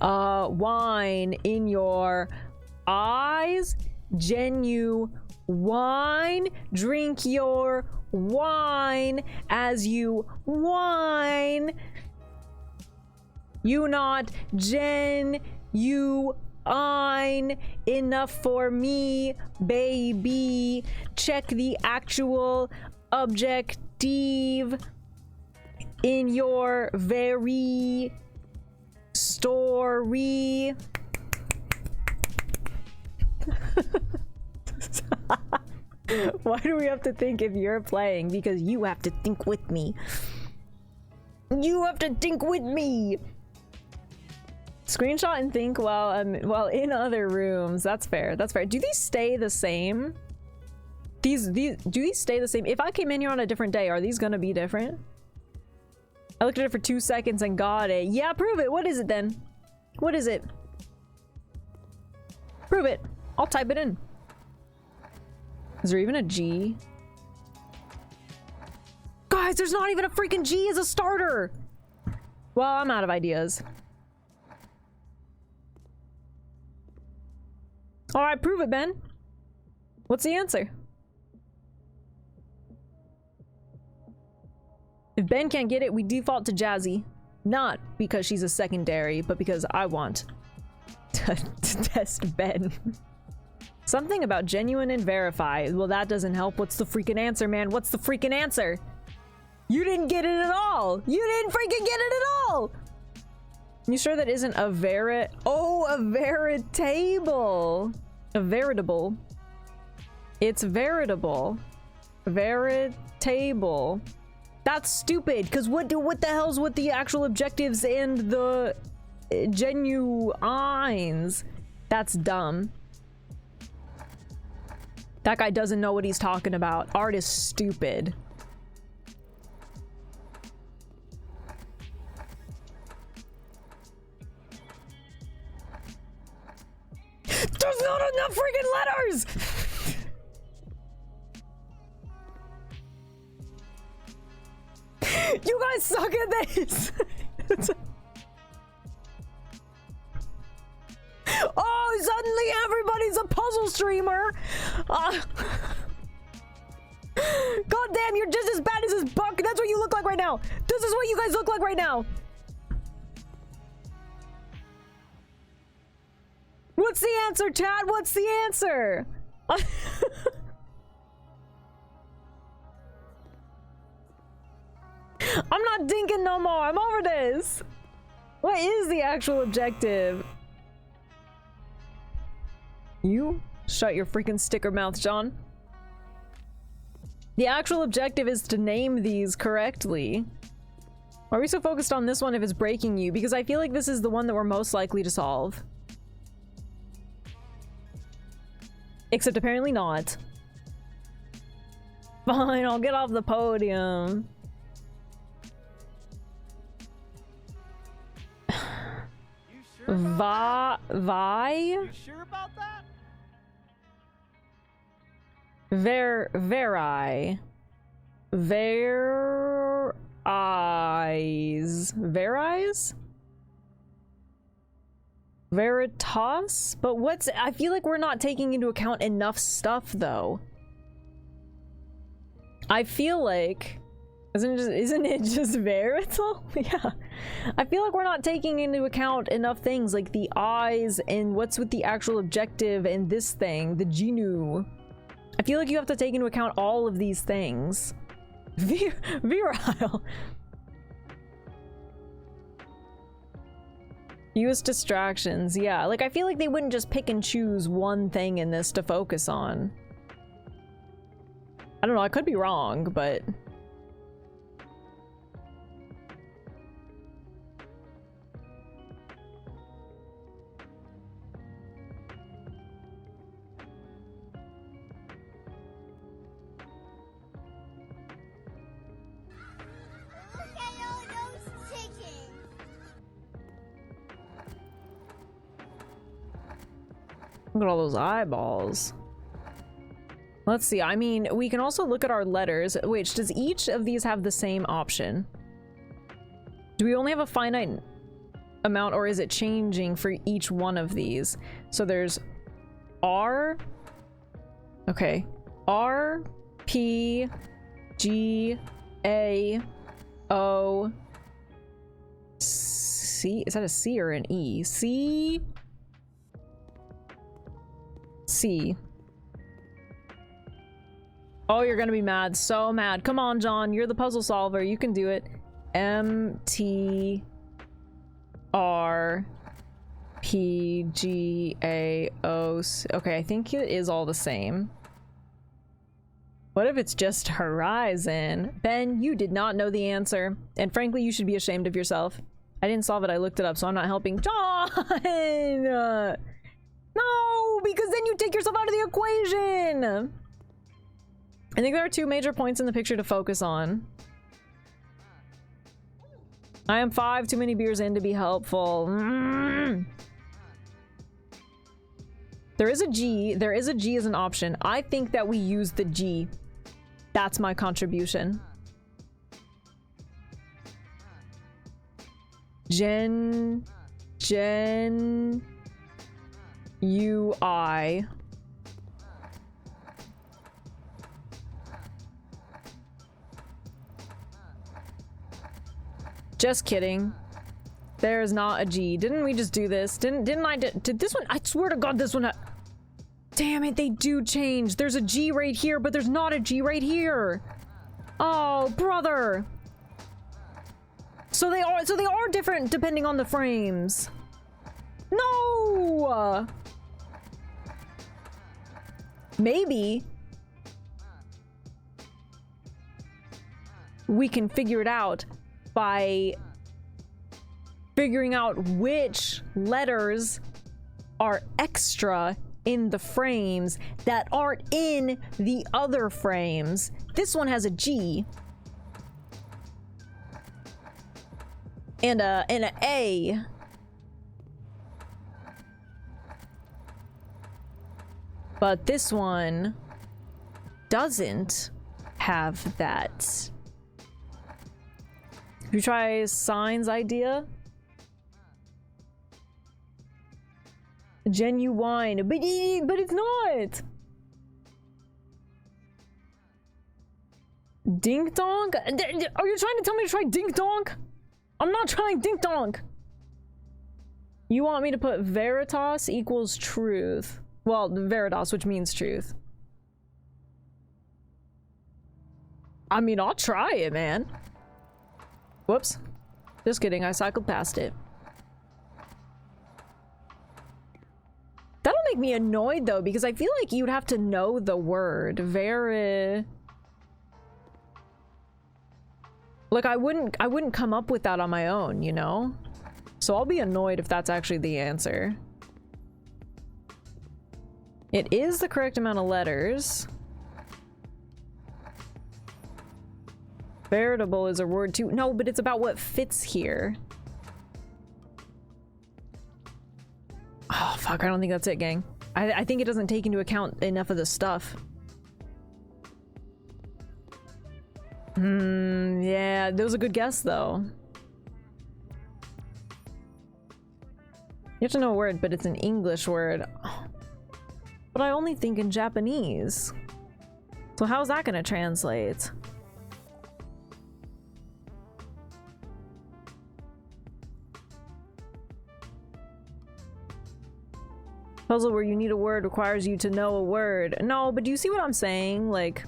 Wine in your eyes, genuine. Drink your wine as you whine. You not genuine enough for me, baby. Check the actual objective in your very story. Why do we have to think if you're playing? Because you have to think with me. You have to think with me. Screenshot and think while in other rooms. That's fair. That's fair. Do these stay the same? Do these stay the same? If I came in here on a different day, are these gonna be different? I looked at it for 2 seconds and got it. Yeah, prove it. What is it then? What is it? Prove it. I'll type it in. Is there even a G? Guys, there's not even a freaking G as a starter. Well, I'm out of ideas. All right, prove it, Ben. What's the answer? If Ben can't get it, we default to Jazzy. Not because she's a secondary, but because I want to test Ben. Something about genuine and verify. Well, that doesn't help. What's the freaking answer, man? What's the freaking answer? You didn't get it at all. You didn't freaking get it at all. You sure that isn't a a veritable. A veritable. It's veritable. Veritable. That's stupid, because what the hell's with the actual objectives and the genuines? That's dumb. That guy doesn't know what he's talking about. Art is stupid. There's not enough freaking letters! You guys suck at this! Oh, suddenly everybody's a puzzle streamer! God damn, you're just as bad as this buck! That's what you look like right now! This is what you guys look like right now! What's the answer, chat? What's the answer? I'm not dinking no more. I'm over this. What is the actual objective? You shut your freaking sticker mouth, John. The actual objective is to name these correctly. Why are we so focused on this one if it's breaking you? Because I feel like this is the one that we're most likely to solve. Except apparently not. Fine, I'll get off the podium. Vi? Sure about that? Veri. Veris? Veritas? But what's... I feel like we're not taking into account enough stuff, though. I feel like... Isn't it just verital? Yeah. I feel like we're not taking into account enough things, like the eyes and what's with the actual objective and this thing, the genu. I feel like you have to take into account all of these things. Virile. Use distractions, yeah. Like, I feel like they wouldn't just pick and choose one thing in this to focus on. I don't know, I could be wrong, but... Look at all those eyeballs. Let's see. I mean, we can also look at our letters. Wait, does each of these have the same option? Do we only have a finite amount, or is it changing for each one of these? So there's R. Okay. R, P, G, A, O, C. Is that a C or an E? C. C. Oh, you're gonna be mad. So mad. Come on, John. You're the puzzle solver. You can do it. M, T, R, P, G, A, O, C. Okay, I think it is all the same. What if it's just Horizon? Ben, you did not know the answer. And frankly, you should be ashamed of yourself. I didn't solve it. I looked it up, so I'm not helping. John! No, because then you take yourself out of the equation. I think there are two major points in the picture to focus on. I am 5 too many beers in to be helpful. There is a G. There is a G as an option. I think that we use the G. That's my contribution. Gen UI. Just kidding. There's not a G. Didn't we just do this? Did this one? I swear to God, this one. Damn it, they do change. There's a G right here, but there's not a G right here. Oh, brother. So they are different depending on the frames. No. Maybe we can figure it out by figuring out which letters are extra in the frames that aren't in the other frames. This one has a G and an A. But this one doesn't have that. You try Sign's idea? Genuine, but it's not. Dink donk? Are you trying to tell me to try dink donk? I'm not trying dink donk. You want me to put veritas equals truth? Well, veritas, which means truth. I mean, I'll try it, man. Whoops. Just kidding, I cycled past it. That'll make me annoyed though, because I feel like you'd have to know the word. Like I wouldn't come up with that on my own, you know? So I'll be annoyed if that's actually the answer. It is the correct amount of letters. Veritable is a word too. No, but it's about what fits here. Oh, fuck, I don't think that's it, gang. I think it doesn't take into account enough of the stuff. Yeah, that was a good guess, though. You have to know a word, but it's an English word. But I only think in Japanese. So how's that gonna translate? Puzzle where you need a word requires you to know a word. No, but do you see what I'm saying? Like...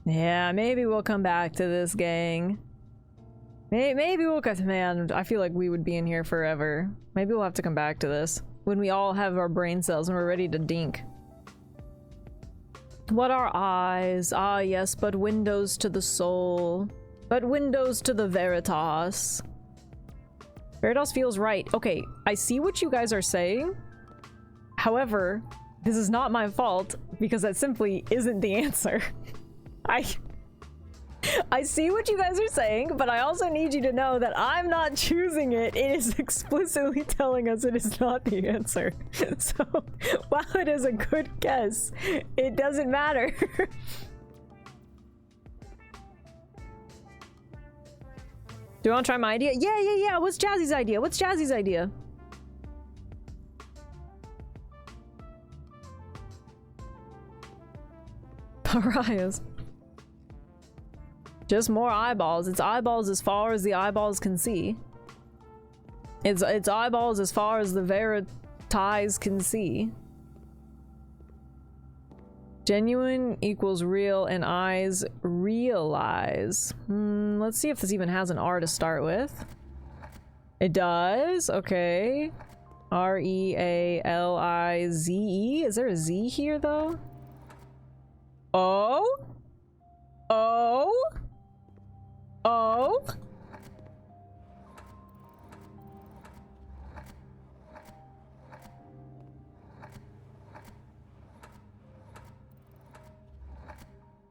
Yeah, maybe we'll come back to this, gang. Maybe we'll... Man, I feel like we would be in here forever. Maybe we'll have to come back to this. When we all have our brain cells and we're ready to dink. What are eyes? Ah, yes, but windows to the soul. But windows to the Veritas. Veritas feels right. Okay, I see what you guys are saying. However, this is not my fault because that simply isn't the answer. I see what you guys are saying, but I also need you to know that I'm not choosing it. It is explicitly telling us it is not the answer. So, while it is a good guess, it doesn't matter. Do you want to try my idea? Yeah. What's Jazzy's idea? What's Jazzy's idea? Pariahs. Just more eyeballs. It's eyeballs as far as the eyeballs can see. It's eyeballs as far as the Veritas can see. Genuine equals real and eyes realize. Let's see if this even has an R to start with. It does. Okay. R-E-A-L-I-Z-E. Is there a Z here though? Oh? Oh? Oh?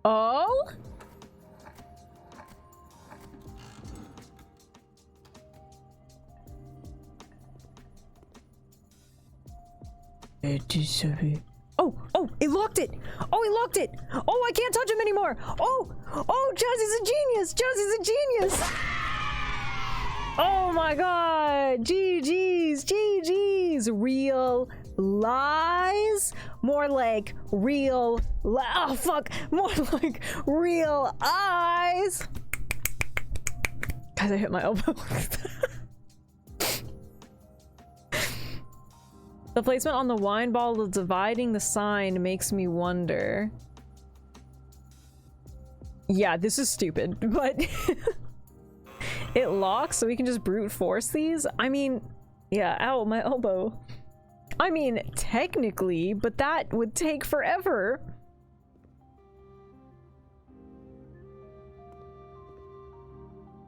Oh? Oh, it locked it! Oh, he locked it! Oh, I can't touch him anymore! Oh, Jazzy's a genius! Jazzy's a genius! Oh my god! GG's! Real lies? More like real oh fuck! More like real eyes! Guys, I hit my elbow. The placement on the wine bottle dividing the sign makes me wonder. Yeah, this is stupid, but it locks so we can just brute force these? I mean, yeah, ow, my elbow. I mean, technically, but that would take forever.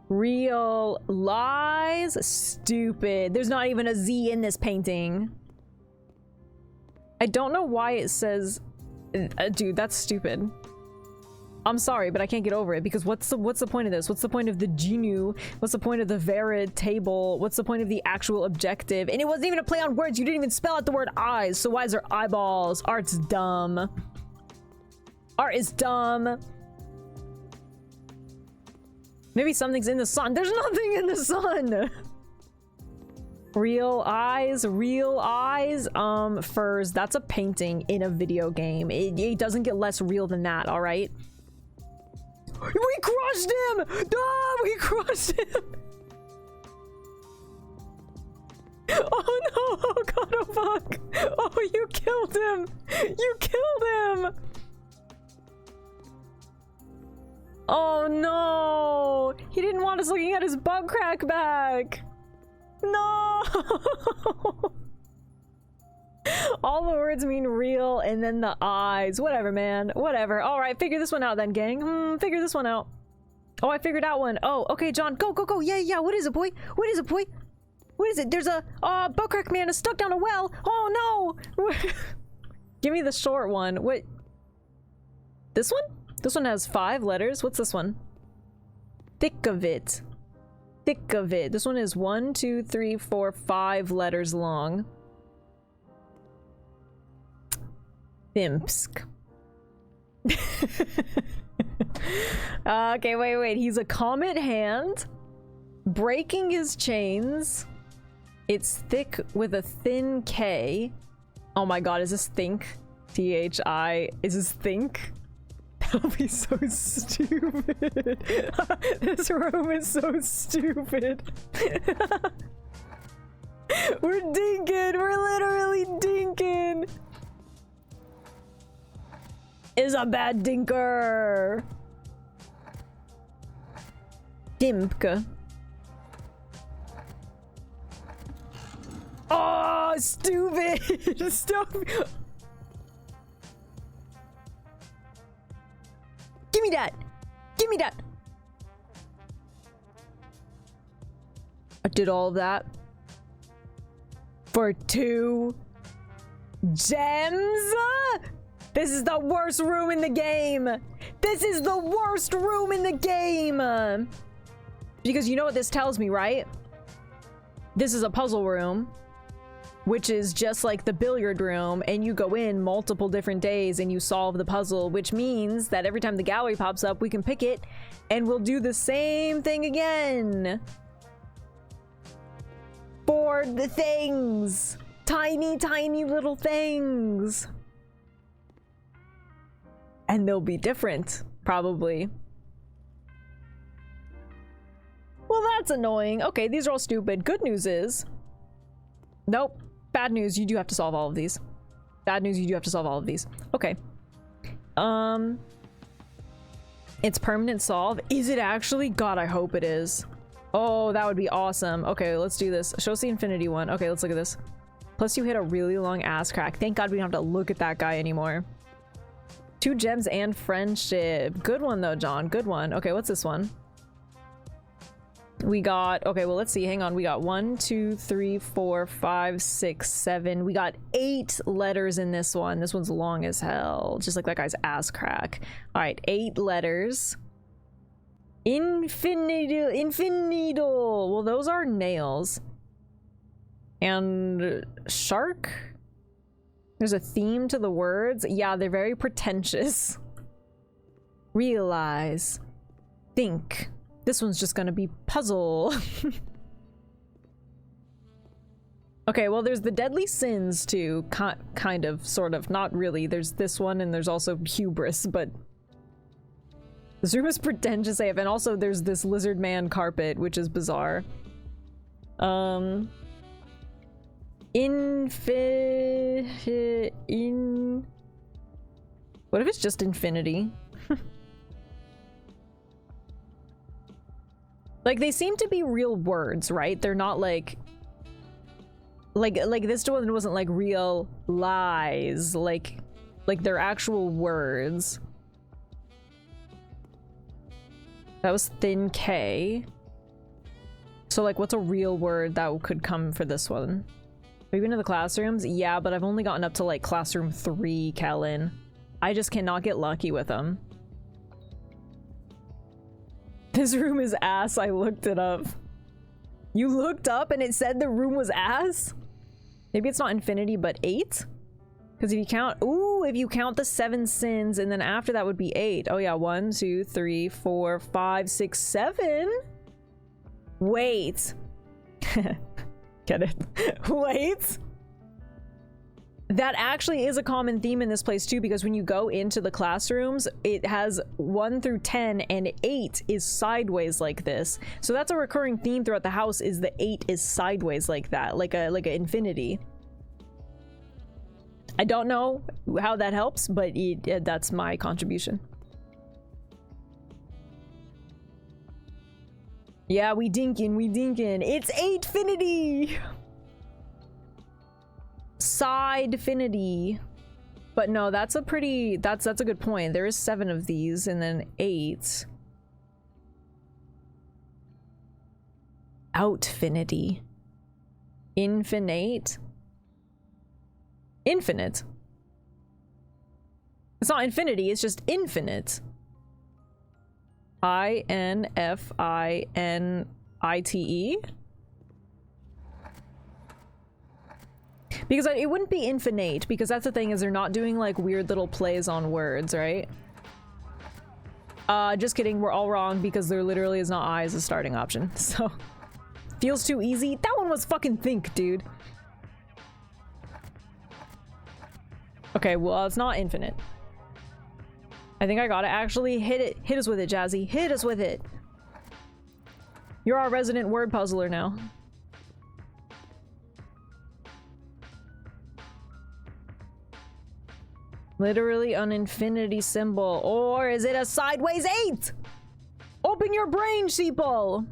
Real lies? Stupid. There's not even a Z in this painting. I don't know why it says... dude, that's stupid. I'm sorry, but I can't get over it because what's the point of this? What's the point of the GNU? What's the point of the Verid table? What's the point of the actual objective? And it wasn't even a play on words. You didn't even spell out the word eyes. So why is there eyeballs? Art's dumb. Art is dumb. Maybe something's in the sun. There's nothing in the sun. Real eyes, furs. That's a painting in a video game. It doesn't get less real than that, all right? We crushed him! No, we crushed him! Oh no, oh god, oh fuck! Oh, you killed him! You killed him! Oh no! He didn't want us looking at his butt crack back! No! All the words mean real and then the eyes. Whatever, man. Whatever. Alright, figure this one out then, gang. Figure this one out. Oh, I figured out one. Oh, okay, John, go, go, go. Yeah, yeah. What is it, boy? What is it, boy? What is it? There's a buttcrack man is stuck down a well. Oh no! Give me the short one. What? This one? This one has 5 letters. What's this one? Thick of it. Thick of it. This one is 1, 2, 3, 4, 5 letters long. Thimpsk. Okay, wait. He's a comet hand. Breaking his chains. It's thick with a thin K. Oh my god, is this think? T-H-I. Is this think? That'll be so stupid. This room is so stupid. We're dinking. We're literally dinking. Is a bad dinker. Dimpke. Oh, stupid. Stop. Give me that. Give me that. I did all of that for 2 gems. This is the worst room in the game. This is the worst room in the game. Because you know what this tells me, right? This is a puzzle room, which is just like the billiard room, and you go in multiple different days and you solve the puzzle, which means that every time the gallery pops up, we can pick it and we'll do the same thing again. For the things. Tiny, tiny little things. And they'll be different, probably. Well, that's annoying. Okay, these are all stupid. Good news is... Nope. Bad news, you do have to solve all of these. Bad news, you do have to solve all of these. Okay. It's permanent solve. Is it actually? God, I hope it is. Oh, that would be awesome. Okay, let's do this. Show us the infinity one. Okay, let's look at this. Plus you hit a really long ass crack. Thank God we don't have to look at that guy anymore. 2 gems and friendship. Good one though, John. Good one. Okay, what's this one? We got, okay, well, let's see. Hang on. We got 1, 2, 3, 4, 5, 6, 7. We got 8 letters in this one. This one's long as hell. Just like that guy's ass crack. All right, 8 letters. Infinital. Well, those are nails. And shark? There's a theme to the words. Yeah, they're very pretentious. Realize. Think. This one's just gonna be puzzle. Okay, well, there's the deadly sins too. Kind of, sort of. Not really. There's this one and there's also hubris, but... This room is pretentious AF, and also there's this lizard man carpet, which is bizarre. What if it's just infinity? Like, they seem to be real words, right? They're not like this one wasn't like real lies, like they're actual words. That was thin K. So like, what's a real word that could come for this one? Have you been to the classrooms? Yeah, but I've only gotten up to like classroom 3, Kellen. I just cannot get lucky with them. This room is ass. I looked it up. You looked up and it said the room was ass? Maybe it's not infinity, but 8? Because if you count, ooh, if you count the 7 sins, and then after that would be 8. Oh yeah, 1, 2, 3, 4, 5, 6, 7? Wait. Get it? Wait. That actually is a common theme in this place too, because when you go into the classrooms, it has 1 through 10 and 8 is sideways like this. So that's a recurring theme throughout the house, is the 8 is sideways like that, like a infinity. I don't know how that helps, but that's my contribution. Yeah, we dinkin'. It's 8finity! Sidefinity. But no, that's a pretty, that's a good point. There is 7 of these and then 8. Outfinity. Infinite. Infinite. It's not infinity, it's just infinite. I-N-F-I-N-I-T-E? Because it wouldn't be infinite, because that's the thing, is they're not doing like weird little plays on words, right? Just kidding, we're all wrong because there literally is not I as a starting option, so. Feels too easy? That one was fucking think, dude. Okay, well, it's not infinite. I think I got it. Actually, hit it. Hit us with it, Jazzy. Hit us with it. You're our resident word puzzler now. Literally an infinity symbol. Or is it a sideways 8? Open your brain, sheeple.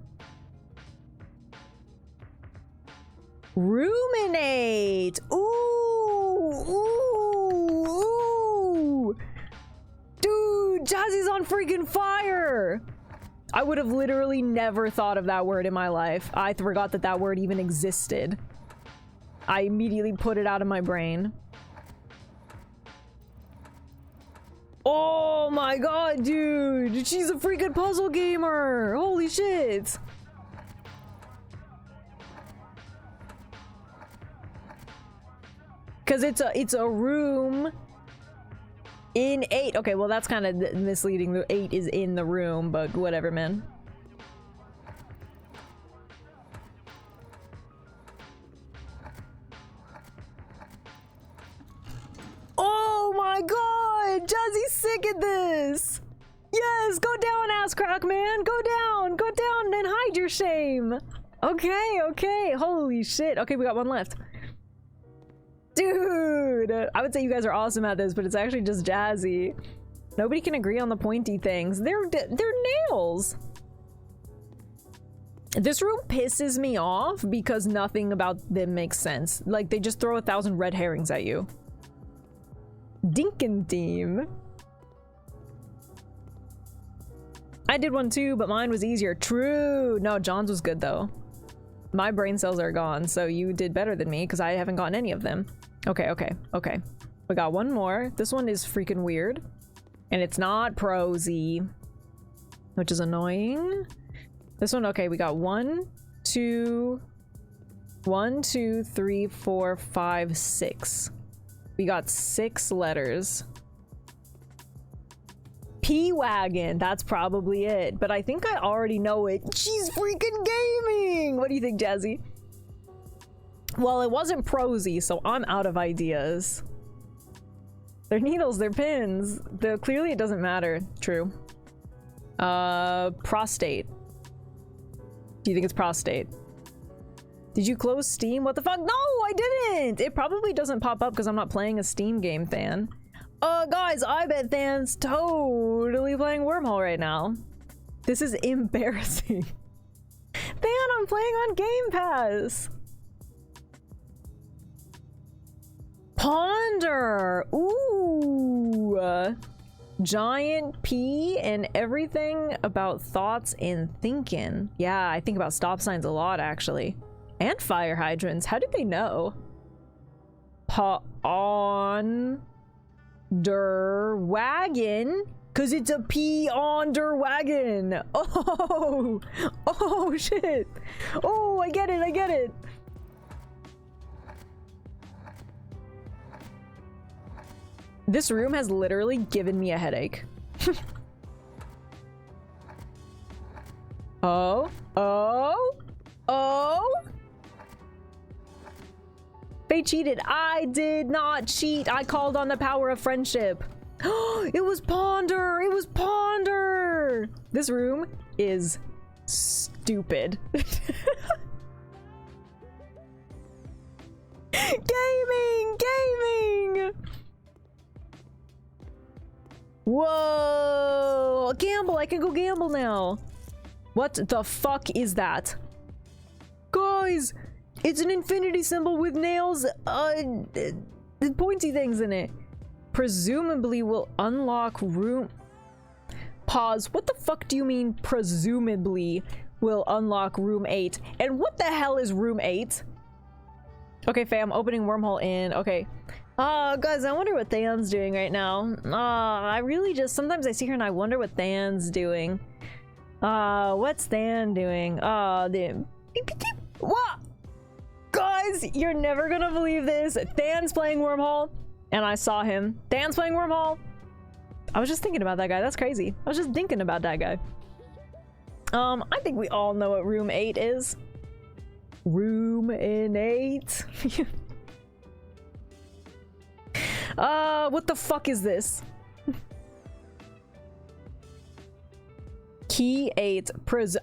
Ruminate. Ooh. Ooh. Ooh. Dude, Jazzy's on freaking fire. I would have literally never thought of that word in my life. I forgot that that word even existed. I immediately put it out of my brain. Oh my god, dude! She's a freaking puzzle gamer! Holy shit! Cause it's a room in 8. Okay, well that's kind of misleading. The 8 is in the room, but whatever, man. Oh my god! Jazzy's sick at this! Yes! Go down, ass crack man! Go down! Go down and hide your shame! Okay, okay. Holy shit. Okay, we got one left. Dude! I would say you guys are awesome at this, but it's actually just Jazzy. Nobody can agree on the pointy things. They're nails! This room pisses me off because nothing about them makes sense. Like, they just throw 1,000 red herrings at you. Dinkin' team. I did one too, but mine was easier. True. No, John's was good though. My brain cells are gone, so you did better than me because I haven't gotten any of them. Okay, okay, okay. We got one more. This one is freaking weird. And it's not prosy, which is annoying. This one, okay, we got 1, 2, 3, 4, 5, 6. We got 6 letters. P-Wagon, that's probably it. But I think I already know it. She's freaking gaming! What do you think, Jazzy? Well, it wasn't prosy, so I'm out of ideas. They're needles, they're pins. Clearly it doesn't matter. True. Prostate. Do you think it's prostate? Did you close Steam? What the fuck? No, I didn't! It probably doesn't pop up because I'm not playing a Steam game, Than. Guys, I bet Than's totally playing Wormhole right now. This is embarrassing. Than, I'm playing on Game Pass! Ponder! Ooh! Giant P and everything about thoughts and thinking. Yeah, I think about stop signs a lot, actually. And fire hydrants. How did they know? On der wagon? Cause it's a P on der wagon. Oh! Oh shit! Oh, I get it, I get it! This room has literally given me a headache. Oh, oh, oh! They cheated. I did not cheat. I called on the power of friendship. It was Ponder. It was Ponder. This room is stupid. Gaming, gaming. Whoa, gamble. I can go gamble now. What the fuck is that? Guys, it's an infinity symbol with nails, pointy things in it. Presumably will unlock room. Pause. What the fuck do you mean, presumably? will unlock room 8. And what the hell is room 8? Okay, fam, opening wormhole in. Okay. Guys, I wonder what Than's doing right now. I really just, sometimes I see her and I wonder what Than's doing. What's Than doing? What? Guys, you're never gonna believe this. Than's playing wormhole, and I saw him. Than's playing wormhole. I was just thinking about that guy. That's crazy. I was just thinking about that guy. I think we all know what room 8 is. Room in 8. What the fuck is this? Key 8.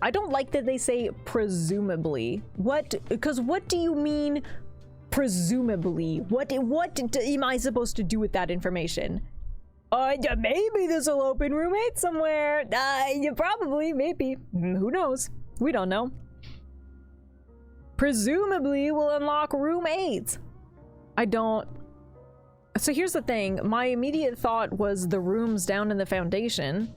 I don't like that they say presumably. What? Because what do you mean presumably? What am I supposed to do with that information? Maybe this will open room 8 somewhere. Probably, maybe. Who knows? We don't know. Presumably will unlock room 8. I don't... So here's the thing. My immediate thought was the rooms down in the foundation.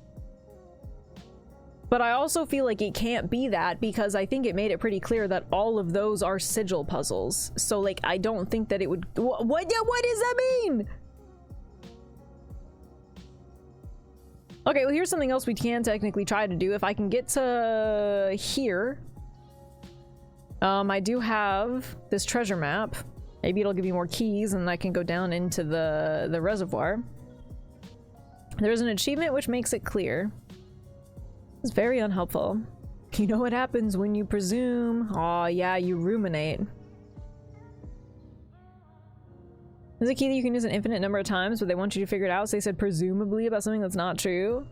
But I also feel like it can't be that because I think it made it pretty clear that all of those are sigil puzzles. So like, I don't think that it would... What does that mean? Okay, well here's something else we can technically try to do. If I can get to here. I do have this treasure map. Maybe it'll give me more keys and I can go down into the reservoir. There's an achievement which makes it clear. It's very unhelpful. You know what happens when you presume? Aw, yeah, you ruminate. There's a key that you can use an infinite number of times, but they want you to figure it out, so they said presumably about something that's not true.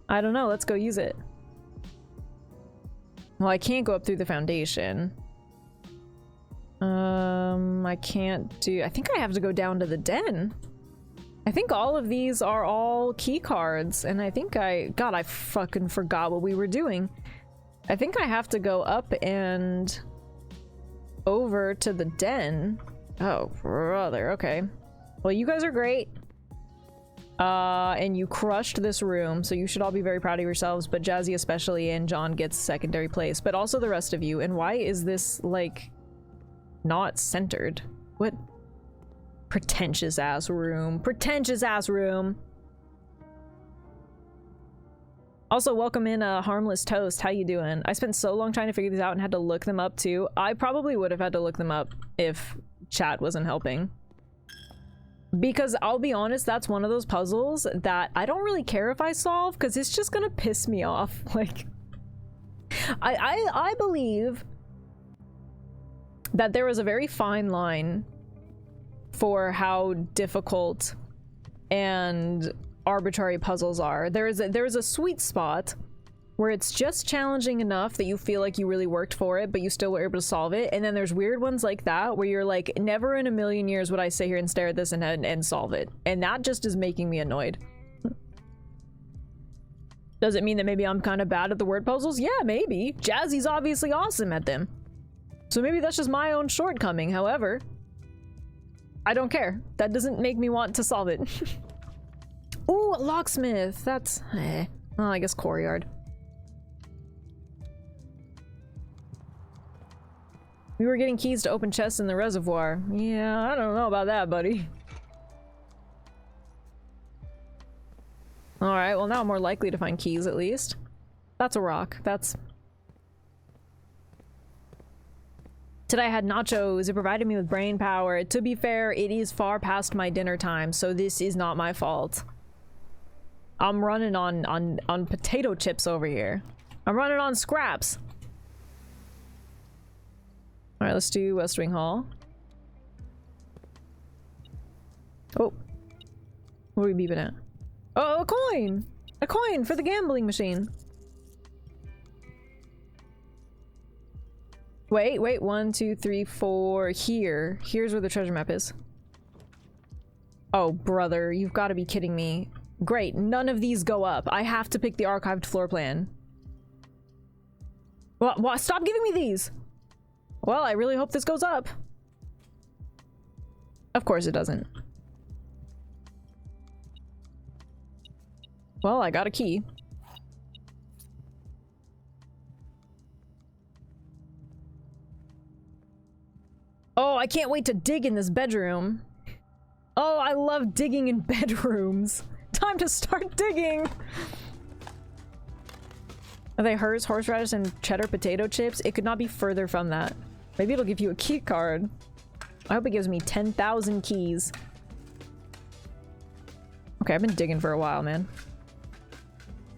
I don't know, let's go use it. Well, I can't go up through the foundation. I can't do... I think I have to go down to the den. I think all of these are all key cards, and I think God, I fucking forgot what we were doing. I think I have to go up and over to the den. Oh, brother, okay. Well, you guys are great. And you crushed this room, so you should all be very proud of yourselves, but Jazzy especially, and John gets secondary place, but also the rest of you. And why is this, like, not centered? What? Pretentious ass room. Pretentious ass room. Also, welcome in Harmless Toast. How you doing? I spent so long trying to figure these out and had to look them up too. I probably would have had to look them up if chat wasn't helping. Because I'll be honest, that's one of those puzzles that I don't really care if I solve because it's just gonna piss me off. Like, I believe that there is a very fine line for how difficult and arbitrary puzzles are. There is a sweet spot where it's just challenging enough that you feel like you really worked for it, but you still were able to solve it. And then there's weird ones like that where you're like, never in a million years would I sit here and stare at this and solve it. And that just is making me annoyed. Does it mean that maybe I'm kind of bad at the word puzzles? Yeah, maybe. Jazzy's obviously awesome at them. So maybe that's just my own shortcoming. However, I don't care. That doesn't make me want to solve it. Ooh, a locksmith. That's... Well, I guess courtyard. We were getting keys to open chests in the reservoir. Yeah, I don't know about that, buddy. Alright, well now I'm more likely to find keys at least. That's a rock. That's... Today I had nachos. It provided me with brain power. To be fair, it is far past my dinner time, so this is not my fault. I'm running on potato chips over here. I'm running on scraps. Alright, let's do West Wing Hall. Oh. What are we beeping at? Oh, a coin! A coin for the gambling machine. Wait, 1, 2, 3, 4. Here. Here's where the treasure map is. Oh, brother, you've got to be kidding me. Great, none of these go up. I have to pick the archived floor plan. What? Stop giving me these! Well, I really hope this goes up. Of course it doesn't. Well, I got a key. Oh, I can't wait to dig in this bedroom. Oh, I love digging in bedrooms. Time to start digging. Are they hers, horseradish, and cheddar potato chips? It could not be further from that. Maybe it'll give you a key card. I hope it gives me 10,000 keys. Okay, I've been digging for a while, man.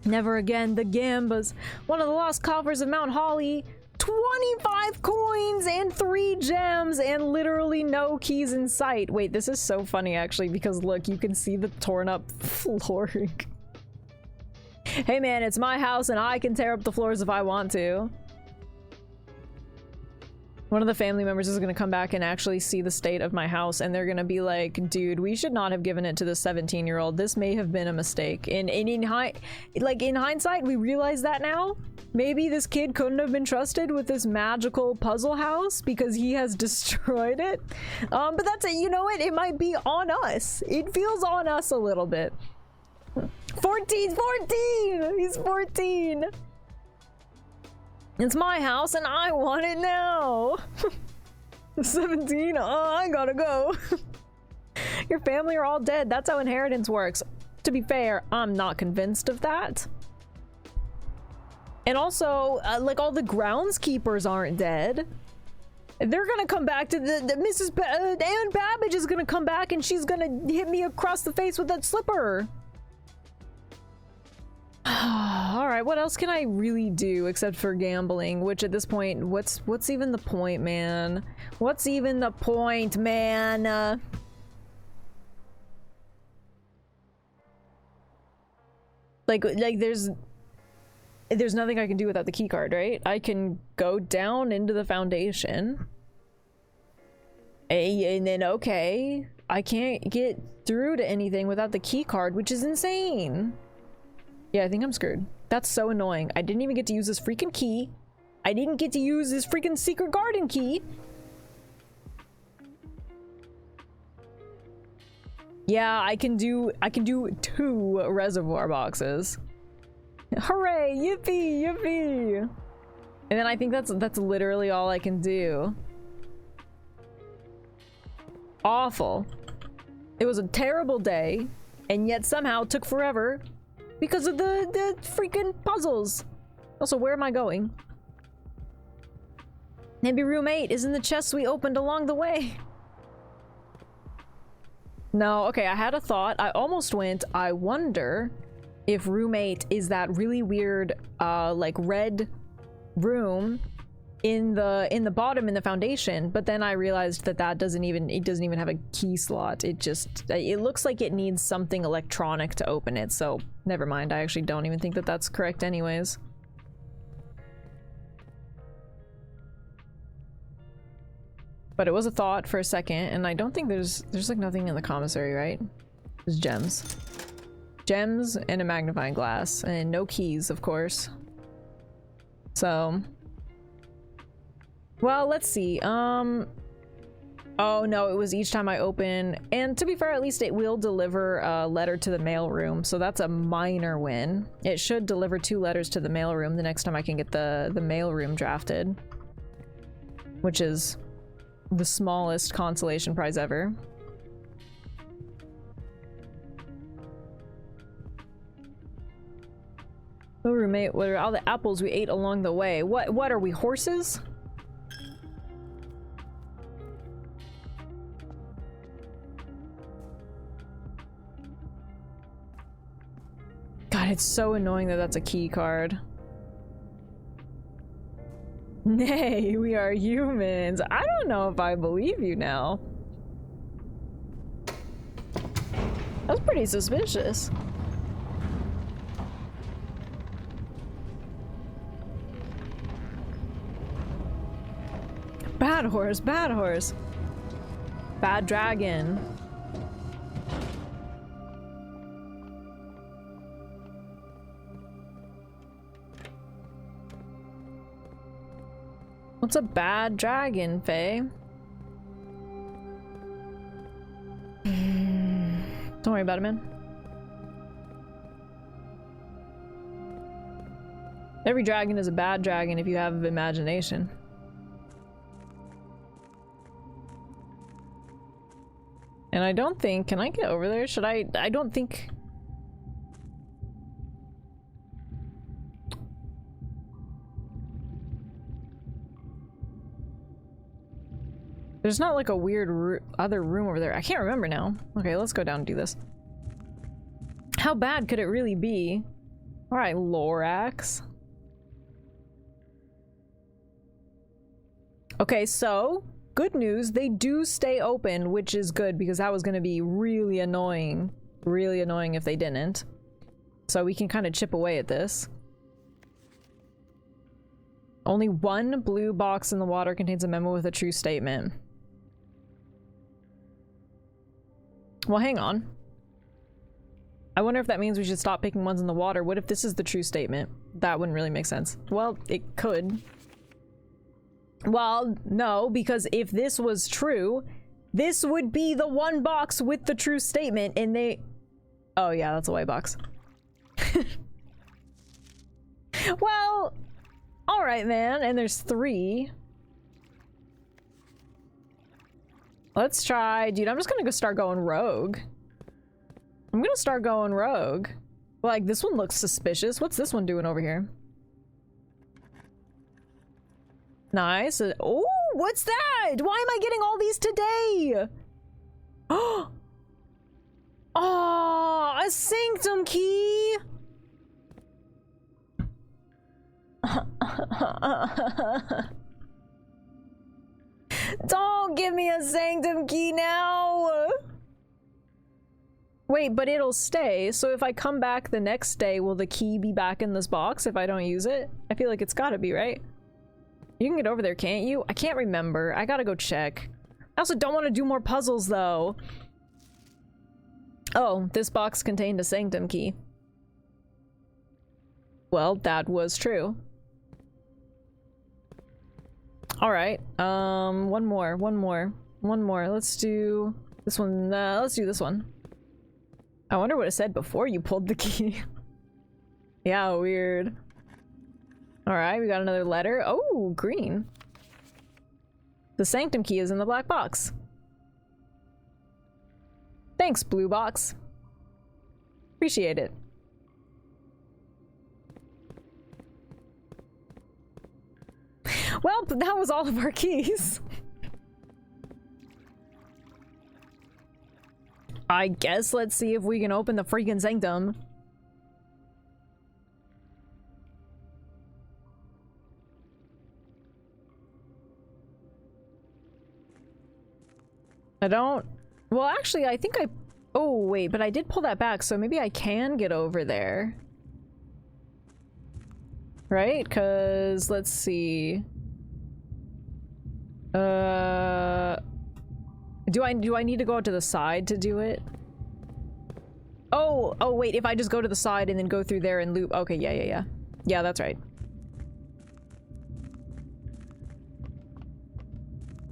Never again, the Gambas. One of the lost coffers of Mount Holly. 25 coins and 3 gems and literally no keys in sight. Wait, this is so funny actually, because look, you can see the torn up flooring. Hey man, it's my house and I can tear up the floors if I want to. One of the family members is gonna come back and actually see the state of my house, and they're gonna be like, dude, we should not have given it to the 17-year-old. This may have been a mistake. In hindsight, we realize that now. Maybe this kid couldn't have been trusted with this magical puzzle house because he has destroyed it. But that's it. You know what? It might be on us. It feels on us a little bit. 14! He's 14! It's my house and I want it now. 17? Oh, I gotta go. Your family are all dead. That's how inheritance works. To be fair, I'm not convinced of that. And also, like, all the groundskeepers aren't dead. They're gonna come back to the Mrs. Ann Babbage is gonna come back and she's gonna hit me across the face with that slipper. Alright, what else can I really do except for gambling? Which at this point, what's even the point, man? What's even the point, man? Like there's nothing I can do without the key card, right? I can go down into the foundation. And then, okay, I can't get through to anything without the key card, which is insane. Yeah, I think I'm screwed. That's so annoying. I didn't even get to use this freaking key. I didn't get to use this freaking secret garden key. Yeah, I can do 2 reservoir boxes. Hooray! Yippee! Yippee! And then I think that's literally all I can do. Awful. It was a terrible day, and yet somehow took forever because of the freaking puzzles. Also, where am I going? Maybe room 8 is in the chest we opened along the way. No, okay, I had a thought. I almost went, I wonder if room 8 is that really weird, like red room in the bottom in the foundation, but then I realized that it doesn't even have a key slot. It looks like it needs something electronic to open it, so never mind. I actually don't even think that that's correct anyways. But it was a thought for a second, and I don't think there's like nothing in the commissary, right? There's gems. Gems and a magnifying glass, and no keys, of course. So, well, let's see. Oh no, it was each time I open, and to be fair, at least it will deliver a letter to the mailroom, so that's a minor win. It should deliver 2 letters to the mailroom the next time I can get the mailroom drafted, which is the smallest consolation prize ever. Oh, roommate, what are all the apples we ate along the way? What are we, horses? God, it's so annoying that that's a key card. Nay, we are humans. I don't know if I believe you now. That's pretty suspicious. Bad horse, bad horse. Bad dragon. What's a bad dragon, Faye? Don't worry about it, man. Every dragon is a bad dragon if you have imagination. And I don't think, can I get over there? Should I don't think... There's not like a weird other room over there. I can't remember now. Okay, let's go down and do this. How bad could it really be? Alright, Lorax. Okay, so, good news, they do stay open, which is good because that was gonna be really annoying. Really annoying if they didn't. So we can kind of chip away at this. Only one blue box in the water contains a memo with a true statement. Well, hang on. I wonder if that means we should stop picking ones in the water. What if this is the true statement? That wouldn't really make sense. Well, it could. Well, no, because if this was true, this would be the one box with the true statement, and they... Oh yeah, that's a white box. Well, alright, man, and there's 3. Let's try... Dude, I'm just gonna go start going rogue. I'm gonna start going rogue. Like, this one looks suspicious. What's this one doing over here? Nice. Oh, what's that? Why am I getting all these today? Oh, a sanctum key. Don't give me a sanctum key now. Wait, but it'll stay. So if I come back the next day, will the key be back in this box if I don't use it? I feel like it's gotta be, right? You can get over there, can't you? I can't remember. I gotta go check. I also don't want to do more puzzles, though. Oh, this box contained a sanctum key. Well, that was true. Alright, one more. Let's do this one. Let's do this one. I wonder what it said before you pulled the key. Yeah, weird. Alright, we got another letter. Oh, green. The sanctum key is in the black box. Thanks, blue box. Appreciate it. Well, that was all of our keys. I guess let's see if we can open the freaking sanctum. I don't... Well, actually, I think I... Oh, wait, but I did pull that back, so maybe I can get over there. Right? Because, let's see... Do I need to go out to the side to do it? Oh, wait, if I just go to the side and then go through there and loop... Okay, yeah. Yeah, that's right.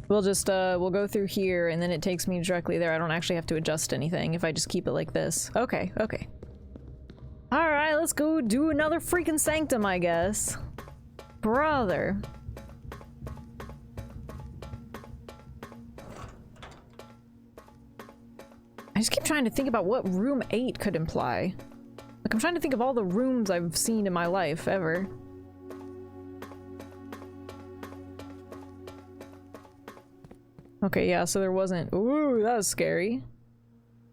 We'll just, we'll go through here, and then it takes me directly there. I don't actually have to adjust anything if I just keep it like this. Okay. Alright, let's go do another freaking sanctum, I guess. Brother. I just keep trying to think about what room 8 could imply. Like, I'm trying to think of all the rooms I've seen in my life, ever. Okay, yeah, so there wasn't... Ooh, that was scary.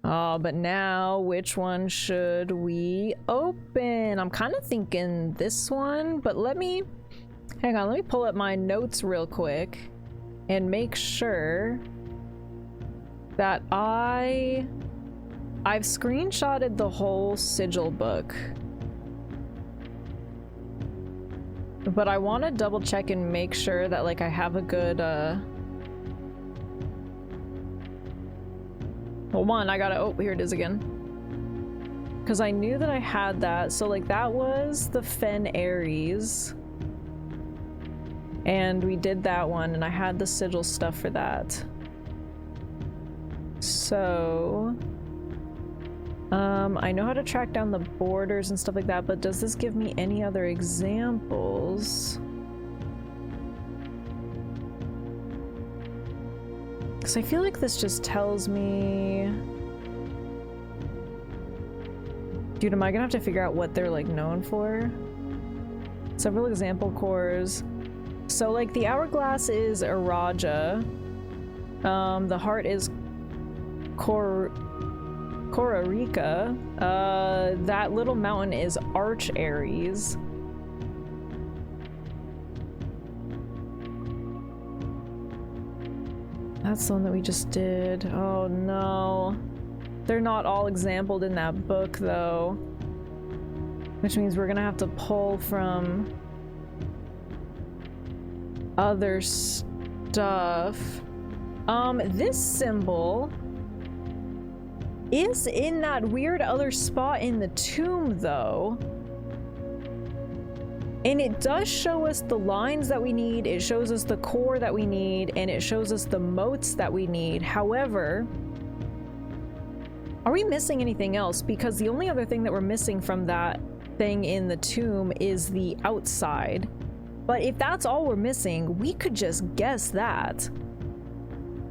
Oh, but now, which one should we open? I'm kind of thinking this one, but let me... Hang on, let me pull up my notes real quick and make sure that I've screenshotted the whole sigil book. But I want to double check and make sure that, like, I have a good, Well, one, I gotta... Oh, here it is again. Because I knew that I had that. So, like, that was the Fen Ares. And we did that one, and I had the sigil stuff for that. So... I know how to track down the borders and stuff like that, but does this give me any other examples? Because I feel like this just tells me... Dude, am I gonna have to figure out what they're, like, known for? Several example cores. So, like, the hourglass is Araja. The heart is Korarika. That little mountain is Arch Aries. That's the one that we just did. Oh no. They're not all exampled in that book though. Which means we're gonna have to pull from other stuff. This symbol is in that weird other spot in the tomb though. And it does show us the lines that we need, it shows us the core that we need, and it shows us the motes that we need. However, are we missing anything else? Because the only other thing that we're missing from that thing in the tomb is the outside. But if that's all we're missing, we could just guess that.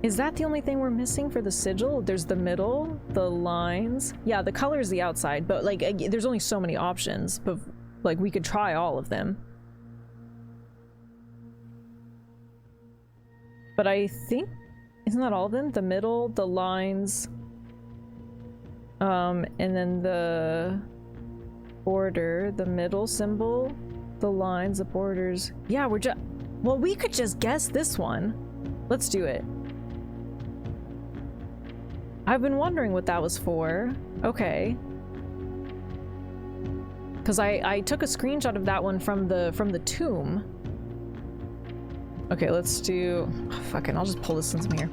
Is that the only thing we're missing for the sigil? There's the middle, the lines. Yeah, the color is the outside, but like, there's only so many options, but like we could try all of them. But I think, isn't that all of them? The middle, the lines, and then the border, the middle symbol, the lines, the borders. Yeah, we're just, well, we could just guess this one. Let's do it. I've been wondering what that was for. Okay. Because I took a screenshot of that one from the tomb. Okay, let's do... Oh, fucking, I'll just pull this from here.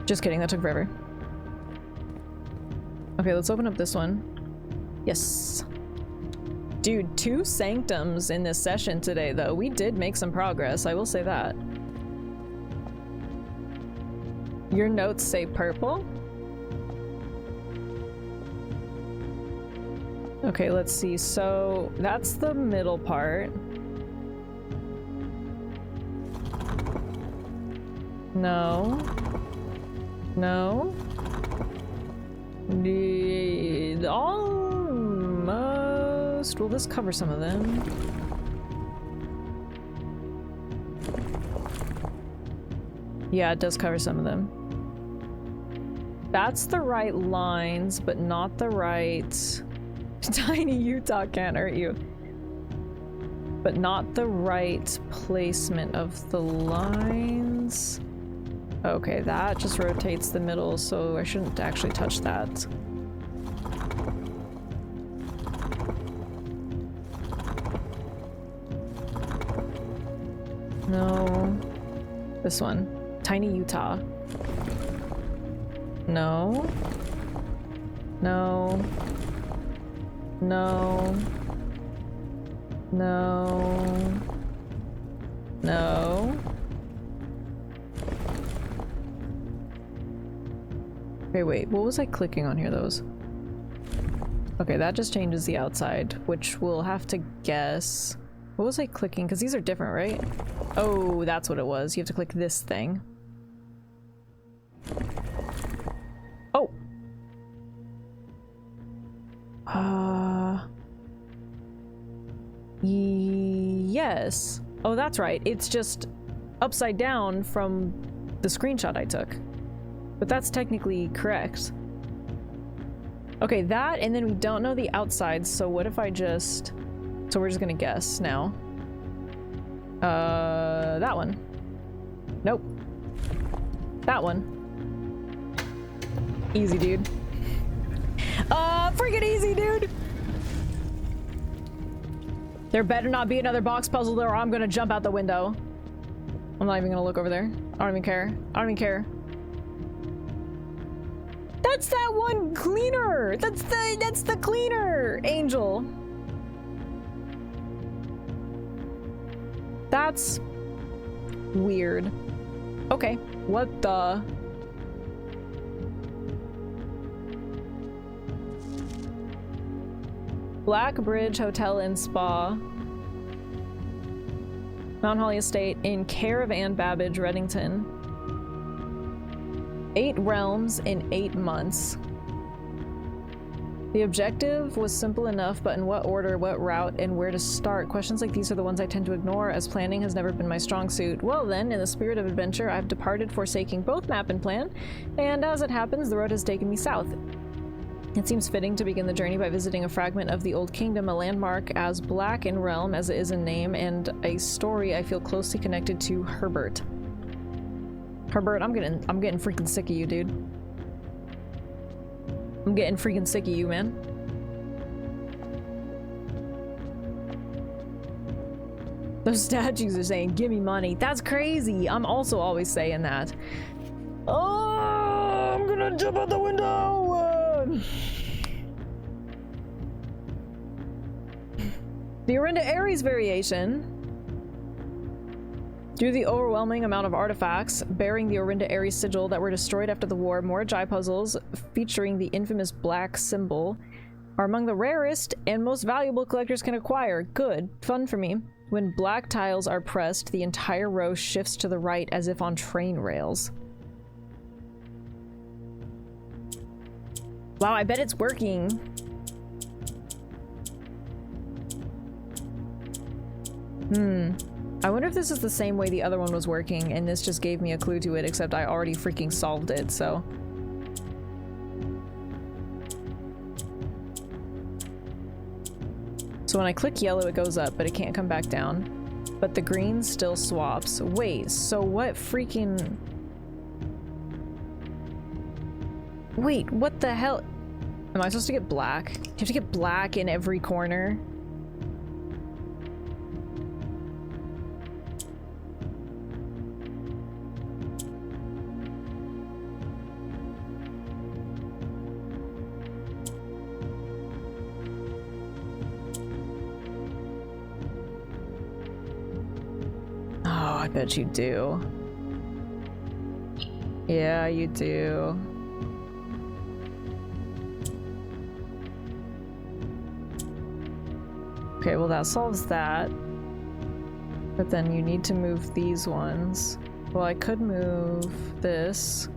Just kidding, that took forever. Okay, let's open up this one. Yes. Dude, 2 sanctums in this session today, though. We did make some progress, I will say that. Your notes say purple? Okay, let's see. So that's the middle part. No. No. Almost. Will this cover some of them? Yeah, it does cover some of them. That's the right lines, but not the right... Tiny Utah can't hurt you. But not the right placement of the lines. Okay, that just rotates the middle, so I shouldn't actually touch that. No. This one. Tiny Utah. No. No. No. No. No. Okay, wait, what was I clicking on here, those? Okay, that just changes the outside, which we'll have to guess. What was I clicking? Because these are different, right? Oh, that's what it was. You have to click this thing. Oh! Yes. Oh, that's right. It's just upside down from the screenshot I took. But that's technically correct. Okay, that, and then we don't know the outside, so what if I just... So we're just gonna guess now. That one. Nope. That one. Easy, dude. Freaking easy, dude! There better not be another box puzzle there or I'm gonna jump out the window. I'm not even gonna look over there. I don't even care. I don't even care. That's that one cleaner! That's the cleaner, Angel. That's weird. Okay, what the? Black Bridge Hotel and Spa. Mount Holly Estate in Caravan Babbage, Reddington. 8 realms in 8 months. The objective was simple enough, but in what order, what route, and where to start? Questions like these are the ones I tend to ignore, as planning has never been my strong suit. Well then, in the spirit of adventure, I've departed, forsaking both map and plan, and as it happens, the road has taken me south. It seems fitting to begin the journey by visiting a fragment of the Old Kingdom, a landmark as black in realm as it is in name, and a story I feel closely connected to. Herbert. Herbert, I'm getting freaking sick of you, dude. I'm getting freaking sick of you, man. Those statues are saying, "Give me money." That's crazy. I'm also always saying that. Oh, I'm gonna jump out the window. The Orinda Ares variation. Due to the overwhelming amount of artifacts bearing the Orinda Ares sigil that were destroyed after the war, Morajai puzzles featuring the infamous black symbol are among the rarest and most valuable collectors can acquire. Good. Fun for me. When black tiles are pressed, the entire row shifts to the right as if on train rails. Wow, I bet it's working. I wonder if this is the same way the other one was working, and this just gave me a clue to it, except I already freaking solved it, so. So when I click yellow, it goes up, but it can't come back down. But the green still swaps. Wait, so what freaking... Wait, what the hell? Am I supposed to get black? Do you have to get black in every corner? I bet you do. Yeah, you do. Okay, well that solves that. But then you need to move these ones. Well, I could move this.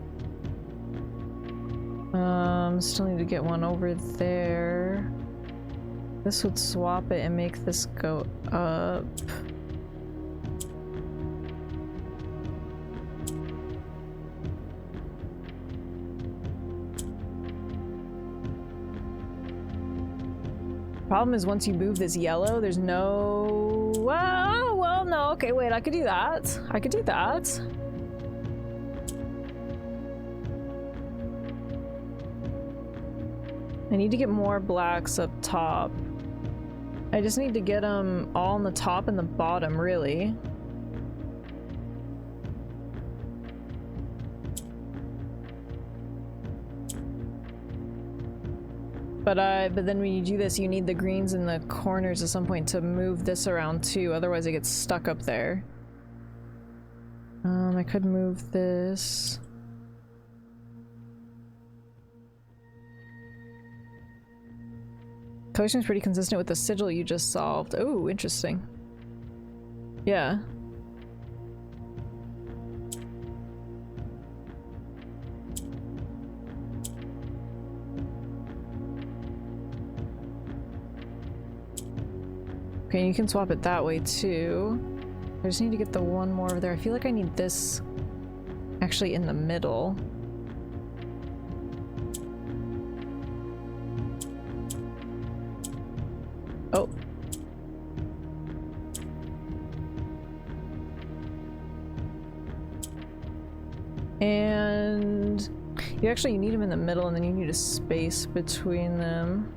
Still need to get one over there. This would swap it and make this go up. Problem is, once you move this yellow, there's no... well, no, okay, wait, I could do that. I could do that. I need to get more blacks up top. I just need to get them all on the top and the bottom, really. But then when you do this, you need the greens in the corners at some point to move this around too, otherwise it gets stuck up there. I could move this. Color seems pretty consistent with the sigil you just solved. Oh, interesting. Yeah. Okay, you can swap it that way too. I just need to get the one more over there. I feel like I need this actually in the middle. Oh. And you need them in the middle, and then you need a space between them.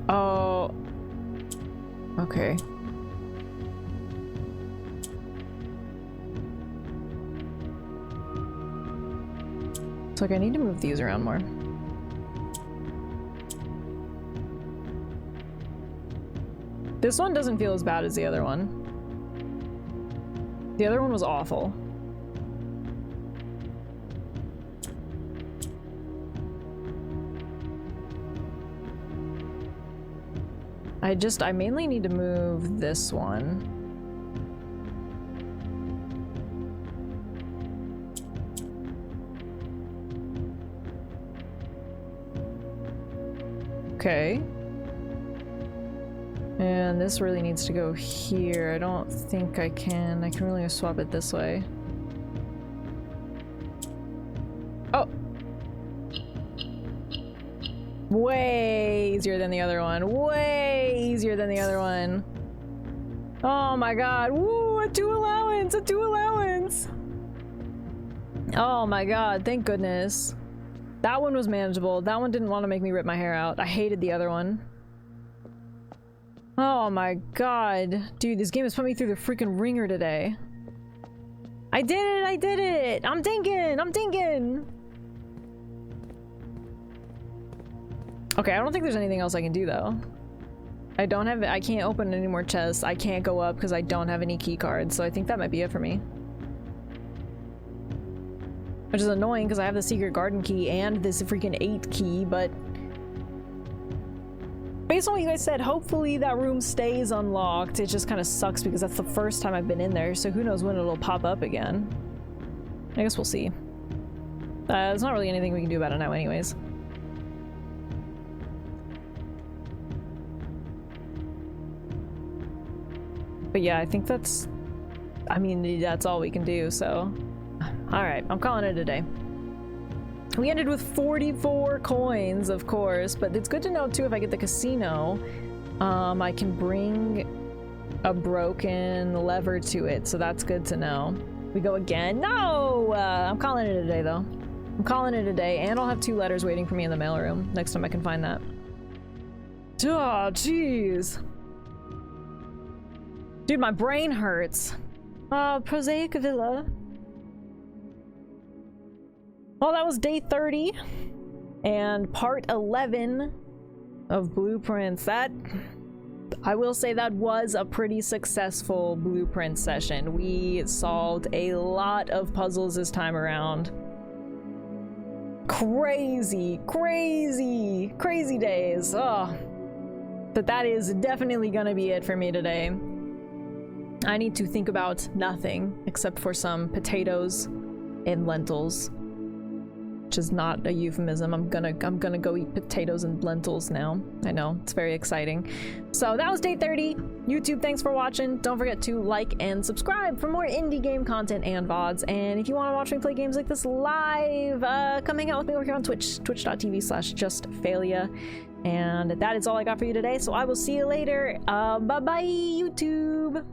Oh. Okay. It's like I need to move these around more. This one doesn't feel as bad as the other one. The other one was awful. I mainly need to move this one. Okay. And this really needs to go here. I don't think I can. I can really swap it this way. Oh! Way easier than the other one. Way easier than the other one. Oh my god. Woo! A 2 allowance! A 2 allowance! Oh my god. Thank goodness. That one was manageable. That one didn't want to make me rip my hair out. I hated the other one. Oh my god. Dude, this game has put me through the freaking ringer today. I did it! I did it! I'm thinking! I'm thinking! Okay, I don't think there's anything else I can do though. I can't open any more chests. I can't go up because I don't have any key cards, so I think that might be it for me. Which is annoying because I have the secret garden key and this freaking 8 key, but based on what you guys said, hopefully that room stays unlocked. It just kind of sucks because that's the first time I've been in there, so who knows when it'll pop up again. I guess we'll see. There's not really anything we can do about it now anyways. But yeah, I think that's... I mean, that's all we can do, so... Alright, I'm calling it a day. We ended with 44 coins, of course, but it's good to know, too, if I get the casino, I can bring a broken lever to it, so that's good to know. We go again. No! I'm calling it a day, though. I'm calling it a day, and I'll have 2 letters waiting for me in the mailroom next time I can find that. Oh, jeez. Dude, my brain hurts. Prosaic Villa. Well, that was day 30 and part 11 of Blueprints. That, I will say, that was a pretty successful blueprint session. We solved a lot of puzzles this time around. Crazy, crazy, crazy days. Oh, but that is definitely gonna be it for me today. I need to think about nothing except for some potatoes and lentils, which is not a euphemism. I'm gonna go eat potatoes and lentils now. I know, it's very exciting. So that was day 30. YouTube, thanks for watching. Don't forget to like and subscribe for more indie game content and VODs. And if you want to watch me play games like this live, come hang out with me over here on Twitch, twitch.tv/justfailure. And that is all I got for you today. So I will see you later. Bye-bye, YouTube.